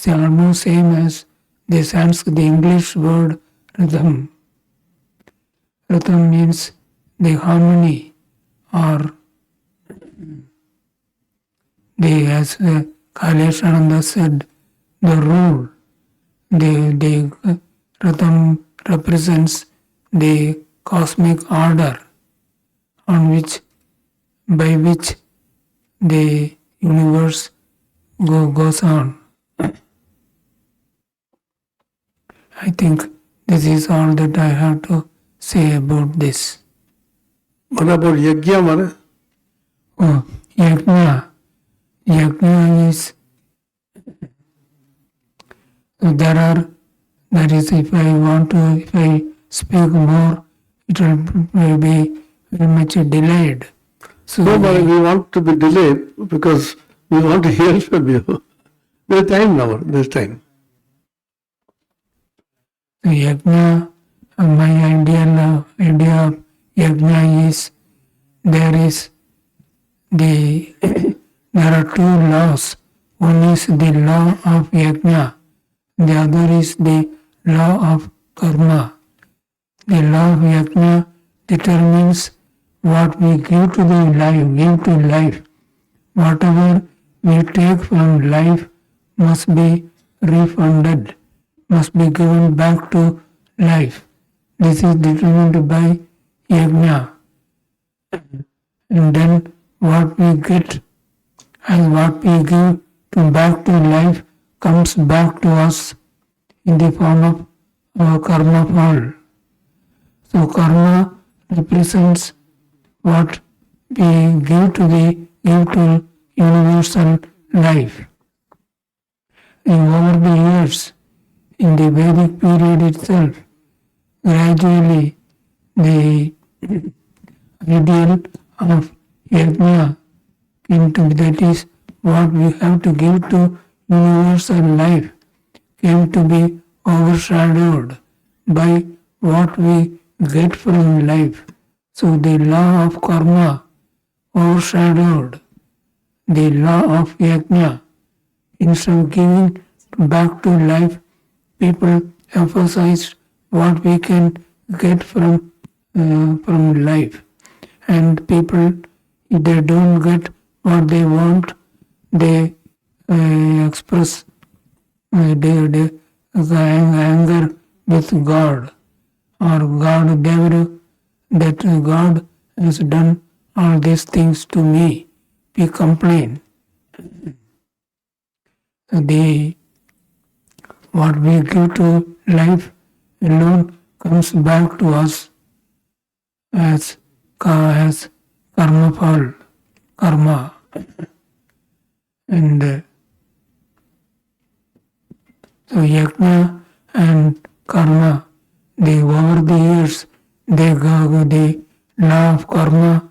Speaker 9: almost same as the English word rhythm. Rhythm means the harmony, or as Kaleshananda said, the rule. The rhythm represents the cosmic order by which the universe goes on. I think this is all that I have to say about this.
Speaker 1: What about Yajna, Maharaj?
Speaker 9: Oh, Yajna. Yajna is, that is, if I speak more, it will be very much delayed. So,
Speaker 1: No, Maharaj, we want to be delayed because we want to hear from you. There's time now, there's time.
Speaker 9: Yajna, my idea of Yajna is, there are two laws. One is the law of Yajna, the other is the law of Karma. The law of Yajna determines what we give to life. Whatever we take from life must be refunded, must be given back to life. This is determined by Yajna. And then what we get and what we give back to life comes back to us in the form of our karma fall. So karma represents what we give to universal life. And over the years, in the Vedic period itself, gradually the ideal of Yajna came to be, that is, what we have to give to universal life, came to be overshadowed by what we get from life. So the law of karma overshadowed the law of Yajna. Instead of giving back to life, people emphasized what we can get from life. And people, if they don't get what they want, they express their anger with God, or God, that God has done all these things to me. We complain. The what we give to life alone comes back to us as karma fall, karma. And so yajna and karma, over the years, the law of karma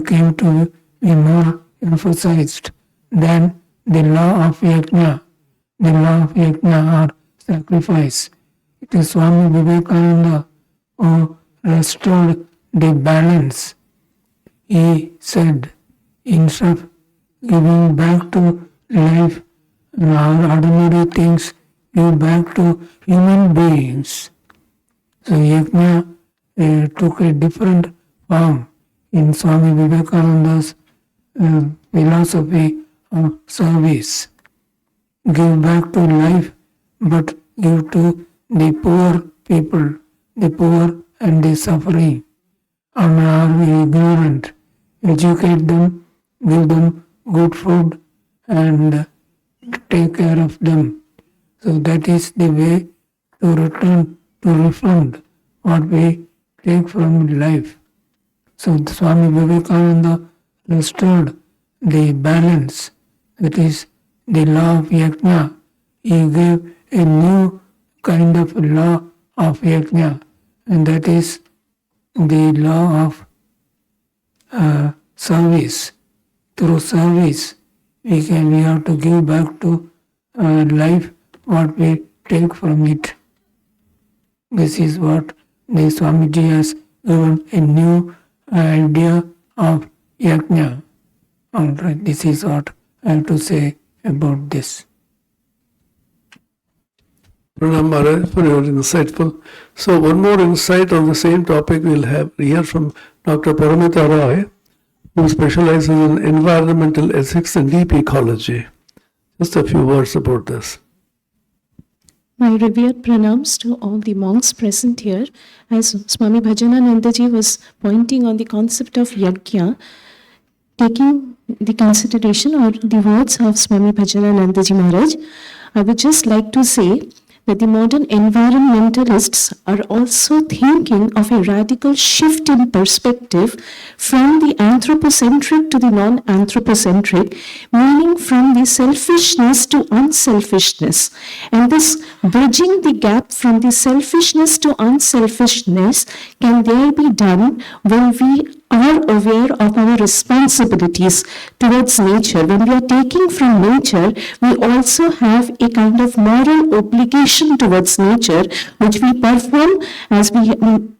Speaker 9: came to be more emphasized than the law of yajna. The law of yajna or sacrifice. It is Swami Vivekananda who restored the balance. He said, instead of giving back to life and all ordinary things, give back to human beings. So yajna took a different form in Swami Vivekananda's philosophy of service. Give back to life, but give to the poor people, the poor and the suffering, and are ignorant. Educate them, give them good food, and take care of them. So that is the way to return to refund what we take from life. So Swami Vivekananda restored the balance, that is the law of yajna. He gave a new kind of law of yajna, and that is the law of service. Through service, we have to give back to life what we take from it. This is what the Swamiji has given a new idea of yajna. Alright, this is what I have to say about this.
Speaker 1: Pranam Maharaj, for your insightful. So one more insight on the same topic we'll hear from Dr. Paramita Roy, who specializes in environmental ethics and deep ecology. Just a few words about this.
Speaker 10: My revered pranams to all the monks present here. As Swami Bhajananandaji was pointing on the concept of yajna, taking the consideration or the words of Swami Bhajananandaji Maharaj, I would just like to say that the modern environmentalists are also thinking of a radical shift in perspective from the anthropocentric to the non-anthropocentric, meaning from the selfishness to unselfishness. And this bridging the gap from the selfishness to unselfishness can there be done when we are aware of our responsibilities towards nature. When we are taking from nature, we also have a kind of moral obligation towards nature, which we perform, as we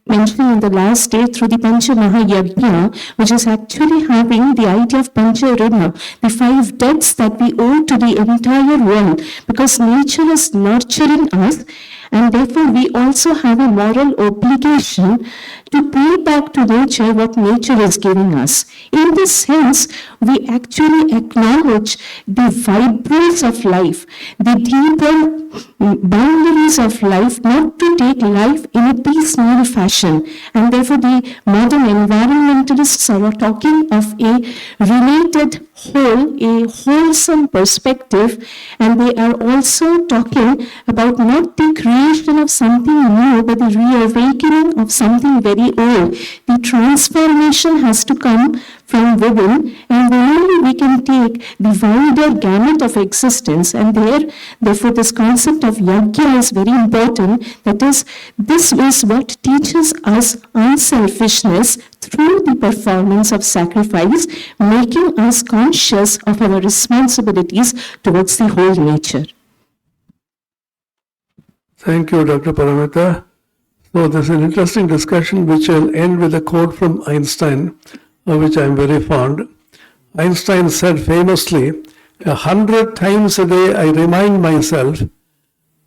Speaker 10: mentioned in the last day, through the Pancha Mahayajna, which is actually having the idea of Pancha Rina, the 5 debts that we owe to the entire world, because nature is nurturing us, and therefore we also have a moral obligation to pay back to nature what nature is giving us. In this sense, we actually acknowledge the vibrance of life, the deeper boundaries of life, not to take life in a piecemeal fashion. And therefore the modern environmentalists are talking of a related whole, a wholesome perspective, and they are also talking about not the creation of something new, but the reawakening of something very old. The transformation has to come from within, and only we can take the wider gamut of existence. And therefore this concept of yajna is very important. That is, this is what teaches us unselfishness through the performance of sacrifice, making us conscious of our responsibilities towards the whole nature.
Speaker 1: Thank you, Dr. Paramita. So this is an interesting discussion which I'll end with a quote from Einstein, of which I'm very fond. Einstein said famously, 100 times a day I remind myself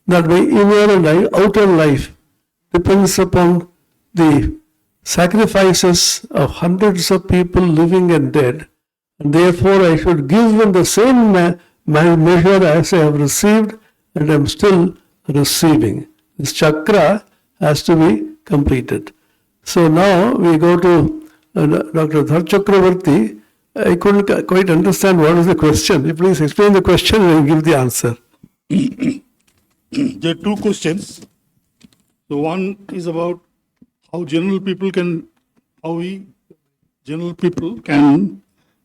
Speaker 1: that my inner and outer life depends upon the sacrifices of hundreds of people living and dead, and therefore I should give in the same measure as I have received and am still receiving. This chakra has to be completed. So now we go to Dr. Dhar Chakravarti. I couldn't quite understand what is the question. Please explain the question and give the answer.
Speaker 11: there are two questions. So one is about how general people can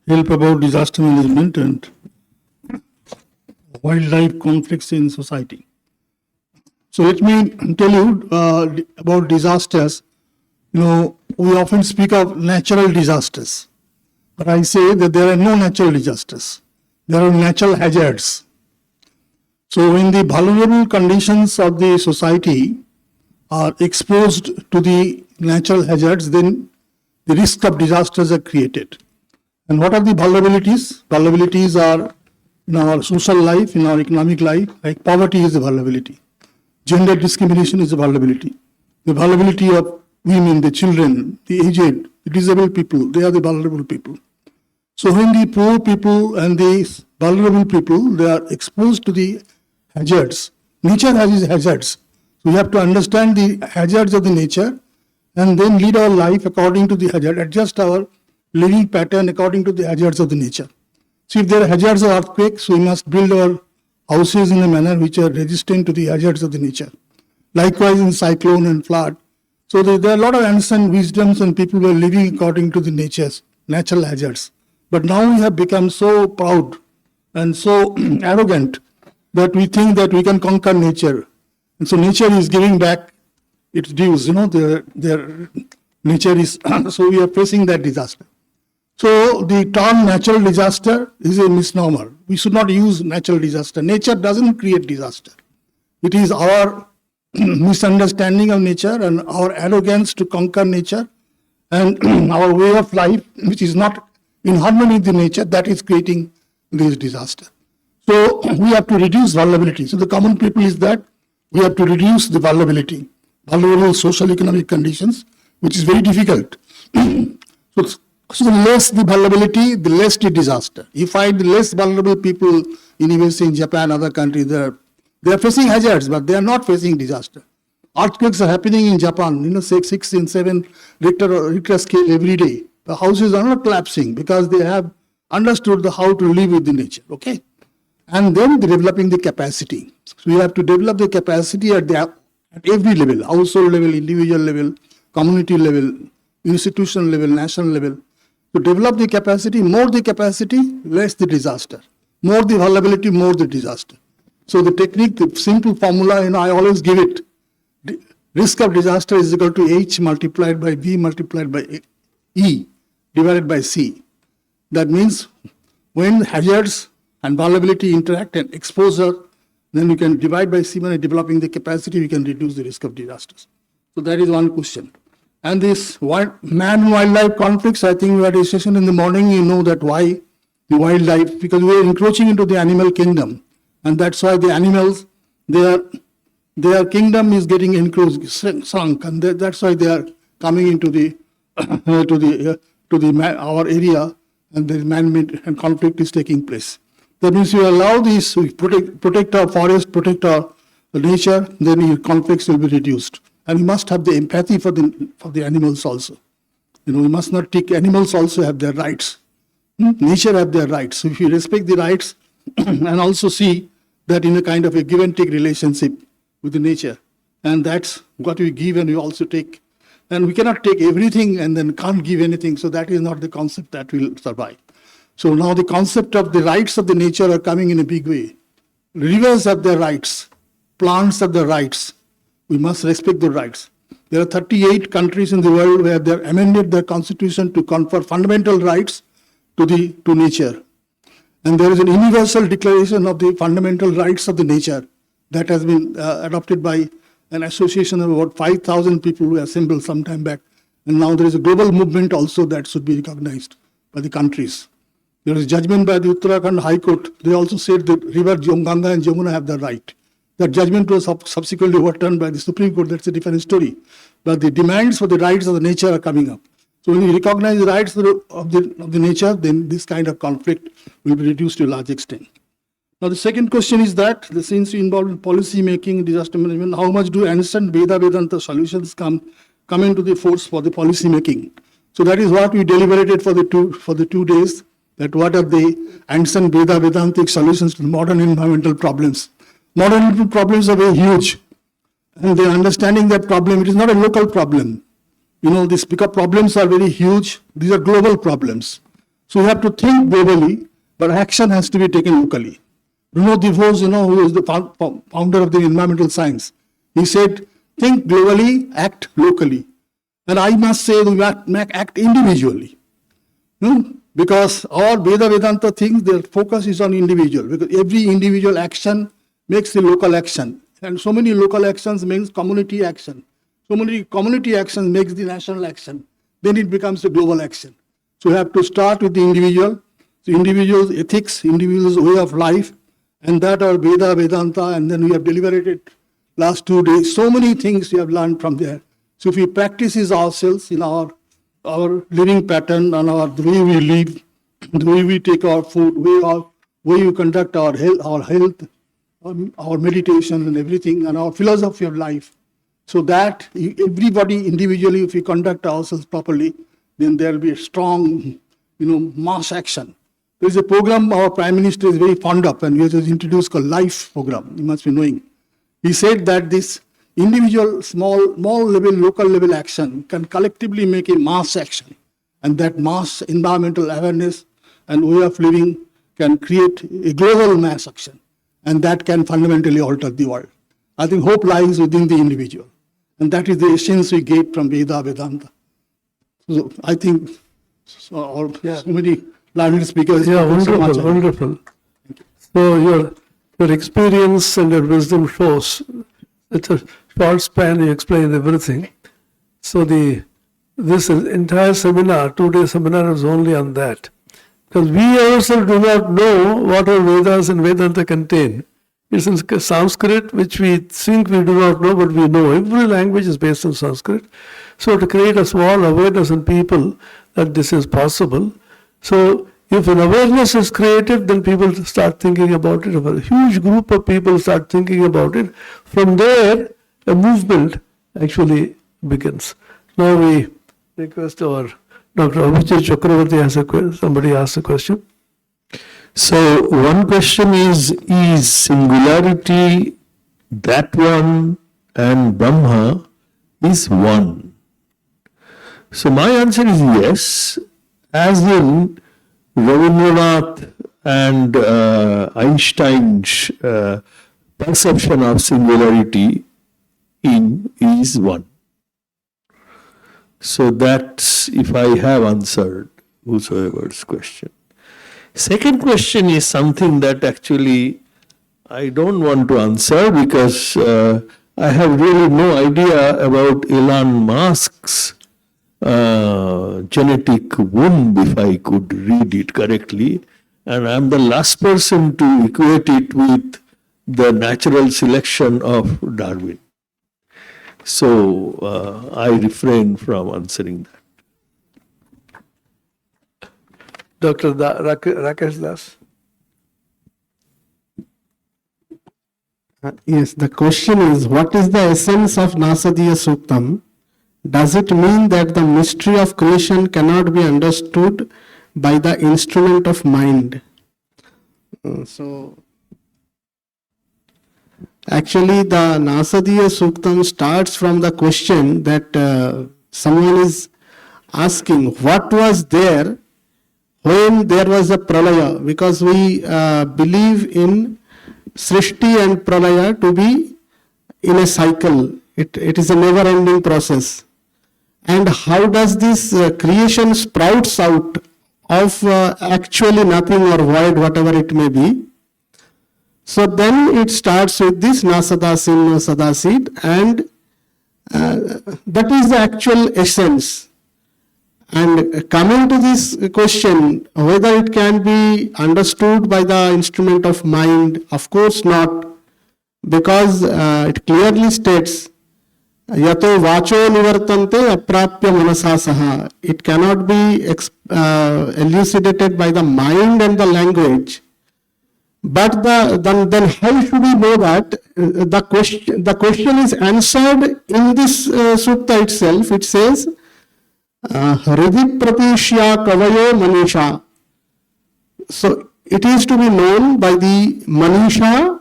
Speaker 11: help about disaster management and wildlife conflicts in society. So let me tell you about disasters. We often speak of natural disasters, but I say that there are no natural disasters. There are natural hazards. So when the vulnerable conditions of the society are exposed to the natural hazards, then the risk of disasters are created. And what are the vulnerabilities? Vulnerabilities are in our social life, in our economic life, like poverty is a vulnerability. Gender discrimination is a vulnerability. The vulnerability of women, the children, the aged, the disabled people, they are the vulnerable people. So when the poor people and the vulnerable people, they are exposed to the hazards. Nature has its hazards. So we have to understand the hazards of the nature and then lead our life according to the hazard, adjust our living pattern according to the hazards of the nature. So if there are hazards of earthquakes, we must build our houses in a manner which are resistant to the hazards of the nature. Likewise in cyclone and flood. So there are a lot of ancient wisdoms and people were living according to the nature's natural hazards. But now we have become so proud and so arrogant that we think that we can conquer nature. And so nature is giving back its dues, their nature is, so we are facing that disaster. So the term natural disaster is a misnomer. We should not use natural disaster. Nature doesn't create disaster. It is our misunderstanding of nature and our arrogance to conquer nature and our way of life, which is not in harmony with the nature, that is creating this disaster. So we have to reduce vulnerability. So the common people is that we have to reduce the vulnerability, vulnerable social economic conditions, which is very difficult. So the less the vulnerability, the less the disaster. You find the less vulnerable people in USA, in Japan, other countries, they are facing hazards, but they are not facing disaster. Earthquakes are happening in Japan, 6 and 7 Richter scale every day. The houses are not collapsing because they have understood how to live with the nature, okay? And then developing the capacity. So we have to develop the capacity at every level, household level, individual level, community level, institutional level, national level. To develop the capacity, more the capacity, less the disaster. More the vulnerability, more the disaster. So the technique, the simple formula, I always give it. The risk of disaster is equal to H multiplied by V multiplied by E divided by C. That means when hazards and vulnerability interact and exposure, then we can divide by C. When developing the capacity, we can reduce the risk of disasters. So that is one question. And this man-wildlife conflicts, I think we had a session in the morning, that why the wildlife, because we are encroaching into the animal kingdom. And that's why the animals, their kingdom is getting encroached, shrunk, and that's why they are coming into our area, and the man-made and conflict is taking place. That means you allow these, we protect our forest, protect our nature, then your conflicts will be reduced. And we must have the empathy for the animals also. We must not take, animals also have their rights. Nature have their rights. So if you respect the rights and also see that in a kind of a give and take relationship with the nature, and that's what we give and we also take. And we cannot take everything and then can't give anything. So that is not the concept that will survive. So now the concept of the rights of the nature are coming in a big way. Rivers have their rights. Plants have their rights. We must respect the rights. There are 38 countries in the world where they have amended their constitution to confer fundamental rights to nature. And there is an universal declaration of the fundamental rights of the nature that has been adopted by an association of about 5,000 people who assembled some time back. And now there is a global movement also that should be recognized by the countries. There is judgment by the Uttarakhand High Court. They also said that river Ganga and Jamuna have the right. That judgment was subsequently overturned by the Supreme Court. That's a different story. But the demands for the rights of the nature are coming up. So when we recognize the rights of the nature, then this kind of conflict will be reduced to a large extent. Now the second question is that, since we involved in policy making, disaster management, how much do ancient Veda-Vedanta solutions come into the force for the policy making? So that is what we deliberated for the 2 days, that what are the ancient Veda-Vedantic solutions to the modern environmental problems. modern problems are very huge. And they're understanding that problem, it is not a local problem. These pickup problems are very huge. These are global problems. So we have to think globally, but action has to be taken locally. Bruno DeVos, who is the founder of the environmental science, he said, think globally, act locally. And I must say, we act individually. Because our Veda-Vedanta thinks their focus is on individual, because every individual action makes the local action. And so many local actions means community action. So many community actions makes the national action. Then it becomes a global action. So we have to start with the individual, the individual's ethics, individual's way of life, and that our Veda-Vedanta, and then we have deliberated last 2 days. So many things we have learned from there. So if we practice this ourselves in our living pattern and the way we live, the way we take our food, way we conduct our health, our meditation and everything, and our philosophy of life, so that everybody individually, if we conduct ourselves properly, then there will be a strong, mass action. There is a program our Prime Minister is very fond of, and we have introduced called LIFE program. You must be knowing. He said that this individual, small level, local level action can collectively make a mass action, and that mass environmental awareness and way of living can create a global mass action, and that can fundamentally alter the world. I think hope lies within the individual, and that is the essence we get from Veda-Vedanta. So I think so many learned speakers.
Speaker 1: Yeah, wonderful, wonderful. So your experience and your wisdom shows. It's a short span, you explain everything. So this entire seminar, 2-day seminar, is only on that. Because we ourselves do not know what our Vedas and Vedanta contain. It's in Sanskrit, which we think we do not know, but we know. Every language is based on Sanskrit. So to create a small awareness in people that this is possible. So if an awareness is created, then people start thinking about it. If a huge group of people start thinking about it, from there, a movement actually begins. Now we request our Dr. Abhijit Chakravarti somebody asked a question.
Speaker 6: So one question is singularity that one and Brahma is one? So my answer is yes, as in Rabindranath and Einstein's perception of singularity is one. So that's if I have answered whosoever's question. Second question is something that actually I don't want to answer because I have really no idea about Elon Musk's genetic womb, if I could read it correctly. And I'm the last person to equate it with the natural selection of Darwin. So I refrain from answering that.
Speaker 1: Dr. Rakesh Das.
Speaker 5: Yes, the question is, what is the essence of Nasadiya Suktam? Does it mean that the mystery of creation cannot be understood by the instrument of mind? Actually, the Nasadiya Suktam starts from the question that someone is asking, what was there when there was a pralaya? Because we believe in Srishti and pralaya to be in a cycle. It is a never-ending process. And how does this creation sprouts out of actually nothing or void, whatever it may be? So then it starts with this Nasadasin, no Sadasid, and that is the actual essence. And coming to this question, whether it can be understood by the instrument of mind, of course not, because it clearly states, Yato vacho nivartante aprapya manasa saha. It cannot be elucidated by the mind and the language. But then how should we know that? The question is answered in this sutta itself. It says, Hridhi pratishya kavayo manisha. So it is to be known by the manisha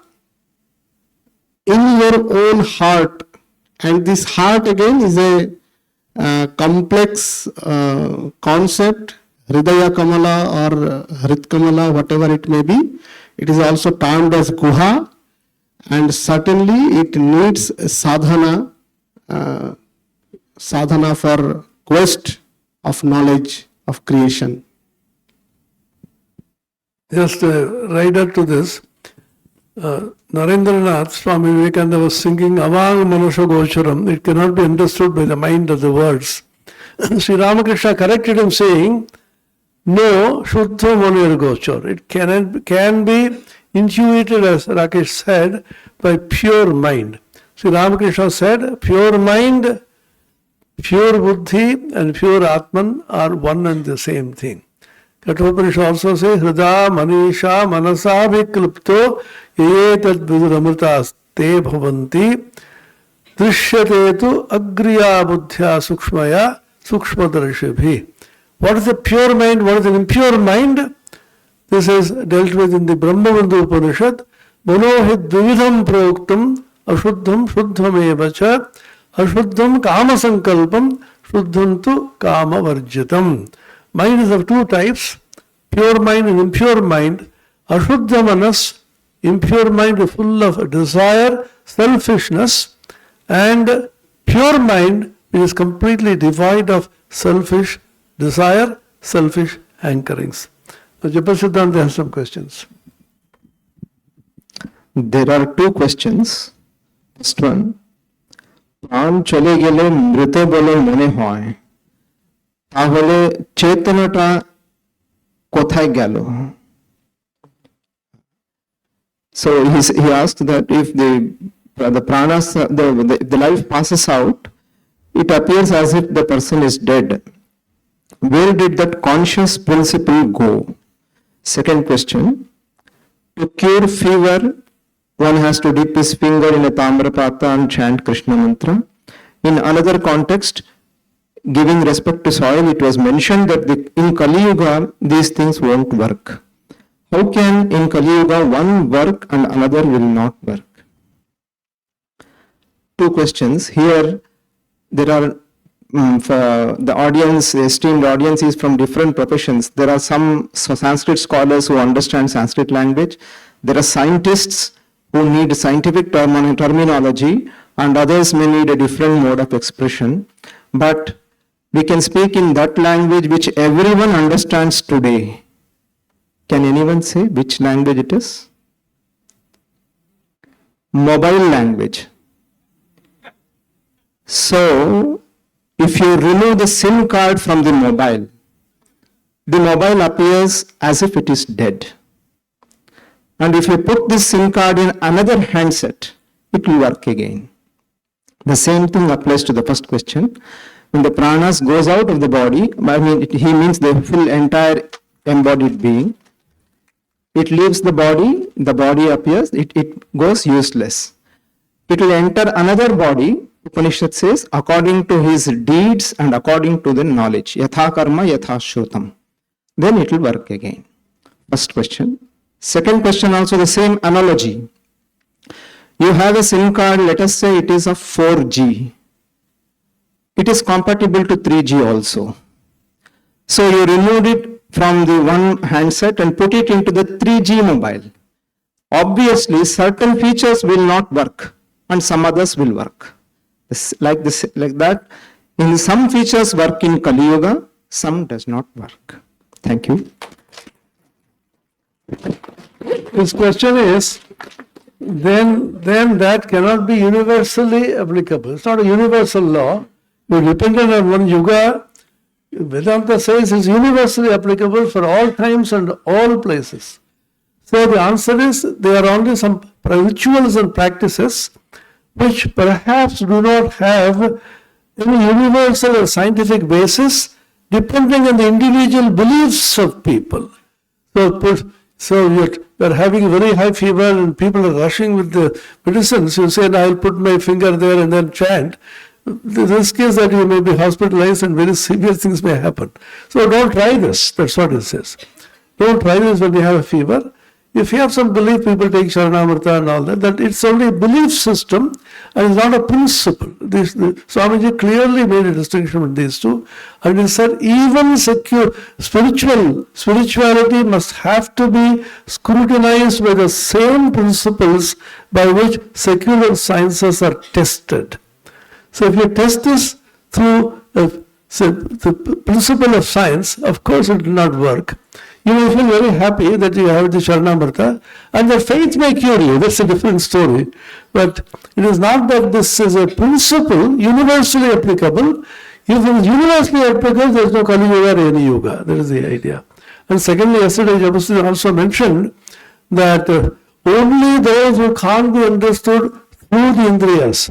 Speaker 3: in your own heart, and this heart again is a complex concept, Hridaya Kamala or Hrit Kamala, whatever it may be. It is also termed as Guha, and certainly it needs sadhana, sadhana for quest of knowledge of creation.
Speaker 1: Just a rider to this. Narendranath Swami Vivekananda was singing Avang Manusha Gocharam. It cannot be understood by the mind of the words. Sri Ramakrishna corrected him saying, no, Shuddha Manir Gochar. It can be intuited, as Rakesh said, by pure mind. Sri Ramakrishna said, pure mind, pure buddhi and pure Atman are one and the same thing. Kathopanishad also says, Hrida Manisha Manasa Viklipto Yetad Viduramritas Te Bhavanti Drishyate tu Agriya Buddhya Sukshmaya Sukshmadarshibhi. What is the pure mind? What is an impure mind? This is dealt with in the Brahmavandhu Upanishad. Monohid Dvividham Proktam Ashuddham Shuddham Evacha Ashuddham Kama Sankalpam Shuddham tu Kama Varjitam. Mind is of two types, pure mind and impure mind. Ashuddha manas, impure mind is full of desire, selfishness, and pure mind is completely devoid of selfish desire, selfish anchorings. So Japasiddhanta has some questions.
Speaker 2: There are two questions. First one, প্রাণ চলে গেলে মৃত বলে মনে হয়, তাহলে চেতনাটা কোথায় গেল? So he asked that if the pranas, the life passes out, it appears as if the person is dead. Where did that conscious principle go? Second question, to cure fever, one has to dip his finger in a tamrapata and chant Krishna mantra. In another context, giving respect to soil, it was mentioned that in Kali Yuga, these things won't work. How can in Kali Yuga one work and another will not work? Two questions. Here, there are, for the audience, the esteemed audience is from different professions. There are some Sanskrit scholars who understand Sanskrit language. There are scientists who need scientific terminology, and others may need a different mode of expression. But we can speak in that language which everyone understands today. Can anyone say which language it is? Mobile language. So, if you remove the SIM card from the mobile appears as if it is dead. And if you put this SIM card in another handset, it will work again. The same thing applies to the first question. When the pranas goes out of the body, he means the full entire embodied being. It leaves the body appears, it goes useless. It will enter another body, Upanishad says, according to his deeds and according to the knowledge. Yatha karma, yatha shrutam. Then it will work again. First question. Second question, also the same analogy. You have a SIM card, let us say it is of 4G. It is compatible to 3G also. So you removed it from the one handset and put it into the 3G mobile. Obviously, certain features will not work and some others will work. Like that, in some features work in Kali Yuga, some does not work. Thank you.
Speaker 1: His question is, then that cannot be universally applicable. It's not a universal law. You're dependent on one yuga. Vedanta says it's universally applicable for all times and all places. So the answer is there are only some rituals and practices which perhaps do not have any universal or scientific basis depending on the individual beliefs of people. So you're having very high fever and people are rushing with the medicines. You say, I'll put my finger there and then chant. The risk is that you may be hospitalized and very severe things may happen. So don't try this. That's what it says. Don't try this when you have a fever. if you have some belief, people take Sharanamrita and all that, that it's only a belief system and it's not a principle. Swamiji clearly made a distinction with these two, and he said even spirituality must have to be scrutinized by the same principles by which secular sciences are tested. So if you test this through the principle of science, of course it will not work. You will feel very happy that you have the Sharanamrita, and the faith may cure you. That's a different story. But it is not that this is a principle universally applicable. If it is universally applicable, there is no Kali Yuga or any Yuga. That is the idea. And secondly, yesterday Jabasthi also mentioned that only those who can't be understood through the Indriyas,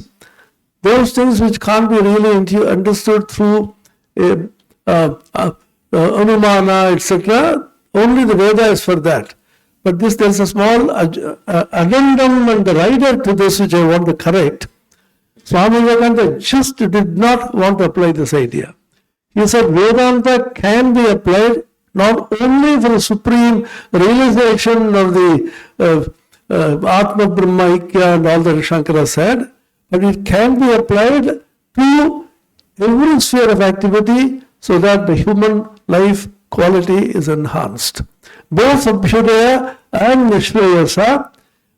Speaker 1: those things which can't be really understood through Anumana, etc., only the Veda is for that. But there is a small addendum and the rider to this which I want to correct. Swami Vivekananda just did not want to apply this idea. He said Vedanta can be applied not only for the supreme realization of the Atma Brahma Ikya and all that Shankara said, but it can be applied to every sphere of activity so that the human life quality is enhanced. Both Abhyudaya and Nishreyasa,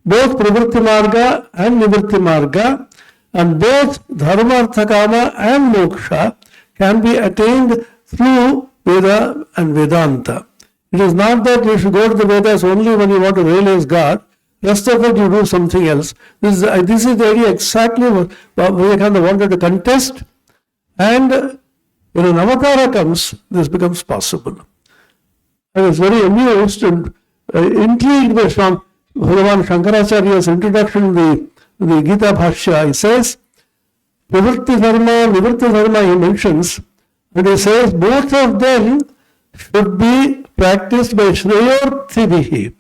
Speaker 1: both Pravritti Marga and Nivritti Marga, and both Dharma, Artha, Kama and Moksha can be attained through Veda and Vedanta. It is not that you should go to the Vedas only when you want to realize God. Rest of it you do something else. This is the idea exactly what Vivekananda wanted to contest, and when an avatara comes, this becomes possible. I was very amused and intrigued by Bhagavan Shankaracharya's introduction to the Gita Bhashya. He says, Pravritti Dharma, Nivritti Dharma he mentions, and he says both of them should be practiced by Shreyorthibihi.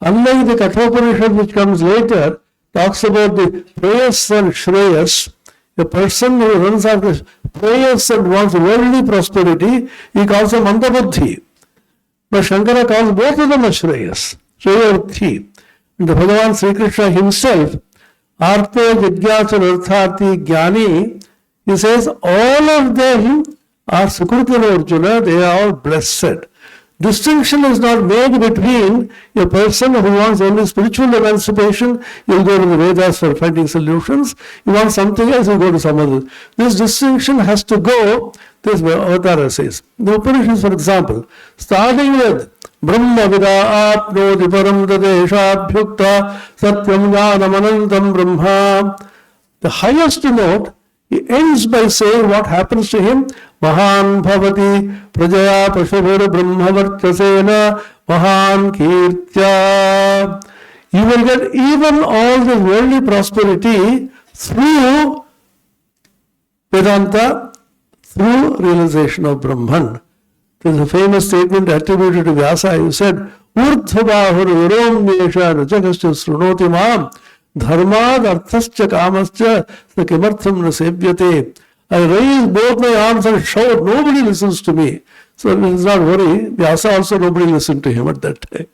Speaker 1: Unlike the Kathopanishad which comes later, talks about the prayers and Shreyas, the person who runs after prayers and wants worldly prosperity, he calls them Mandabuddhi. But Shankara calls both of them as Shreyas, Shreyorthi. And the Bhagavan Sri Krishna himself, Artho Jigyasa Artharthi Jnani, he says all of them are Sukritina Arjuna, they are all blessed. Distinction is not made between a person who wants only spiritual emancipation, you will go to the Vedas for finding solutions. You want something else, you go to some other. This distinction has to go, this Avatara says. The Upanishads, for example, starting with Brahma Vida Apnoti Param Dadesha Bhyukta Satyam Jnanam Anantam Brahma. The highest note, he ends by saying what happens to him. Mahan Bhavati Prajaya Pashabhura Brahmavartasena Mahan Kirtya. You will get even all the worldly prosperity through Vedanta, through realization of Brahman. There is a famous statement attributed to Vyasa. He said, Urdhvabahur Viromyesha Rajakasya Srunoti Mam Dharmad Arthascha Kamascha Sakimartham Nasevyate. I raise both my arms and shout, nobody listens to me. So it is not worry. Vyasa also nobody listened to him at that time.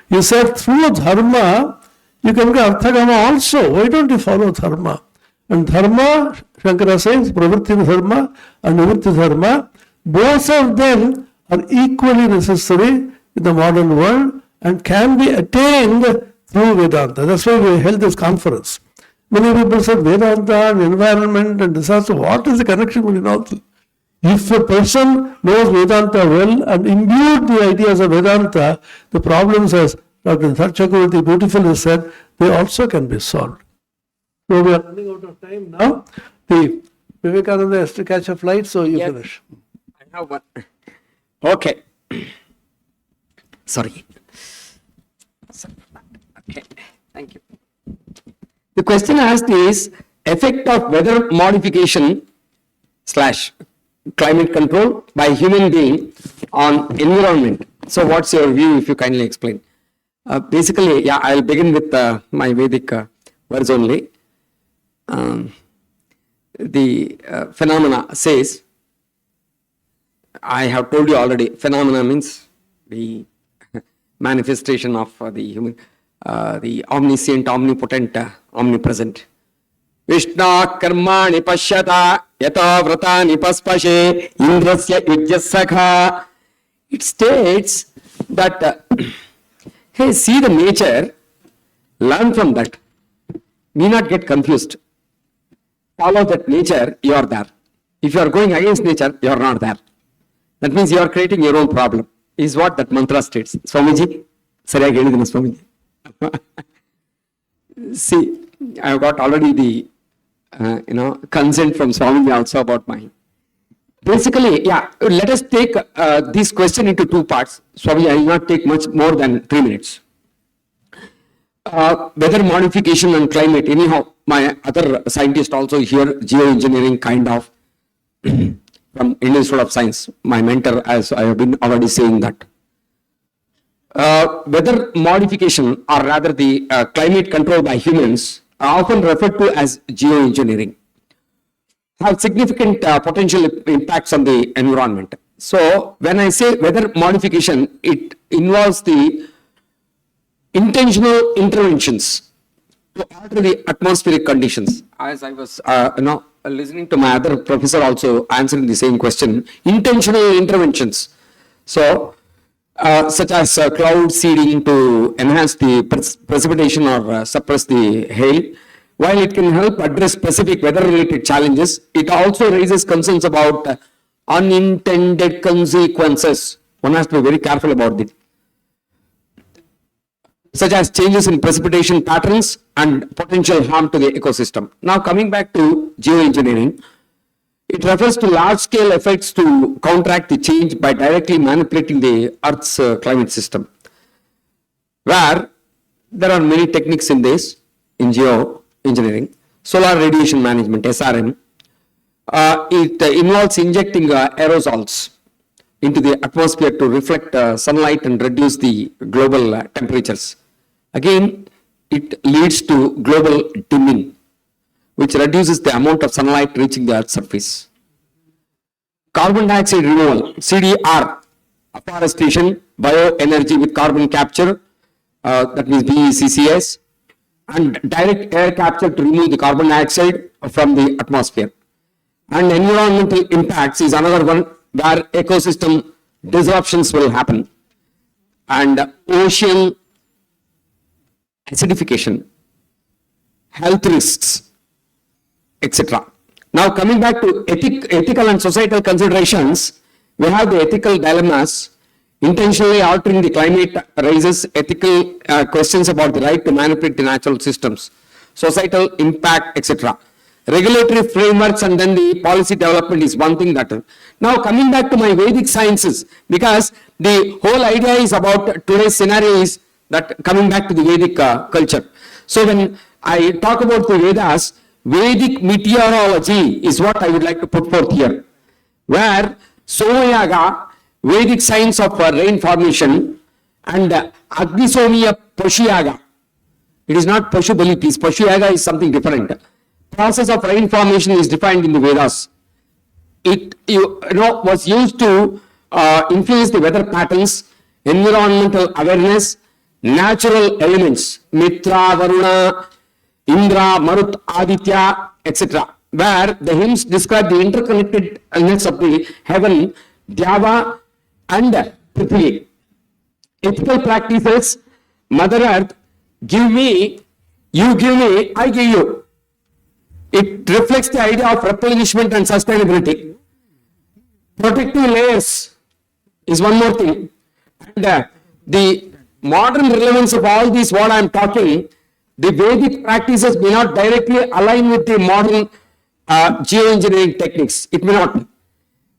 Speaker 1: He said, through Dharma, you can get Arthagama also. Why don't you follow Dharma? And Dharma, Shankara says, Pravritti Dharma and Nivritti Dharma, both of them are equally necessary in the modern world and can be attained through Vedanta. That's why we held this conference. Many people said Vedanta and environment and disaster. What is the connection between all three? If a person knows Vedanta well and imbued the ideas of Vedanta, the problems, as Dr. Chakravarti beautifully said, they also can be solved. So we are running out of time now. The Vivekananda has to catch a flight, so you finish.
Speaker 8: I have one. Okay. Sorry. Okay. Thank you. The question asked is effect of weather modification / climate control by human being on environment. So what's your view, if you kindly explain? Basically, I'll begin with my Vedic words only. The phenomena says, I have told you already, phenomena means the manifestation of the human, the omniscient, omnipotent, omnipresent. Vishna karmani pashyata yata vratani paspashe indrasya yujyasakha. It states that, hey, see the nature, learn from that. Be not get confused. Follow that nature, you are there. If you are going against nature, you are not there. That means you are creating your own problem, is what that mantra states. Swamiji, sariyagi helidina Swamiji. See, I have got already the consent from Swamiji also about mine. Basically, yeah, let us take this question into two parts. Swamiji, I will not take much more than 3 minutes. Weather modification and climate, anyhow, my other scientist also here, geoengineering kind of, from Indian Institute of Science, my mentor, as I have been already saying that. Weather modification, or rather the climate control by humans, are often referred to as geoengineering, have significant potential impacts on the environment. So, when I say weather modification, it involves the intentional interventions to alter the atmospheric conditions. As I was listening to my other professor also answering the same question, intentional interventions. So, such as cloud seeding to enhance the precipitation or suppress the hail. While it can help address specific weather-related challenges, it also raises concerns about unintended consequences. One has to be very careful about it, such as changes in precipitation patterns and potential harm to the ecosystem. Now, coming back to geoengineering, it refers to large-scale efforts to counteract the change by directly manipulating the Earth's climate system, where there are many techniques in this, in geoengineering. Solar radiation management, SRM, it involves injecting aerosols into the atmosphere to reflect sunlight and reduce the global temperatures. Again, it leads to global dimming, which reduces the amount of sunlight reaching the Earth's surface. Carbon dioxide removal, CDR, afforestation, bioenergy with carbon capture, that means BECCS, and direct air capture to remove the carbon dioxide from the atmosphere. And environmental impacts is another one where ecosystem disruptions will happen. And ocean acidification, health risks, etc. Now, coming back to ethical and societal considerations, we have the ethical dilemmas. Intentionally altering the climate raises ethical questions about the right to manipulate the natural systems, societal impact, etc. Regulatory frameworks and then the policy development is one thing that. Now, coming back to my Vedic sciences, because the whole idea is about today's scenario is that coming back to the Vedic culture. So, when I talk about the Vedas, Vedic meteorology is what I would like to put forth here, where Somayaga, Vedic science of rain formation, and Agnisomiya Pashuyaga. It is not Pashubali piece. Pashuyaga is something different. Process of rain formation is defined in the Vedas. It was used to influence the weather patterns, environmental awareness, natural elements, Mitra, Varuna, Indra, Marut, Aditya, etc. Where the hymns describe the interconnectedness of the heaven, Dhyava, and Prithvi. Ethical practices, Mother Earth, give me, you give me, I give you. It reflects the idea of replenishment and sustainability. Protective layers is one more thing. And the modern relevance of all these, what I am talking, the Vedic practices may not directly align with the modern geoengineering techniques. It may not.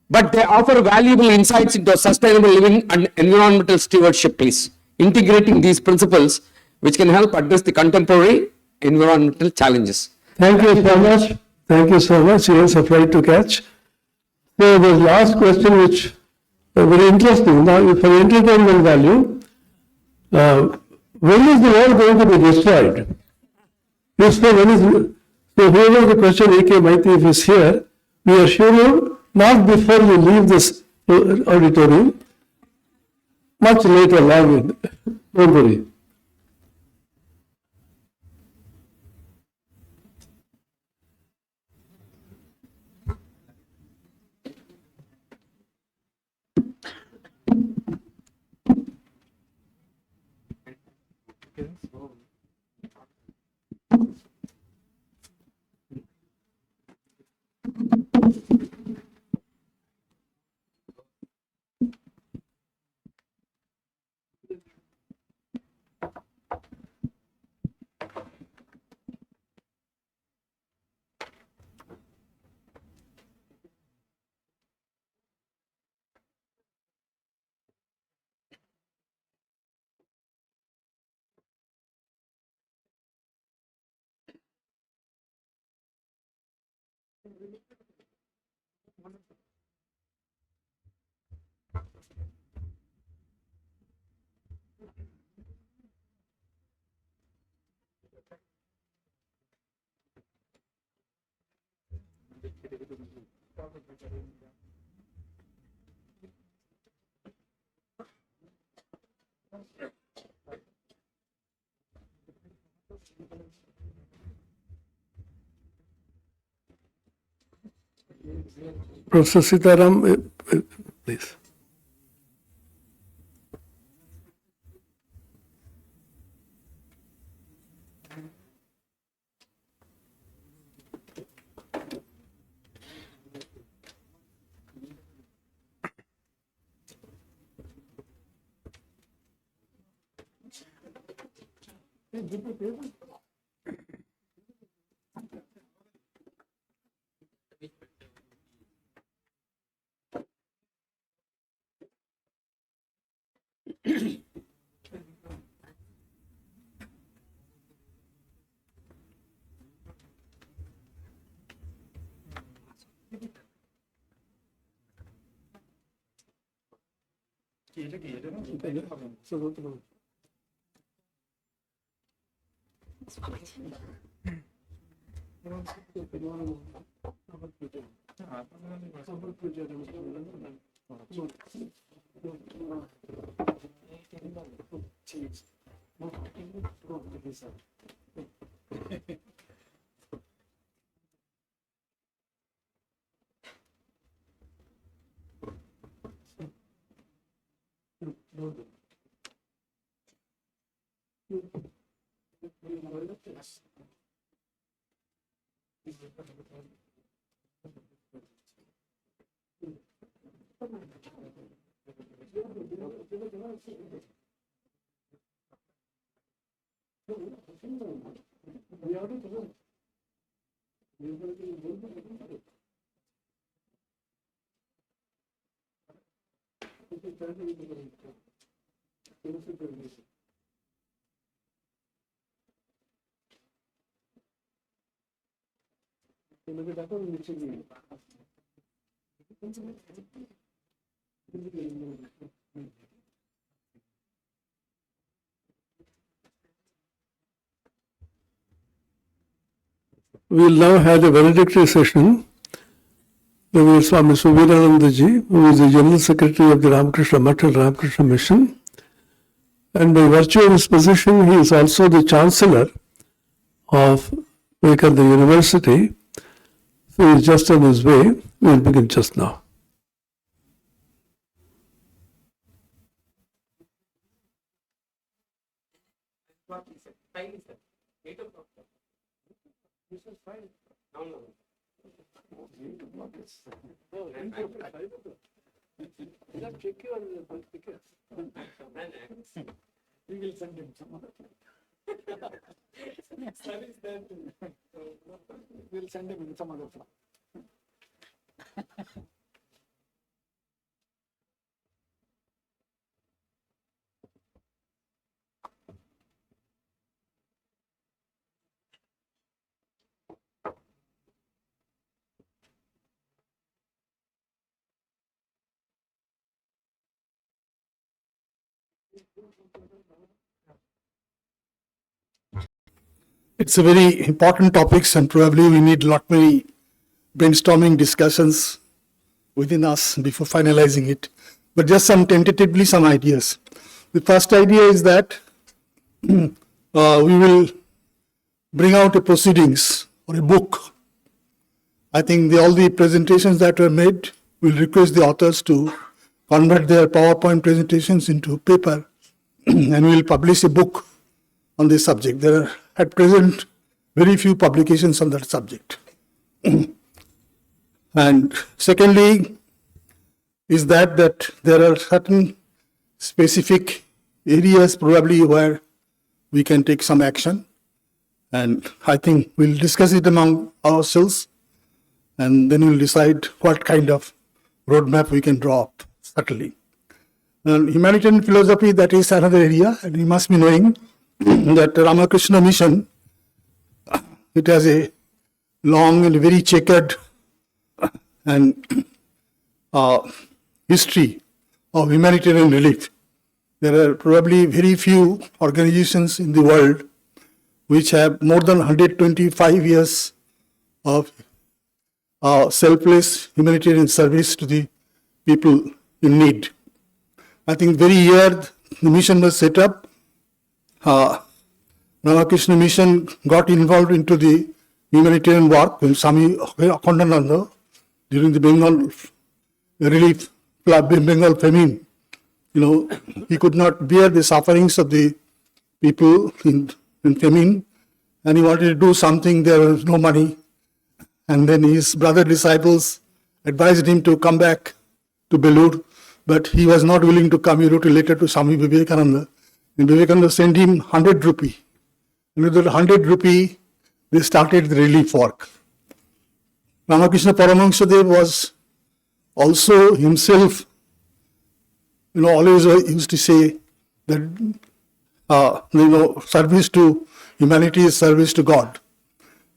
Speaker 8: But they offer valuable insights into sustainable living and environmental stewardship, please. Integrating these principles, which can help address the contemporary environmental challenges.
Speaker 1: Thank you so much. Thank you so much. You also tried to catch. So the last question, which very interesting. Now, for entertainment value, when is the world going to be destroyed? So whoever the question A.K. Maiti, if is here, we assure you, not before you leave this auditorium, Much later, long, don't worry. Professor Sitaram, please. We'll now have a valedictory session. Revered Swami Vivekananda ji, who is the General Secretary of the Ramakrishna Math and Ramakrishna Mission. And by virtue of his position, he is also the Chancellor of Vivekananda University. So he is just on his way. We will begin just now.
Speaker 4: We will send him some other time. We'll send him in some other time. It's a very important topics and probably we need lot many brainstorming discussions within us before finalizing it.
Speaker 11: but just tentatively some ideas. The first idea is that we will bring out a proceedings or a book. I think all the presentations that were made will request the authors to convert their PowerPoint presentations into paper and we will publish a book on this subject. There are at present very few publications on that subject. And secondly is that there are certain specific areas probably where we can take some action. And I think we'll discuss it among ourselves and then we'll decide what kind of roadmap we can draw up, certainly. And humanitarian philosophy, that is another area, and you must be knowing that Ramakrishna mission, it has a long and very checkered and history of humanitarian relief. There are probably very few organizations in the world which have more than 125 years of selfless humanitarian service to the people in need. I think very year the mission was set up, Ramakrishna mission got involved into the humanitarian work when Swami Akhandananda during the Bengal relief, Bengal famine. He could not bear the sufferings of the people in famine and he wanted to do something. There was no money. And then his brother disciples advised him to come back to Belur, but he was not willing to come. He wrote a letter to Swami Vivekananda, and Vivekananda sent him 100 rupee. And with that 100 rupee, they started the relief work. Ramakrishna Paramahansadev was also himself, always used to say that, service to humanity is service to God.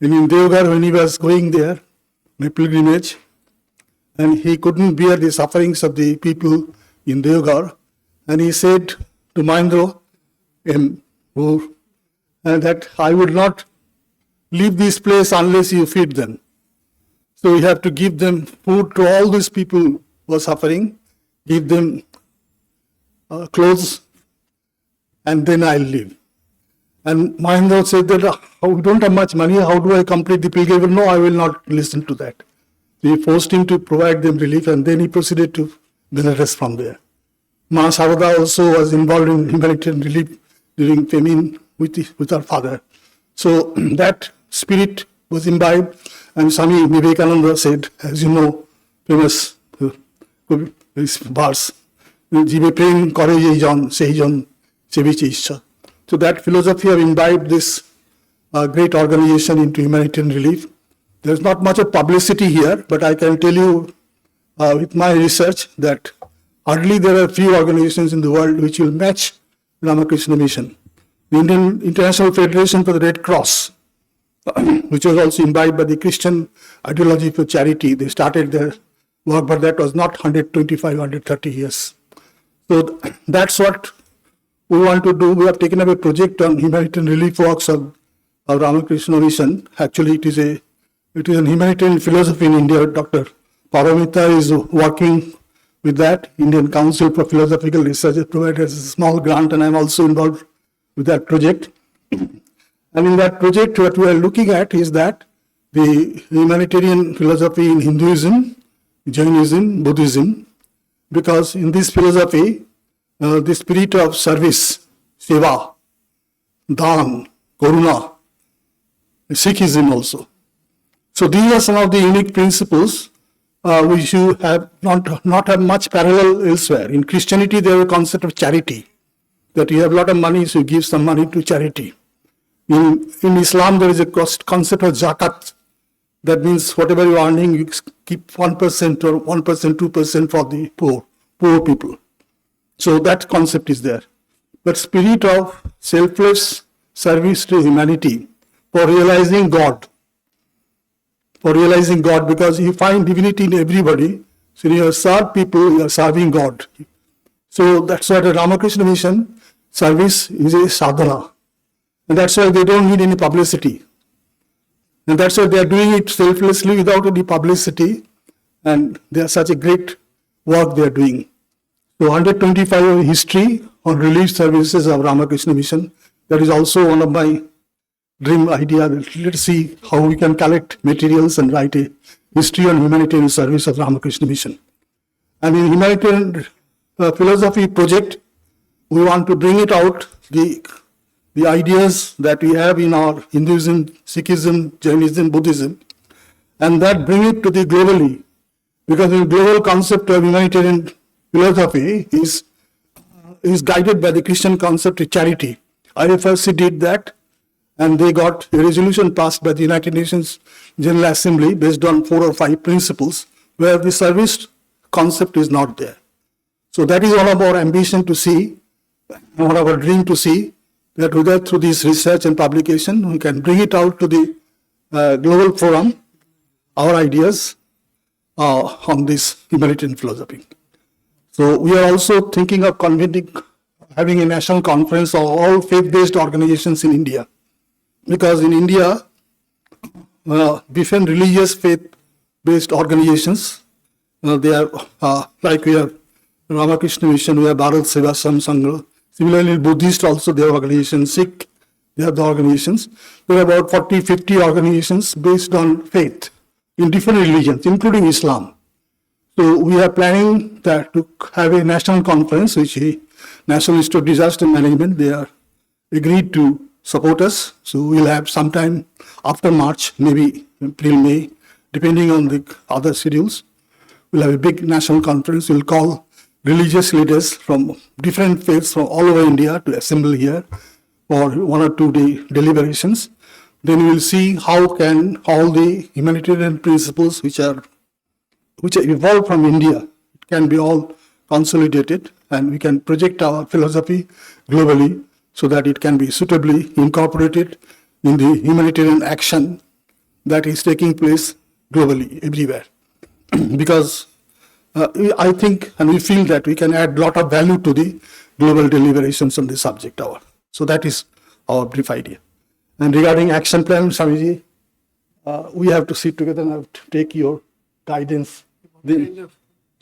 Speaker 11: And in Deoghar, when he was going there, my pilgrimage, and he couldn't bear the sufferings of the people in Deoghar, and he said to Mahendra, that I would not leave this place unless you feed them. So we have to give them food to all these people who are suffering, give them clothes, and then I'll leave. And Mahendra said that we don't have much money, how do I complete the pilgrimage? No, I will not listen to that. So he forced him to provide them relief and then he proceeded to Belarus from there. Ma Howrah also was involved in humanitarian relief during famine with her father. So that spirit was imbibed and Swami Vivekananda said, as you know, famous verse, Jive prem kore eijon, seijon sebiche ishwar. So that philosophy have imbibed this great organization into humanitarian relief. There's not much of publicity here, but I can tell you with my research that hardly there are few organizations in the world which will match Ramakrishna mission. The Indian International Federation for the Red Cross, which was also imbibed by the Christian ideology for charity, they started their work, but that was not 125, 130 years. So that's what we want to do. We have taken up a project on humanitarian relief works of Ramakrishna mission. Actually, it is an humanitarian philosophy in India. Dr. Paramita is working with that. Indian Council for Philosophical Research has provided a small grant and I'm also involved with that project. And in that project, what we are looking at is that the humanitarian philosophy in Hinduism, Jainism, Buddhism, because in this philosophy, the spirit of service, seva, dhan, karuna, Sikhism also. So these are some of the unique principles which you have not have much parallel elsewhere. In Christianity, there is a concept of charity, that you have a lot of money, so you give some money to charity. In Islam, there is a concept of zakat. That means whatever you are earning, you keep 1% or 1%, 2% for the poor people. So that concept is there. But spirit of selfless service to humanity for realizing God. Because you find divinity in everybody. So you serve people, you are serving God. So that's why the Ramakrishna mission service is a sadhana. And that's why they don't need any publicity. And that's why they are doing it selflessly without any publicity. And they are such a great work they are doing. So 125 history on relief services of Ramakrishna Mission. That is also one of my dream idea. Let's see how we can collect materials and write a history on humanitarian service of Ramakrishna Mission. And in humanitarian philosophy project, we want to bring it out, the ideas that we have in our Hinduism, Sikhism, Jainism, Buddhism, and that bring it to the globally. Because the global concept of humanitarian philosophy is guided by the Christian concept of charity. IFRC did that, and they got a resolution passed by the United Nations General Assembly based on 4 or 5 principles, where the service concept is not there. So that is one of our ambition to see, one of our dream to see, that whether through this research and publication, we can bring it out to the global forum, our ideas on this humanitarian philosophy. So we are also thinking of having a national conference of all faith-based organizations in India. Because in India, different religious faith-based organizations, they are like we have Ramakrishna Mission, we have Bharat Sevasam Sangha. Similarly, Buddhist also, their organizations, Sikh, they have the organizations. There are about 40, 50 organizations based on faith in different religions, including Islam. So we are planning that to have a national conference, which the National Institute of Disaster Management, they are agreed to support us. So we'll have sometime after March, maybe April, May, depending on the other schedules. We'll have a big national conference. We'll call religious leaders from different faiths from all over India to assemble here for 1 or 2 day deliberations. Then we'll see how can all the humanitarian principles which are evolved from India, it can be all consolidated, and we can project our philosophy globally so that it can be suitably incorporated in the humanitarian action that is taking place globally, everywhere. Because I think and we feel that we can add a lot of value to the global deliberations on this subject hour. So that is our brief idea. And regarding action plan, Swamiji, we have to sit together and have to take your guidance.
Speaker 1: Kind of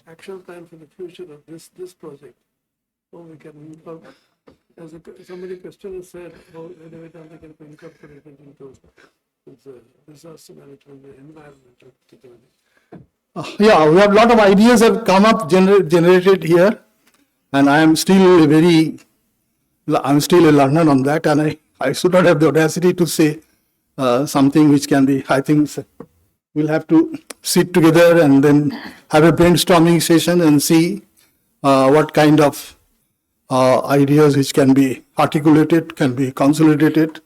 Speaker 1: action plan for the future of this project. So we can, as somebody question has said, how Veda-Vedanta can be incorporated into disaster management, the environment particularly.
Speaker 11: Yeah, we have a lot of ideas have come up, generated here, and I am still a learner on that, and I should not have the audacity to say something which can be, I think we'll have to sit together and then have a brainstorming session and see what kind of ideas which can be articulated, can be consolidated,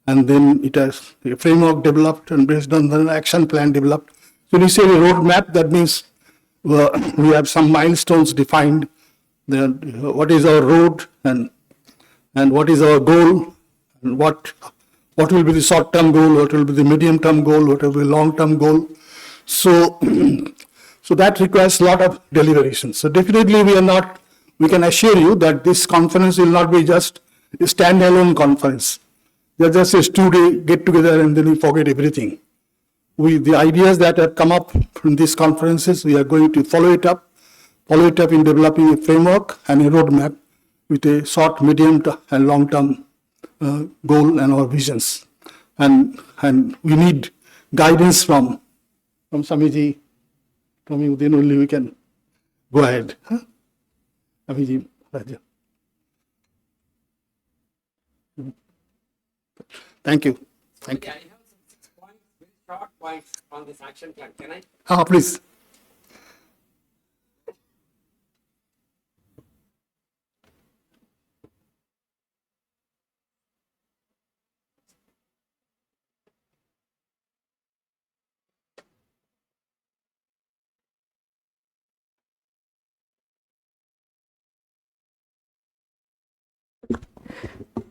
Speaker 11: and then it has a framework developed, and based on the action plan developed. So when you say a roadmap, that means we have some milestones defined. What is our road and what is our goal, and what will be the short-term goal, what will be the medium-term goal, what will be the long-term goal. So that requires a lot of deliberations. So definitely we can assure you that this conference will not be just a standalone conference. They're just a 2-day get-together and then we forget everything. The ideas that have come up from these conferences, we are going to follow it up in developing a framework and a roadmap with a short, medium, and long-term goal and our visions. And we need guidance from Swamiji, from you, then only we can go ahead. Swamiji, Raja. Thank you. Thank you.
Speaker 8: I have some 6 points, very short points on this action plan. Can I?
Speaker 11: Please.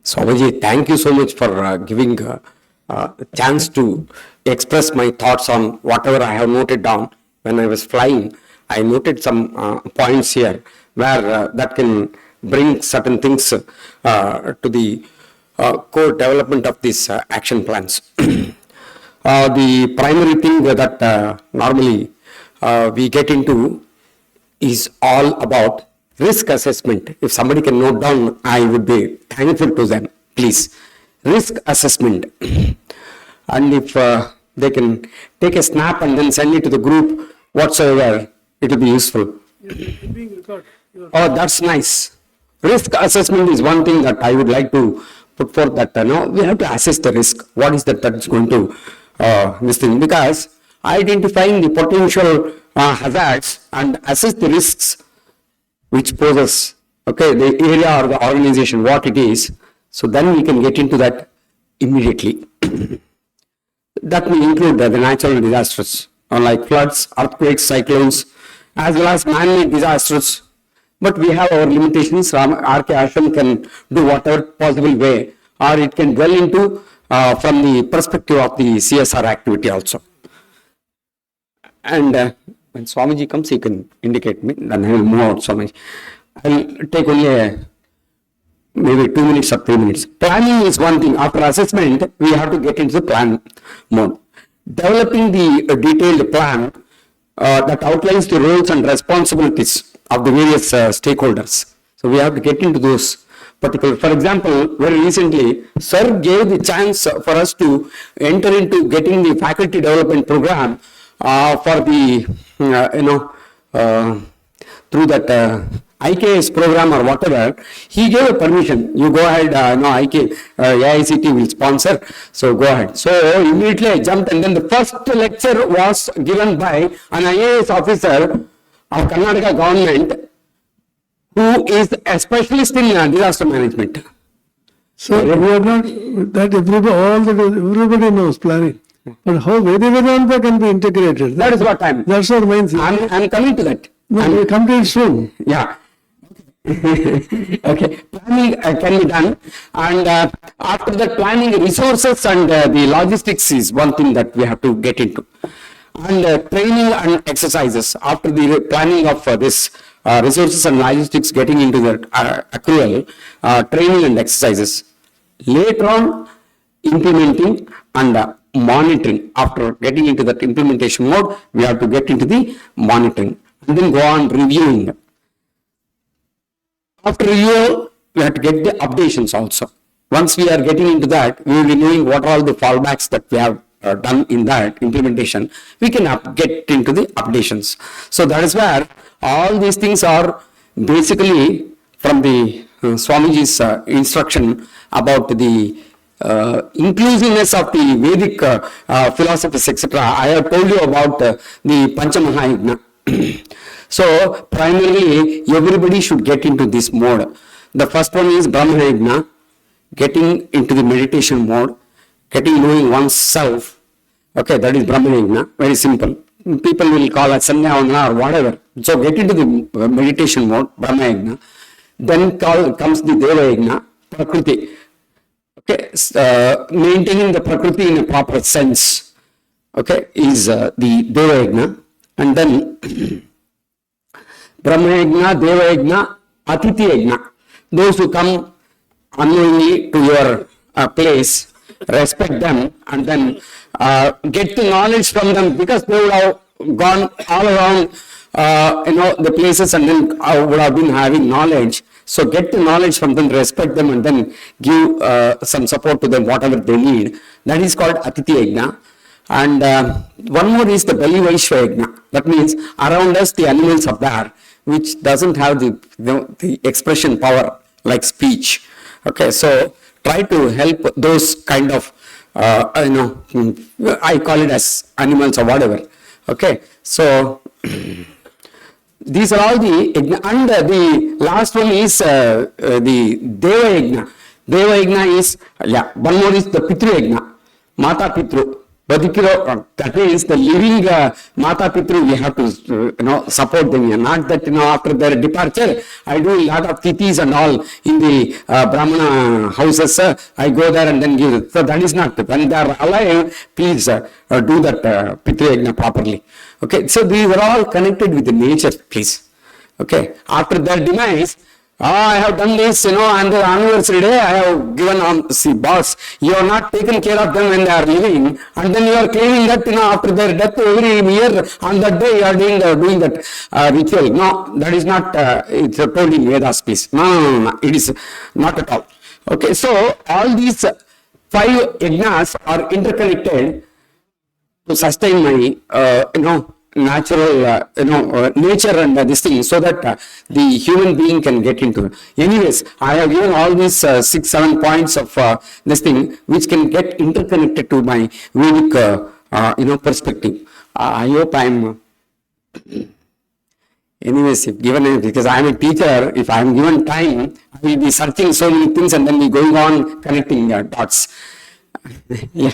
Speaker 8: Swamiji, thank you so much for giving a chance to express my thoughts on whatever I have noted down. When I was flying, I noted some points here where that can bring certain things to the core development of these action plans. The primary thing that normally we get into is all about Risk assessment. If somebody can note down, I would be thankful to them, please. Risk assessment. And if they can take a snap and then send it to the group whatsoever, it will be useful. Oh, that's nice. Risk assessment is one thing that I would like to put forth, that we have to assess the risk. What is that's going to this thing? Because identifying the potential hazards and assess the risks which poses, okay, the area or the organization, what it is. So then we can get into that immediately. That may include the natural disasters, like floods, earthquakes, cyclones, as well as man-made disasters. But we have our limitations. RK Ashram can do whatever possible way, or it can dwell into from the perspective of the CSR activity also. And when Swamiji comes, he can indicate me, then I will move out, Swamiji. I will take only maybe 2 minutes or 3 minutes. Planning is one thing. After assessment, we have to get into the plan mode. Developing the detailed plan that outlines the roles and responsibilities of the various stakeholders. So we have to get into those particular. For example, very recently, Sir gave the chance for us to enter into getting the faculty development program for the, through that IKS program or whatever. He gave a permission. You go ahead, AICT will sponsor, so go ahead. So immediately I jumped, and then the first lecture was given by an IAS officer of Karnataka government who is a specialist in disaster management.
Speaker 1: So we are not, that everybody knows planning. But how Veda-Vedanta can be integrated?
Speaker 8: That is what
Speaker 1: That's what means.
Speaker 8: I'm coming to that.
Speaker 1: No, we'll come to it soon.
Speaker 8: Yeah. Okay, planning can be done, and after that, planning resources and the logistics is one thing that we have to get into, and training and exercises. After the planning of this resources and logistics, getting into the accrual, training and exercises. Later on, implementing and monitoring. After getting into that implementation mode, we have to get into the monitoring, and then go on reviewing. After review, we have to get the updations also. Once we are getting into that, we will be knowing what are all the fallbacks that we have done in that implementation. We can get into the updations. So that is where all these things are basically from the Swamiji's instruction about the inclusiveness of the Vedic philosophies, etc. I have told you about the Panchamahayagna. So primarily everybody should get into this mode. The first one is Brahmayagna, getting into the meditation mode, knowing oneself. Okay, that is Brahmayagna, very simple. People will call it Sanyavana or whatever. So get into the meditation mode, Brahmayagna. Then comes the Devayagna, Prakriti. Okay, maintaining the Prakriti in a proper sense. Okay, is the Devayagna. And then Brahmayagna, Devayagna, Atiti Yagna. Those who come unknowingly to your place, respect them, and then get the knowledge from them, because they would have gone all around the places and then would have been having knowledge. So get the knowledge from them, respect them, and then give some support to them, whatever they need. That is called Atiti Yagna. And one more is the Bali Vaishya Yagna. That means around us the animals are there, which doesn't have the expression power like speech. Okay, so try to help those kind of, I call it as animals or whatever. Okay, so these are all the, and the last one is the Deva Yagna. Deva Yagna is, one more is the Pitru Yagna, Mata Pitru. That means the living Mata Pitru, we have to support them. Not that after their departure, I do a lot of titis and all in the Brahmana houses. I go there and then give. So that is not. When they are alive, please do that Pitru Yagna properly. Okay, so these are all connected with the nature, please. Okay, after their demise, I have done this, on the anniversary day, I have given, see, boss, you have not taken care of them when they are living, and then you are claiming that, after their death every year, on that day you are doing that ritual. No, that is not, it's totally Vedas piece. No, it is not at all. Okay, so all these 5 yajnas are interconnected to sustain my, natural, nature and this thing, so that the human being can get into it. Anyways, I have given all these 6-7 points of this thing, which can get interconnected to my Vedic, perspective. I hope I am. Anyways, if given, because I am a teacher, if I am given time, I will be searching so many things and then be going on connecting dots. Yeah.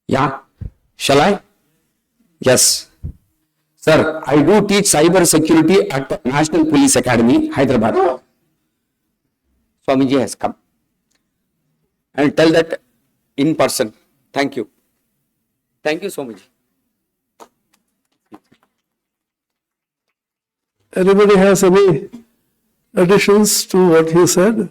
Speaker 8: Yeah. Shall I? Yes. Sir, I do teach cyber security at National Police Academy, Hyderabad. Swamiji has come. I'll tell that in person. Thank you. Thank you, Swamiji.
Speaker 1: Anybody has any additions to what he said?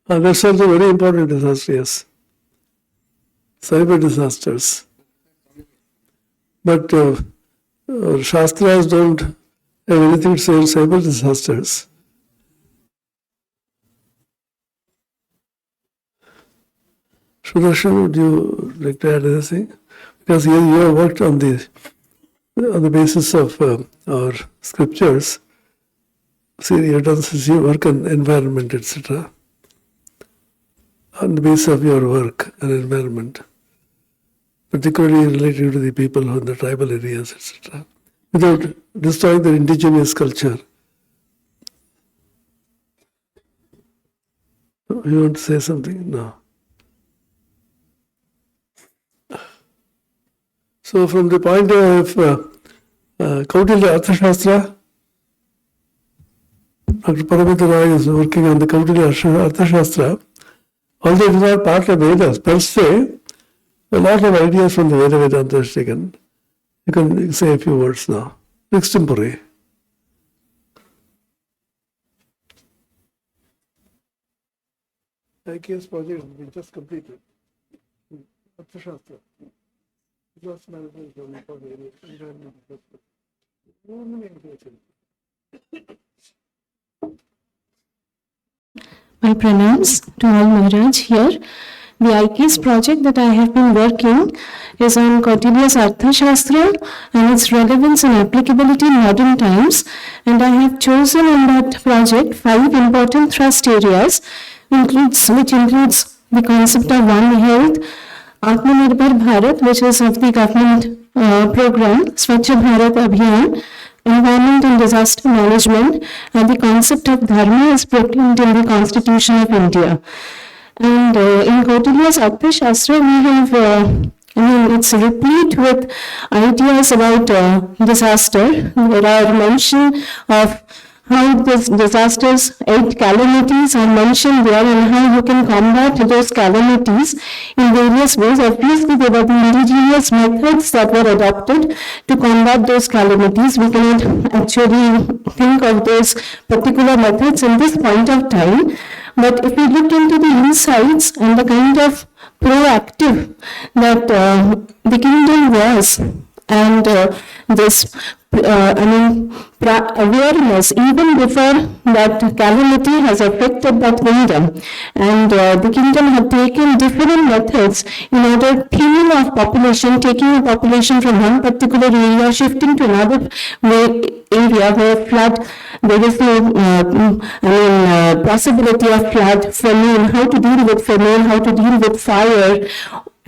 Speaker 1: That's also very important disaster, yes. Cyber disasters. But Shastras don't have anything to say on cyber disasters. Sudarshan, would you like to add anything? Because you have worked on the basis of our scriptures. See, you have done work on environment, etc. On the basis of your work and environment, particularly related to the people in the tribal areas, etc., without destroying their indigenous culture. You want to say something? No. So from the point of Kautilya Arthashastra, Dr. Paramita Roy is working on the Kautilya Arthashastra. Although it is not part of Vedas per se, a lot of ideas from the Veda-Vedanta is taken. You can say a few words now. Extempore. IKS project has been just completed. Arthashastra. Resource management is only for the environment.
Speaker 10: My pranams to all Maharaj here. The IKS project that I have been working is on Kautilya's Arthashastra and its relevance and applicability in modern times. And I have chosen in that project 5 important thrust areas, which includes the concept of One Health, Atmanirbhar Bharat, which is of the government program, Swachh Bharat Abhiyan, environment and disaster management, and the concept of dharma is proclaimed in the Constitution of India. And in Kautilya's Arthashastra, we have, it's replete with ideas about disaster. There are mention of how these disasters, 8 calamities are mentioned there, and how you can combat those calamities in various ways. Obviously, there were the indigenous methods that were adopted to combat those calamities. We cannot actually think of those particular methods in this point of time. But if we look into the insights and the kind of proactive that the kingdom was, and this awareness even before that calamity has affected that kingdom, and the kingdom had taken different methods in order thinning of population, taking a population from one particular area, shifting to another area where flood, there is no possibility of flood, famine, how to deal with famine, how to deal with fire.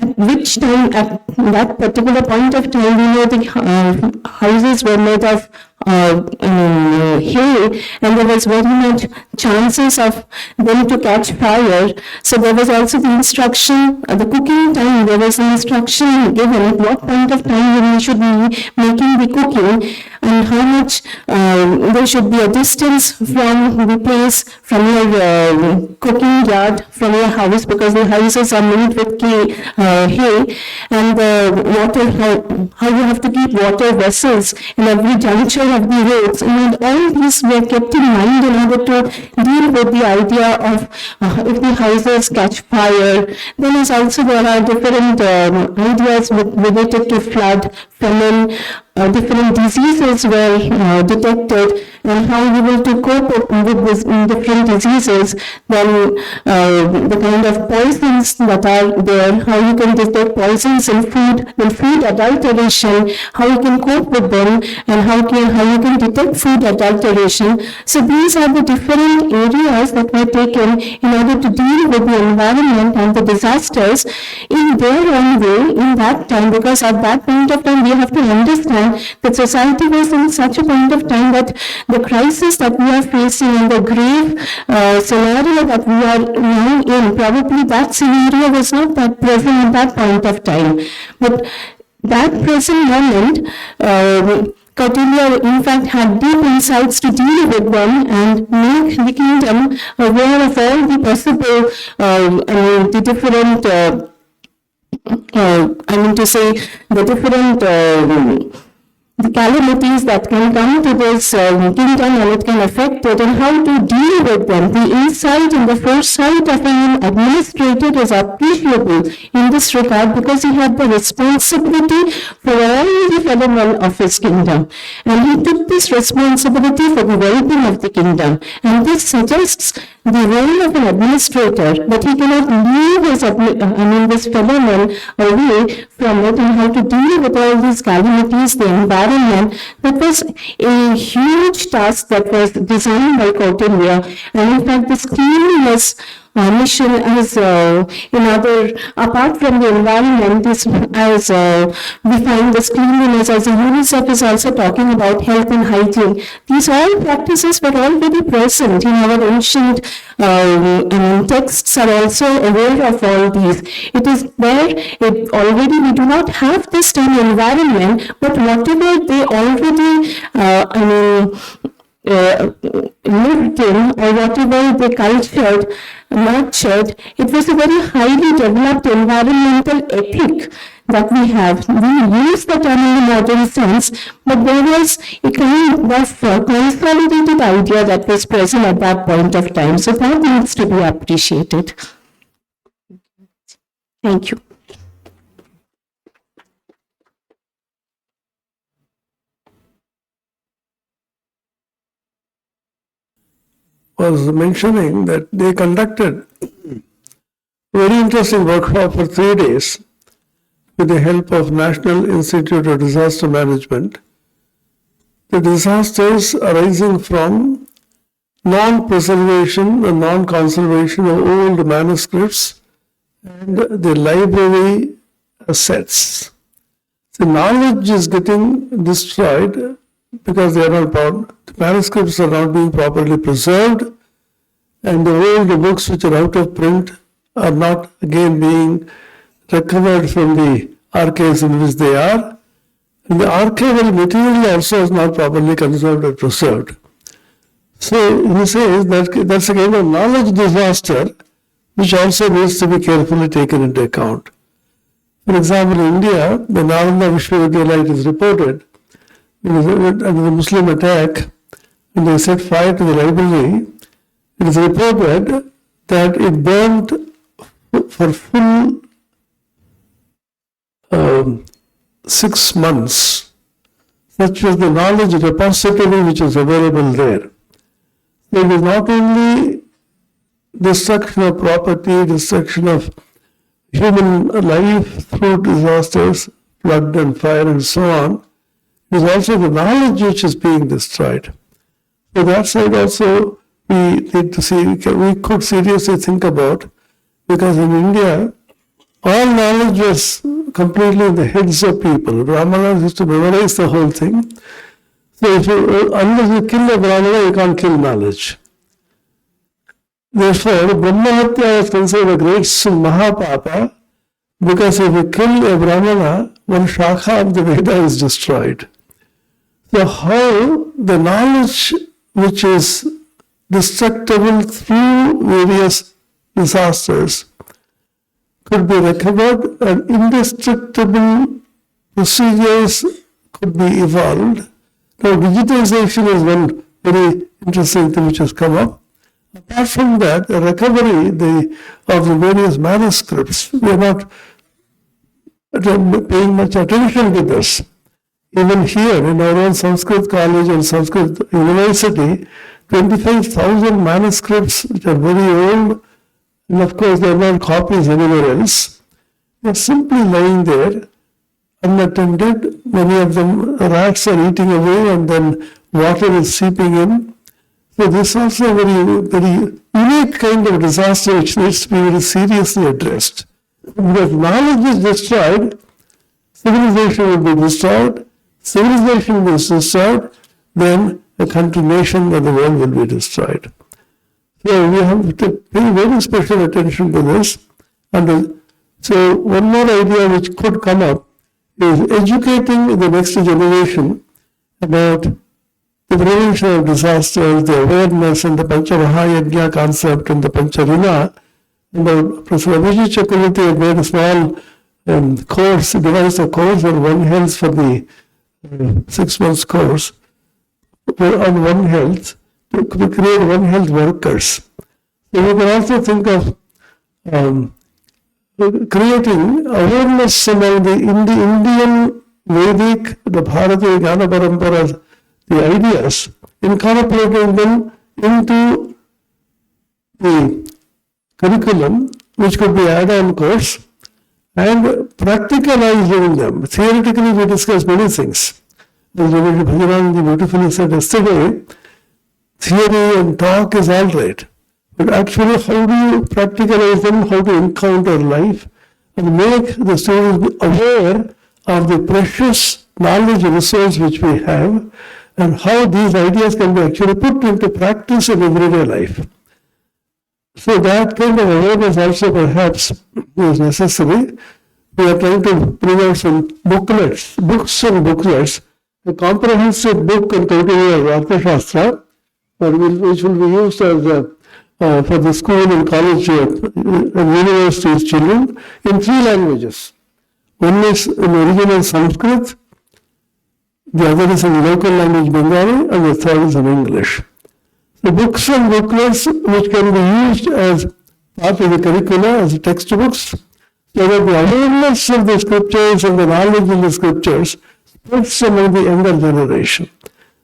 Speaker 10: At which time, at that particular point of time, we know the houses were made of hay, and there was very much chances of them to catch fire. So there was also the instruction, the cooking time, there was an instruction given at what point of time we should be making the cooking, and how much there should be a distance from the place, from your cooking yard, from your house, because the houses are made with hay, and the water, how you have to keep water vessels in every juncture of the roads, and all these were kept in mind in order to deal with the idea of if the houses catch fire. Then there are different ideas related to flood, famine, different diseases were detected, and how you will to cope with these different diseases. Then the kind of poisons that are there, how you can detect poisons in food adulteration, how you can cope with them, and how you can detect food adulteration. So these are the different areas that were taken in order to deal with the environment and the disasters in their own way in that time, because at that point of time we have to understand that society was in such a point of time that the crisis that we are facing and the grave scenario that we are now in, probably that scenario was not that present at that point of time. But that present moment, Kautilya in fact had deep insights to deal with them and make the kingdom aware of all the possible, the different, the different the calamities that can come to this kingdom, and it can affect it, and how to deal with them. The insight and the foresight of an administrator is appreciable in this regard, because he had the responsibility for all the phenomena of his kingdom, and he took this responsibility for the well-being of the kingdom. And this suggests the role of an administrator, that he cannot leave this phenomenon away from it, and how to deal with all these calamities, the environment. That was a huge task that was designed by Kautilya, and in fact this cleanliness mission as apart from the environment, as we find this cleanliness, as the UNICEF is also talking about health and hygiene. These all practices were already present in our ancient texts, are also aware of all these. It is there, already we do not have this term environment, but whatever they already lived in, or whatever they nurtured, it was a very highly developed environmental ethic that we have. We use the term in the modern sense, but there was a kind of consolidated idea that was present at that point of time. So that needs to be appreciated. Thank you.
Speaker 1: Was mentioning that they conducted a very interesting workshop for 3 days with the help of National Institute of Disaster Management. The disasters arising from non-preservation and non-conservation of old manuscripts and the library assets. The knowledge is getting destroyed because they are not the manuscripts are not being properly preserved, and the old books which are out of print are not again being recovered from the archives in which they are, and the archival material also is not properly conserved or preserved. So he says that that's a kind of knowledge disaster which also needs to be carefully taken into account. For example, in India, the Nalanda Vishwavidyalaya, it is reported, under the Muslim attack, when they set fire to the library, it is reported that it burned for full 6 months. Such was the knowledge repository which was available there. So it is not only destruction of property, destruction of human life through disasters, flood and fire and so on, it is also the knowledge which is being destroyed. So that side also we need to see, we could seriously think about, because in India, all knowledge was completely in the heads of people. Brahmanas used to memorize the whole thing. So unless you kill a Brahmana, you can't kill knowledge. Therefore, Brahmahatya is considered a great Mahapapa, because if you kill a Brahmana, one Shakha of the Veda is destroyed. So how the knowledge which is destructible through various disasters could be recovered and indestructible procedures could be evolved. Now, digitization is one very interesting thing which has come up. Apart from that, the recovery of the various manuscripts, we are not paying much attention to this. Even here in our own Sanskrit college and Sanskrit university, 25,000 manuscripts which are very old, and of course they are not copies anywhere else. They are simply lying there, unattended. Many of them, rats are eating away and then water is seeping in. So this is also a very, very unique kind of disaster which needs to be very seriously addressed. Because knowledge is destroyed, civilization will be destroyed. Civilization is destroyed, then a country, nation, and the world will be destroyed. So we have to pay very special attention to this. And so one more idea which could come up is educating the next generation about the prevention of disasters, the awareness, and the Panchamahayajna concept, and the Pancharina. And Professor Abhijit Chakravarti had made a small course, devised a course on One Health for the 6 months course on One Health to create One Health workers. So we can also think of creating awareness among the Indian Vedic, the Bharati, Jnana Parampara, the ideas, incorporating them into the curriculum, which could be add-on course, and practicalizing them. Theoretically, we discuss many things. As Vivekananda beautifully said yesterday, theory and talk is all right, but actually how do you practicalize them, how to encounter life, and make the students aware of the precious knowledge resource which we have, and how these ideas can be actually put into practice in everyday life. So that kind of awareness also perhaps is necessary. We are trying to bring out some books and booklets, a comprehensive book on Kautiya Arthashastra, which will be used as for the school and college and universities children in 3 languages. One is in original Sanskrit, the other is in local language Bengali, and the third is in English. The books and booklets which can be used as part of the curricula as textbooks, so that the awareness of the scriptures and the knowledge of the scriptures spreads among the younger generation.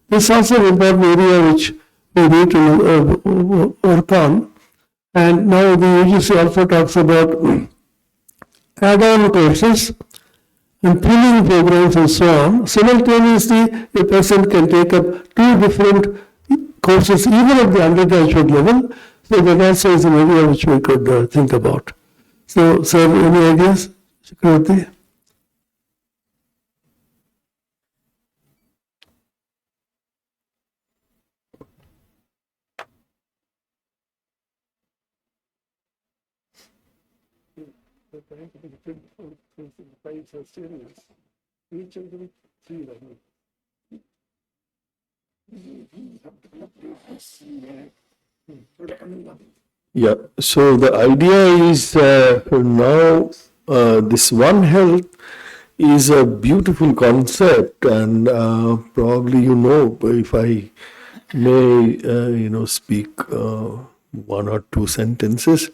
Speaker 1: This is also an important area which we need to work on. And now the UGC also talks about add-on courses and pooling programs and so on. Simultaneously, a person can take up 2 different courses even at the undergraduate level. So that also is an area which we could think about. So, sir, any ideas? Chakravarti? Each of them 3 levels.
Speaker 6: Yeah, so the idea is now this One Health is a beautiful concept, and probably if I may speak 1 or 2 sentences.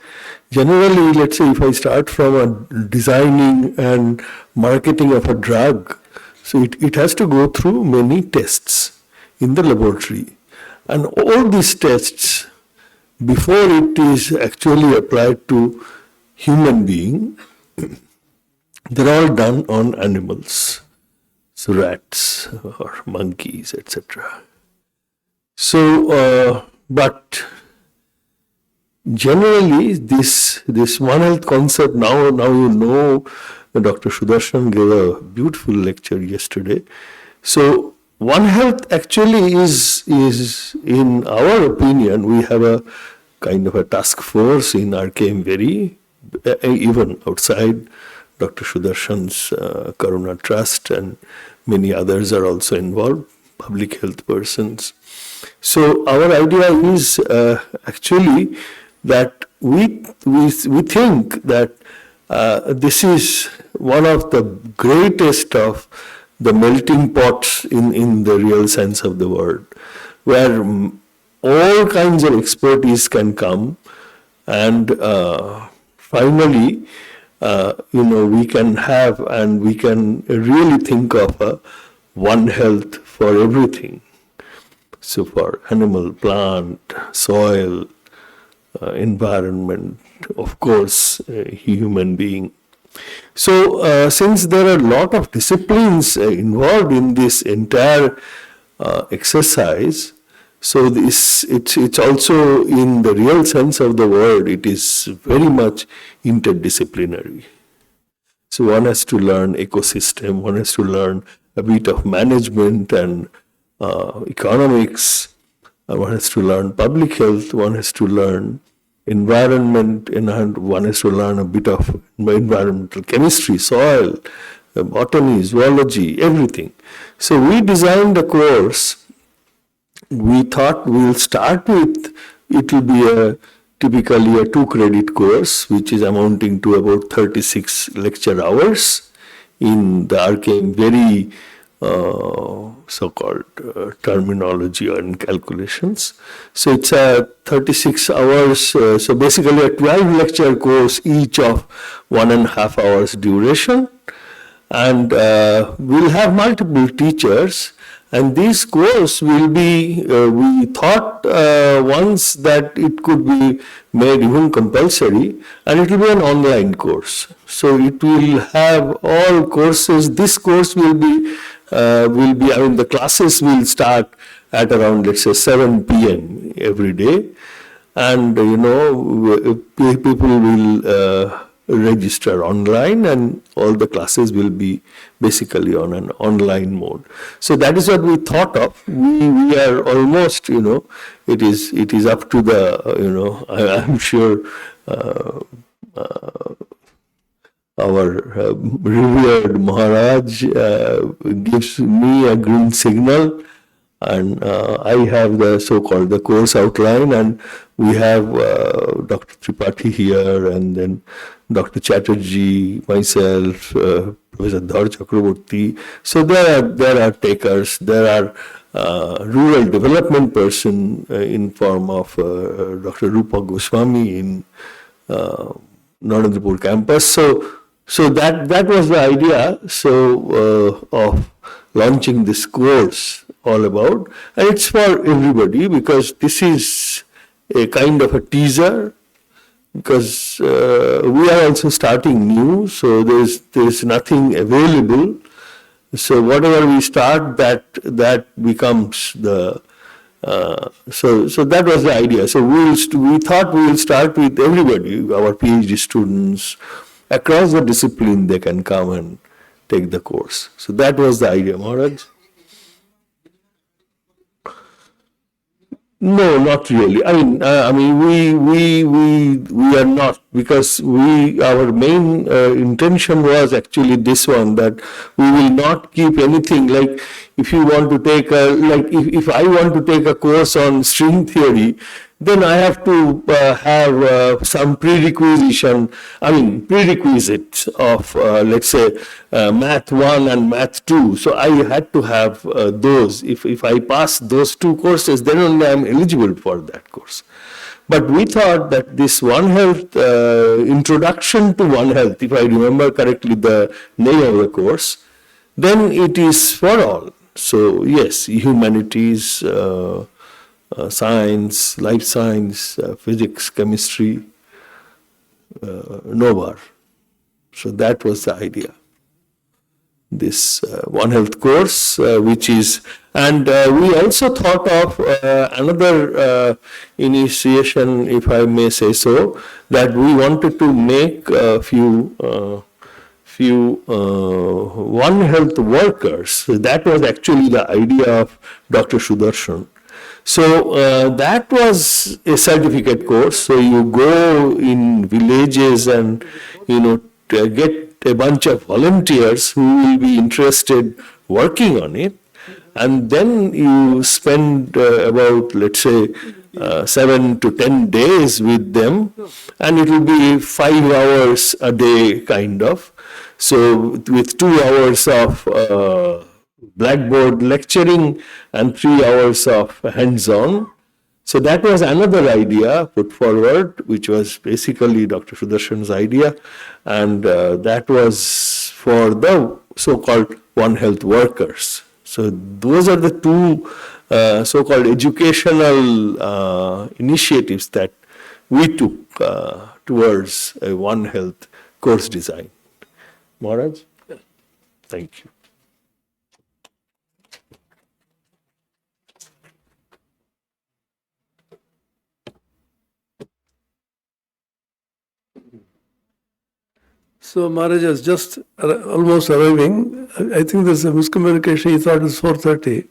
Speaker 6: Generally, let's say if I start from a designing and marketing of a drug, so it has to go through many tests in the laboratory, and all these tests, before it is actually applied to human being, they're all done on animals, so rats or monkeys, etc. So, but generally, this One Health concept, now Dr. Sudarshan gave a beautiful lecture yesterday. So One Health actually is in our opinion, we have a kind of a task force in RKM Very, even outside Dr. Sudarshan's Karuna Trust, and many others are also involved, public health persons. So our idea is actually that we think that this is one of the greatest of the melting pots in the real sense of the word, where all kinds of expertise can come, and finally, we can have and we can really think of a One Health for everything. So for animal, plant, soil, environment, of course, human being. So since there are a lot of disciplines involved in this entire exercise, so it's also in the real sense of the word, it is very much interdisciplinary. So one has to learn ecosystem, one has to learn a bit of management and economics, one has to learn public health, one has to learn environment, and one has to learn a bit of environmental chemistry, soil, botany, zoology, everything. So we designed a course. We thought we'll start with, it will be typically a 2-credit course, which is amounting to about 36 lecture hours in the RKM Very so-called terminology and calculations. So it's a 36 hours, so basically a 12 lecture course, each of 1.5 hours duration. And we'll have multiple teachers, and this course will be, we thought once that it could be made even compulsory, and it will be an online course. So it will have all courses. This course will be, the classes will start at around, let's say, 7 p.m. every day. And, people will register online, and all the classes will be basically on an online mode. So that is what we thought of. We are almost, it is up to the, I'm sure our revered Maharaj gives me a green signal, and I have the so-called the course outline, and we have Dr. Tripathi here, and then Dr. Chatterjee, myself, Professor Dhar Chakraborty. So there are takers, there are rural development person in form of Dr. Rupa Goswami in Narendrapur campus. So that was the idea. So of launching this course all about, and it's for everybody, because this is a kind of a teaser, because we are also starting new, so there's nothing available. So whatever we start, that becomes the so that was the idea. So we thought we will start with everybody, our PhD students across the discipline. They can come and take the course. So that was the idea, Maharaj. No, not really. I mean, we are not, because our main intention was actually this one, that we will not keep anything. Like if you want to take if I want to take a course on string theory, then I have to have some prerequisites of, let's say, Math 1 and Math 2. So I had to have those. If I pass those 2 courses, then only I am eligible for that course. But we thought that this One Health, Introduction to One Health, if I remember correctly the name of the course, then it is for all. So yes, humanities, science, life science, physics, chemistry, no bar. So that was the idea. This One Health course, which is, and we also thought of another initiation, if I may say so, that we wanted to make a few One Health Workers. So that was actually the idea of Dr. Sudarshan. So that was a certificate course. So you go in villages and, to get a bunch of volunteers who will be interested working on it. And then you spend about, let's say, 7 to 10 days with them, and it will be 5 hours a day kind of. So with 2 hours of blackboard lecturing and 3 hours of hands-on. So that was another idea put forward, which was basically Dr. Sudarshan's idea, and that was for the so-called One Health Workers. So those are the two so-called educational initiatives that we took towards a One Health course design. Maharaj? Thank you.
Speaker 1: So Maharaj is just almost arriving. I think there's a miscommunication. He thought it was 4:30.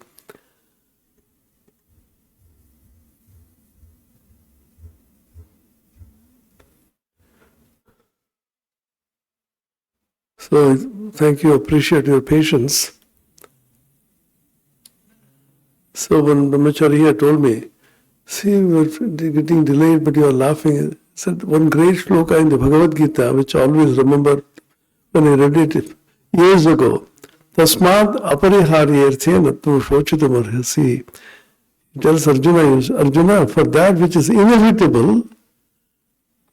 Speaker 1: So thank you, appreciate your patience. So when Brahmachari here told me, see, we're getting delayed, but you are laughing. I said, one great shloka in the Bhagavad Gita, which I always remember when I read it years ago. Tasmad apariharyarthena tu shochitam arhasi. He tells Arjuna, for that which is inevitable,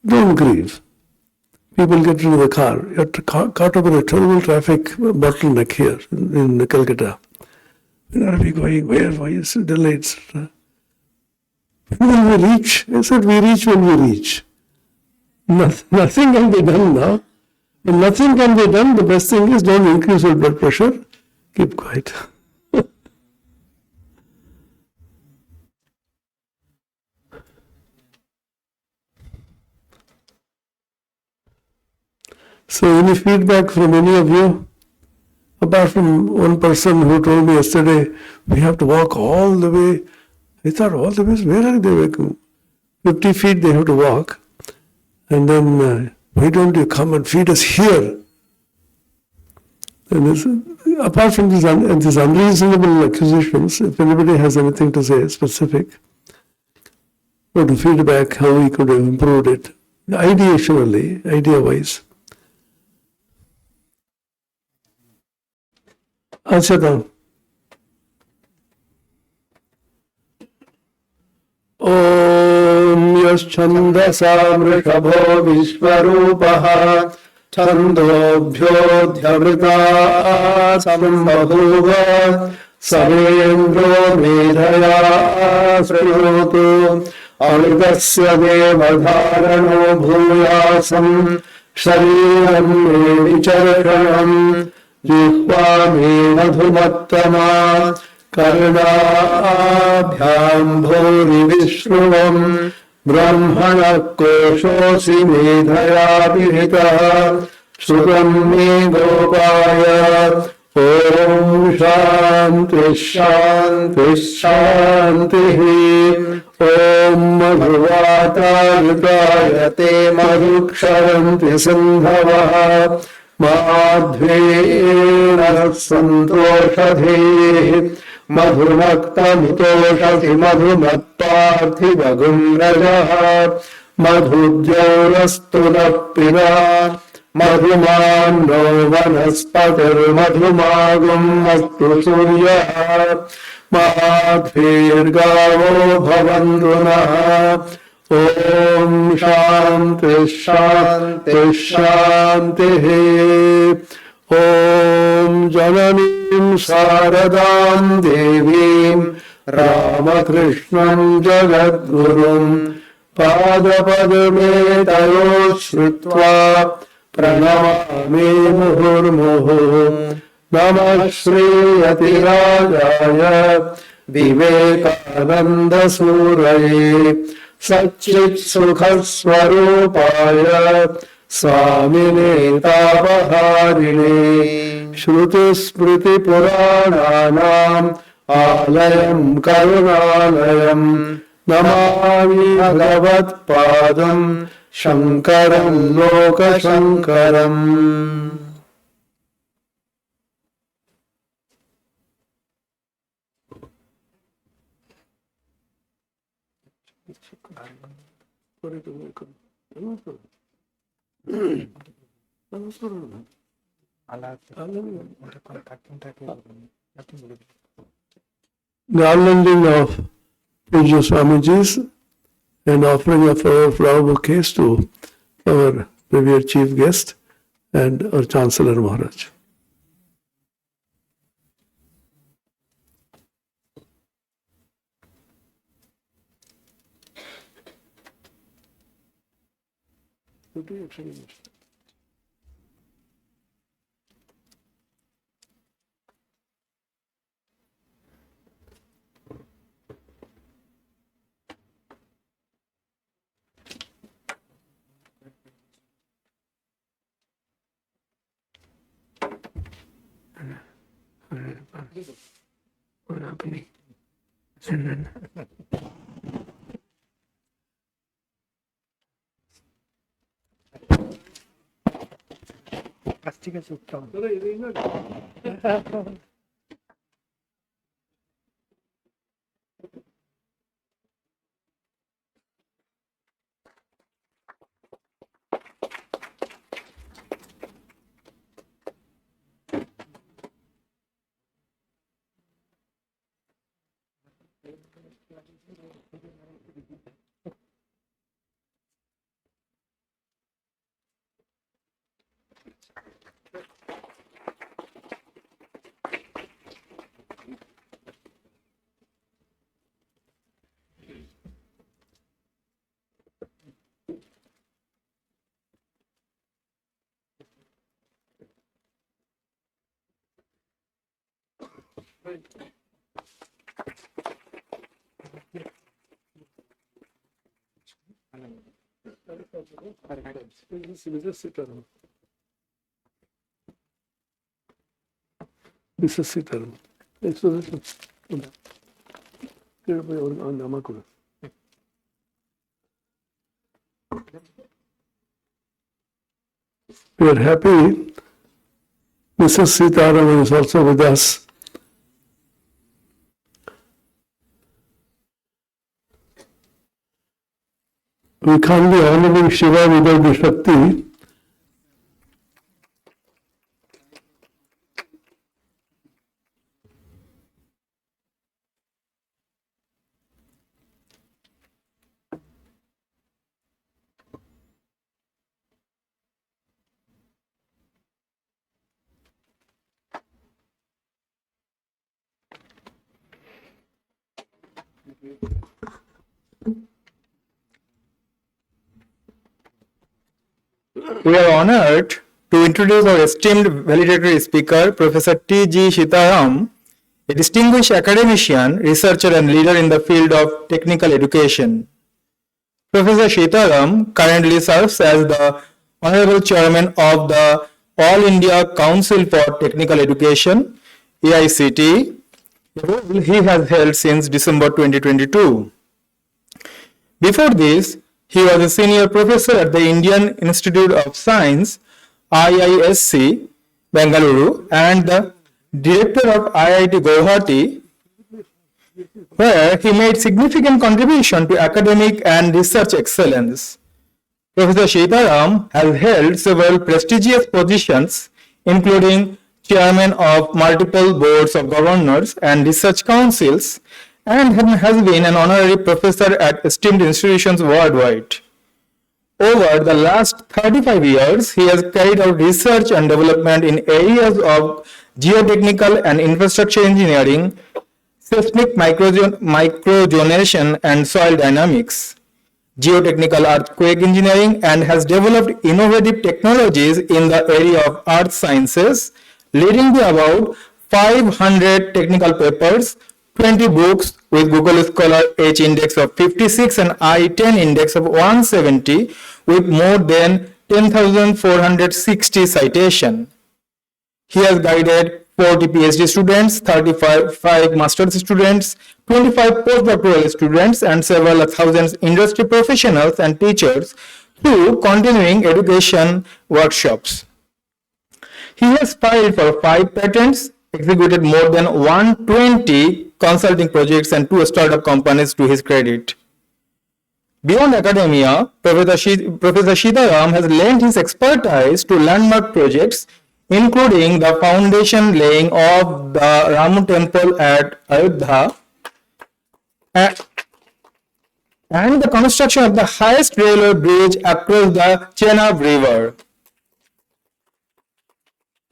Speaker 1: don't grieve. People get into the car. You're caught up in a terrible traffic bottleneck here in Kolkata. Where are we going? Why is it delayed? When will we reach? I said, we reach when we reach. Nothing can be done now. When nothing can be done, the best thing is don't increase your blood pressure. Keep quiet. So any feedback from any of you? Apart from one person who told me yesterday, we have to walk all the way. I thought, all the way, where are they walking? 50 feet they have to walk. And then, why don't you come and feed us here? And apart from these unreasonable accusations, if anybody has anything to say specific, or to feedback how we could have improved it, ideationally, idea-wise. Answer. Om Yaschandasa Vrishabho Vishwarupaha Chandobhyodhyamrita Sambhavuva Sarendro Medhaya Sriyotu Amritasya Devadharano Bhuyasam Shariram Me Vicharkanam Jihva Me Madhumattama Karnabhyam Bhori Vishruvam Brahmana Koshosi Medhaya Pirita Shuram Me Gopaya Om Shanti Shanti Shanti Om Madhuvata Yudayate Madhuksharanti Sandhava Madhvena Santoshadhe Madhumakta Mutoshati Madhumatparthivagum Rajaha Madhujyorastulapina Madhumano Vanaspatir Madhumagum Astu Suryaha Madhvirgavo Bhavandunaha Om Shanti Shanti Shanti Om Jananim Saradam Devim Ramakrishnan Jagadgurum Padapadame Tayo Shritva Pranamami Muhurmuhu Namah Shri Yatirajaya Vivekananda Suraye Satchit Sukha Swarupaya Swamine Tapaharine श्रुतिस्मृतिपुराणानाम् आलयं करुणालयं नमामि भगवत्पादं शङ्करं लोकशङ्करम्. The unlending of Pujya Swamiji's and offering of our flower bouquets to our revered chief guest and our Chancellor Maharaj. This is Sitaram. We are happy Mrs. Sitaram is also with us. We can't be honoring Shiva without the Shakti.
Speaker 2: We are honored to introduce our esteemed valedictory speaker, Professor T.G. Sitaram, a distinguished academician, researcher and leader in the field of technical education. Professor Sitaram currently serves as the Honorable Chairman of the All India Council for Technical Education, AICT, a role he has held since December 2022. Before this, he was a senior professor at the Indian Institute of Science, IISc, Bengaluru, and the director of IIT Guwahati, where he made significant contribution to academic and research excellence. Professor Sitaram has held several prestigious positions, including chairman of multiple boards of governors and research councils, and has been an honorary professor at esteemed institutions worldwide. Over the last 35 years, he has carried out research and development in areas of geotechnical and infrastructure engineering, seismic microzonation and soil dynamics, geotechnical earthquake engineering, and has developed innovative technologies in the area of earth sciences, leading to about 500 technical papers, 20 books with Google Scholar H index of 56 and I-10 index of 170 with more than 10,460 citation. He has guided 40 PhD students, 35 master's students, 25 postdoctoral students, and several thousand industry professionals and teachers through continuing education workshops. He has filed for 5 patents, executed more than 120 consulting projects and 2 startup companies to his credit. Beyond academia, Professor Sitaram has lent his expertise to landmark projects, including the foundation laying of the Ram temple at Ayodhya and the construction of the highest railway bridge across the Chenab River.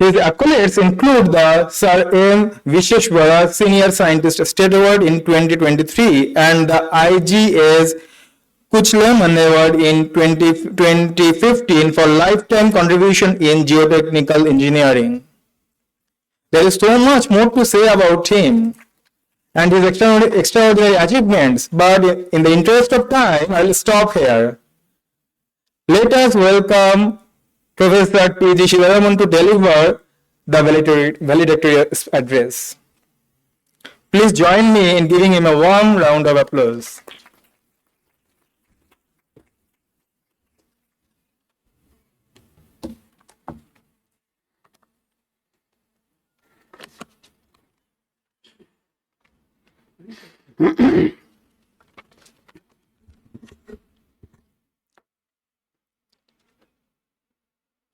Speaker 2: His accolades include the Sir M. Visheshwara Senior Scientist State Award in 2023 and the IKS Kuchleman Award in 2015 for lifetime contribution in geotechnical engineering. There is so much more to say about him and his extraordinary achievements, but in the interest of time, I will stop here. Let us welcome Professor P.G. Sivaraman to deliver the valedictory address. Please join me in giving him a warm round of applause.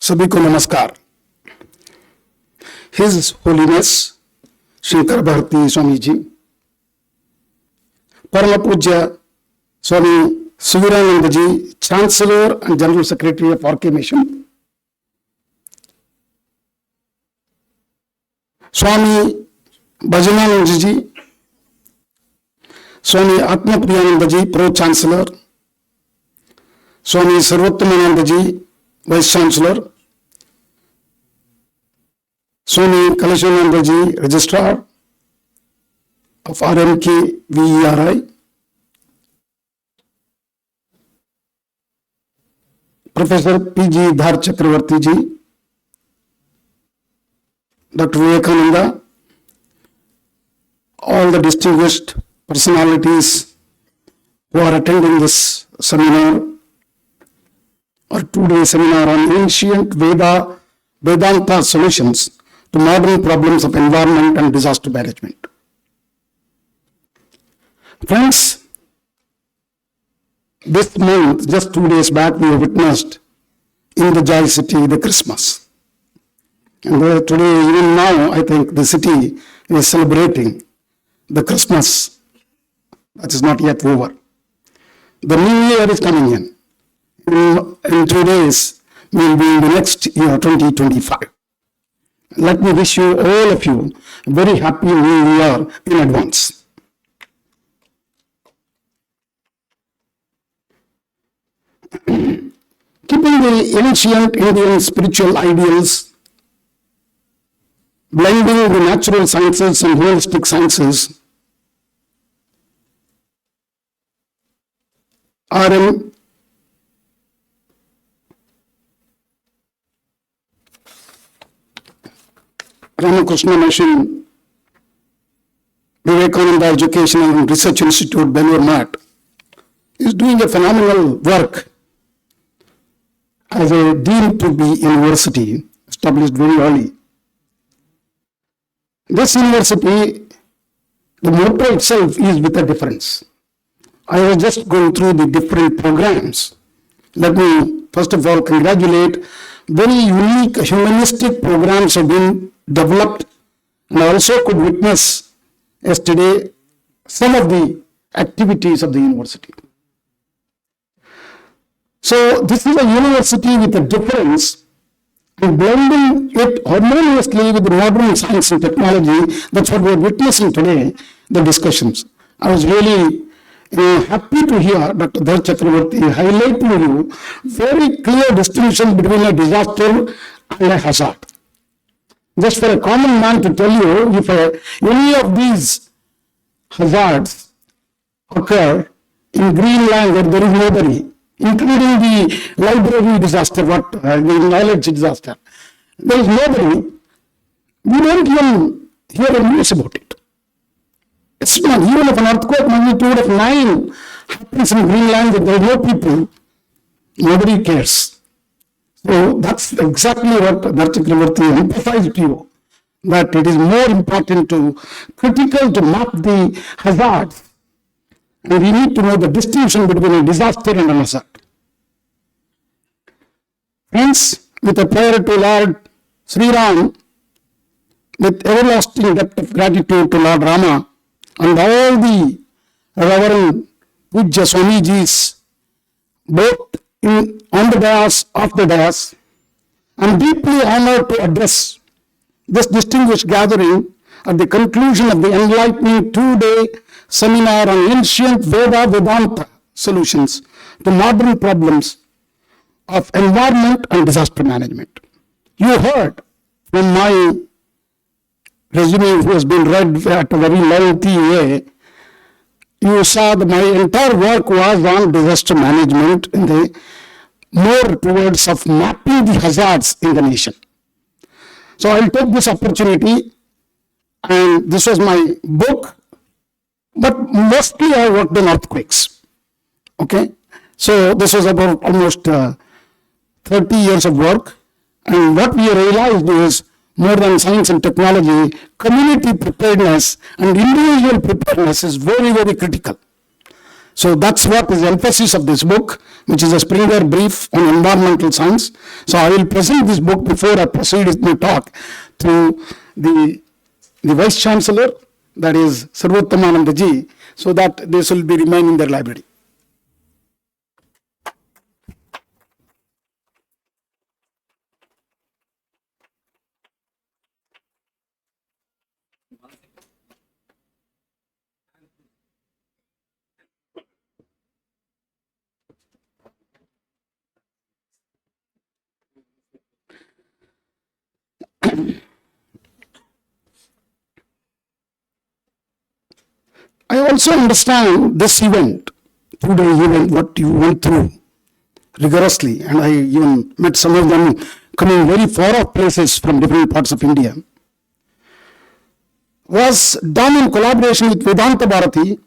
Speaker 12: सभी को नमस्कार। His Holiness Shankar Bharti Swami ji, परम पूज्य स्वामी Vivekananda ji, Chancellor and General Secretary of RK Mission, Swami Bhajananand ji, Swami Atmapriyananda ji, Pro Chancellor, Swami Sarvottomananda ji, Vice Chancellor, Swami Kalashananda ji, Registrar of RMK VERI, Professor P.G. Dhar Chakravarti ji, Dr. Vivekananda, all the distinguished personalities who are attending this seminar or 2-day seminar on ancient Vedanta solutions to modern problems of environment and disaster management. Friends, this month, just 2 days back, we have witnessed in the Joy City the Christmas. And today, even now, I think the city is celebrating the Christmas that is not yet over. The new year is coming in. In 2 days, we will be in the next year, 2025. Let me wish you, all of you, a very happy new year in advance. Keeping the ancient Indian spiritual ideals, blending the natural sciences and holistic sciences, RM Ramakrishna Mission, Vivekananda Educational and Research Institute, Belur MAT, is doing a phenomenal work as a deemed to be university established very early. This university, the motto itself is with a difference. I was just going through the different programs. Let me first of all congratulate very unique humanistic programs have been developed, and I also could witness yesterday some of the activities of the university. So this is a university with a difference, and blending it harmoniously with the modern science and technology. That's what we are witnessing today, the discussions. I was really happy to hear Dr. Dhar Chakravarti highlight to you very clear distinction between a disaster and a hazard. Just for a common man to tell you, if any of these hazards occur in Greenland where there is nobody, including the library disaster, the knowledge disaster, there is nobody, we don't even hear the news about it. It's not, even if an earthquake magnitude of 9 happens in Greenland and there are no people, nobody cares. So that's exactly what Bharati emphasized to you, that it is more important critical to map the hazards, and we need to know the distinction between a disaster and an hazard. Friends, with a prayer to Lord Sri Ram, with everlasting debt of gratitude to Lord Rama and all the Reverend Pujya Swamijis, both on the dais, off the dais, I'm deeply honored to address this distinguished gathering at the conclusion of the enlightening 2-day seminar on ancient Veda-Vedanta solutions to modern problems of environment and disaster management. You heard from my resume, who has been read at a very lengthy way, you saw that my entire work was on disaster management in the more towards of mapping the hazards in the nation. So I'll take this opportunity, and this was my book, but mostly I worked on earthquakes. Okay, so this was about almost 30 years of work, and what we realized is more than science and technology, community preparedness and individual preparedness is very, very critical. So that's what is the emphasis of this book, which is a Springer brief on environmental science. So I will present this book before I proceed with my talk to the Vice Chancellor, that is Sarvottamananda ji, so that this will be remain in their library. I also understand this event, today event, what you went through rigorously, and I even met some of them coming very far off places from different parts of India, was done in collaboration with Vedanta Bharati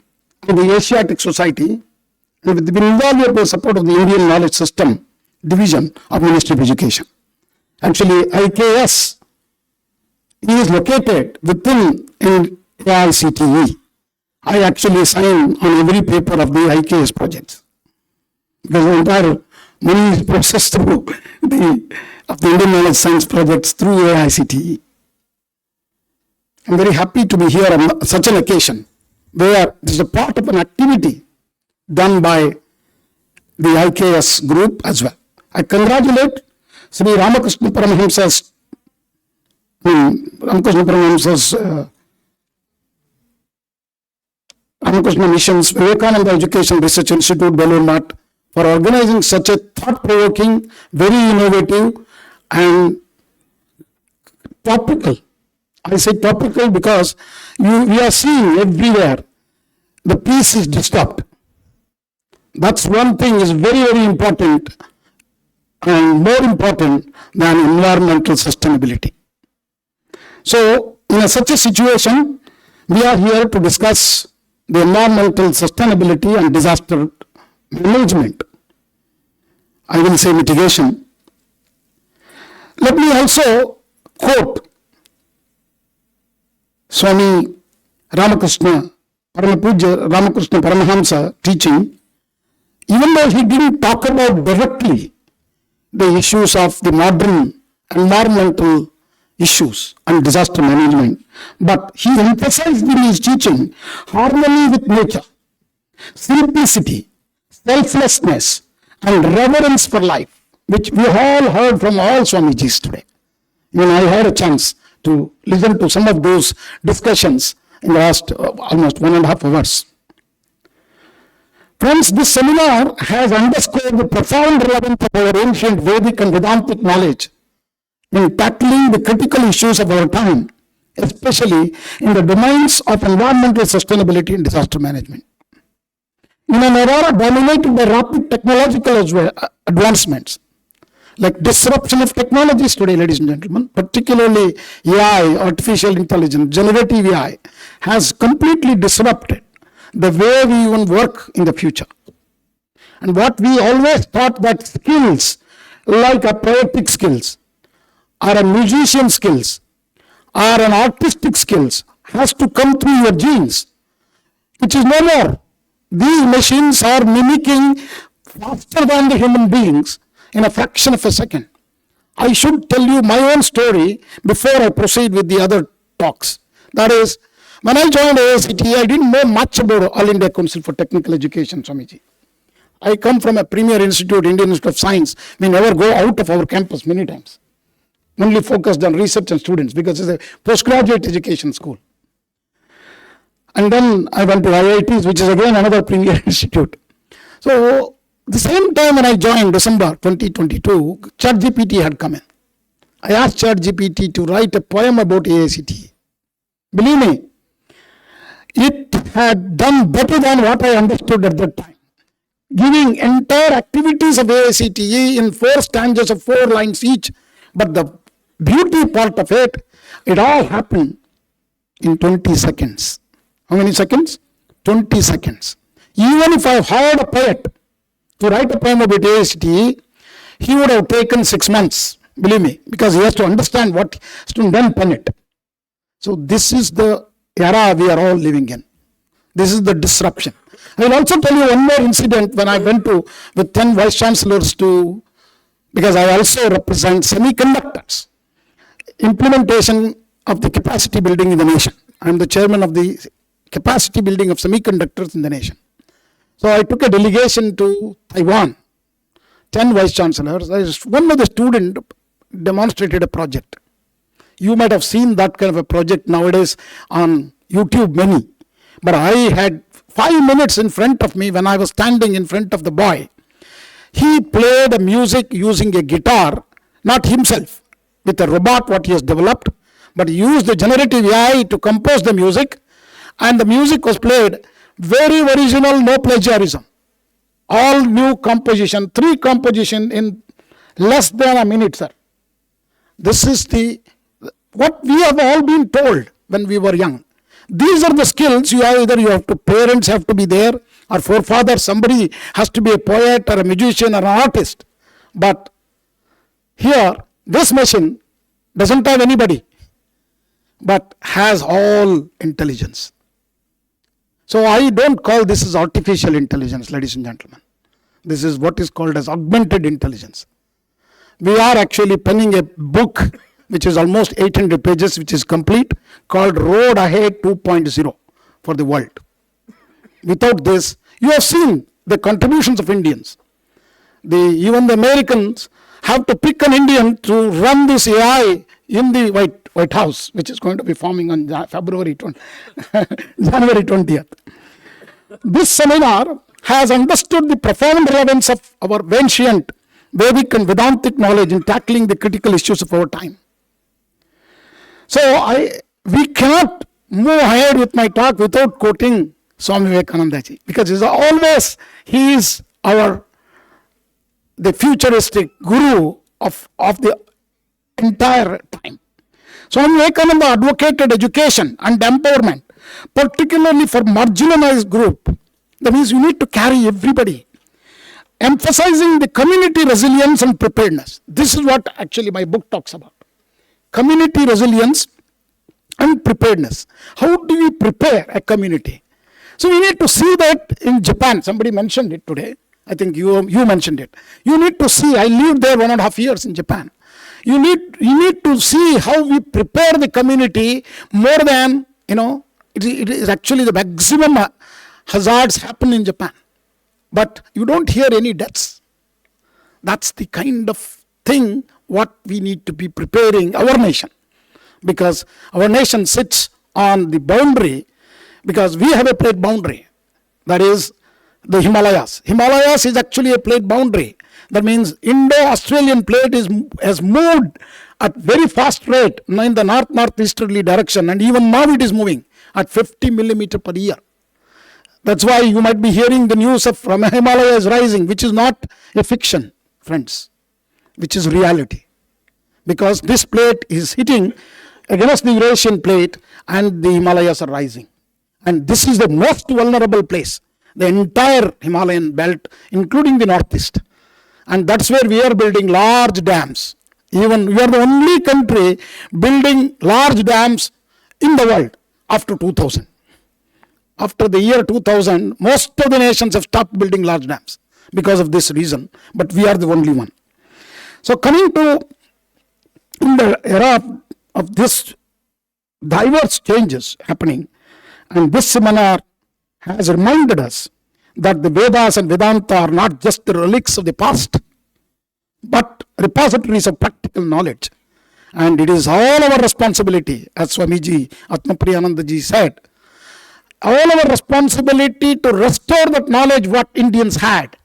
Speaker 12: and the Asiatic Society, and with the invaluable support of the Indian Knowledge System Division of Ministry of Education. Actually, IKS is located within AICTE. I actually sign on every paper of the IKS projects, because the entire money is processed through the Indian Knowledge Science projects through AICTE. I'm very happy to be here on such an occasion where this is a part of an activity done by the IKS group as well. I congratulate Sri Ramakrishna Paramahamsa's Ramakrishna Mission's Vivekananda Education Research Institute, Belur, for organizing such a thought-provoking, very innovative and topical. I say topical because we are seeing everywhere the peace is disturbed. That's one thing is very, very important, and more important than environmental sustainability. So, in such a situation, we are here to discuss the environmental sustainability and disaster management. I will say mitigation. Let me also quote Swami Ramakrishna, Paramapuja Ramakrishna Paramahamsa teaching, even though he didn't talk about directly the issues of the modern environmental issues and disaster management, but he emphasized in his teaching harmony with nature, simplicity, selflessness, and reverence for life, which we all heard from all Swamijis today. Even I had a chance to listen to some of those discussions in the last almost 1.5 hours. Friends, this seminar has underscored the profound relevance of our ancient Vedic and Vedantic knowledge in tackling the critical issues of our time, especially in the domains of environmental sustainability and disaster management. In an era dominated by rapid technological advancements, like disruption of technologies today, ladies and gentlemen, particularly AI, artificial intelligence, generative AI, has completely disrupted the way we even work in the future. And what we always thought that skills, like a poetic skills, or a musician skills, or an artistic skills, has to come through your genes, which is no more. These machines are mimicking faster than the human beings in a fraction of a second. I should tell you my own story before I proceed with the other talks. That is, when I joined AICTE, I didn't know much about All India Council for Technical Education, Swamiji. I come from a premier institute, Indian Institute of Science. We never go out of our campus many times. Only focused on research and students because it's a postgraduate education school. And then I went to IITs, which is again another premier institute. So, the same time when I joined, December 2022, ChatGPT had come in. I asked ChatGPT to write a poem about AICTE. Believe me, it had done better than what I understood at that time. Giving entire activities of AICTE in 4 stanzas of 4 lines each. But the beauty part of it, it all happened in 20 seconds. How many seconds? 20 seconds. Even if I hired a poet to write a poem about AICTE, he would have taken 6 months, believe me, because he has to understand what to then pen it. So this is the era we are all living in. This is the disruption. I will also tell you one more incident when I went to with 10 vice chancellors to, because I also represent semiconductors, implementation of the capacity building in the nation. I am the chairman of the capacity building of semiconductors in the nation. So I took a delegation to Taiwan, 10 vice chancellors. One of the students demonstrated a project. You might have seen that kind of a project nowadays on YouTube, many. But I had 5 minutes in front of me when I was standing in front of the boy. He played a music using a guitar, not himself, with a robot what he has developed, but he used the generative AI to compose the music, and the music was played very original, no plagiarism. All new composition, 3 composition in less than a minute, sir. This is what we have all been told when we were young. These are the skills parents have to be there, or forefathers, somebody has to be a poet or a musician or an artist. But here, this machine doesn't have anybody, but has all intelligence. So I don't call this as artificial intelligence, ladies and gentlemen. This is what is called as augmented intelligence. We are actually penning a book which is almost 800 pages, which is complete, called Road Ahead 2.0 for the world. Without this, you have seen the contributions of Indians. Even the Americans have to pick an Indian to run this AI in the White House, which is going to be forming on January 20th. This seminar has understood the profound relevance of our ancient Vedic and Vedantic knowledge in tackling the critical issues of our time. So we cannot move ahead with my talk without quoting Swami Vivekananda ji, because he is the futuristic guru of the entire time. Swami Vivekananda advocated education and empowerment, particularly for marginalized group. That means you need to carry everybody. Emphasizing the community resilience and preparedness. This is what actually my book talks about. Community resilience and preparedness. How do we prepare a community? So we need to see that in Japan. Somebody mentioned it today. I think you mentioned it. You need to see, I lived there 1.5 years in Japan. You need to see how we prepare the community more than, it is actually the maximum hazards happen in Japan. But you don't hear any deaths. That's the kind of thing what we need to be preparing our nation. Because our nation sits on the boundary, because we have a plate boundary. That is the Himalayas. Himalayas is actually a plate boundary. That means Indo-Australian plate has moved at very fast rate in the northeasterly direction, and even now it is moving at 50 millimeter per year. That's why you might be hearing the news of Himalaya is rising, which is not a fiction, friends. which is reality. Because this plate is hitting against the Eurasian plate and the Himalayas are rising. And this is the most vulnerable place, the entire Himalayan belt, including the northeast. And that's where we are building large dams. Even we are the only country building large dams in the world after 2000. After the year 2000, most of the nations have stopped building large dams because of this reason, but we are the only one. So coming to in the era of this diverse changes happening, and this seminar has reminded us that the Vedas and Vedanta are not just the relics of the past, but repositories of practical knowledge. And it is all our responsibility, as Swamiji Atmapriyanandaji said, all our responsibility to restore that knowledge what Indians had.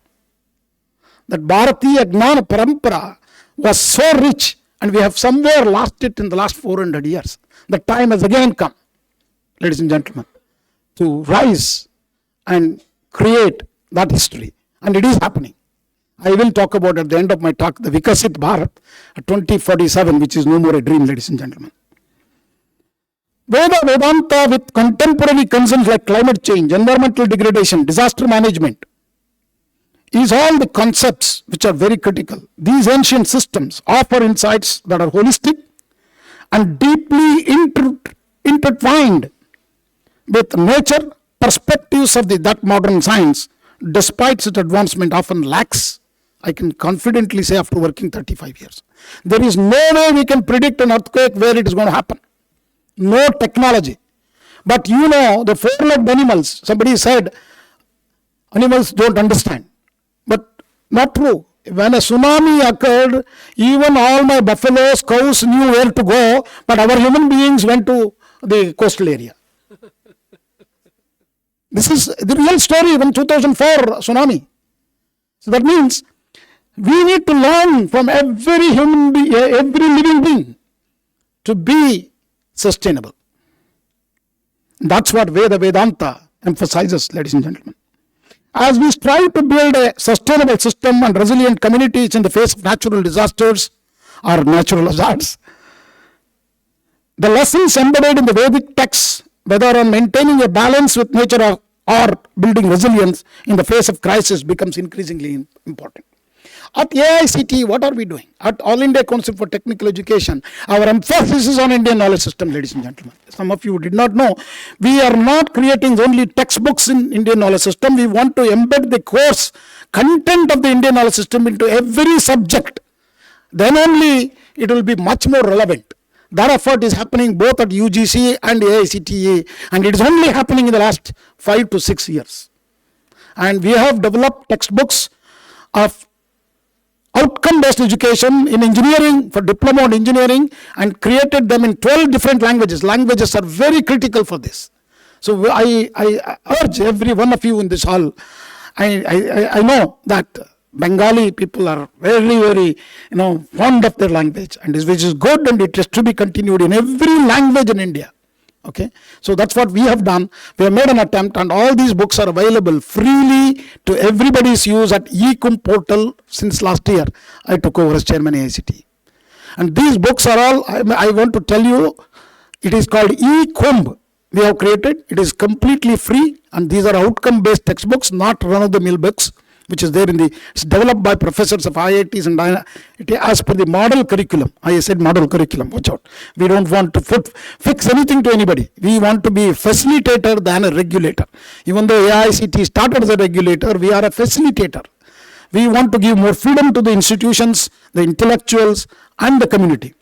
Speaker 12: That Bharati Jnana Parampara was so rich, and we have somewhere lost it in the last 400 years. The time has again come, ladies and gentlemen, to rise and create that history. And it is happening. I will talk about at the end of my talk the Vikasit Bharat 2047, which is no more a dream, ladies and gentlemen. Veda-Vedanta with contemporary concerns like climate change, environmental degradation, disaster management, is all the concepts which are very critical. These ancient systems offer insights that are holistic and deeply intertwined with nature, perspectives of that modern science, despite its advancement, often lacks. I can confidently say after working 35 years. There is no way we can predict an earthquake where it is going to happen. No technology. But you know, the four-legged animals, somebody said, animals don't understand. But not true. When a tsunami occurred, even all my buffaloes, cows knew where to go, but our human beings went to the coastal area. This is the real story when 2004 tsunami. So that means we need to learn from every human being, every living being to be sustainable. That's what Veda-Vedanta emphasizes, ladies and gentlemen. As we strive to build a sustainable system and resilient communities in the face of natural disasters or natural hazards, the lessons embedded in the Vedic texts, whether on maintaining a balance with nature or building resilience in the face of crisis, becomes increasingly important. At AICT, what are we doing? At All India Council for Technical Education, our emphasis is on Indian knowledge system, ladies and gentlemen. Some of you did not know. We are not creating only textbooks in Indian knowledge system. We want to embed the course content of the Indian knowledge system into every subject. Then only it will be much more relevant. That effort is happening both at UGC and AICTE, and it is only happening in the last 5 to 6 years. And we have developed textbooks of outcome-based education in engineering, for diploma in engineering, and created them in 12 different languages. Languages are very critical for this. So I urge every one of you in this hall, I know that Bengali people are very, fond of their language, and which is good, and it has to be continued in every language in India. Okay, so that's what we have done. We have made an attempt, and all these books are available freely to everybody's use at eCumbh portal since last year. I took over as chairman AICT. And these books are all, I want to tell you, it is called eCumbh. We have created, it is completely free, and these are outcome-based textbooks, not run-of-the-mill books, which is there it's developed by professors of IITs and as per the model curriculum. I said model curriculum, watch out. We don't want to fix anything to anybody. We want to be a facilitator than a regulator. Even though AICT started as a regulator, we are a facilitator. We want to give more freedom to the institutions, the intellectuals, and the community.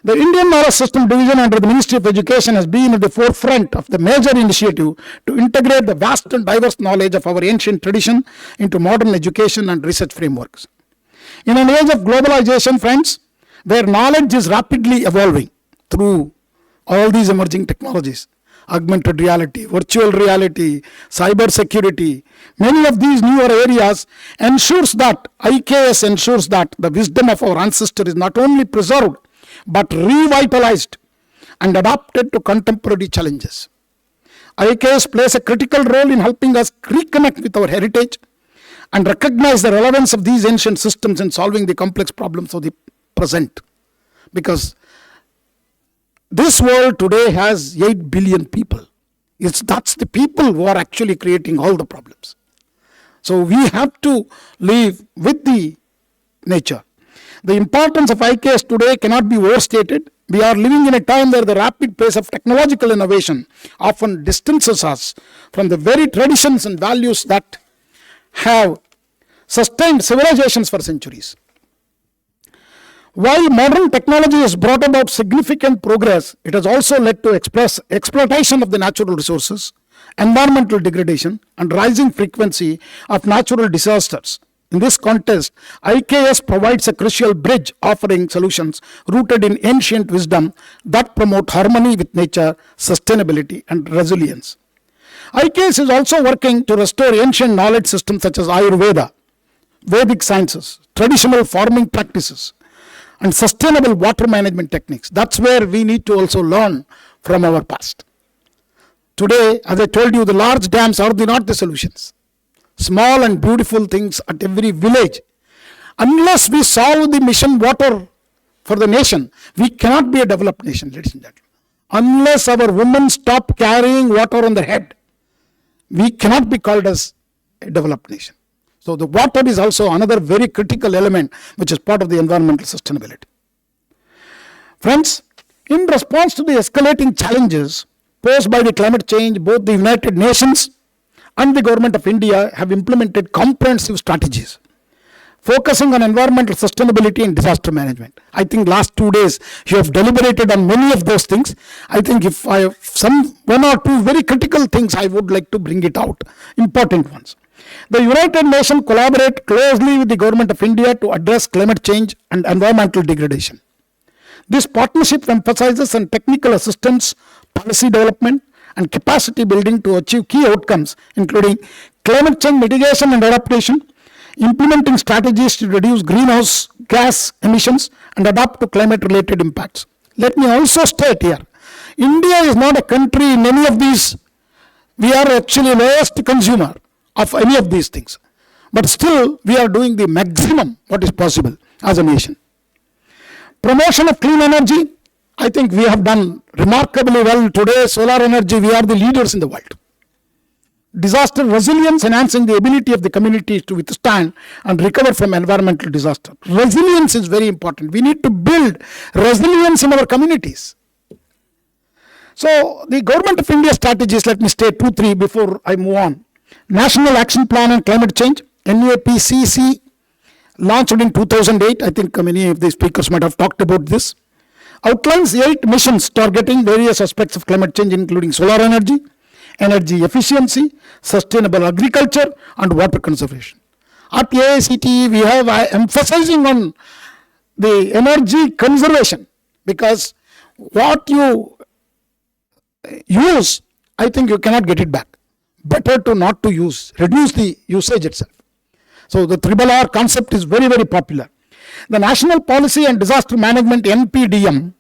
Speaker 12: The Indian Knowledge System Division under the Ministry of Education has been at the forefront of the major initiative to integrate the vast and diverse knowledge of our ancient tradition into modern education and research frameworks. In an age of globalization, friends, where knowledge is rapidly evolving through all these emerging technologies, augmented reality, virtual reality, cyber security, many of these newer areas ensures that IKS ensures that the wisdom of our ancestors is not only preserved, but revitalized and adapted to contemporary challenges. IKS plays a critical role in helping us reconnect with our heritage and recognize the relevance of these ancient systems in solving the complex problems of the present. Because this world today has 8 billion people. That's the people who are actually creating all the problems. So we have to live with the nature. The importance of IKS today cannot be overstated. We are living in a time where the rapid pace of technological innovation often distances us from the very traditions and values that have sustained civilizations for centuries. While modern technology has brought about significant progress, it has also led to exploitation of the natural resources, environmental degradation, and rising frequency of natural disasters. In this context, IKS provides a crucial bridge, offering solutions rooted in ancient wisdom that promote harmony with nature, sustainability, and resilience. IKS is also working to restore ancient knowledge systems such as Ayurveda, Vedic sciences, traditional farming practices, and sustainable water management techniques. That's where we need to also learn from our past. Today, as I told you, the large dams are not the solutions. Small and beautiful things at every village. Unless we solve the mission water for the nation, we cannot be a developed nation, ladies and gentlemen. Unless our women stop carrying water on their head, we cannot be called as a developed nation. So the water is also another very critical element which is part of the environmental sustainability. Friends, in response to the escalating challenges posed by the climate change, both the United Nations and the Government of India have implemented comprehensive strategies focusing on environmental sustainability and disaster management. I think last 2 days you have deliberated on many of those things. I think if I have one or two very critical things, I would like to bring it out, important ones. The United Nations collaborate closely with the Government of India to address climate change and environmental degradation. This partnership emphasizes on technical assistance, policy development, and capacity building to achieve key outcomes, including climate change mitigation and adaptation, implementing strategies to reduce greenhouse gas emissions, and adapt to climate-related impacts. Let me also state here, India is not a country in any of these. We are actually lowest consumer of any of these things. But still, we are doing the maximum what is possible as a nation. Promotion of clean energy, I think we have done remarkably well today. Solar energy, we are the leaders in the world. Disaster resilience, enhancing the ability of the communities to withstand and recover from environmental disaster. Resilience is very important. We need to build resilience in our communities. So the Government of India strategies, let me state 2-3 before I move on. National Action Plan on Climate Change, NAPCC, launched in 2008. I think many of the speakers might have talked about this. Outlines 8 missions targeting various aspects of climate change, including solar energy, energy efficiency, sustainable agriculture, and water conservation. At AICTE, we have emphasizing on the energy conservation, because what you use, I think you cannot get it back. Better to not to use, reduce the usage itself. So the RRR concept is very, very popular. The National Policy and Disaster Management, NPDM,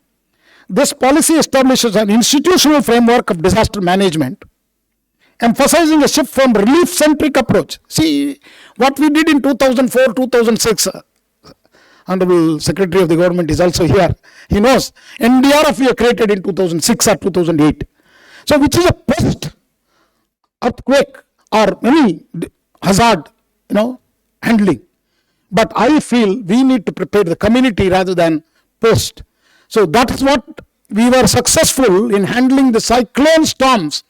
Speaker 12: this policy establishes an institutional framework of disaster management, emphasizing a shift from relief-centric approach. See, what we did in 2004, 2006, Honorable Secretary of the Government is also here. He knows. NDRF we have created in 2006 or 2008. So which is a post-earthquake or any hazard, handling. But I feel we need to prepare the community rather than post. So that is what we were successful in handling the cyclone storms,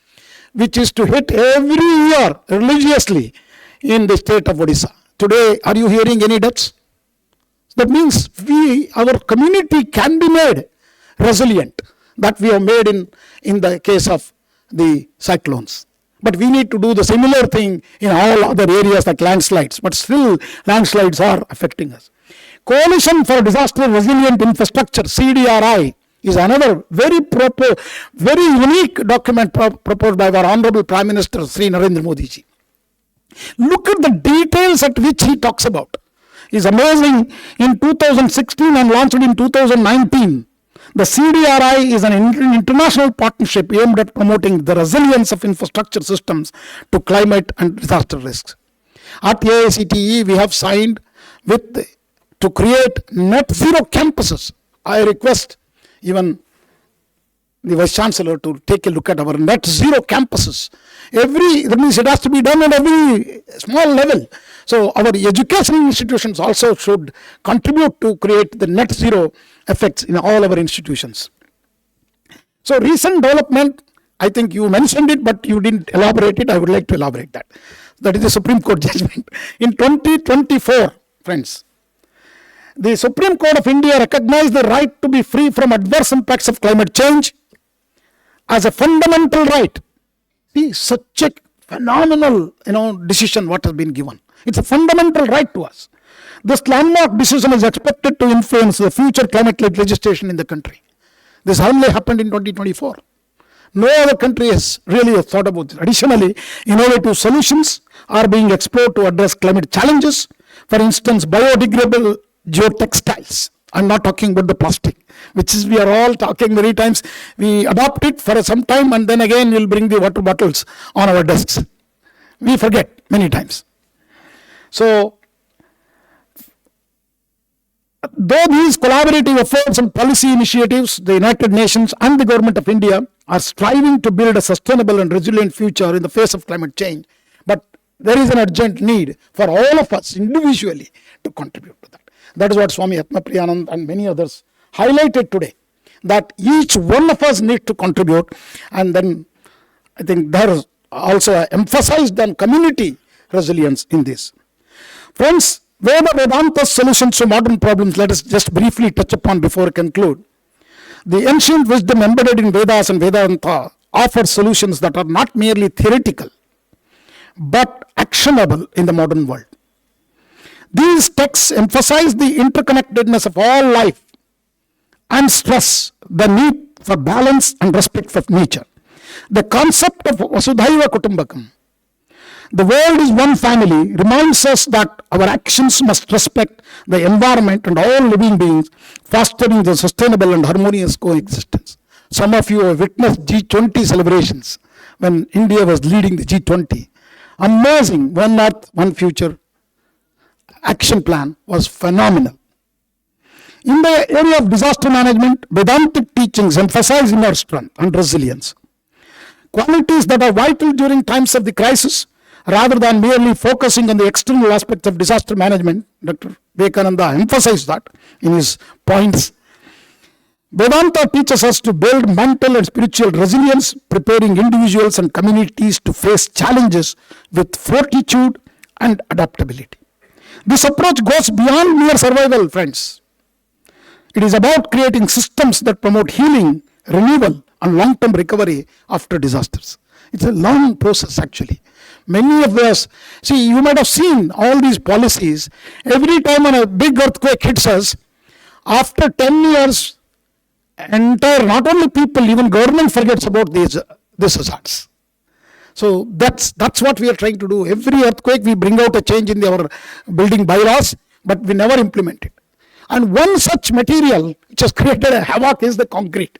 Speaker 12: which is to hit every year religiously in the state of Odisha. Today, are you hearing any deaths? That means our community can be made resilient, that we have made in the case of the cyclones. But we need to do the similar thing in all other areas like landslides. But still, landslides are affecting us. Coalition for Disaster Resilient Infrastructure, CDRI, is another very unique document proposed by our Honorable Prime Minister Sri Narendra Modi ji. Look at the details at which he talks about. It's amazing. In 2016 and launched in 2019, the CDRI is an international partnership aimed at promoting the resilience of infrastructure systems to climate and disaster risks. At AICTE, we have signed to create net zero campuses. I request even the Vice Chancellor to take a look at our net zero campuses. That means it has to be done at every small level. So our educational institutions also should contribute to create the net zero effects in all our institutions. So recent development, I think you mentioned it, but you didn't elaborate it. I would like to elaborate that. That is the Supreme Court judgment. In 2024, friends, the Supreme Court of India recognized the right to be free from adverse impacts of climate change as a fundamental right. See, such a phenomenal, decision what has been given. It's a fundamental right to us. This landmark decision is expected to influence the future climate legislation in the country. This only happened in 2024. No other country has really thought about this. Additionally, innovative solutions are being explored to address climate challenges. For instance, biodegradable geotextiles. I'm not talking about the plastic, which is we are all talking many times. We adopt it for some time and then again we'll bring the water bottles on our desks. We forget many times. So, though these collaborative efforts and policy initiatives, the United Nations and the Government of India are striving to build a sustainable and resilient future in the face of climate change, but there is an urgent need for all of us individually to contribute to that. That is what Swami Atmapriyanand and many others highlighted today, that each one of us need to contribute, and then I think there is also emphasized on community resilience in this. Friends, Veda-Vedanta solutions to modern problems, let us just briefly touch upon before I conclude. The ancient wisdom embedded in Vedas and Vedanta offers solutions that are not merely theoretical, but actionable in the modern world. These texts emphasize the interconnectedness of all life and stress the need for balance and respect for nature. The concept of Vasudhaiva Kutumbakam, the world is one family, reminds us that our actions must respect the environment and all living beings, fostering the sustainable and harmonious coexistence. Some of you have witnessed G20 celebrations when India was leading the G20. Amazing, One Earth, One Future action plan was phenomenal. In the area of disaster management, Vedantic teachings emphasize inner strength and resilience, qualities that are vital during times of the crisis. Rather than merely focusing on the external aspects of disaster management, Dr. Vivekananda emphasized that in his points. Vedanta teaches us to build mental and spiritual resilience, preparing individuals and communities to face challenges with fortitude and adaptability. This approach goes beyond mere survival, friends. It is about creating systems that promote healing, renewal, and long-term recovery after disasters. It's a long process, actually. Many of us, you might have seen all these policies. Every time when a big earthquake hits us, after 10 years, not only people, even government forgets about these hazards. So that's what we are trying to do. Every earthquake, we bring out a change in our building bylaws, but we never implement it. And one such material which has created a havoc is the concrete.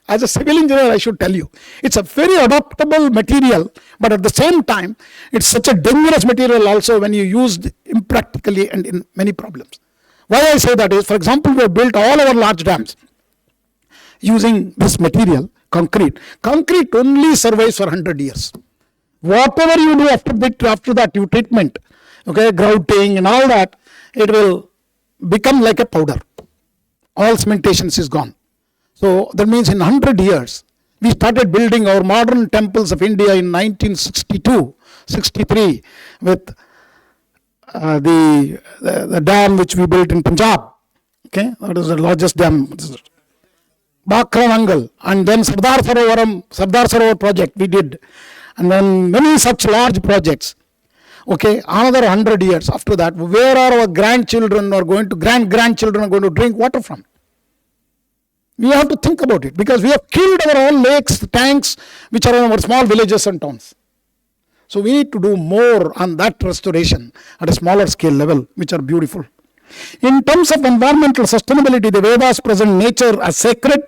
Speaker 12: As a civil engineer, I should tell you, it's a very adaptable material, but at the same time, it's such a dangerous material also when you use it impractically and in many problems. Why I say that is, for example, we have built all our large dams using this material, concrete. Concrete only survives for 100 years. Whatever you do after that, you treatment, grouting and all that, it will become like a powder. All cementations is gone. So that means in 100 years, we started building our modern temples of India in 1962-63 with the dam which we built in Punjab. That is the largest dam. Bakranangal, and then Sardar Sarovar project we did, and then many such large projects. Another 100 years after that, where are our grandchildren or grandchildren are going to drink water from? We have to think about it, because we have killed our own lakes, tanks, which are in our small villages and towns. So we need to do more on that restoration at a smaller scale level, which are beautiful. In terms of environmental sustainability, the Vedas present nature as sacred,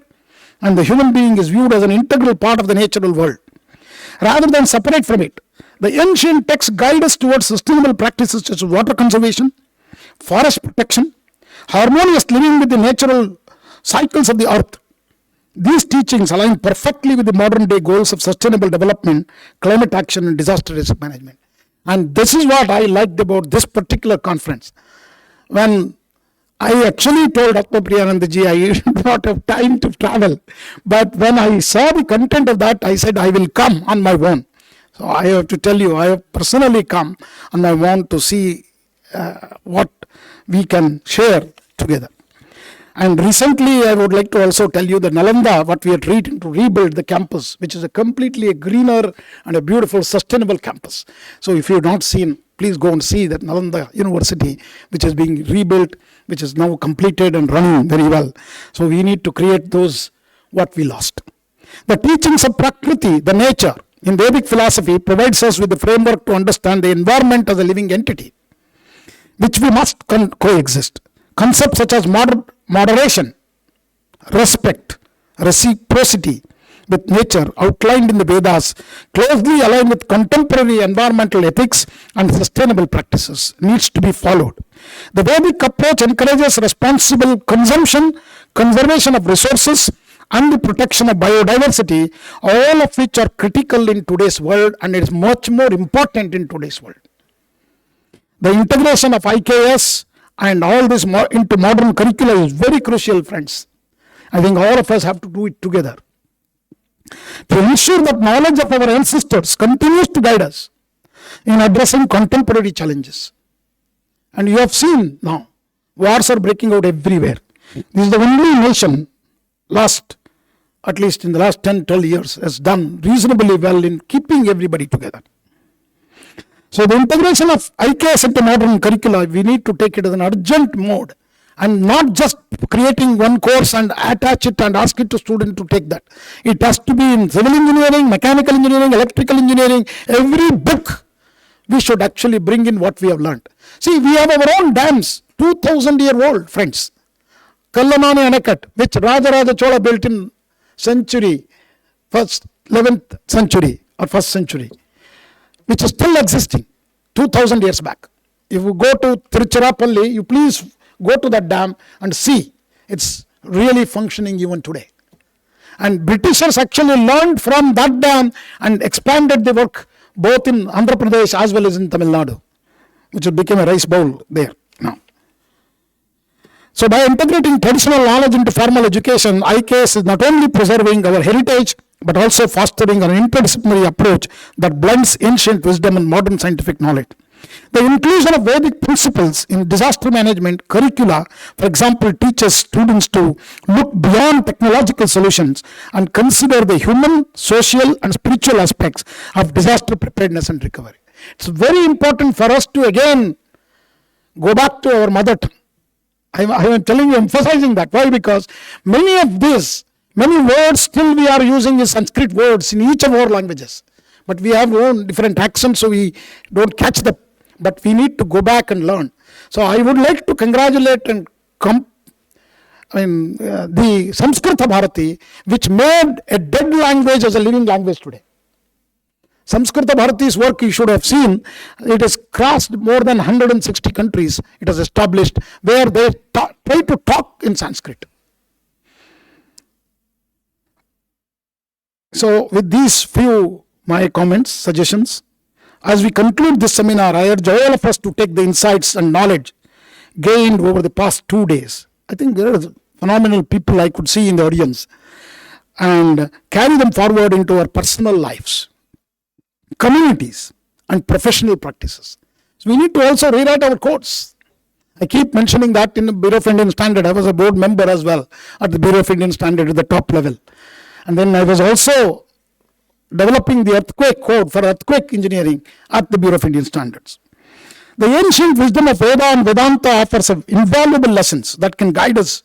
Speaker 12: and the human being is viewed as an integral part of the natural world, rather than separate from it. The ancient texts guide us towards sustainable practices such as water conservation, forest protection, harmonious living with the natural cycles of the earth. These teachings align perfectly with the modern day goals of sustainable development, climate action, and disaster risk management. And this is what I liked about this particular conference. When I actually told Dr. Priyanandaji I did not have time to travel, but when I saw the content of that, I said I will come on my own. So I have to tell you, I have personally come on my own to see what we can share together. And recently, I would like to also tell you that Nalanda, what we are trying to rebuild the campus, which is a completely a greener and a beautiful, sustainable campus. So if you have not seen, please go and see that Nalanda University, which is being rebuilt, which is now completed and running very well. So we need to create those what we lost. The teachings of Prakriti, the nature, in Vedic philosophy provides us with the framework to understand the environment as a living entity, which we must coexist. Concepts such as moderation, respect, reciprocity with nature outlined in the Vedas closely align with contemporary environmental ethics and sustainable practices needs to be followed. The Vedic approach encourages responsible consumption, conservation of resources, and the protection of biodiversity, all of which are critical in today's world and is much more important in today's world. The integration of IKS and all this into modern curricula is very crucial, friends. I think all of us have to do it together to ensure that knowledge of our ancestors continues to guide us in addressing contemporary challenges. And you have seen now, wars are breaking out everywhere. This is the only nation at least in the last 10-12 years, has done reasonably well in keeping everybody together. So the integration of IKS into modern curricula, we need to take it as an urgent mode and not just creating one course and attach it and ask it to students to take that. It has to be in civil engineering, mechanical engineering, electrical engineering. Every book we should actually bring in what we have learned. See, we have our own dams, 2,000-year-old, friends. Kallamani Anakat, which Rajaraja Chola built in century, 11th century or 1st century, which is still existing 2,000 years back. If you go to Tiruchirappalli, you please go to that dam and see it's really functioning even today. And Britishers actually learned from that dam and expanded the work both in Andhra Pradesh as well as in Tamil Nadu, which became a rice bowl there now. So by integrating traditional knowledge into formal education, IKS is not only preserving our heritage, but also fostering an interdisciplinary approach that blends ancient wisdom and modern scientific knowledge. The inclusion of Vedic principles in disaster management curricula, for example, teaches students to look beyond technological solutions and consider the human, social, and spiritual aspects of disaster preparedness and recovery. It's very important for us to again go back to our mother tongue. I am telling you, emphasizing that. Why? Because many words still we are using is Sanskrit words in each of our languages. But we have our own different accents, so we don't catch them. But we need to go back and learn. So I would like to congratulate and the Samskrita Bharati, which made a dead language as a living language today. Samskrita Bharati's work you should have seen. It has crossed more than 160 countries. It has established where they try to talk in Sanskrit. So with these few my comments, suggestions, as we conclude this seminar, I urge all of us to take the insights and knowledge gained over the past 2 days. I think there are phenomenal people I could see in the audience, and carry them forward into our personal lives, communities, and professional practices. So we need to also rewrite our codes. I keep mentioning that in the Bureau of Indian Standard. I was a board member as well at the Bureau of Indian Standard at the top level. And then I was also developing the earthquake code for earthquake engineering at the Bureau of Indian Standards. The ancient wisdom of Veda and Vedanta offers invaluable lessons that can guide us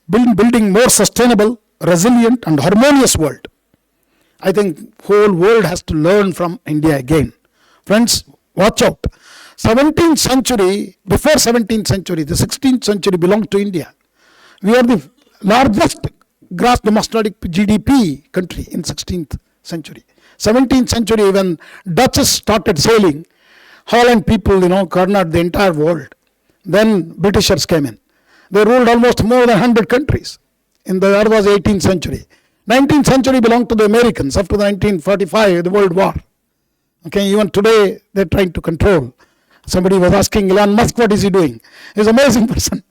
Speaker 12: building more sustainable, resilient, and harmonious world. I think whole world has to learn from India again. Friends, watch out. 17th century, before 17th century, the 16th century belonged to India. We are the largest gross domestic GDP country in 16th century. 17th century, when Dutch started sailing, Holland people, cornered the entire world. Then Britishers came in. They ruled almost more than 100 countries. That was 18th century. 19th century belonged to the Americans after the 1945, the World War. Okay, even today they're trying to control. Somebody was asking Elon Musk, what is he doing? He's an amazing person.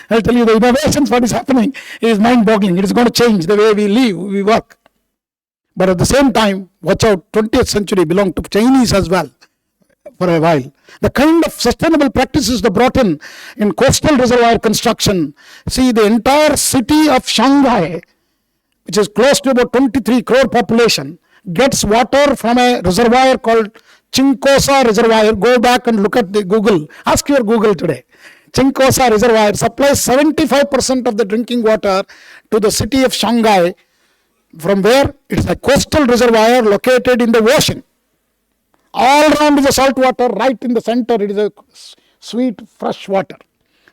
Speaker 12: I'll tell you the innovations, what is happening is mind-boggling. It is going to change the way we live, we work. But at the same time, watch out, 20th century belonged to Chinese as well for a while. The kind of sustainable practices they brought in coastal reservoir construction. See, the entire city of Shanghai, which is close to about 23 crore population, gets water from a reservoir called Chinkosa Reservoir. Go back and look at the Google. Ask your Google today. Chinkosa Reservoir supplies 75% of the drinking water to the city of Shanghai. From where? It's a coastal reservoir located in the ocean. All around is a salt water, right in the center it is a sweet, fresh water.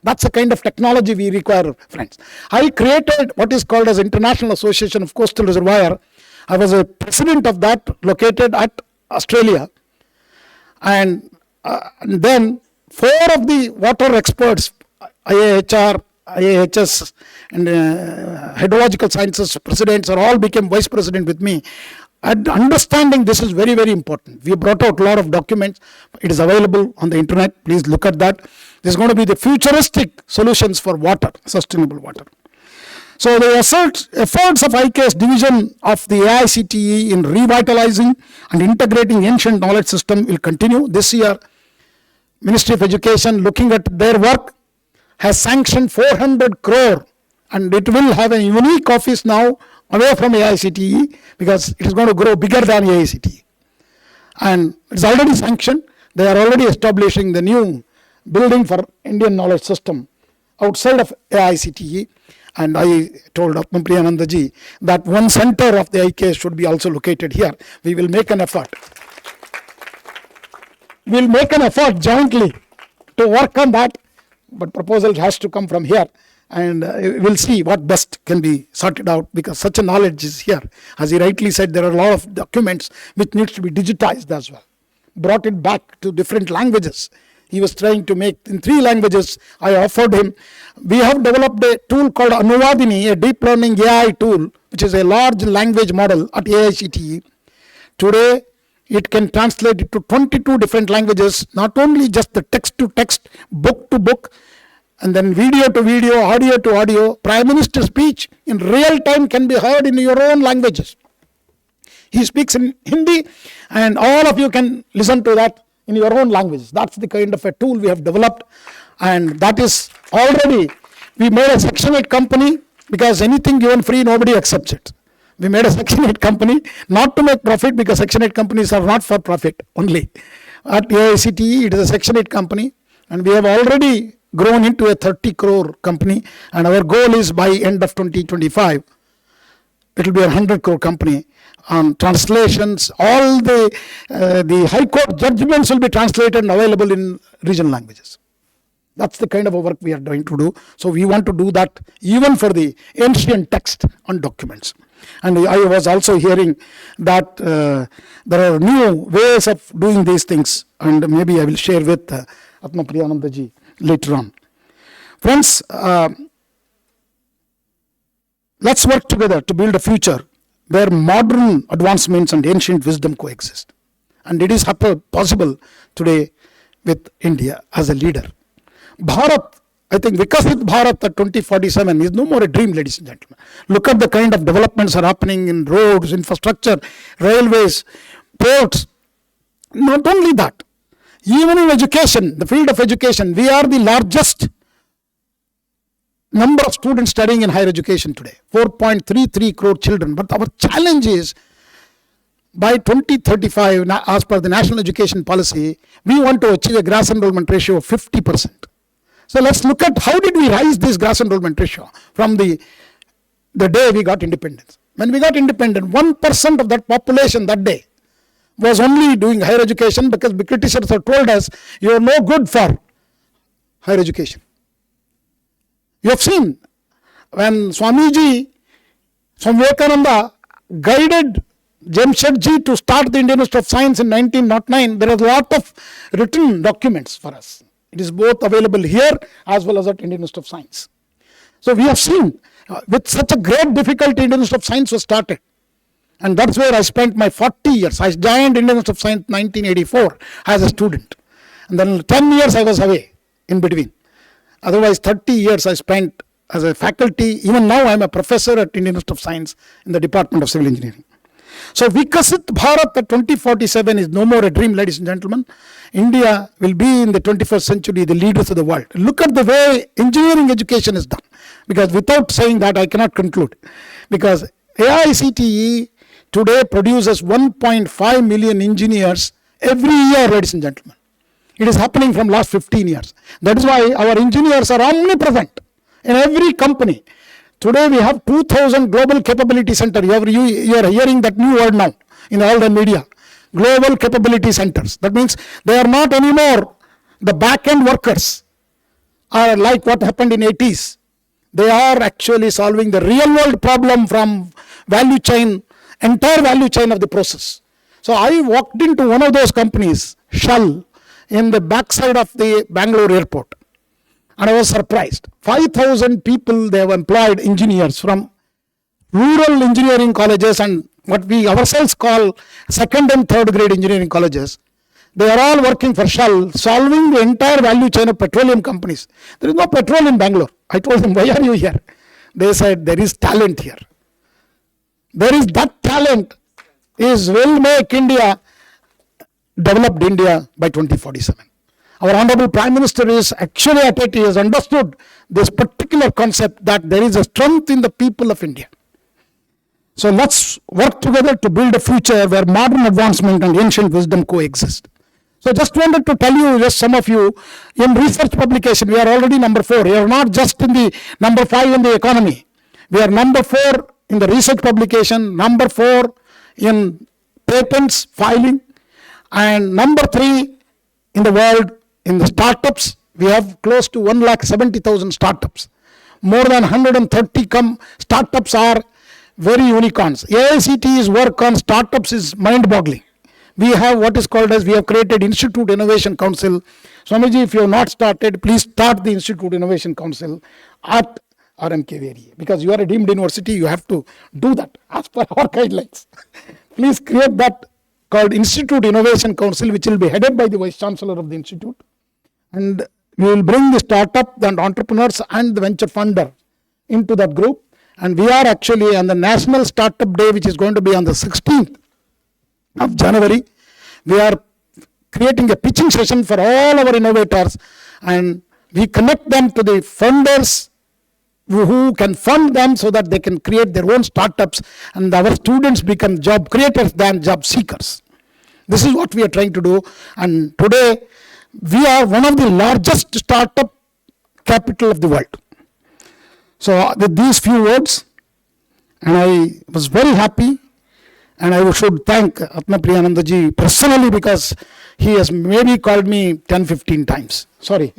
Speaker 12: That's the kind of technology we require, friends. I created what is called as International Association of Coastal Reservoir. I was a president of that, located at Australia. And then 4 of the water experts, IAHR, IAHS, and hydrological sciences presidents all became vice president with me. And understanding this is very, very important. We brought out a lot of documents. It is available on the internet. Please look at that. This is going to be the futuristic solutions for water, sustainable water. So the efforts of IKS Division of the AICTE in revitalizing and integrating ancient knowledge system will continue. This year, Ministry of Education, looking at their work, has sanctioned 400 crore, and it will have a unique office now away from AICTE, because it is going to grow bigger than AICTE. And it's already sanctioned. They are already establishing the new building for Indian knowledge system outside of AICTE. And I told Ramakrishna ji that one center of the IKS should be also located here. We will make an effort. We'll make an effort jointly to work on that, but proposal has to come from here. And we'll see what best can be sorted out, because such a knowledge is here. As he rightly said, there are a lot of documents which needs to be digitized as well. Brought it back to different languages. He was trying to make in 3 languages. I offered him. We have developed a tool called Anuvadini, a deep learning AI tool, which is a large language model at AICTE. Today, it can translate it to 22 different languages, not only just the text to text, book to book, and then video to video, audio to audio. Prime Minister's speech in real time can be heard in your own languages. He speaks in Hindi, and all of you can listen to that in your own language. That's the kind of a tool we have developed, and that is already, we made a Section 8 company, because anything given free, nobody accepts it. We made a Section 8 company, not to make profit, because Section 8 companies are not for profit only. At AICTE, it is a Section 8 company, and we have already grown into a 30 crore company, and our goal is by end of 2025, it will be a 100 crore company. Translations, all the High Court judgments will be translated and available in regional languages. That's the kind of work we are going to do. So we want to do that even for the ancient text and documents. And I was also hearing that there are new ways of doing these things, and maybe I will share with Atma Priyananda ji later on. Friends, let's work together to build a future where modern advancements and ancient wisdom coexist. And it is possible today with India as a leader. Bharat, I think Vikasit Bharat at 2047 is no more a dream, ladies and gentlemen. Look at the kind of developments are happening in roads, infrastructure, railways, ports. Not only that, even in education, the field of education, we are the largest number of students studying in higher education today, 4.33 crore children. But our challenge is, by 2035, as per the National Education Policy, we want to achieve a gross enrollment ratio of 50%. So let's look at how did we rise this gross enrollment ratio from the day we got independence. When we got independent, 1% of that population that day was only doing higher education, because the Britishers have told us, you are no good for higher education. You have seen when Swamiji, Swami Vivekananda guided Jamshedji to start the Indian Institute of Science in 1909, there is a lot of written documents for us. It is both available here as well as at Indian Institute of Science. So we have seen with such a great difficulty Indian Institute of Science was started. And that's where I spent my 40 years. I joined Indian Institute of Science in 1984 as a student. And then 10 years I was away in between. Otherwise 30 years I spent as a faculty. Even now I am a professor at Indian Institute of Science in the Department of Civil Engineering. So Vikasit Bharat at 2047 is no more a dream, ladies and gentlemen. India will be in the 21st century the leaders of the world. Look at the way engineering education is done. Because without saying that I cannot conclude. Because AICTE today produces 1.5 million engineers every year, ladies and gentlemen. It is happening from last 15 years. That is why our engineers are omnipresent in every company. Today we have 2,000 global capability center. You are hearing that new word now in all the media. Global capability centers. That means they are not anymore the back-end workers are like what happened in 80s. They are actually solving the real world problem from value chain, entire value chain of the process. So I walked into one of those companies, Shell, in the backside of the Bangalore airport. And I was surprised. 5,000 people, they have employed engineers from rural engineering colleges and what we ourselves call second and third grade engineering colleges. They are all working for Shell, solving the entire value chain of petroleum companies. There is no petrol in Bangalore. I told them, why are you here? They said, there is talent here. There is that talent will make India, developed India by 2047. Our Honorable Prime Minister is actually at it, he has understood this particular concept that there is a strength in the people of India. So let's work together to build a future where modern advancement and ancient wisdom coexist. So just wanted to tell you, just some of you, in research publication, we are already number 4. We are not just in the number 5 in the economy. We are number 4 in the research publication, number 4 in patents filing, and number 3 in the world in the startups. We have close to 170,000 startups. More than 130 startups are very unicorns. AICTE's work on startups is mind-boggling. We have what is called as, we have created Institute Innovation Council. Swamiji, if you have not started, please start the Institute Innovation Council at RMKVRE. Because you are a deemed university, you have to do that as per our guidelines. Please create that called Institute Innovation Council, which will be headed by the Vice Chancellor of the Institute. And we will bring the startup and entrepreneurs and the venture funder into that group. And we are actually on the National Startup Day, which is going to be on the 16th of January. We are creating a pitching session for all our innovators, and we connect them to the funders who can fund them so that they can create their own startups, and our students become job creators than job seekers. This is what we are trying to do. And today we are one of the largest startup capital of the world. So with these few words, and I was very happy, and I should thank Atma Priyanandaji personally, because he has maybe called me 10-15 times, sorry,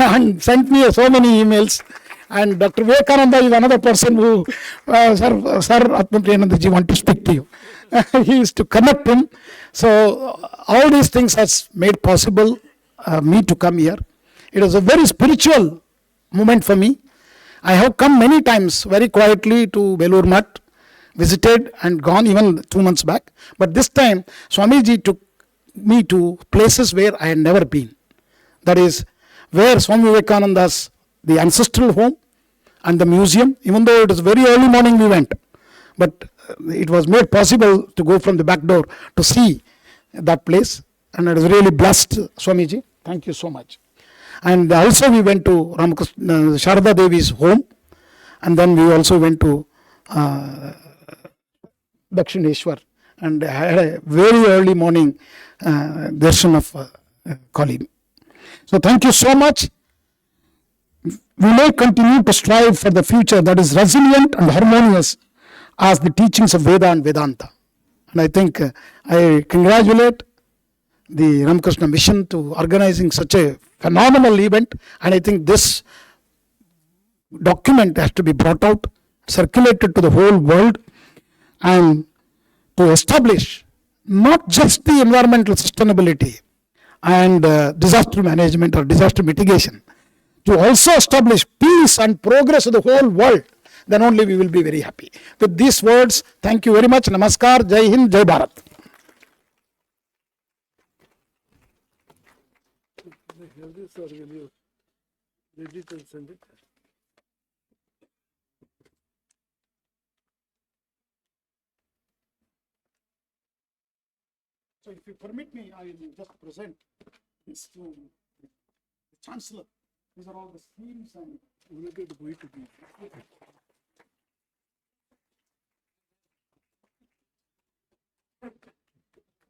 Speaker 12: and sent me so many emails. And Dr. Vivekananda is another person who, Sir Atma Priyanandaji want to speak to you. He used to connect him. So all these things has made possible me to come here. It was a very spiritual moment for me. I have come many times very quietly to Belur Mutt, visited and gone even 2 months back. But this time, Swamiji took me to places where I had never been. That is, where Swami Vivekananda's, the ancestral home and the museum, even though it was very early morning we went. But it was made possible to go from the back door to see that place. And I was really blessed, Swamiji. Thank you so much. And also we went to Ramakrishna, Sharada Devi's home, and then we also went to Dakshineshwar and had a very early morning darshan of Kali. So thank you so much. We may continue to strive for the future that is resilient and harmonious as the teachings of Veda and Vedanta. And I think I congratulate the Ramakrishna Mission to organizing such a phenomenal event, and I think this document has to be brought out, circulated to the whole world, and to establish not just the environmental sustainability and disaster management or disaster mitigation, to also establish peace and progress of the whole world, then only we will be very happy. With these words, thank you very much. Namaskar, Jai Hind, Jai Bharat. So if you permit me, I will just present this to the Chancellor. These are all the schemes and related way to be.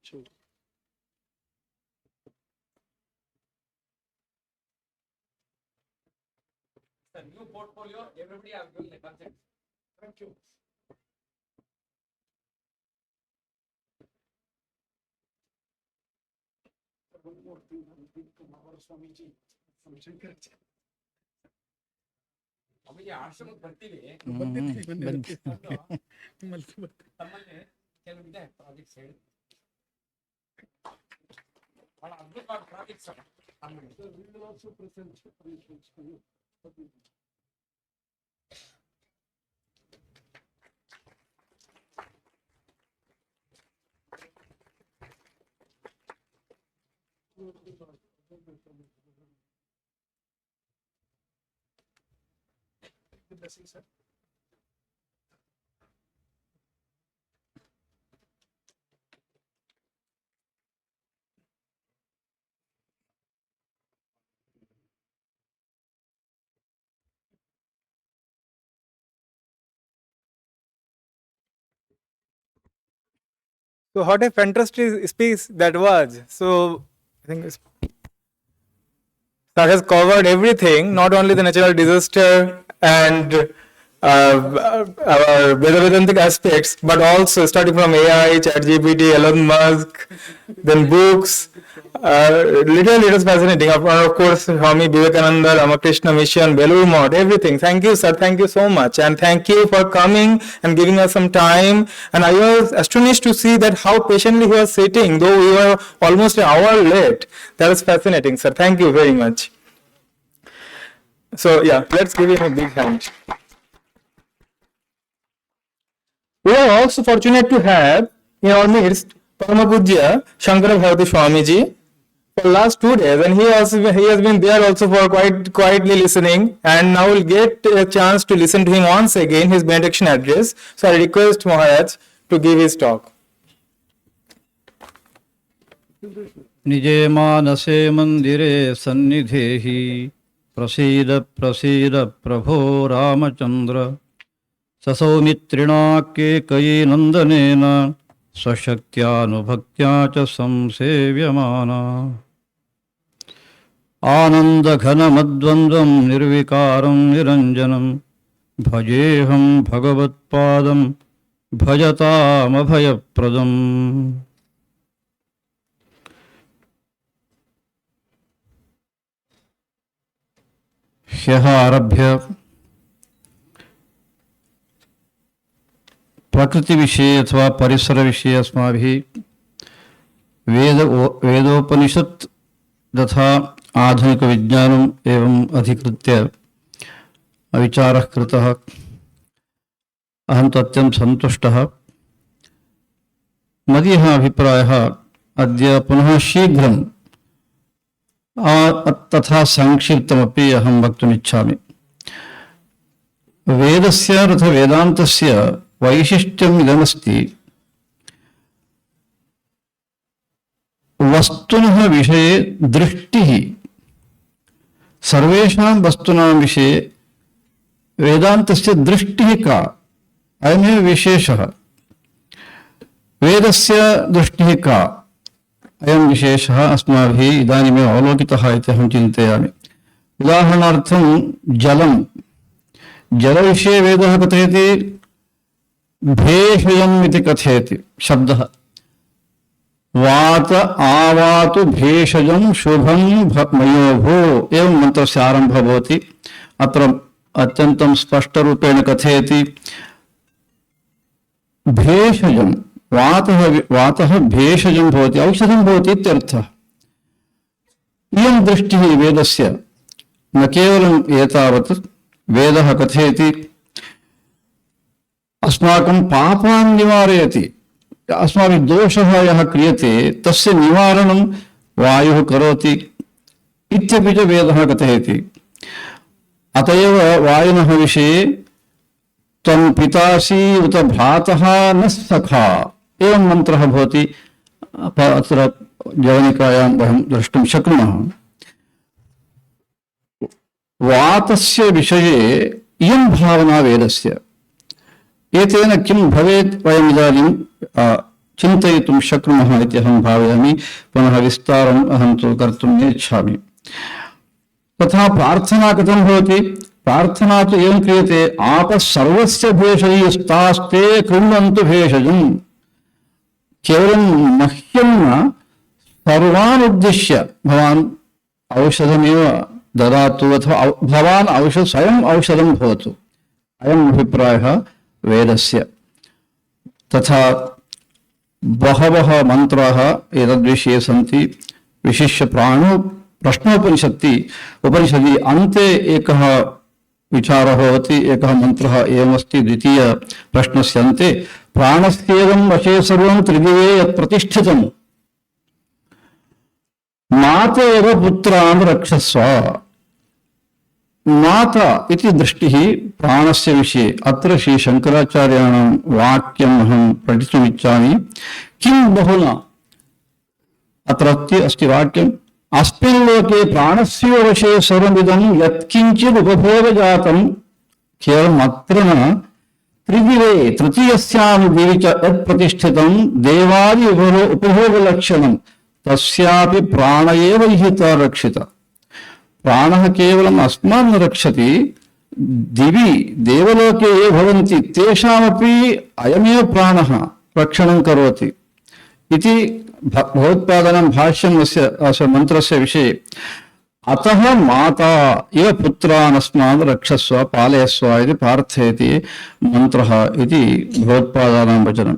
Speaker 12: Sure.
Speaker 13: The new portfolio, everybody has given a consent.
Speaker 12: Thank you. One more thing, I think our Swamiji, from Shankaracharya.
Speaker 13: Swamiji ಆಶ್ರಮಕ್ಕೆ ಬರ್ತೀವಿ
Speaker 12: ಬಂದಿರ್ತೀವಿ.
Speaker 13: ತಮ್ಮಲ್ಲಿ ಕೆಲವಿದೆ projects ಹೇಳಿ ಬಹಳ ಅದ್ಭುತವಾದ projects
Speaker 12: Sir.
Speaker 2: So what a fantastic speech that was. So I think that has covered everything, not only the natural disaster and our Veda-Vedantic aspects, but also starting from AI, ChatGPT, Elon Musk, then books. Literally it was fascinating. Of course, Swami Vivekananda, Ramakrishna mission, Belur mod, everything. Thank you, sir. Thank you so much. And thank you for coming and giving us some time. And I was astonished to see that how patiently he was sitting, though we were almost an hour late. That was fascinating, sir. Thank you very much. So yeah, let's give him a big hand. We are also fortunate to have in our midst Paramapujya Shankara Bharati Swamiji for the last 2 days, and he has been there also for quietly listening, and now we'll get a chance to listen to him once again, his benediction address. So I request Maharaj to give his talk.
Speaker 14: निजे मानसे मंदिरे सन्निधेहि प्रसीद प्रसीद प्रभो रामचंद्र ससौमित्रिणाकेकयी नंदनेन स्वशक्त्यानुभक्त्या च संसेव्यमाना आनन्दघनमद्वन्द्वं निर्विकारं निरञ्जनं भजेऽहं भगवत्पादं भजतामभयप्रदम्। ह्यः आरभ्य प्रकृति विषये अथवा परिसर विषये अस्माभिः वेदोपनिषत् तथा आधुनिक विज्ञानम् एवं अधिकृत्य विचारः कृतः। अहं अत्यन्तं सन्तुष्टः। मदीयः अभिप्रायः अद्य पुनः शीघ्रं तथा संक्षिप्तमपि अहं वक्तुमिच्छामि। वेदस्य तथा वेदान्तस्य वैशिष्ट्यम् इदमस्ति, वस्तुनः विषये दृष्टिः। सर्वेषां वस्तूनां विषये वेदान्तस्य दृष्टिः का? अयमेव विशेषः। वेदस्य दृष्टिः का? अयं विशेषः अस्माभिः इदानीमेव अवलोकितः इति अहं चिन्तयामि। उदाहरणार्थं जलं। जलविषये वेदः कथयति भेषजम् इति कथयति शब्दः। वात आवातु भेषजं शुभं मयोभो एवं मन्त्रस्य आरम्भः भवति। अत्र अत्यन्तं स्पष्टरूपेण कथयति भेषजं वातः भेषजं भवति, औषधं भवति इत्यर्थः। इयं दृष्टिः वेदस्य न केवलम् एतावत् वेदः कथयति अस्माकं पापान् निवारयति, अस्माभिः दोषः यः क्रियते तस्य निवारणं वायुः करोति इत्यपि च वेदः कथयति। अत एव वायुनः विषये त्वं पितासि उत भ्रातः न सखा एवं मन्त्रः भवति, अत्र जवनिकायां वयं द्रष्टुं शक्नुमः। वातस्य विषये इयं भावना वेदस्य, एतेन किं भवेत् वयम् इदानीं चिन्तयितुं शक्नुमः इति अहं भावयामि। पुनः विस्तारम् अहं तु कर्तुं नेच्छामि। तथा प्रार्थना कथं भवति? प्रार्थना तु एवं क्रियते, आपः सर्वस्य भेषजस्तास्ते कृण्वन्तु भेषजम्। केवलं मह्यं न, सर्वान् उद्दिश्य भवान् औषधमेव ददातु, अथवा भवान् स्वयं औषधं भवतु, अयम् अभिप्रायः वेदस्य। तथा बहवः मन्त्राः एतद्विषये सन्ति। विशिष्य प्रश्नोपनिषदि अन्ते एकः विचारः भवति, एकः मन्त्रः एवमस्ति। द्वितीय प्रश्नस्य अन्ते प्राणस्येदं वशे सर्वं त्रिदिवे यत् प्रतिष्ठितम् मातेव पुत्रान् रक्षस्व। माता इति दृष्टिः प्राणस्य विषये। अत्र श्री शङ्कराचार्याणां वाक्यम् अहं पठितुमिच्छामि। किं बहुना अत्र अस्ति वाक्यम्, अस्मिन् लोके प्राणस्य वशे सर्वमिदं यत्किञ्चित् उपभोगजातं केवलम् अत्र न, त्रिदिवे तृतीयस्यां दिवि च यत् प्रतिष्ठितं देवादि उपभोगलक्षणं तस्यापि प्राण एव विहिता रक्षिता। प्राणः केवलम् अस्मान् न रक्षति, दिवि देवलोके ये भवन्ति तेषामपि अयमेव प्राणः रक्षणं करोति इति भगवत्पादानां भाष्यम् अस्य मन्त्रस्य विषये। अतः माता इव पुत्रान् अस्मान् रक्षस्व पालयस्व इति प्रार्थयति मन्त्रः इति भगवत्पादानां वचनम्।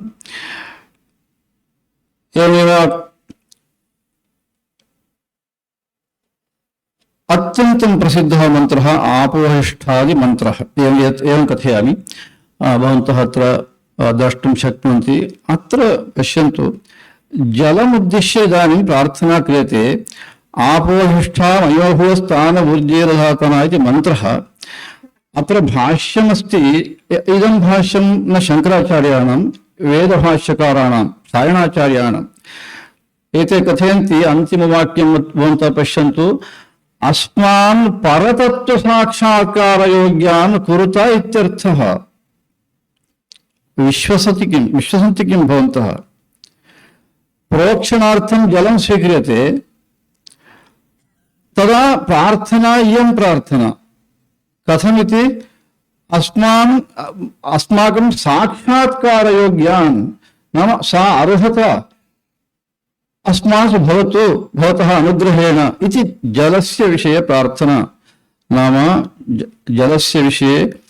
Speaker 14: एवमेव अत्यन्तं प्रसिद्धः मन्त्रः आपोहिष्ठादि मन्त्रः। एवं कथयामि, भवन्तः अत्र द्रष्टुं शक्नुवन्ति। अत्र पश्यन्तु, जलमुद्दिश्य इदानीं प्रार्थना क्रियते। आपोहिष्ठा मयोभूस्थानभुर्जेरधातना इति मन्त्रः। अत्र भाष्यमस्ति। इदं भाष्यं न शङ्कराचार्याणां, वेदभाष्यकाराणां, सायणाचार्याणाम्। एते कथयन्ति, अन्तिमवाक्यं भवन्तः पश्यन्तु, अस्मान् परतत्व साक्षात्कारयोग्यान् कुरुत इत्यर्थः। विश्वसन्ति किं भवन्तः? प्रोक्षणार्थं जलं स्वीक्रियते, तदा प्रार्थना इयं प्रार्थना कथमिति, अस्माकं साक्षात्कारयोग्यान्, नाम सा अर्हता अस्मासु भवतु भवतः अनुग्रहेण इति जलस्य विषये प्रार्थना। नाम जलस्य विषये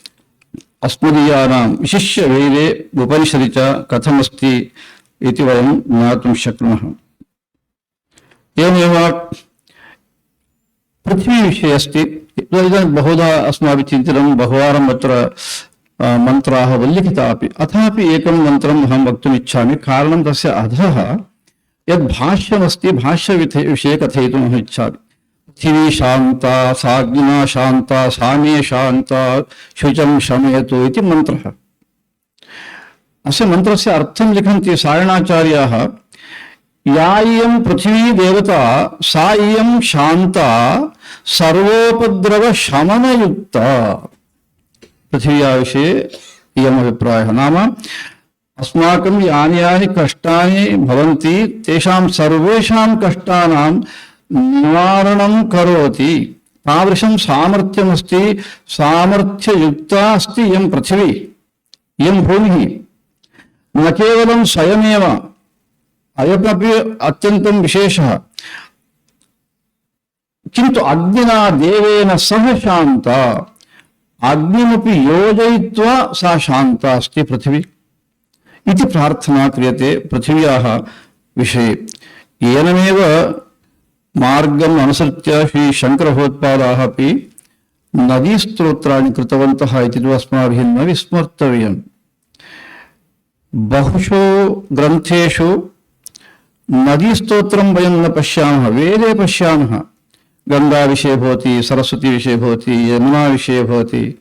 Speaker 14: अस्मदीयानां विशिष्य वेदे उपनिषदि च कथमस्ति इति वयं ज्ञातुं शक्नुमः। एवमेव पृथ्वीविषये अस्ति। इदानीं बहुधा अस्माभिः चिन्तितं, बहुवारम् अत्र मन्त्राः उल्लिखिताः। अथापि एकं मन्त्रम् अहं वक्तुम् इच्छामि। कारणं तस्य अधः यद् भाष्यमस्ति, भाष्यविषये कथयितुम् अहम् इच्छामि। पृथिवी शान्ता, साग्निना शान्ता, सामे शान्ता, शुचं शमयतु इति मन्त्रः। अस्य मन्त्रस्य अर्थं लिखन्ति सायणाचार्याः। या इयं पृथिवी देवता सा इयं शान्ता सर्वोपद्रव शमनयुक्ता। पृथिव्या विषये इयम् अभिप्रायः। नाम अस्माकं यानि कष्टानि भवन्ति तेषां सर्वेषां कष्टानां निवारणं करोति। तादृशं सामर्थ्यमस्ति, सामर्थ्ययुक्ता अस्ति इयं पृथिवी, इयं भूमिः। न केवलं स्वयमेव, अयमपि अत्यन्तं विशेषः। किन्तु अग्निना देवेन सह शान्ता, अग्निमपि योजयित्वा सा शान्ता अस्ति पृथिवी। इति प्रार्थना क्रियते पृथिव्याः विषये। येनमेव मार्गम् अनुसृत्य श्री शङ्करभगवत्पादाः अपि नदीस्तोत्राणि कृतवन्तः इति तु अस्माभिः न विस्मर्तव्यम्। बहुषु ग्रन्थेषु नदीस्तोत्रं वयं न पश्यामः, वेदे पश्यामः। गंगा विषये भवति, सरस्वती विषये भवति, यमुना विषये भवति,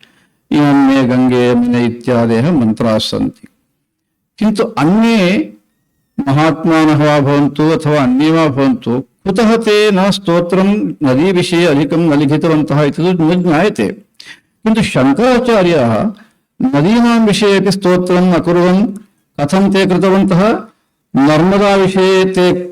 Speaker 14: इमं मे गंगे यमुने इत्यादयः मन्त्राः सन्ति। किन्तु अन्ये महात्मानः वा भवन्तु अथवा अन्ये वा भवन्तु, कुतः ते न स्तोत्रं नदी विषये अधिकं न लिखितवन्तः इति तु न ज्ञायते। किन्तु शङ्कराचार्याः नदीनां विषये अपि स्तोत्रं अकुर्वन् कथं ते कृतवन्तः? नर्मदा विषये ते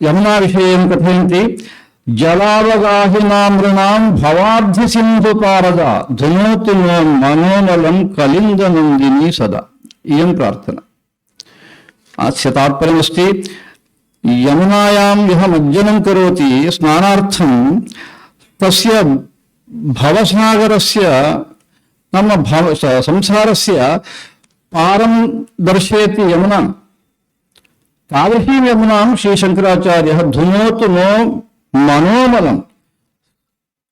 Speaker 14: यमुना विषये कथयन्ति, जलावगाहिनामृणां भवाब्धि सिन्धुपारदा धुनोतु नो मनोमलं कलिन्दनन्दिनी सदा। इयं प्रार्थना। अस्य तात्पर्यमस्ति, यमुनायां यः मज्जनं करोति स्नानार्थं, तस्य भवसागरस्य नाम संसारस्य पारं दर्शयति यमुना। तादृशीं यमुनां श्रीशङ्कराचार्यः धुनोतु नो मनोमलं।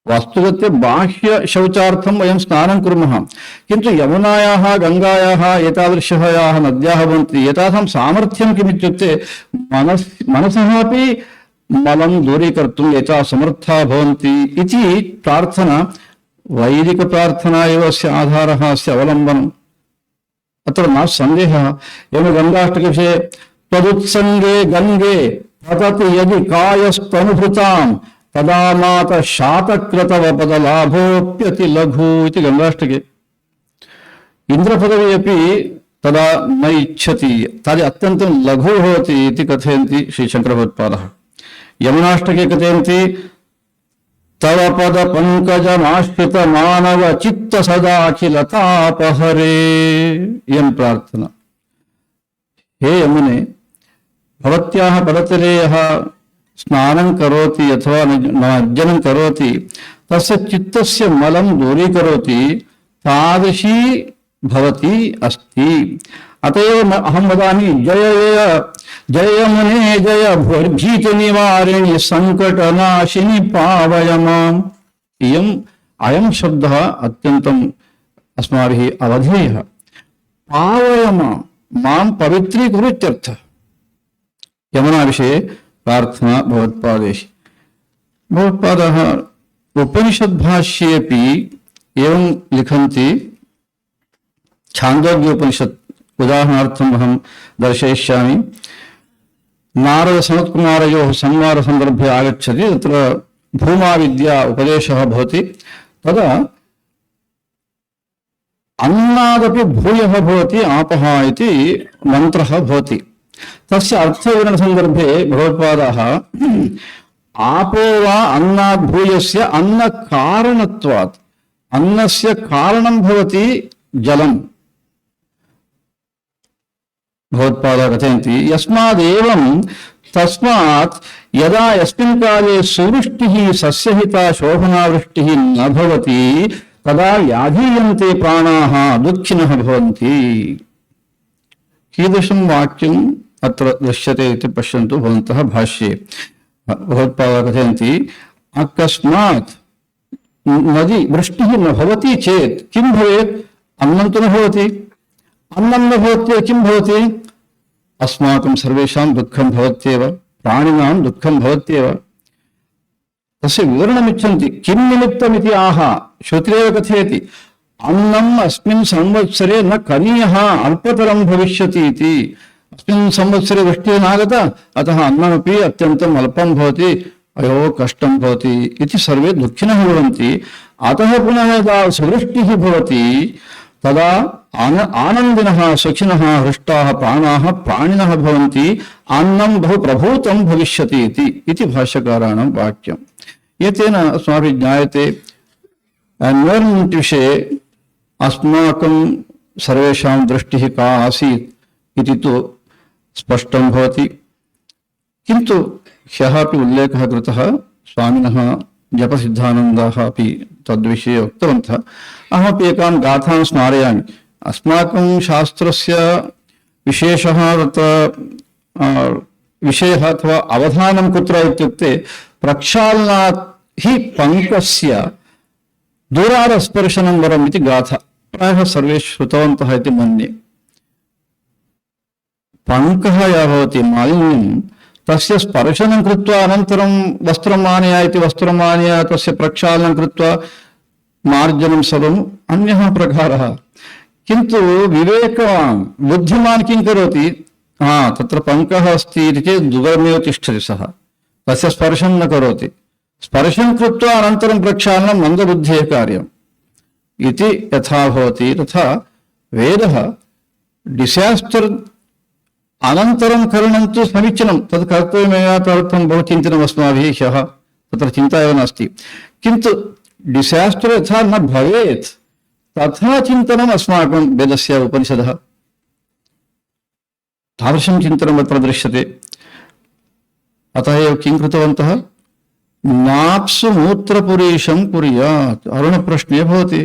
Speaker 14: वास्तुगत्या बाह्य शौचार्थं वयं स्नानं कुर्मः, किन्तु यमुनायाः गङ्गायाः एतादृश्याः नद्याः भवन्ति, एतासां सामर्थ्यं किमित्युक्ते मनसः अपि मलं दूरीकर्तुम् एताः समर्थाः भवन्ति इति प्रार्थना। वैदिकप्रार्थना एव अस्य आधारः, अस्य अवलम्बनम्। अत्र न सन्देहः। एवं गङ्गाष्टकविषये तदुत्सङ्गे गङ्गे पतति यदि कायस्तनुभृतां तदा मात शातक्रतवपदलाभोऽप्यति लघु इति गङ्गाष्टके। इन्द्रपदवी अपि तदा न इच्छति, तद् अत्यन्तं लघु भवति इति कथयन्ति श्रीशङ्करभगवत्पादः। यमुनाष्टके कथयन्ति, तव पद पंकजमाश्रित मानव चित्त सदाखिलतापहरे। इयं प्रार्थना। हे यमुने, भवत्याः पदतले यः स्नानं करोति अथवा निमज्जनं करोति, तस्य चित्तस्य मलं दूरीकरोति, तादृशी भवती अस्ति। अत एव अहं वदामि, जय जय जय यमुने जय भीतिनिवारिणि सङ्कटनाशिनि पावय माम्। अयं शब्दः अत्यन्तम् अस्माभिः अवधेयः। पावय मां पवित्रीकुरु इत्यर्थः। यमुना विषये प्रार्थना भगवत्पादेषु। भगवत्पादः उपनिषद्भाष्येऽपि एवं लिखन्ति। छान्दोग्योपनिषत् उदाहरणार्थम् अहं दर्शयिष्यामि। नारद सनत्कुमारयोः संवादसन्दर्भे आगच्छति, तत्र भूमाविद्या उपदेशः भवति। तदा अन्नादपि भूयः भवति आपः इति मन्त्रः भवति। तस्य अर्थविवरणसन्दर्भे भगवत्पादाः आपो वा अन्नाद् भूयस्य अन्नकारणत्वात्, अन्नस्य कारणं भवति जलम्। भगवत्पादाः कथयन्ति, यस्मादेवं तस्मात् यदा यस्मिन् काले सुवृष्टिः सस्यहिता शोभनावृष्टिः न भवति तदा याधीयन्ते प्राणाः दुःखिनः भवन्ति। कीदृशं वाक्यम् अत्र दृश्यते इति पश्यन्तु भवन्तः भाष्ये। भगवत्पादाः कथयन्ति, अकस्मात् नदी वृष्टिः न भवति चेत् किं भवेत्? अन्नं तु न भवति। अन्नं न भवति किं भवति? अस्माकं सर्वेषां दुःखं भवत्येव, प्राणिनां दुःखं भवत्येव। तस्य विवरणमिच्छन्ति। किं निमित्तमिति आह श्रुतिरेव कथयति, अन्नम् अस्मिन् संवत्सरे न कनीयः, अल्पतरं भविष्यति इति। अस्मिन् संवत्सरे वृष्टिः नागता, अतः अन्नमपि अत्यन्तम् अल्पं भवति, अयो कष्टं भवति इति सर्वे दुःखिनः भवन्ति। अतः पुनः यदा सुवृष्टिः भवति तदा आनन्दिनः सुखिनः हृष्टाः प्राणाः प्राणिनः भवन्ति, अन्नं बहु प्रभूतं भविष्यति इति भाष्यकाराणां वाक्यम्। एतेन अस्माभिः ज्ञायते एन्वैरन्मेण्ट् विषये अस्माकं सर्वेषां दृष्टिः का आसीत् इति तु स्पष्टं भवति। किन्तु ह्यः अपि उल्लेखः कृतः, स्वामिनः जपसिद्धानन्दाः अपि तद्विषये उक्तवन्तः। अहमपि एकां गाथां स्मारयामि। अस्माकं शास्त्रस्य विशेषः तत्र विषयः अथवा अवधानं कुत्र इत्युक्ते प्रक्षालनात् हि पङ्कस्य दूरारस्पर्शनं वरम् इति गाथा प्रायः सर्वे श्रुतवन्तः इति मन्ये। पङ्कः यः भवति मालिन्यं तस्य स्पर्शनं कृत्वा अनन्तरं वस्त्रम् आनय इति वस्त्रम् आनय तस्य प्रक्षालनं कृत्वा मार्जनं सर्वम् अन्यः प्रकारः। किन्तु विवेकवान् बुद्धिमान् किं करोति, तत्र पङ्कः अस्ति इति चेत् दूरमेव तिष्ठति सः, तस्य स्पर्शं न करोति, स्पर्शं कृत्वा अनन्तरं प्रक्षालनं मन्दबुद्धेः कार्यम् इति यथा भवति तथा वेदः डिसास्टर् अनन्तरं करणं तु समीचीनं, तत् कर्तव्यमेव, तदर्थं बहु चिन्तनम् अस्माभिः ह्यः, तत्र चिन्ता एव नास्ति। किन्तु डिसास्टर् यथा न भवेत् तथा चिन्तनम् अस्माकं वेदस्य उपनिषदः, तादृशं चिन्तनम् अत्र दृश्यते। अतः एव किं कृतवन्तः, नाप्सु मूत्रपुरीशं कुर्यात्। अरुणप्रश्ने भवति,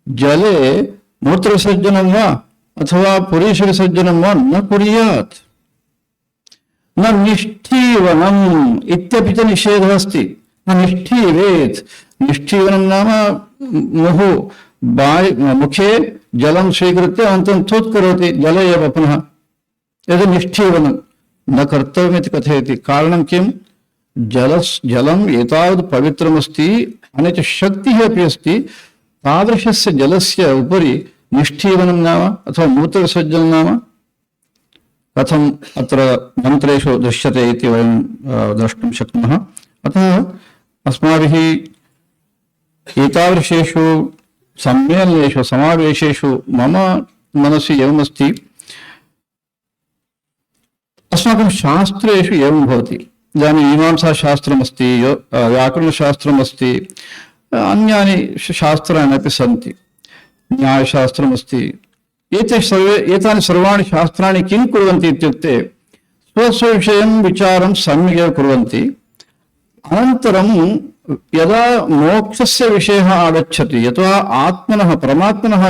Speaker 14: जले मूत्रविसर्जनं वा अथवा पुरीशविसर्जनं वा न कुर्यात्, न निष्ठीवनम् इत्यपि च निषेधः अस्ति, न निष्ठीवेत्। निष्ठीवनं नाम मुखे जलं स्वीकृत्य अनन्तरं थूत् करोति जले एव पुनः, यद् निष्ठीवनं न कर्तव्यमिति कथयति। कारणं किं, जलम् एतावत् पवित्रमस्ति, अनेक शक्तिः अपि अस्ति, तादृशस्य जलस्य उपरि निष्ठीवनं नाम अथवा मूत्रविसर्जनं नाम कथम् अत्र मन्त्रेषु दृश्यते इति वयं द्रष्टुं शक्नुमः। अतः अस्माभिः एतादृशेषु सम्मेलनेषु समावेशेषु मम मनसि एवमस्ति, अस्माकं शास्त्रेषु एवं भवति। इदानीं मीमांसाशास्त्रमस्ति, व्याकरणशास्त्रमस्ति, अन्यानि शास्त्राणि अपि सन्ति, न्यायशास्त्रमस्ति। एतानि सर्वाणि शास्त्राणि किं कुर्वन्ति इत्युक्ते स्वस्वविषयं विचारं सम्यगेव कुर्वन्ति। अनन्तरं यदा मोक्षस्य विषयः आगच्छति, यतः आत्मनः परमात्मनः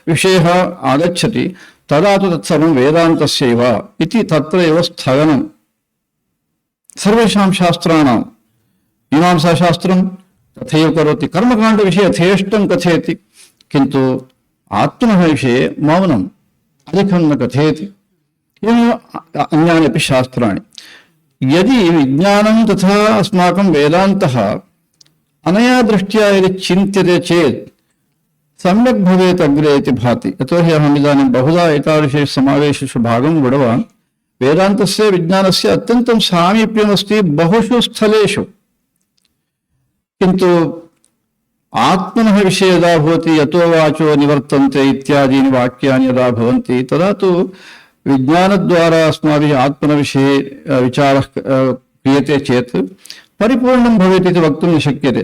Speaker 14: विषयः आगच्छति, तदा तु तत्सर्वं वेदान्तस्यैव इति तत्र एव स्थगनं सर्वेषां शास्त्राणां। मीमांसाशास्त्रं तथैव करोति, कर्मकाण्डविषये यथेष्टं कथयति, किन्तु आत्मनः विषये मौनम्, अधिकं न कथयति। एवम् अन्यानि अपि शास्त्राणि। यदि विज्ञानं तथा अस्माकं वेदान्तः अनया दृष्ट्या यदि चिन्त्यते चेत् सम्यक् भवेत् अग्रे इति भाति। यतोहि अहम् इदानीं बहुधा एतादृशेषु समावेशेषु भागं गृढवान्। वेदान्तस्य विज्ञानस्य अत्यन्तं सामीप्यमस्ति बहुषु स्थलेषु, किन्तु आत्मनः विषये यदा भवति, यतो वाचो निवर्तन्ते इत्यादीनि वाक्यानि यदा भवन्ति, तदा तु विज्ञानद्वारा अस्माभिः आत्मनविषये विचारः क्रियते चेत् परिपूर्णं भवेत् इति वक्तुं न शक्यते।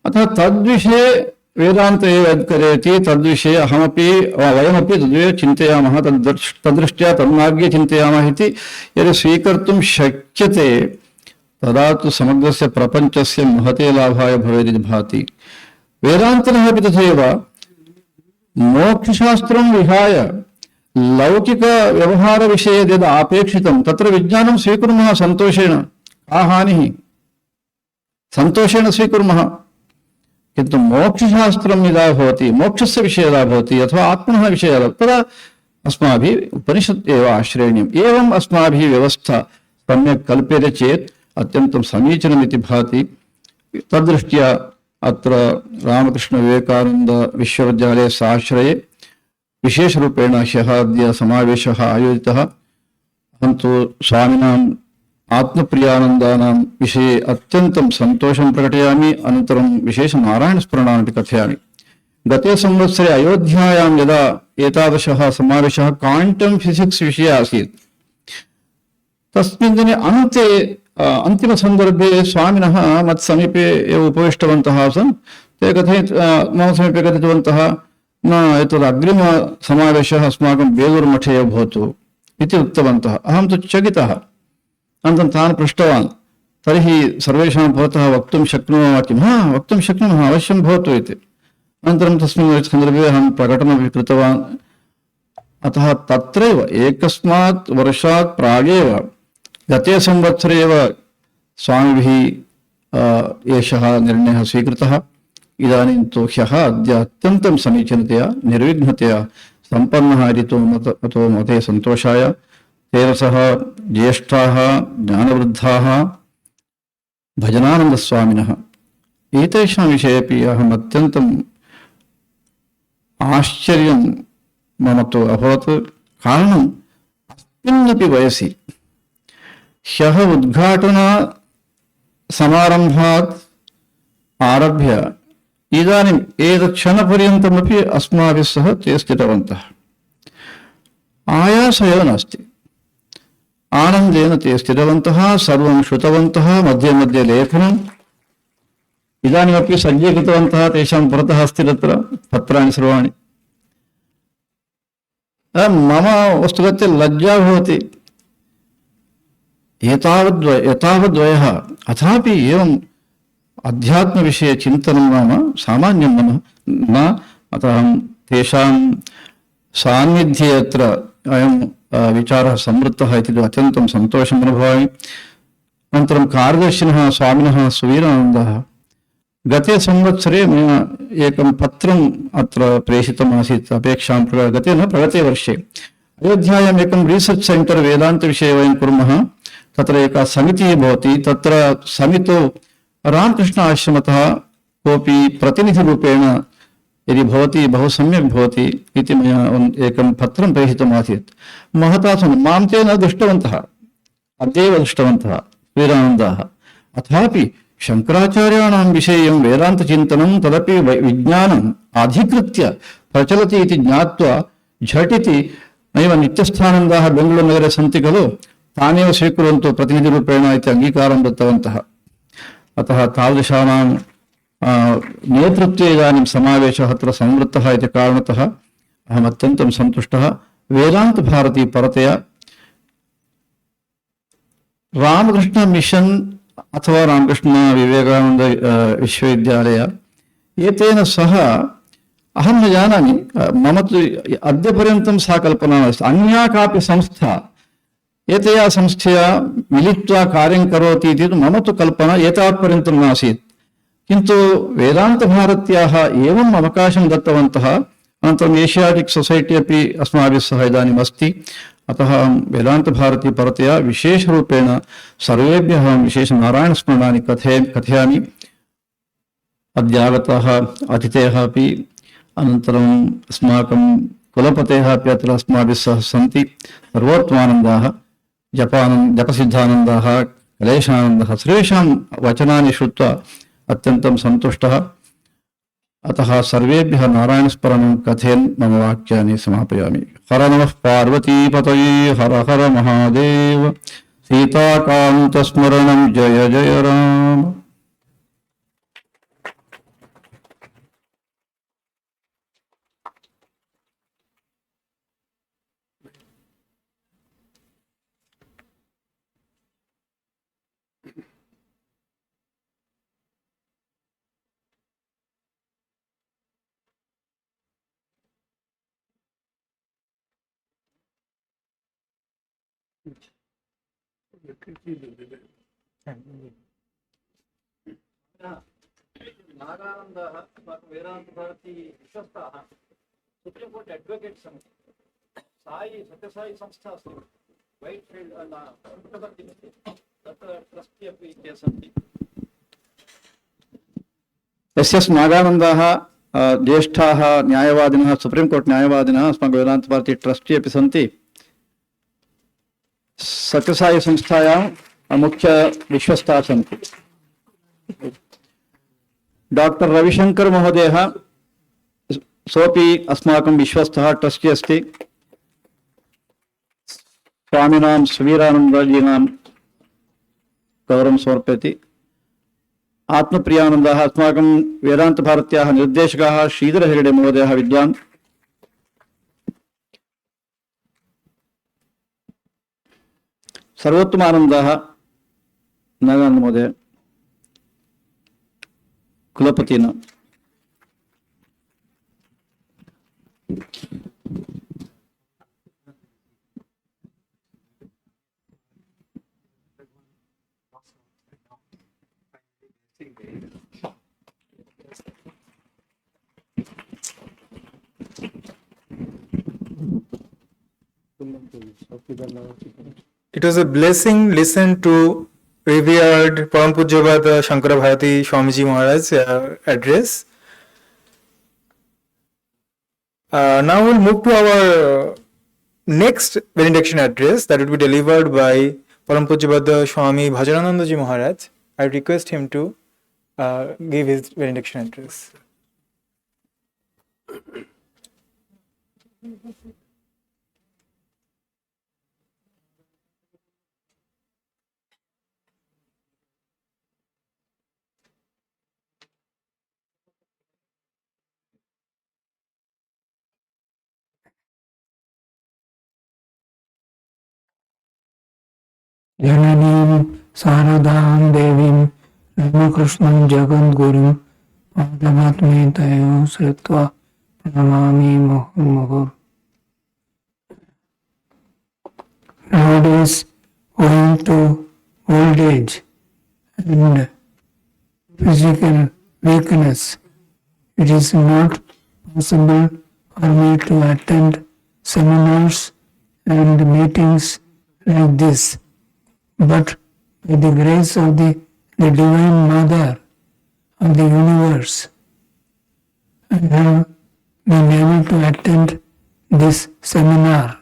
Speaker 14: अतः तद्विषये वेदान्त एव यत्करयति, तद्विषये अहमपि वयमपि तद्विषये चिन्तयामः, तद्दृष्ट्या तन्मार्गे चिन्तयामः इति यदि स्वीकर्तुं शक्यते, तदा तु समग्रस्य प्रपञ्चस्य महते लाभाय भवेदिति भाति। वेदान्तनः अपि तथैव मोक्षशास्त्रं विहाय लौकिकव्यवहारविषये यद् अपेक्षितं तत्र विज्ञानं स्वीकुर्मः सन्तोषेण, का हानिः, सन्तोषेण स्वीकुर्मः। किन्तु मोक्षशास्त्रं यदा भवति, मोक्षस्य विषये यदा भवति अथवा आत्मनः विषये यदा, तदा अस्माभिः उपनिषत् एव आश्रयणीयम्। एवम् अस्माभिः व्यवस्था सम्यक् कल्प्यते चेत् अत्यन्तं समीचीनमिति भाति। तद्दृष्ट्या अत्र रामकृष्ण विवेकानन्द विश्वविद्यालयस्य आश्रये विशेषरूपेण ह्यः अद्य समावेशः आयोजितः। अहं तु स्वामिनाम् आत्मप्रियानन्दानां विषये अत्यन्तं सन्तोषं प्रकटयामि, अनन्तरं विशेषनारायणस्मरणामपि कथयामि। गते संवत्सरे अयोध्यायां यदा एतादृशः समावेशः क्वाण्टम् फिसिक्स् विषये आसीत्, तस्मिन् दिने अन्तिमसन्दर्भे स्वामिनः मत्समीपे एव उपविष्टवन्तः आसन्। ते मम समीपे कथितवन्तः, न एतद् अग्रिमसमावेशः अस्माकं बेलूर् मठे एव भवतु इति उक्तवन्तः। अहं तु चकितः। अनन्तरं तान् पृष्टवान्, तर्हि सर्वेषां भवतः वक्तुं शक्नुमः किं? वक्तुं शक्नुमः, अवश्यं भवतु इति। अनन्तरं तस्मिन् सन्दर्भे अहं प्रकटनमपि कृतवान्। अतः तत्रैव एकस्मात् वर्षात् प्रागेव गते संवत्सरे एव स्वामिभिः एषः निर्णयः स्वीकृतः। इदानीं तु ह्यः अद्य अत्यन्तं समीचीनतया निर्विघ्नतया सम्पन्नः इति अतो मते सन्तोषाय। तेन सह ज्येष्ठाः ज्ञानवृद्धाः भजनानन्दस्वामिनः एतेषां विषयेपि अहम् अत्यन्तम् आश्चर्यं मम तु अभवत्। कारणम् अस्मिन्नपि वयसि ह्यः उद्घाटन समारम्भात् आरभ्य इदानीम् एतत् क्षणपर्यन्तमपि अस्माभिः सह ते स्थितवन्तः। आयासः एव नास्ति, आनन्देन ते स्थितवन्तः, सर्वं श्रुतवन्तः, मध्ये मध्ये लेखनम् इदानीमपि सज्जीकृतवन्तः। तेषां पुरतः अस्ति तत्र पत्राणि सर्वाणि। मम वस्तुगत्या लज्जा भवति, एतावद्वयः अथापि एवम् अध्यात्मविषये चिन्तनं नाम सामान्यं न। अतः अहं तेषां सान्निध्ये अत्र अयं विचारः समृद्धः इति अत्यन्तं सन्तोषम् अनुभवामि। अनन्तरं कार्यदर्शिनः स्वामिनः सुवीरानन्दः गते संवत्सरे मया एकं पत्रम् अत्र प्रेषितमासीत् अपेक्षां गते न प्रगते वर्षे। अयोध्यायाम् एकं रिसर्च् सेण्टर् वेदान्तविषये वयं कुर्मः। तत्र एका समितिः भवति। तत्र समितौ रामकृष्ण आश्रमतः कोऽपि प्रतिनिधिरूपेण यदि भवति बहु सम्यक् भवति इति मया एकं पत्रं प्रेषितमासीत्। महता मां ते न दृष्टवन्तः, अद्यैव दृष्टवन्तः वीरानन्दाः। अथापि शङ्कराचार्याणां विषयं वेदान्तचिन्तनं तदपि विज्ञानम् अधिकृत्य प्रचलति इति ज्ञात्वा झटिति नैव नित्यस्थानन्दाः बेङ्गळूरुनगरे सन्ति खलु, तानेव स्वीकुर्वन्तु प्रतिनिधिरूपेण इति अङ्गीकारं दत्तवन्तः। अतः तादृशानां नेतृत्वे इदानीं समावेशः अत्र संवृत्तः इति कारणतः अहम् अत्यन्तं सन्तुष्टः। वेदान्तभारती परतया रामकृष्ण मिशन् अथवा रामकृष्ण विवेकानंद विश्वविद्यालय एतेन सह अहं न जानामि, मम तु अद्यपर्यन्तं सा कल्पना नास्ति। अन्या कापि संस्था एतया संस्थया मिलित्वा कार्यं करोति इति मम तु कल्पना एतावत्पर्यन्तं नासीत्। किन्तु वेदान्तभारत्याः एवम् अवकाशं दत्तवन्तः। अनन्तरम् एशियाटिक् सोसैटी अपि अस्माभिः सह इदानीम् अस्ति। अतः वेदान्तभारती परतया विशेषरूपेण सर्वेभ्यः विशेषनारायणस्मरणानि कथयामि। अद्यागताः अतिथयः अपि अनन्तरम् अस्माकं कुलपतेः अपि अत्र अस्माभिः सह सन्ति। सर्वोत्तमानन्दाः, जपसिद्धानन्दाः, कलेशानन्दः, सर्वेषां वचनानि श्रुत्वा अत्यन्तं सन्तुष्टः। अतः सर्वेभ्यः नारायणस्मरणं कथयन् मम वाक्यानि समापयामि। हर नमः पार्वतीपतये, हर हर महादेव। सीताकान्तस्मरणं जय जय राम।
Speaker 13: नागानन्दाः वेदान्तभारती विश्वस्ताः सुप्रीं कोर्ट् अड्वकेट् सन्ति। साई सत्यसाई संस्था अस्ति, वैट् फील्ड् पुट्टपर्ति अस्ति, तत्र ट्रस्टी अपि ते सन्ति।
Speaker 14: एस् नागानन्दाः ज्येष्ठाः न्यायवादिनः, सुप्रीं कोर्ट् न्यायवादिनः, अस्माकं वेदान्तभारती ट्रस्टी अपि सन्ति। सत्यसाई संस्थायां मुख्य विश्वस्ताः सन्ति। डॉक्टर रविशंकर महोदयः सोपि अस्माकं विश्वस्तः ट्रस्टी अस्ति। स्वामिनां सुवीरानन्दजीनां गौरवं समर्पयति। आत्मप्रियानन्दः अस्माकं वेदान्तभारत्याः निर्देशकः श्रीधर हेगडे महोदयः विद्वान्। सर्वोत्तमानन्दः नागानन्द महोदय कुलपतिना।
Speaker 2: It was a blessing listen to revered Param Pujyapad Shankara Bharati Swamiji Maharaj address. Now we'll move to our next benediction address that will be delivered by Param Pujyapad Swami Bhajanananda Ji Maharaj. I request him to give his benediction address.
Speaker 9: Jananīm Saradāṁ Devīm Ramakrishnaṁ Jagadgurum Padamatme Tayo Sritva Pranamami Muhur. Nowadays, owing to old age and physical weakness, it is not possible for me to attend seminars and meetings like this. But by the grace of the Divine Mother of the universe, I have been able to attend this seminar.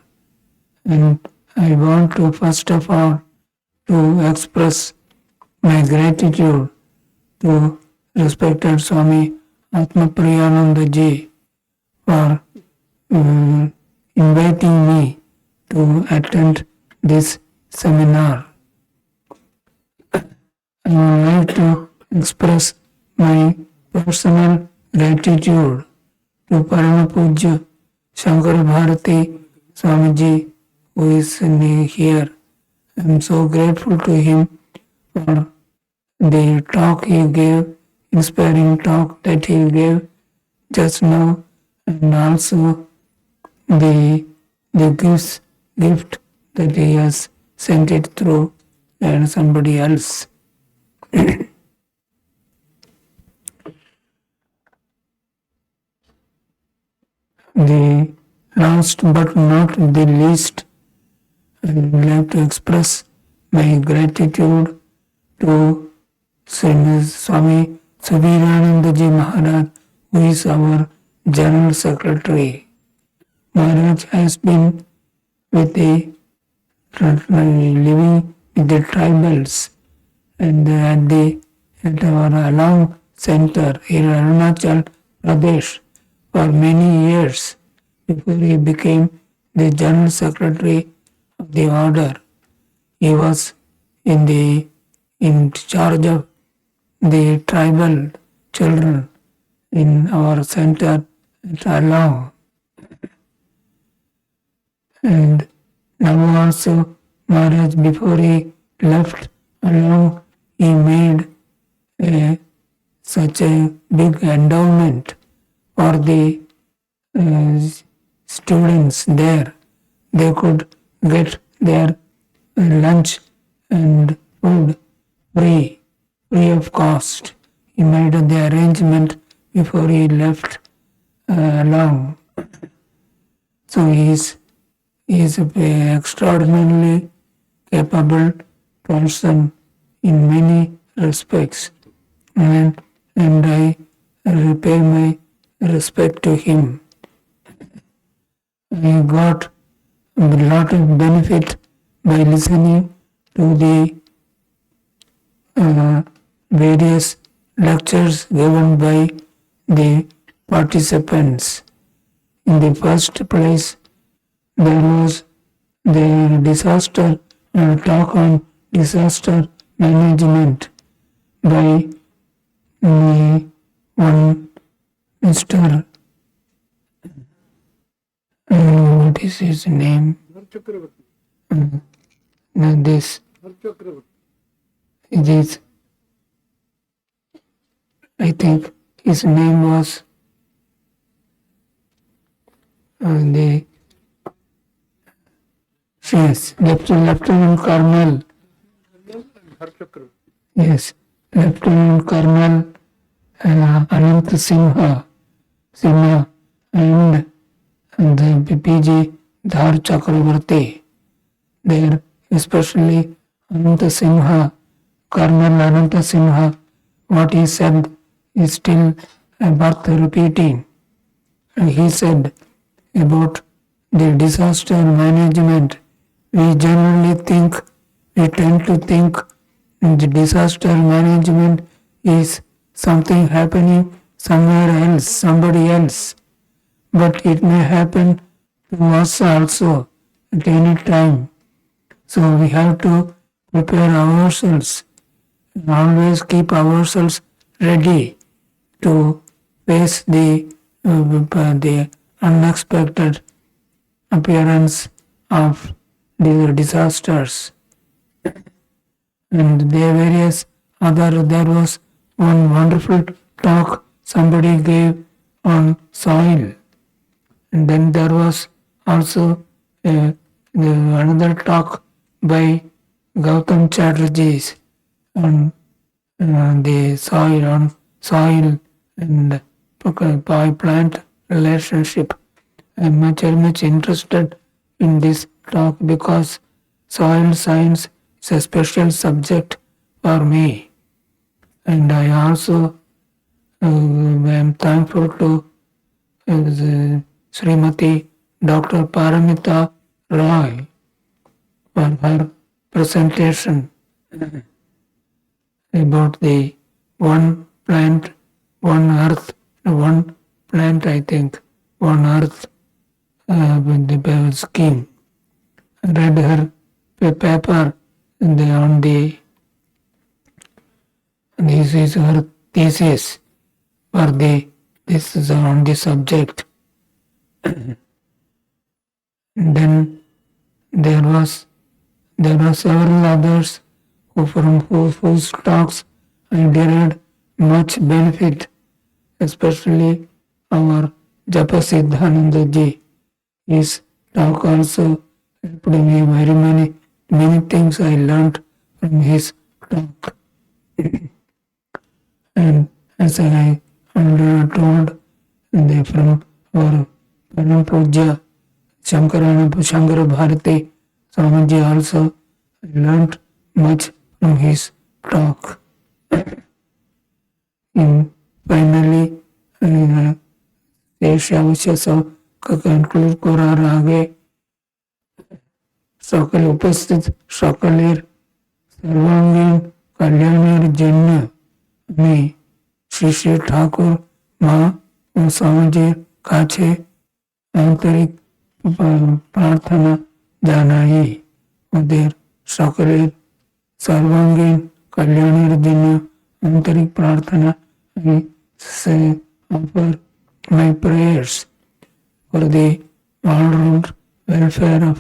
Speaker 9: And I want to first of all to express my gratitude to respected Swami Atmapriyananda Ji for inviting me to attend this seminar. I would like to express my personal gratitude to Parama Pujya Shankara Bharati Swamiji who is here. I am so grateful to him for the talk he gave, inspiring talk that he gave just now, and also the gift that he has sent it through and somebody else. The last but not the least, I would like to express my gratitude to Swami Vivekananda Ji Maharaj, who is our General Secretary. Maharaj has been living with the tribals and at our Alang Center in Arunachal Pradesh for many years before he became the General Secretary of the order. He was in charge of the tribal children in our center at Alang. And now also Maharaj, before he left Alang, he made such a big endowment for the students there. They could get their lunch and food free of cost. He made the arrangement before he left Alang. So he is an extraordinarily capable person in many respects, and I repay my respect to him. I got a lot of benefit by listening to the various lectures given by the participants. In the first place, there was the disaster talk on disaster management by one Mr. What is his name? This it is. I think his name was Lieutenant Colonel. Yes, Lieutenant Colonel Anant Sinha, and the PG Dhar Chakravarti. There, especially Anant Sinha, Colonel Anant Sinha, what he said is still worth repeating. And he said about the disaster management, we tend to think the disaster management is something happening somewhere else, somebody else. But it may happen to us also at any time. So we have to prepare ourselves and always keep ourselves ready to face the unexpected appearance of these disasters. And there was one wonderful talk somebody gave on soil. And then there was also another talk by Gautam Chatterjee on the soil and plant relationship. I am very much interested in this talk because soil science is a special subject for me. And I also am thankful to Srimati Dr. Paramita Roy for her presentation about the one plant, one earth, one plant, I think, one earth the scheme. I read her paper on the this is her thesis for this is on the subject. Then there were several others from whose talks I derived much benefit, especially our Japa Siddhananda ji. His talk also helped me very many things I learned from his talk. And as I already told, from our Param Puja Shankara Bharati Swamiji also, I learned much from his talk. And finally, conclude করার আগে সকল উপস্থিত সকলের সর্বাঙ্গীন কল্যাণের জন্য আমি শ্রী শ্রী ঠাকুর মা ও সমাজের কাছে আন্তরিক প্রার্থনা জানাই। ওদের সকলের সর্বাঙ্গীন কল্যাণের জন্য আন্তরিক প্রার্থনা I offer my prayers for the all-round welfare of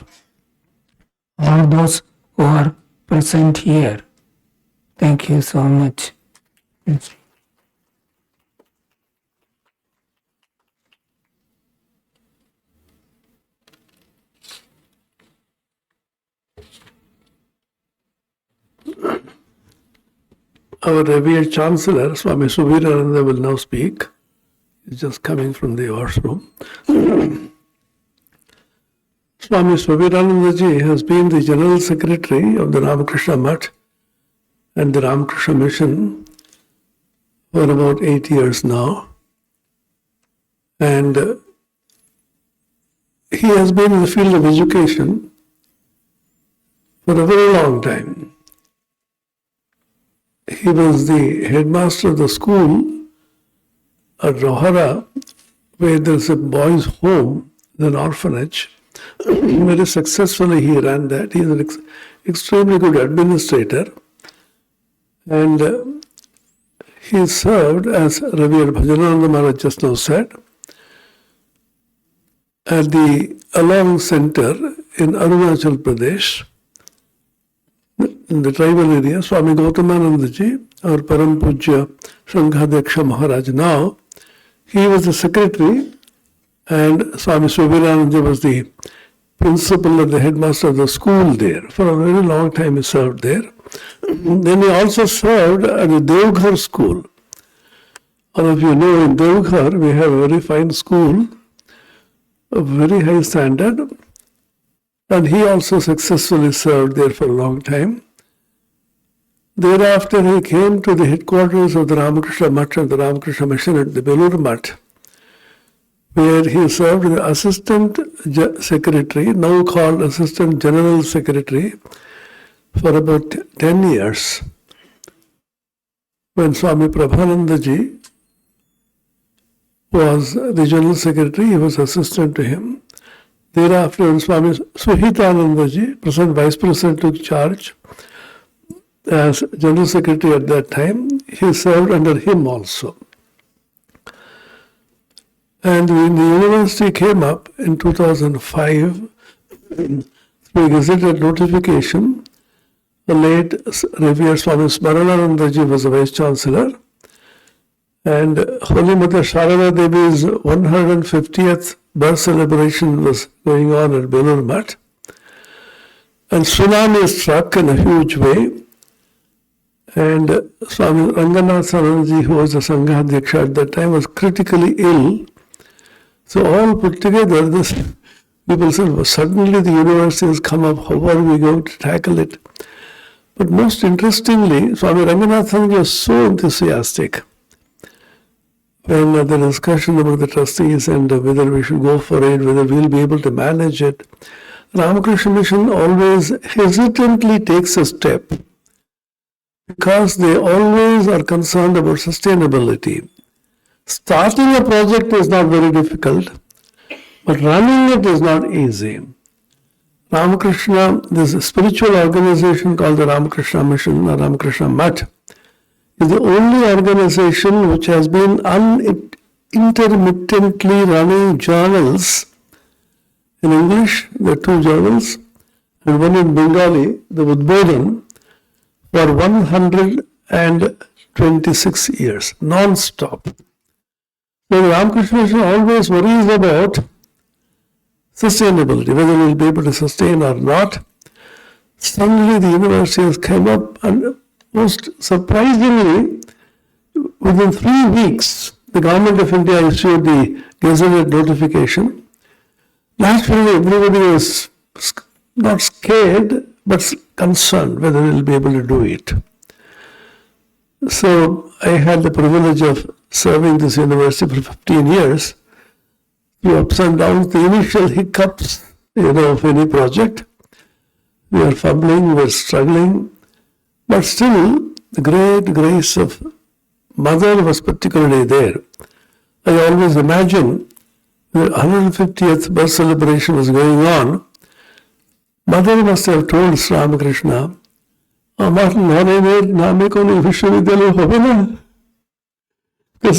Speaker 9: all those who are present here. Thank you so much.
Speaker 1: Our revered Chancellor, Swami Vivekananda, will now speak. He's just coming from the washroom. Swami Vivekananda ji has been the General Secretary of the Ramakrishna Mutt and the Ramakrishna Mission for about 8 years now. And he has been in the field of education for a very long time. He was the headmaster of the school at Howrah, where there's a boys' home, an orphanage. Very successfully he ran that. He is an extremely good administrator. And he served, as Revered Bhajananda Maharaj just now said, at the Along Center in Arunachal Pradesh, in the tribal area. Swami Gautamananda ji, our Param Pujya Shankhadeksha Maharaj now, he was the secretary, and Swami Vivekananda was the principal and the headmaster of the school there. For a very long time he served there. Then he also served at the Devghar school. All of you know in Devghar we have a very fine school of very high standard, and he also successfully served there for a long time. Thereafter he came to the headquarters of the Ramakrishna Mutt and the Ramakrishna Mission at the Belur Mutt, where he served as Assistant Secretary, now called Assistant General Secretary, for about 10 years. When Swami Prabhanandaji was the General Secretary, he was assistant to him. Thereafter, when Swami Suhitanandaji, present Vice President, took charge as General Secretary at that time, he served under him also. And when the university came up in 2005, through a gazetted notification, the late Revered Swami Smarananandaji was the Vice Chancellor, and Holy Mother Sharada Devi's 150th birth celebration was going on at Belur Mutt. And tsunami struck in a huge way, and Swami Ranganathanandaji, who was the Sangha Adhyaksha at that time, was critically ill. So all put together, this people said, well, suddenly the university has come up, how are we going to tackle it? But most interestingly, Swami Ranganathanandaji was so enthusiastic when the discussion about the trustees and whether we should go for it, whether we'll be able to manage it. Ramakrishna Mission always hesitantly takes a step because they always are concerned about sustainability. Starting a project is not very difficult, but running it is not easy. Ramakrishna, this spiritual organization called the Ramakrishna Mission or Ramakrishna Mutt, is the only organization which has been unintermittently running journals. In English, there are 2 journals, and one in Bengali, the Udbodhan, for 126 years, non-stop. So the Ramakrishna Mission always worries about sustainability, whether we will be able to sustain or not. Suddenly the university has come up, and most surprisingly, within 3 weeks, the government of India issued the gazetted notification. Naturally, everybody was not scared, but concerned whether we will be able to do it. So I had the privilege of serving this university for 15 years. Through ups and downs, the initial hiccups, of any project. We are fumbling, we are struggling, but still the great grace of Mother was particularly there. I always imagine the 150th birth celebration was going on. Mother must have told Sri Ramakrishna, because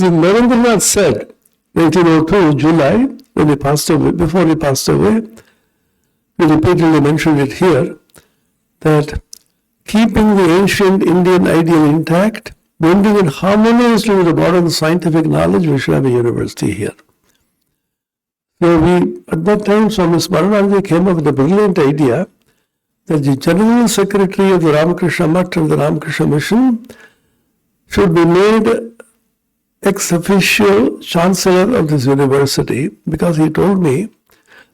Speaker 1: Narendranath said, 1902, July, when he passed away, before he passed away, we repeatedly mentioned it here, that keeping the ancient Indian ideal intact, blending it harmoniously with the modern scientific knowledge, we should have a university here. So at that time, Swami Smaranandaji came up with a brilliant idea that the General Secretary of the Ramakrishna Mutt and the Ramakrishna Mission should be made ex officio Chancellor of this university, because he told me,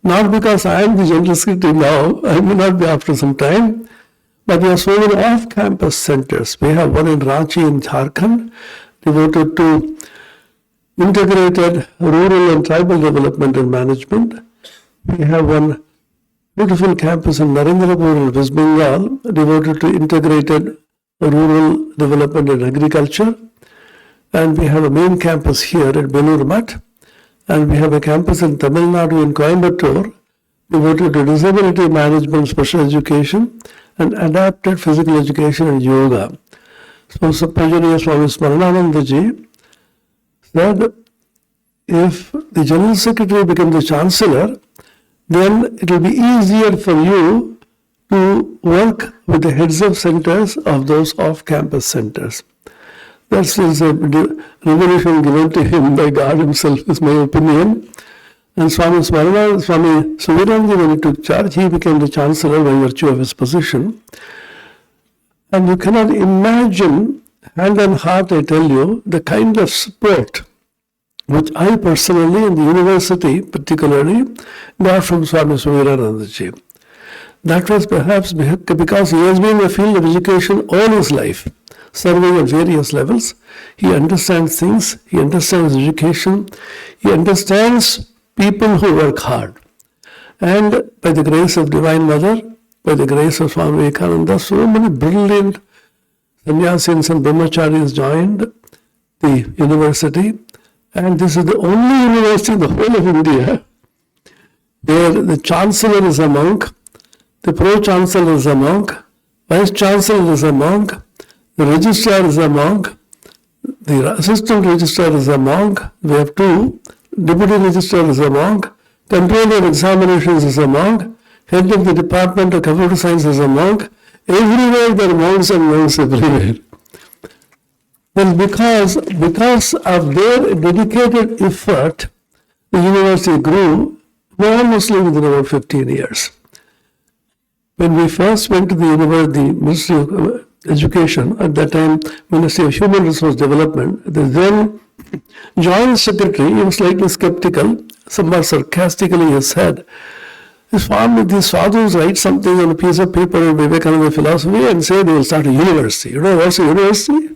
Speaker 1: not because I am the General Secretary now, I may not be after some time, but there are so many off-campus centers. We have one in Ranchi in Jharkhand, devoted to integrated rural and tribal development and management. We have one beautiful campus in Narendrapur in West Bengal, devoted to integrated rural development and agriculture. And we have a main campus here at Belur Mutt. And we have a campus in Tamil Nadu in Coimbatore, devoted to disability management, special education, and adapted physical education and yoga. So Sapajaniya Swami Smarananandaji said, if the General Secretary becomes the Chancellor, then it will be easier for you to work with the heads of centers of those off-campus centers. That's a revelation given to him by God himself, is my opinion. And Swami Suviranji, when he took charge, he became the Chancellor by virtue of his position. And you cannot imagine, hand on heart, I tell you, the kind of support which I personally in the university particularly got from Swami Vivekananda. That was perhaps because he has been in the field of education all his life, serving at various levels. He understands things, he understands education, he understands people who work hard. And by the grace of Divine Mother, by the grace of Swami Vivekananda, so many brilliant sannyasins and brahmacharis joined the university. And this is the only university in the whole of India where the chancellor is a monk, the pro-chancellor is a monk, vice-chancellor is a monk, the registrar is a monk, the assistant registrar is a monk, we have two, deputy registrar is a monk, controller of examinations is a monk, head of the department of computer science is a monk. Everywhere there are monks and monks everywhere. Well, because of their dedicated effort, the university grew enormously within about 15 years. When we first went to the university, the Ministry of Education, at that time, Ministry of Human Resource Development, the then Joint Secretary, he was slightly skeptical, somewhat sarcastically he said, these sadhus write something on a piece of paper in Vivekananda philosophy and say they will start a university. You know what's a university?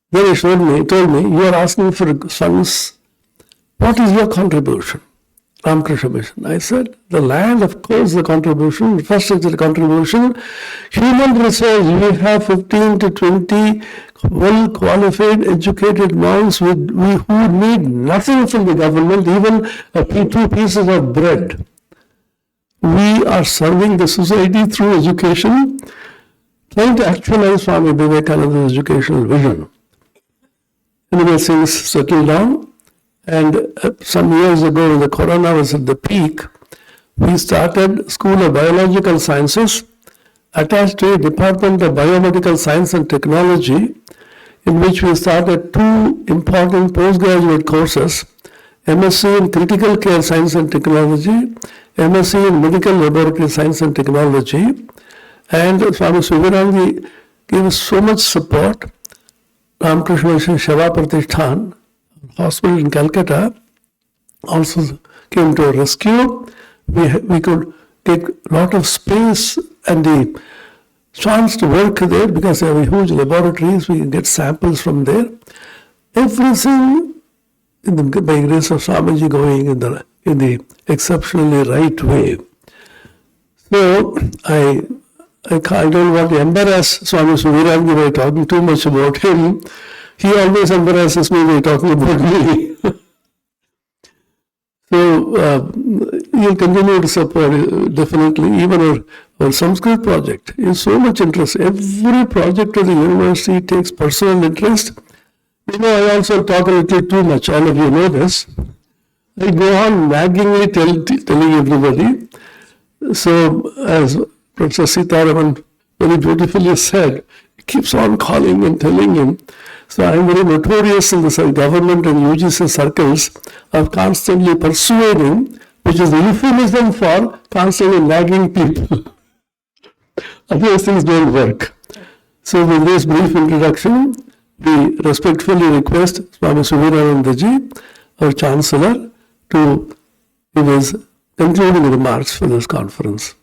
Speaker 1: Then he told me, you are asking for funds. What is your contribution? Ramakrishna Mission. I said, the land, of course, the contribution, infrastructure contribution, human resource, we have 15 to 20 well-qualified, educated monks who need nothing from the government, even two pieces of bread. We are serving the society through education, trying to actualize Swami Vivekananda's educational vision. Anyway, things settled down. And some years ago, when the corona was at the peak, we started School of Biological Sciences, attached to a Department of Biomedical Science and Technology, in which we started two important postgraduate courses, MSc in Critical Care Science and Technology, MSc in Medical Laboratory Science and Technology. And Swami Vivekananda gave us so much support. Ramakrishna Mission Shava Pratishthan Hospital in Kolkata also came to our rescue. We could take a lot of space and the chance to work there because they have huge laboratories. We can get samples from there. Everything by grace of Swamiji going in the exceptionally right way. So I don't want to embarrass Swami Vivekananda by talking too much about him. He always embarrasses me by talking about me. So he'll continue to support definitely. Even our Sanskrit project is so much interest. Every project of the university takes personal interest. You know, I also talk a little too much. All of you know this. I go on naggingly telling everybody. So as Professor Sitaraman very beautifully said, he keeps on calling and telling him. So I am very notorious in the government and UGC circles of constantly persuading, which is the euphemism for constantly nagging people. Otherwise things don't work. So with this brief introduction, we respectfully request Swami Vivekananda ji, our Chancellor, to give his concluding remarks for this conference.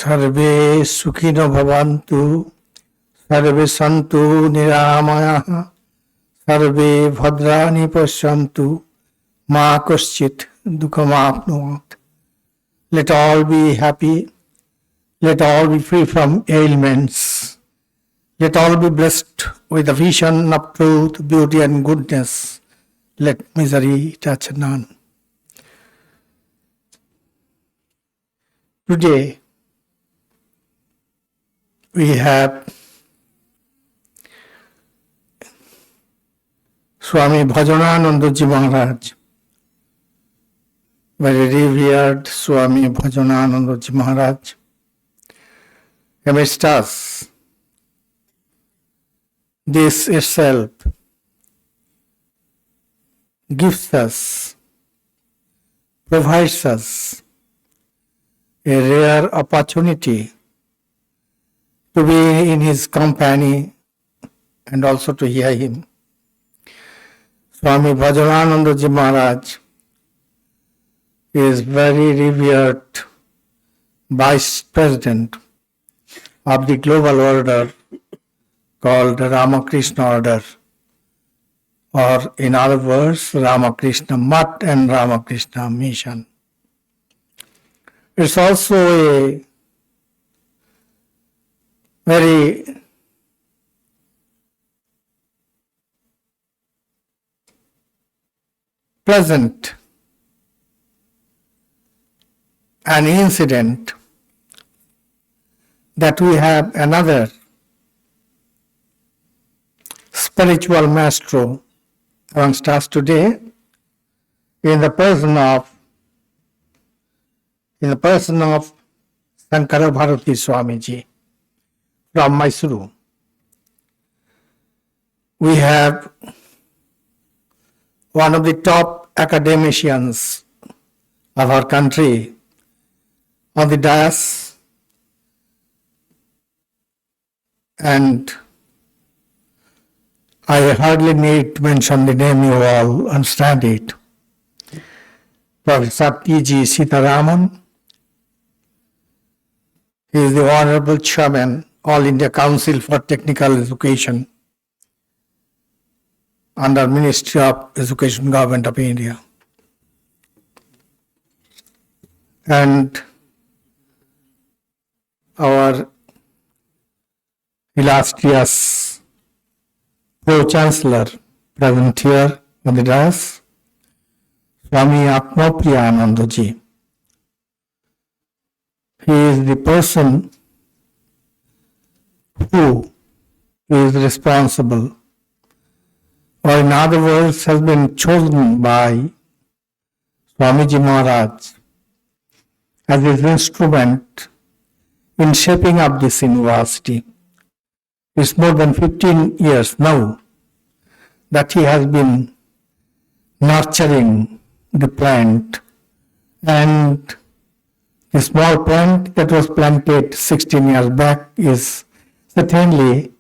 Speaker 15: सर्वे सुखिनो भवन्तु सर्वे सन्तु निरामयाः सर्वे भद्राणि पश्यन्तु मा कश्चित् दुःखमाप्नुयात्. Let all be happy, let all be free from ailments, let all be blessed with the vision of truth, beauty and goodness, let misery touch none. Today, we have Swami Bhajananandaji Maharaj, very revered Swami Bhajananandaji Maharaj, amidst us. This itself gives us, provides us a rare opportunity to be in his company and also to hear him. Swami Bhajananandaji Maharaj is very revered Vice President of the global order called the Ramakrishna order, or in other words, Ramakrishna Math and Ramakrishna Mission. It's also a very pleasant an incident that we have another spiritual maestro amongst us today in the person of Shankara Bharati Swamiji from Mysuru. We have one of the top academicians of our country on the dais, and I hardly need to mention the name, you all understand it. Professor P.G. Sitaraman. He is the Honorable Chairman, All India Council for Technical Education under Ministry of Education, Government of India. And our illustrious Pro-Chancellor present here on the dais, Swami Atmapriyanandaji. He is the person who is responsible, or in other words, has been chosen by Swamiji Maharaj as his instrument in shaping up this university. It's more than 15 years now that he has been nurturing the plant, and the small plant that was planted 16 years back is certainly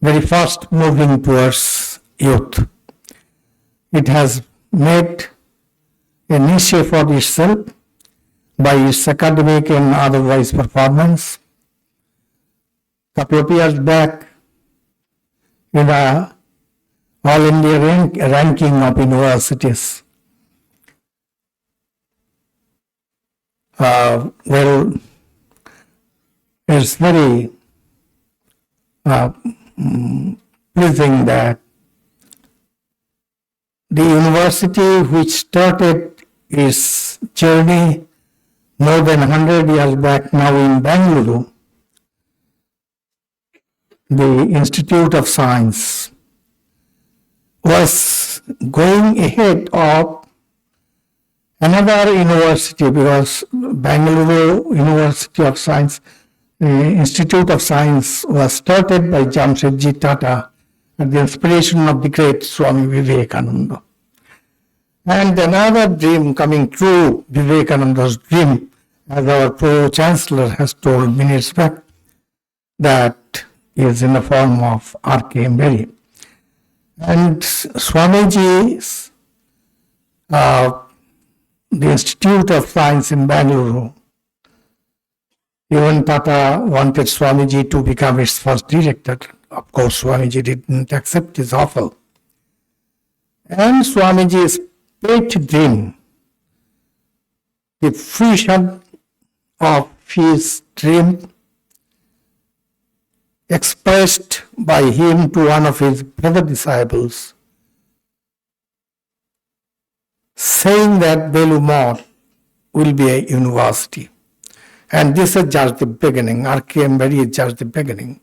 Speaker 15: very fast moving towards youth. It has made a niche for itself by its academic and otherwise performance. Couple of years back, in the All India ranking of universities, well, it's very pleasing that the university which started its journey more than 100 years back now in Bengaluru, the Institute of Science, was going ahead of another university, because Bengaluru University of Science, Institute of Science was started by Jamshedji Tata at the inspiration of the great Swami Vivekananda. And another dream coming true, Vivekananda's dream, as our Pro-Chancellor has told minutes back, that is in the form of R.K. Berry. And Swamiji's, the Institute of Science in Bengaluru, even Tata wanted Swamiji to become its first director. Of course, Swamiji didn't accept his offer. And Swamiji's pet dream, the fruition of his dream, expressed by him to one of his brother disciples, saying that Belur Math will be a university. And this is just the beginning. RKM Berry is just the beginning.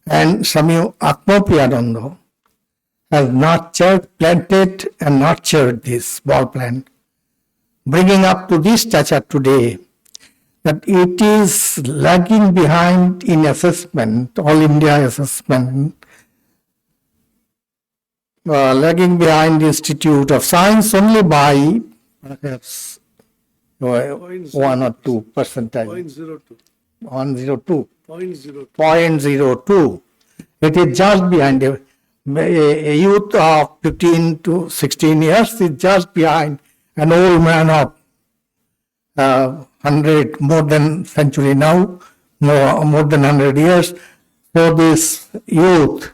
Speaker 15: And Swami Atmapriyananda has nurtured, planted and nurtured this small plant, bringing up to this stature today, that it is lagging behind in assessment, all India assessment, lagging behind the Institute of Science only by perhaps 1 or 2 percentile.
Speaker 1: 0.02.
Speaker 15: 102.
Speaker 1: 0.02.
Speaker 15: 0.02. It is just behind a youth of 15 to 16 years is just behind an old man of 100, more than century now, more than 100 years. So this youth,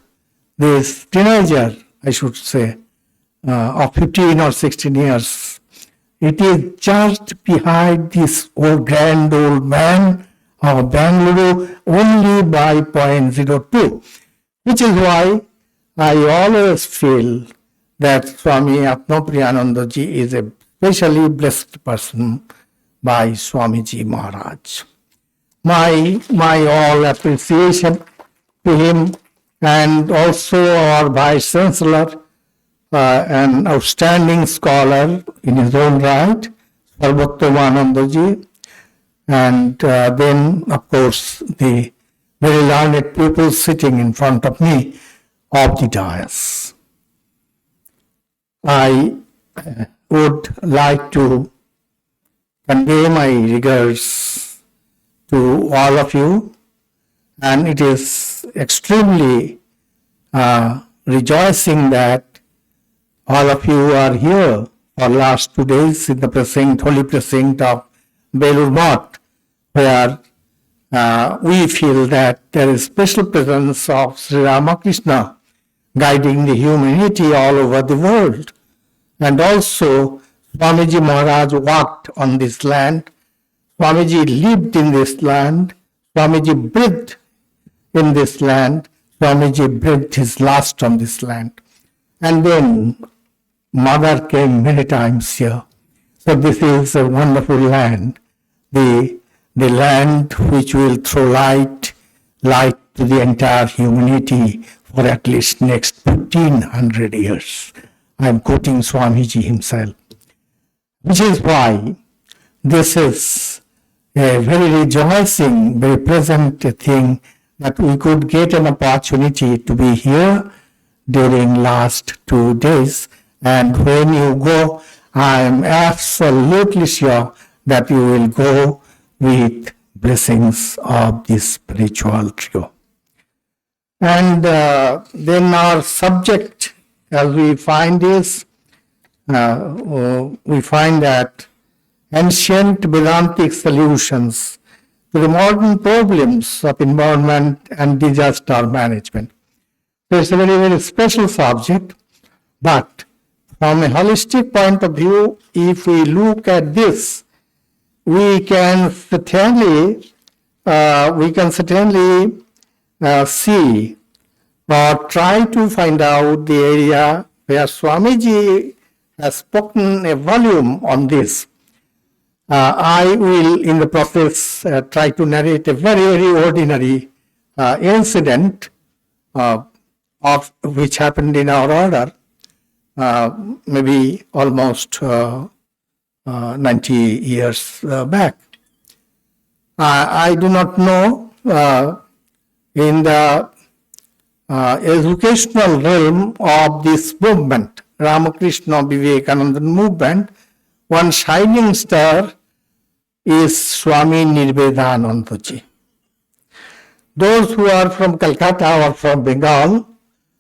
Speaker 15: this teenager, I should say, of 15 or 16 years, it is just behind this grand old man of Bengaluru only by 0.02, which is why I always feel that Swami Atmapriyananda ji is a specially blessed person by Swamiji Maharaj. My all appreciation to him, and also our Vice Chancellor, an outstanding scholar in his own right, Sarvottomananda ji, and then of course the very learned people sitting in front of me of the dais. I would like to convey my regards to all of you, and it is extremely rejoicing that all of you are here for last 2 days in the precinct, holy precinct of Belur Math, where we feel that there is special presence of Sri Ramakrishna guiding the humanity all over the world. And also Swamiji Maharaj walked on this land, Swamiji lived in this land, Swamiji breathed in this land, Swamiji breathed his last on this land. And then Mother came many times here. So this is a wonderful land, the land which will throw light to the entire humanity for at least next 1500 years. I am quoting Swamiji himself. Which is why this is a very rejoicing, very pleasant thing that we could get an opportunity to be here during last 2 days. And when you go, I am absolutely sure that you will go with blessings of this spiritual trio. And then our subject, as we find is, we find that ancient Vedantic solutions to the modern problems of environment and disaster management. So it's a very, very special subject, but from a holistic point of view, if we look at this, we can certainly see or try to find out the area where Swamiji has spoken a volume on this. I will, in the process, try to narrate a very, very ordinary incident of which happened in our order, maybe almost 90 years back. I do not know, in the educational realm of this movement, Ramakrishna Vivekananda movement, one shining star is Swami Nirvedananda ji. Those who are from Kolkata or from Bengal,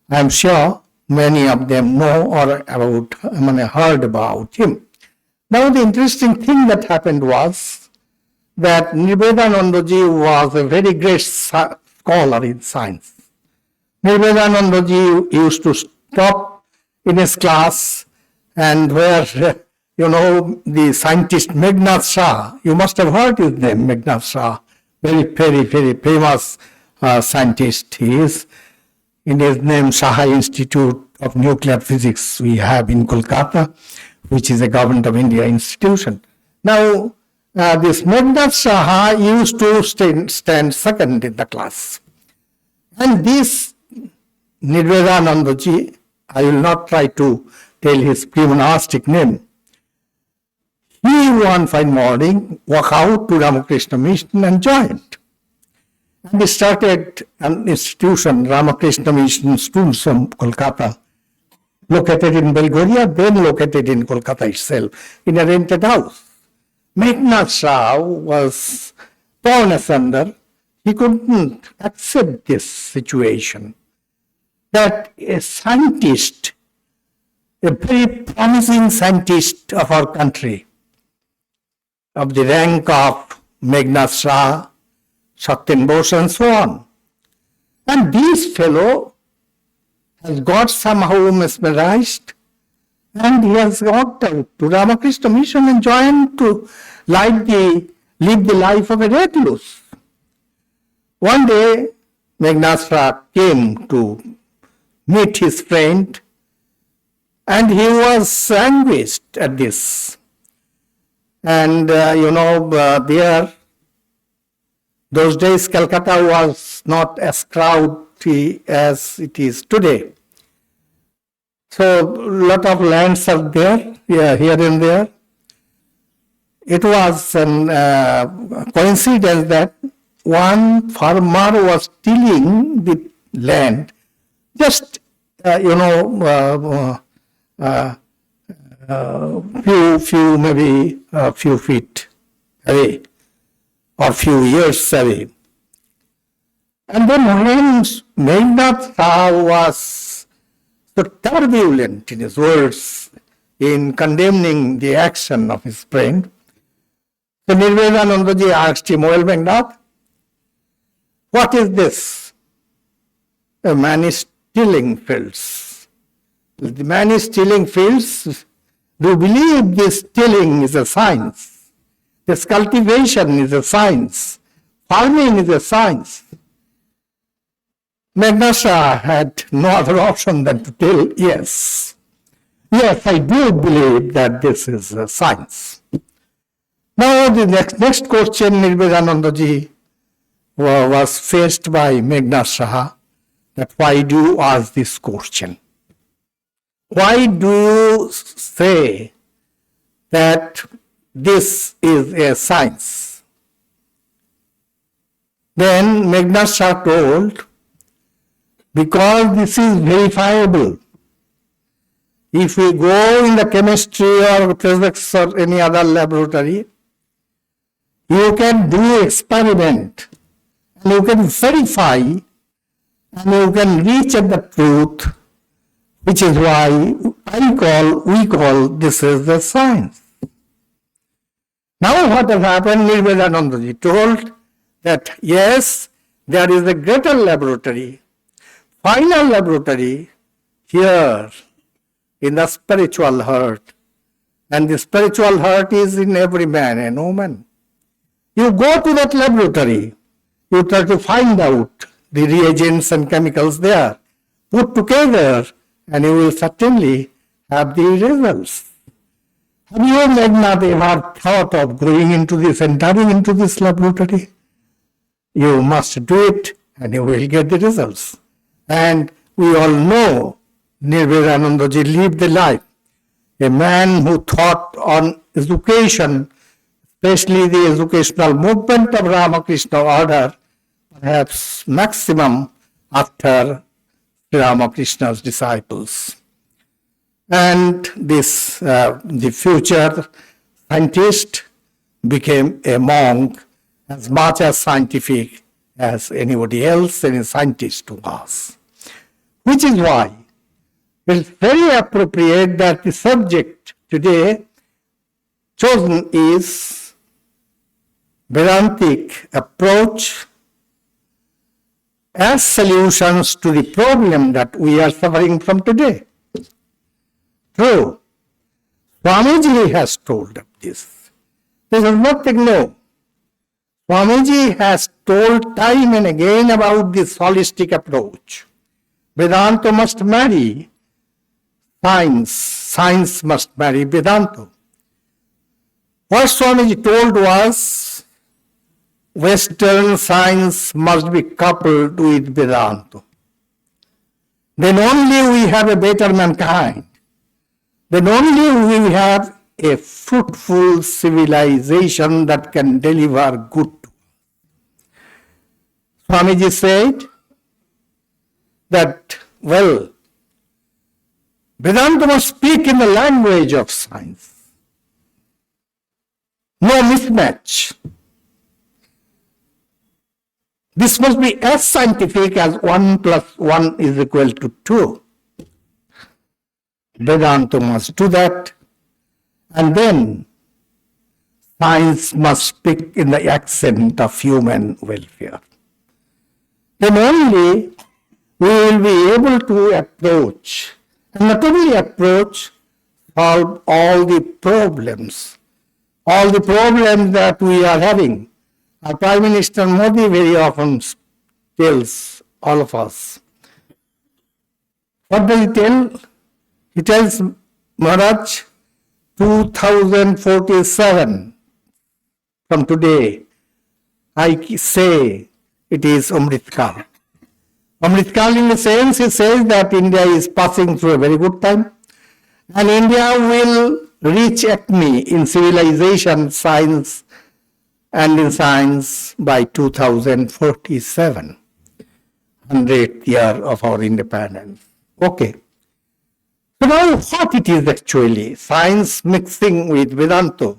Speaker 15: I am sure many of them know or heard about him. Now the interesting thing that happened was that Nirvedananda ji was a very great scholar in science. Nirvedananda ji used to stop in his class, and where, the scientist Meghnad Shah, you must have heard his name, Meghnad Shah, very, very, very famous scientist he is. In his name, Shah Institute of Nuclear Physics we have in Kolkata, which is a Government of India institution. Now, this Meghnad Saha used to stand second in the class. And this Nirvedanandaji, I will not try to tell his monastic name, he one fine morning walked out to Ramakrishna Mission and joined. And he started an institution, Ramakrishna Mission Students from Kolkata, located in Belgaria, then located in Kolkata itself, in a rented house. Meghnad Saha was torn asunder. He couldn't accept this situation, that a scientist, a very promising scientist of our country, of the rank of Meghnad Saha, Satyam Bose and so on. And this fellow has got somehow mesmerized, and he has walked out to Ramakrishna Mission and joined to live the life of a recluse. One day, Meghnad Saha came to meet his friend, and he was anguished at this. And there, those days Calcutta was not as crowded as it is today. So a lot of lands are there, here and there. It was a coincidence that one farmer was tilling the land just, maybe a few feet away or few years away. And then when Meghnad Saha was so turbulent in his words in condemning the action of his friend, so Nirvedanandaji asked him, well, Meghnad, what is this? A man is tilling fields. The man is tilling fields. Do you believe this tilling is a science? This cultivation is a science. Farming is a science. Meghnad Saha had no other option than to tell, yes. Yes, I do believe that this is a science. Now the next question Nirvedanandaji was faced by Meghnad Saha, that why do you ask this question? Why do you say that this is a science? Then Meghnad Saha told, because this is verifiable. If we go in the chemistry or physics or any other laboratory, you can do experiment and you can verify and you can reach at the truth, which is why we call this is the science. Now what has happened, Nirvedanandaji told that yes, there is a greater laboratory, final laboratory here in the spiritual heart. And the spiritual heart is in every man and woman. You go to that laboratory, you try to find out the reagents and chemicals there, put together, and you will certainly have the results. Have you, Meghnad, ever thought of going into this, entering into this laboratory? You must do it, and you will get the results. And we all know Nirvedanandaji lived the life. A man who thought on education, especially the educational movement of Ramakrishna order, perhaps maximum after Ramakrishna's disciples. And this, the future scientist became a monk as much as scientific as anybody else, any scientist was. Which is why it's very appropriate that the subject today chosen is Vedantic approach as solutions to the problem that we are suffering from today. True, Swamiji has told of this. This is nothing new. Swamiji has told time and again about this holistic approach. Vedanta must marry science must marry Vedanta. What Swamiji told was, Western science must be coupled with Vedanta. Then only we have a better mankind. Then only we have a fruitful civilization that can deliver good. Swamiji said that, well, Vedanta must speak in the language of science. No mismatch. This must be as scientific as 1 + 1 is equal to 2. Vedanta must do that. And then science must speak in the accent of human welfare. Then only we will be able to approach, and not only approach, solve all the problems that we are having. Our Prime Minister Modi very often tells all of us. What does he tell? He tells, Maharaj, 2047 from today, I say it is Amritkal. Amritkal in the sense he says that India is passing through a very good time and India will reach acme in civilization, science and in science by 2047, 100th year of our independence. Okay. So now what it is actually? Science mixing with Vedanta,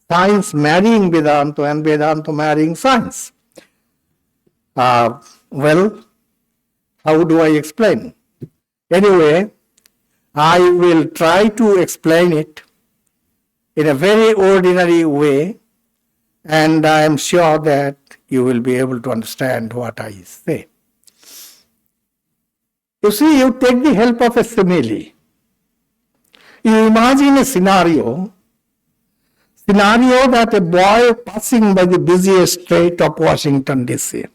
Speaker 15: science marrying Vedanta and Vedanta marrying science. Well, how do I explain? Anyway, I will try to explain it in a very ordinary way, and I am sure that you will be able to understand what I say. You see, you take the help of a simile. You imagine a scenario that a boy passing by the busiest street of Washington, D.C.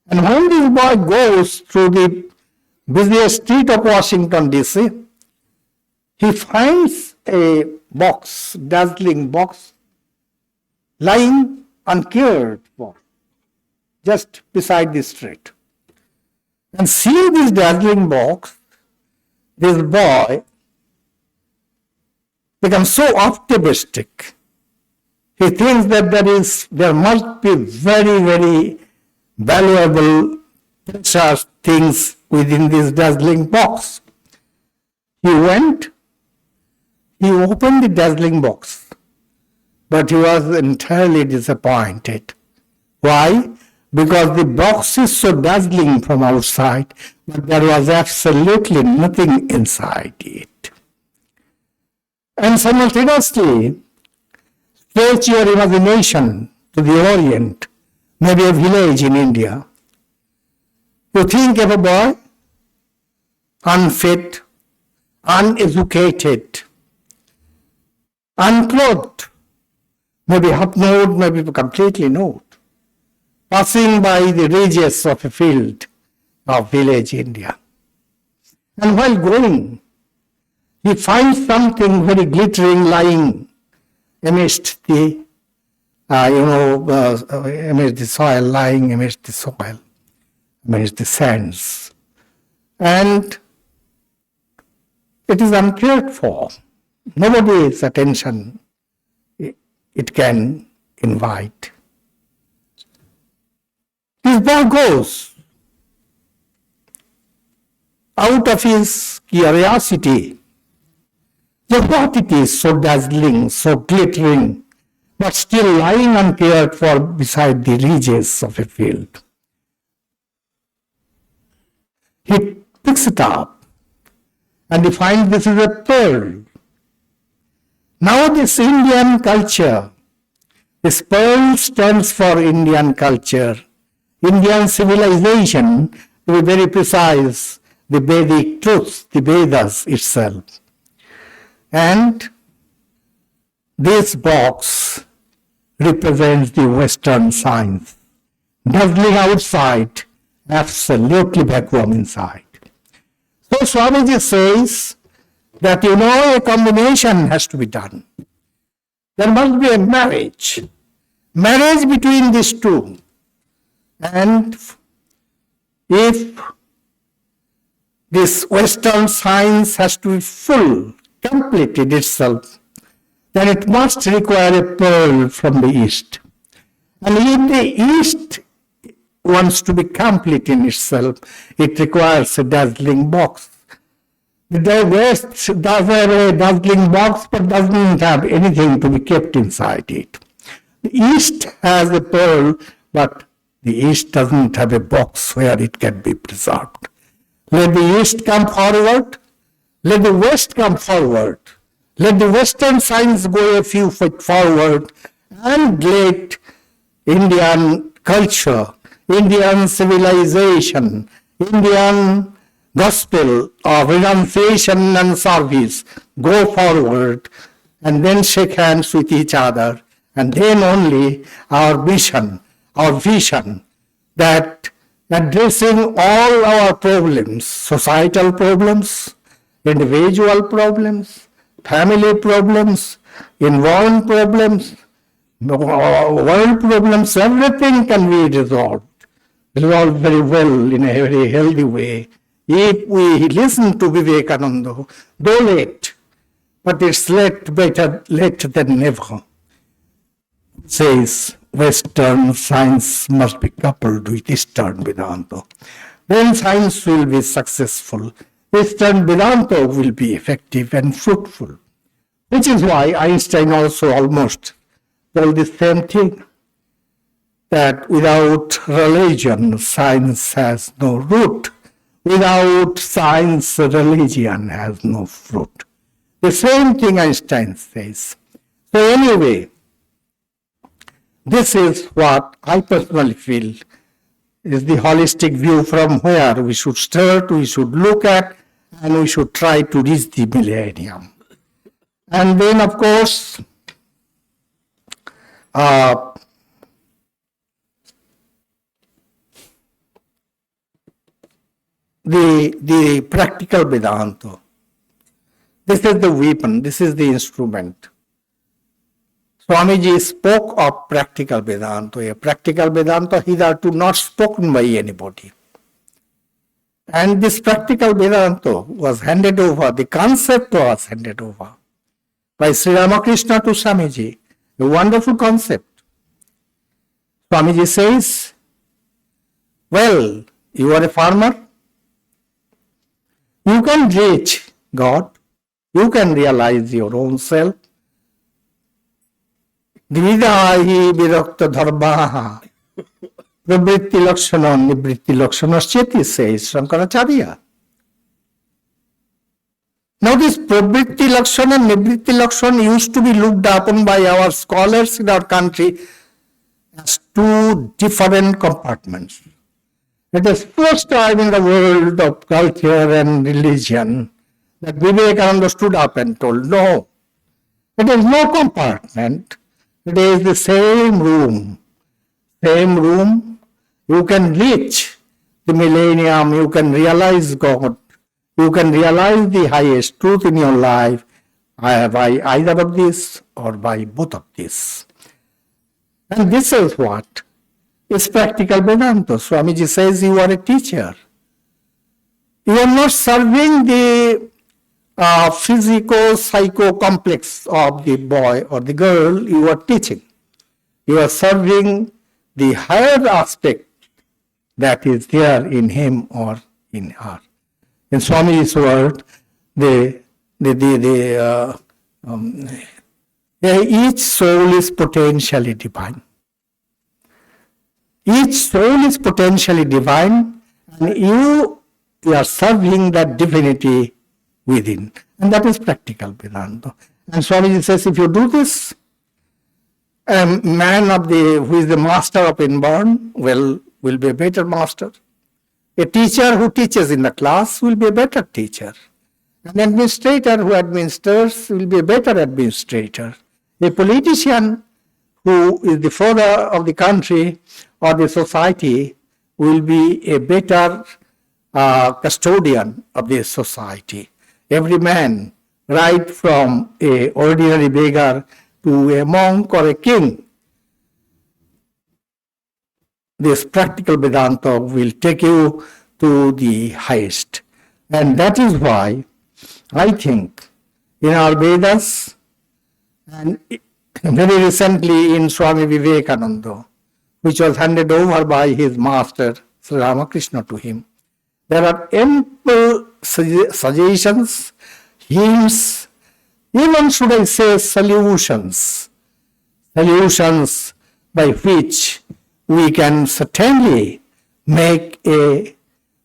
Speaker 15: And when this boy goes through the busiest street of Washington, D.C., he finds a box, dazzling box, lying uncared for, just beside the street. And seeing this dazzling box, this boy becomes so optimistic. He thinks that there must be very, very valuable, precious things within this dazzling box. He went, he opened the dazzling box, but he was entirely disappointed. Why? Because the box is so dazzling from outside, but there was absolutely nothing inside it. And simultaneously, stretch your imagination to the Orient, maybe a village in India. You think of a boy, unfit, uneducated, unclothed, maybe half-nude, maybe completely nude, passing by the ridges of a field of village India. And while going, he finds something very glittering lying amidst the, amidst the soil, lying amidst the soil, amidst the sands. And it is uncared for. Nobody's attention it can invite. This boy goes out of his curiosity. The what it is so dazzling, so glittering, but still lying uncared for beside the ridges of a field. He picks it up and he finds this is a pearl. Now this Indian culture, this pearl stands for Indian culture, Indian civilization, to be very precise, the Vedic truth, the Vedas itself. And this box represents the Western science, dazzling outside, absolutely vacuum inside. So Swamiji says that a combination has to be done. There must be a marriage between these two. And if this Western science has to be full, complete in itself, then it must require a pearl from the East. And if the East wants to be complete in itself, it requires a dazzling box. The West does have a dazzling box, but doesn't have anything to be kept inside it. The East has a pearl, but the East doesn't have a box where it can be preserved. Let the East come forward. Let the West come forward. Let the Western science go a few feet forward, and let Indian culture, Indian civilization, Indian gospel of renunciation and service go forward, and then shake hands with each other, and then only our vision that addressing all our problems, societal problems, individual problems, family problems, environment problems, world problems, everything can be resolved very well in a very healthy way if we listen to Vivekananda, though late, but it's better late than never. Says Western science must be coupled with Eastern Vedanta. Then science will be successful. Eastern Vedanta will be effective and fruitful. Which is why Einstein also almost told the same thing, that without religion, science has no root. Without science, religion has no fruit. The same thing Einstein says. So anyway, this is what I personally feel is the holistic view from where we should start, we should look at, and we should try to reach the millennium. And then, of course, the practical Vedanta. This is the weapon, this is the instrument. Swamiji spoke of practical Vedanta, a practical Vedanta hitherto not spoken by anybody. And this practical Vedanta was handed over, the concept was handed over by Sri Ramakrishna to Swamiji, a wonderful concept. Swamiji says, well, you are a farmer, you can reach God, you can realize your own self. Dvidahi virakta dharmaha pravritti lakshana nivritti lakshanascheti, says Shankaracharya. Now this pravritti lakshana and nivritti lakshana used to be looked upon by our scholars in our country as two different compartments. It is first time in the world of culture and religion that Vivekananda stood up and told, no, it is no compartment. It is the same room. You can reach the millennium, you can realize God, you can realize the highest truth in your life by either of these or by both of these. And this is what is practical Vedanta. Swamiji says you are a teacher. You are not serving the physico-psycho complex of the boy or the girl you are teaching. You are serving the higher aspect that is there in him or in her. In Swamiji's word, each soul is potentially divine. Each soul is potentially divine, and you are serving that divinity within. And that is practical Vedanta. And Swamiji says, if you do this, a man who is the master of inborn will be a better master. A teacher who teaches in the class will be a better teacher. An administrator who administers will be a better administrator. A politician who is the father of the country or the society will be a better custodian of the society. Every man right from a ordinary beggar to a monk or a king. This practical Vedanta will take you to the highest. And that is why I think in our Vedas and very recently in Swami Vivekananda, which was handed over by his master, Sri Ramakrishna, to him, there are ample suggestions, hints, even should I say solutions by which we can certainly make a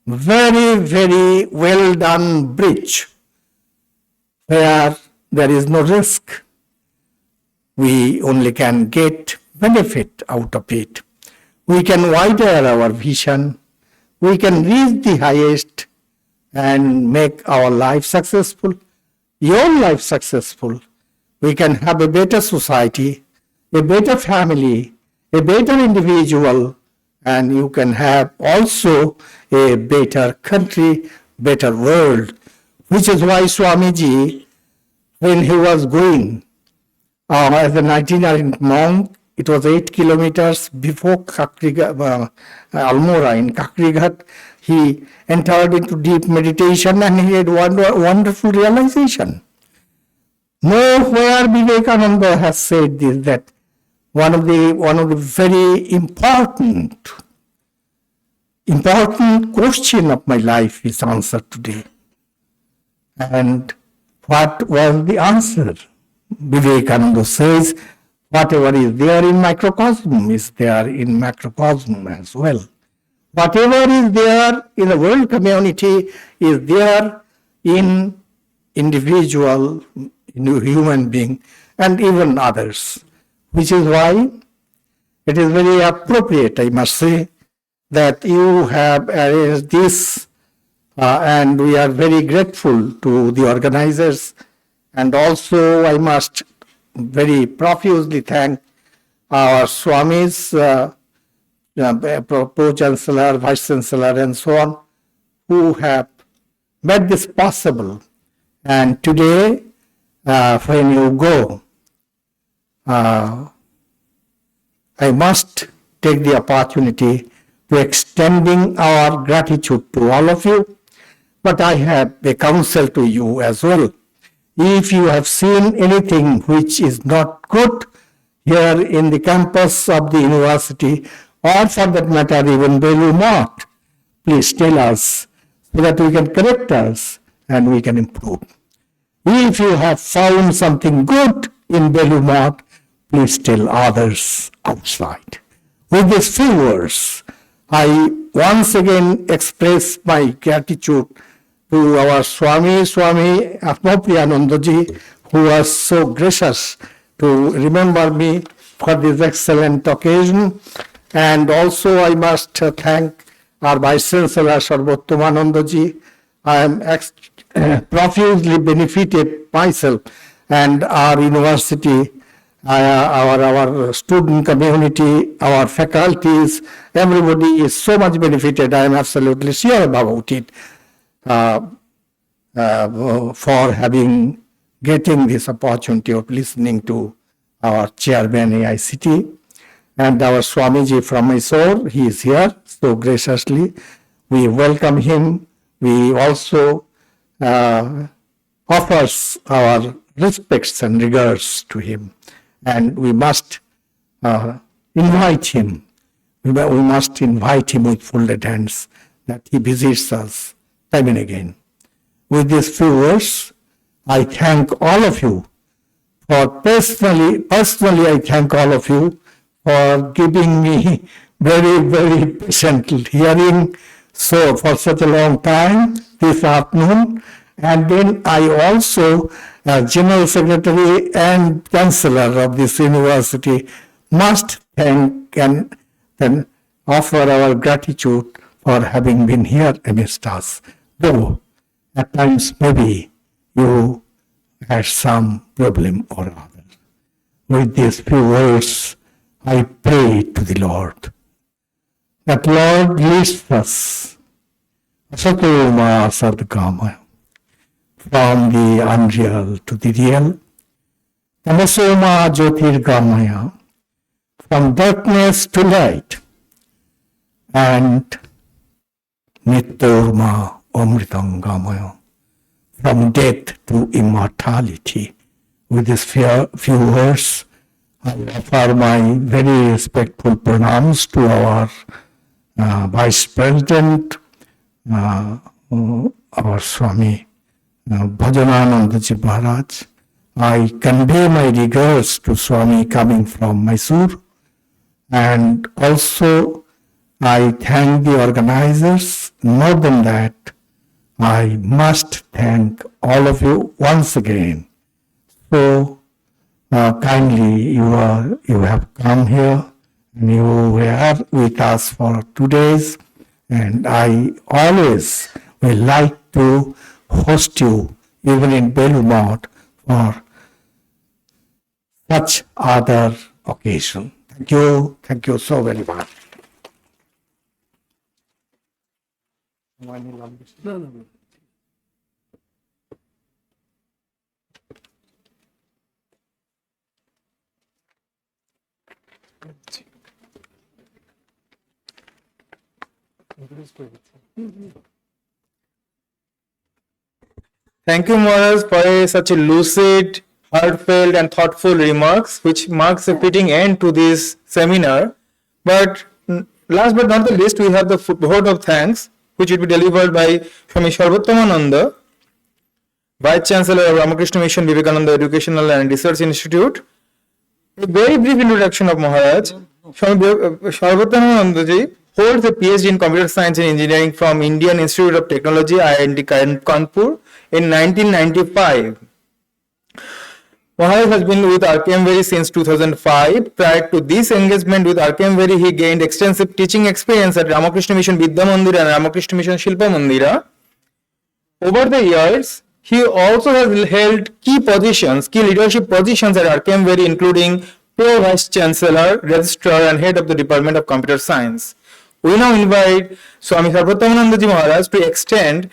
Speaker 15: very, very well done bridge where there is no risk. We only can get benefit out of it. We can widen our vision. We can reach the highest and make our life successful, your life successful. We can have a better society, a better family, a better individual, and you can have also a better country, better world, which is why Swamiji, when he was going as a 19th monk, it was 8 kilometers before Almora in Kakrighat, he entered into deep meditation and he had wonderful realization. Nowhere Vivekananda has said this, that one of the very important question of my life is answered today. And what was the answer? Vivekananda says, whatever is there in microcosm is there in macrocosm as well. Whatever is there in the world community is there in individual, human being, and even others. Which is why it is very appropriate, I must say, that you have arranged this, and we are very grateful to the organizers. And also I must very profusely thank our Swamis, Pro-Chancellor, Vice Chancellor, and so on, who have made this possible. And today, when you go, I must take the opportunity to extending our gratitude to all of you, but I have a counsel to you as well. If you have seen anything which is not good here in the campus of the university, or for that matter even Belur, please tell us so that we can correct us and we can improve. If you have found something good in Belur, please tell others outside. With these few words, I once again express my gratitude to our Swami Atmapriyanandaji, who was so gracious to remember me for this excellent occasion. And also I must thank our Vice Chancellor Sarvottomanandaji. I am profusely benefited myself and our university, our student community, our faculties, everybody is so much benefited. I am absolutely sure about it. For getting this opportunity of listening to our chairman AICT, and our Swamiji from Mysuru, he is here so graciously. We welcome him. We also offers our respects and regards to him, and we must invite him. We must invite him with folded hands that he visits us time and again. With these few words, I thank all of you for personally I thank all of you for giving me very, very patient hearing for such a long time this afternoon. And then I also, as General Secretary and Chancellor of this university, must thank and then offer our gratitude for having been here amidst us. Though at times maybe you had some problem or other. With these few words, I pray to the Lord that Lord leads us. Asatoma Sadgama. from the unreal to the real. Tamasoma Jyotirgamaya, from darkness to light, and Nityorma Amritangamaya, from death to immortality. With these few words, I offer my very respectful pranams to our Vice President, our Swami Bhajananandaji Maharaj. I convey my regards to Swami coming from Mysuru, and also I thank the organizers. More than that, I must thank all of you once again. So kindly you have come here and you were with us for 2 days, and I always will like to host you even in Belur for such other occasion. Thank you so very much.
Speaker 2: Thank you, Maharaj, for such a lucid, heartfelt and thoughtful remarks, which marks a fitting end to this seminar. But last but not the least, we have the vote of thanks, which will be delivered by Swami Sarvottamananda, Vice Chancellor of Ramakrishna Mission Vivekananda Educational and Research Institute. A very brief introduction of Maharaj. Swami Sarvottamananda holds a PhD in Computer Science and Engineering from Indian Institute of Technology, IIT Kanpur, in 1995. Maharaj has been with RKM since 2005. Prior to this engagement with RKM, he gained extensive teaching experience at Ramakrishna Mission Vidya Mandira and Ramakrishna Mission Shilpa Mandira. Over the years, he also has held key leadership positions at RKM, including Pro Vice Chancellor, Registrar and Head of the Department of Computer Science. We now invite Swami Sarvottamananda Maharaj to extend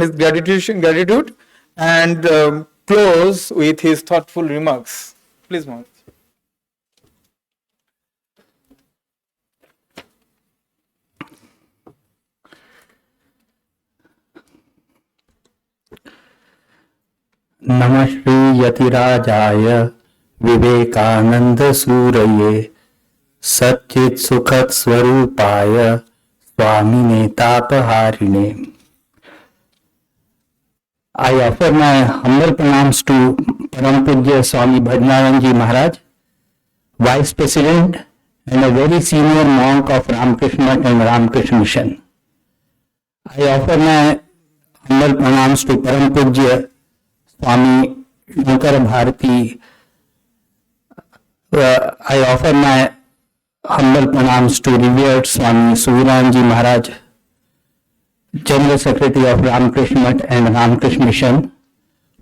Speaker 2: his gratitude and close with his thoughtful remarks. Please, Maharaj.
Speaker 16: नमः श्री यतिराजाय विवेकानंद सूरये सच्चित सुखद स्वरूपाय स्वामिने तापहारिणे. I offer my humble pranams to Param Pujya Swami Bhajananand Maharaj, Vice President and a very senior monk of Ramakrishna and Ramakrishna Mission. I offer my humble pranams to Param Pujya Swami Bharati. I offer my humble pranams to revered Swami Suviranji Maharaj, General Secretary of Ramakrishna and Ramakrishna Mission,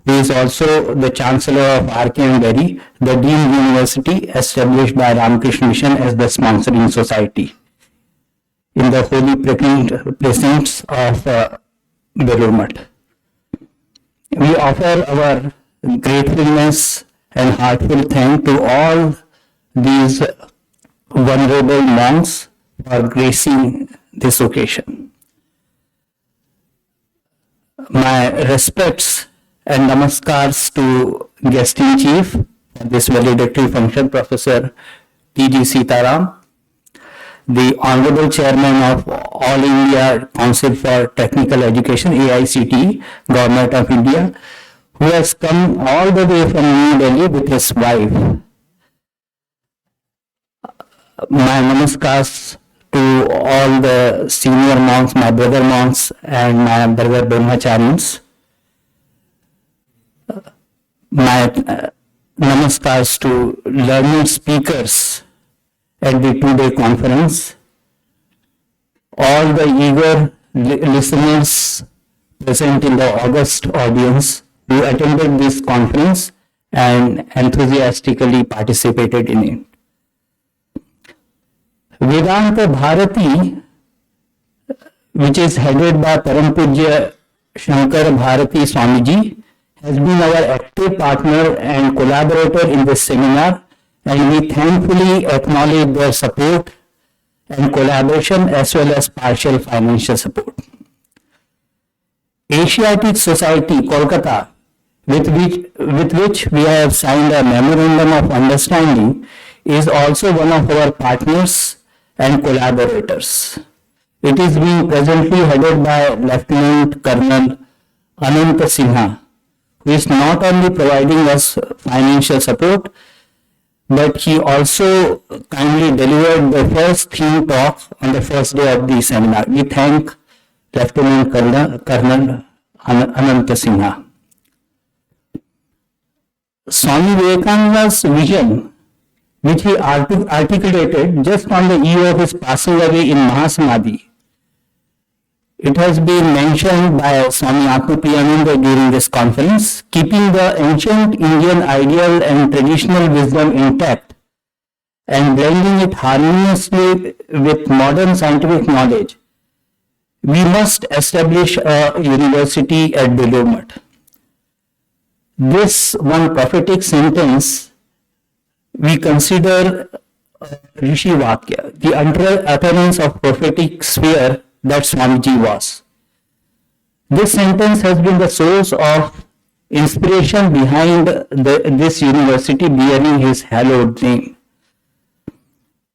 Speaker 16: who is also the Chancellor of RKM, the Deemed University established by Ramakrishna Mission as the sponsoring society in the holy precincts of Belur. We offer our gratefulness and heartfelt thanks to all these venerable monks for gracing this occasion. My respects and namaskars to guest in chief for this valedictory function, Professor T.G. Sitaram, the Honorable Chairman of All India Council for Technical Education, AICT, Government of India, who has come all the way from New Delhi with his wife. My namaskars to all the senior monks, my brother monks and my brother brahmacharis. My namaskars to learned speakers at the two-day conference, all the eager listeners present in the august audience who attended this conference and enthusiastically participated in it. Vedanta Bharati which is headed by Param Pujya Shankar Bharati Swamiji, has been our active partner and collaborator in this seminar, and we thankfully acknowledge their support and collaboration as well as partial financial support. Asiatic Society, Kolkata, with which we have signed a memorandum of understanding, is also one of our partners and collaborators. It is being presently headed by Lieutenant Colonel Ananta Sinha, who is not only providing us financial support, but he also kindly delivered the first theme talk on the first day of the seminar. We thank Lieutenant Colonel Ananta Sinha. Swami Vivekananda's vision, which he articulated just on the eve of his passing away in Mahasamadhi, it has been mentioned by Swami Atmapriyananda during this conference, keeping the ancient Indian ideal and traditional wisdom intact and blending it harmoniously with modern scientific knowledge. We must establish a university at Belur. This one prophetic sentence we consider Rishi Vakya, the utterance of prophetic sphere that Swamiji was. This sentence has been the source of inspiration behind this university bearing his hallowed name.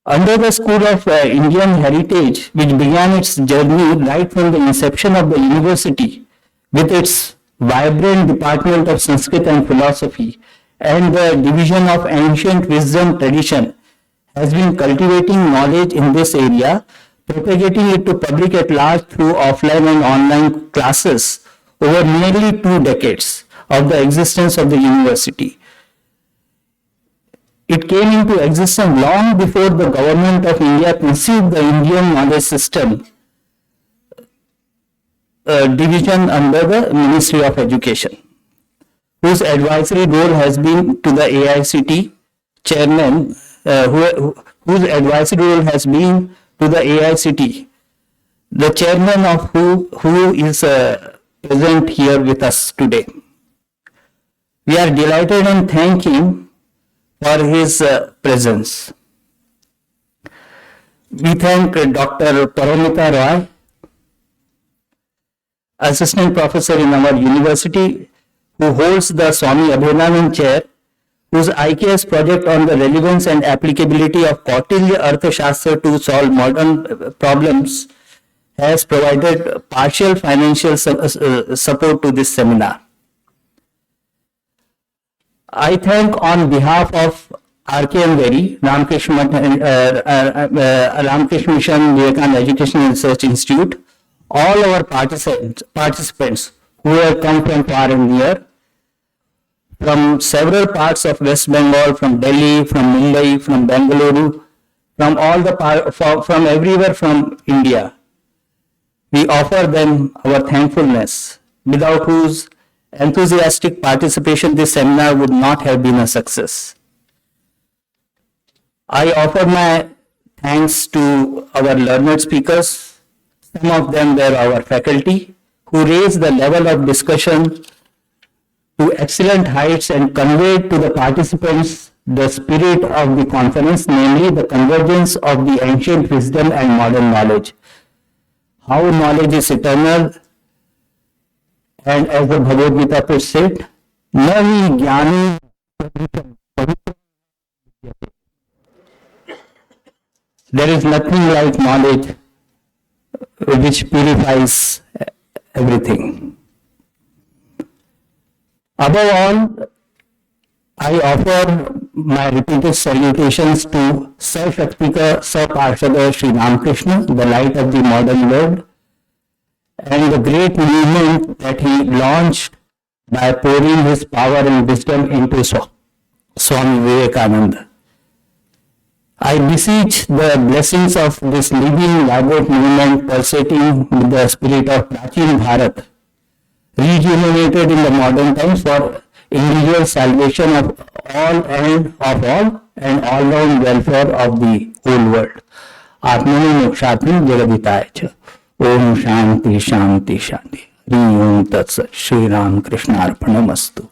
Speaker 16: Under the School of Indian Heritage, which began its journey right from the inception of the university with its vibrant department of Sanskrit and philosophy and the division of ancient wisdom tradition, has been cultivating knowledge in this area, propagating it to public at large through offline and online classes over nearly 2 decades of the existence of the university. It came into existence long before the government of India conceived the Indian knowledge system division under the Ministry of Education, whose advisory role has been to the AICT chairman, whose advisory role has been to the AICT, the chairman of who is present here with us today. We are delighted and thank him for his presence. We thank Dr. Paramita Roy, assistant professor in our university, who holds the Swami Abhinanand chair, whose IKS project on the relevance and applicability of Kautilya Arthashastra to solve modern problems has provided partial financial support to this seminar. I thank on behalf of RKM Very, Ramakrishna Mission Vivekananda Education and Research Institute, all our participants who have come from far and near, from several parts of West Bengal, from Delhi, from Mumbai, from Bengaluru, from all the from everywhere from India. We offer them our thankfulness, without whose enthusiastic participation this seminar would not have been a success. I offer my thanks to our learned speakers. Some of them were our faculty, who raised the level of discussion to excellent heights and conveyed to the participants the spirit of the conference, namely the convergence of the ancient wisdom and modern knowledge. How knowledge is eternal, and as the Bhagavad Gita puts it, Nahi Jnani. There is nothing like knowledge which purifies everything. Above all, I offer my repeated salutations to Sarshaktika Saparshada Sri Ramakrishna, the light of the modern world, and the great movement that he launched by pouring his power and wisdom into Swami Vivekananda. I beseech the blessings of this living, vibrant movement pulsating with the spirit of Prachin Bharat, rejuvenated in the modern times for individual salvation of all and all-round welfare of the whole world. Atmani Mokshatman Jagaditaya. Om Shanti Shanti Shanti. Hri Om Tat Sat. Shri Ram Krishna Arpanamastu.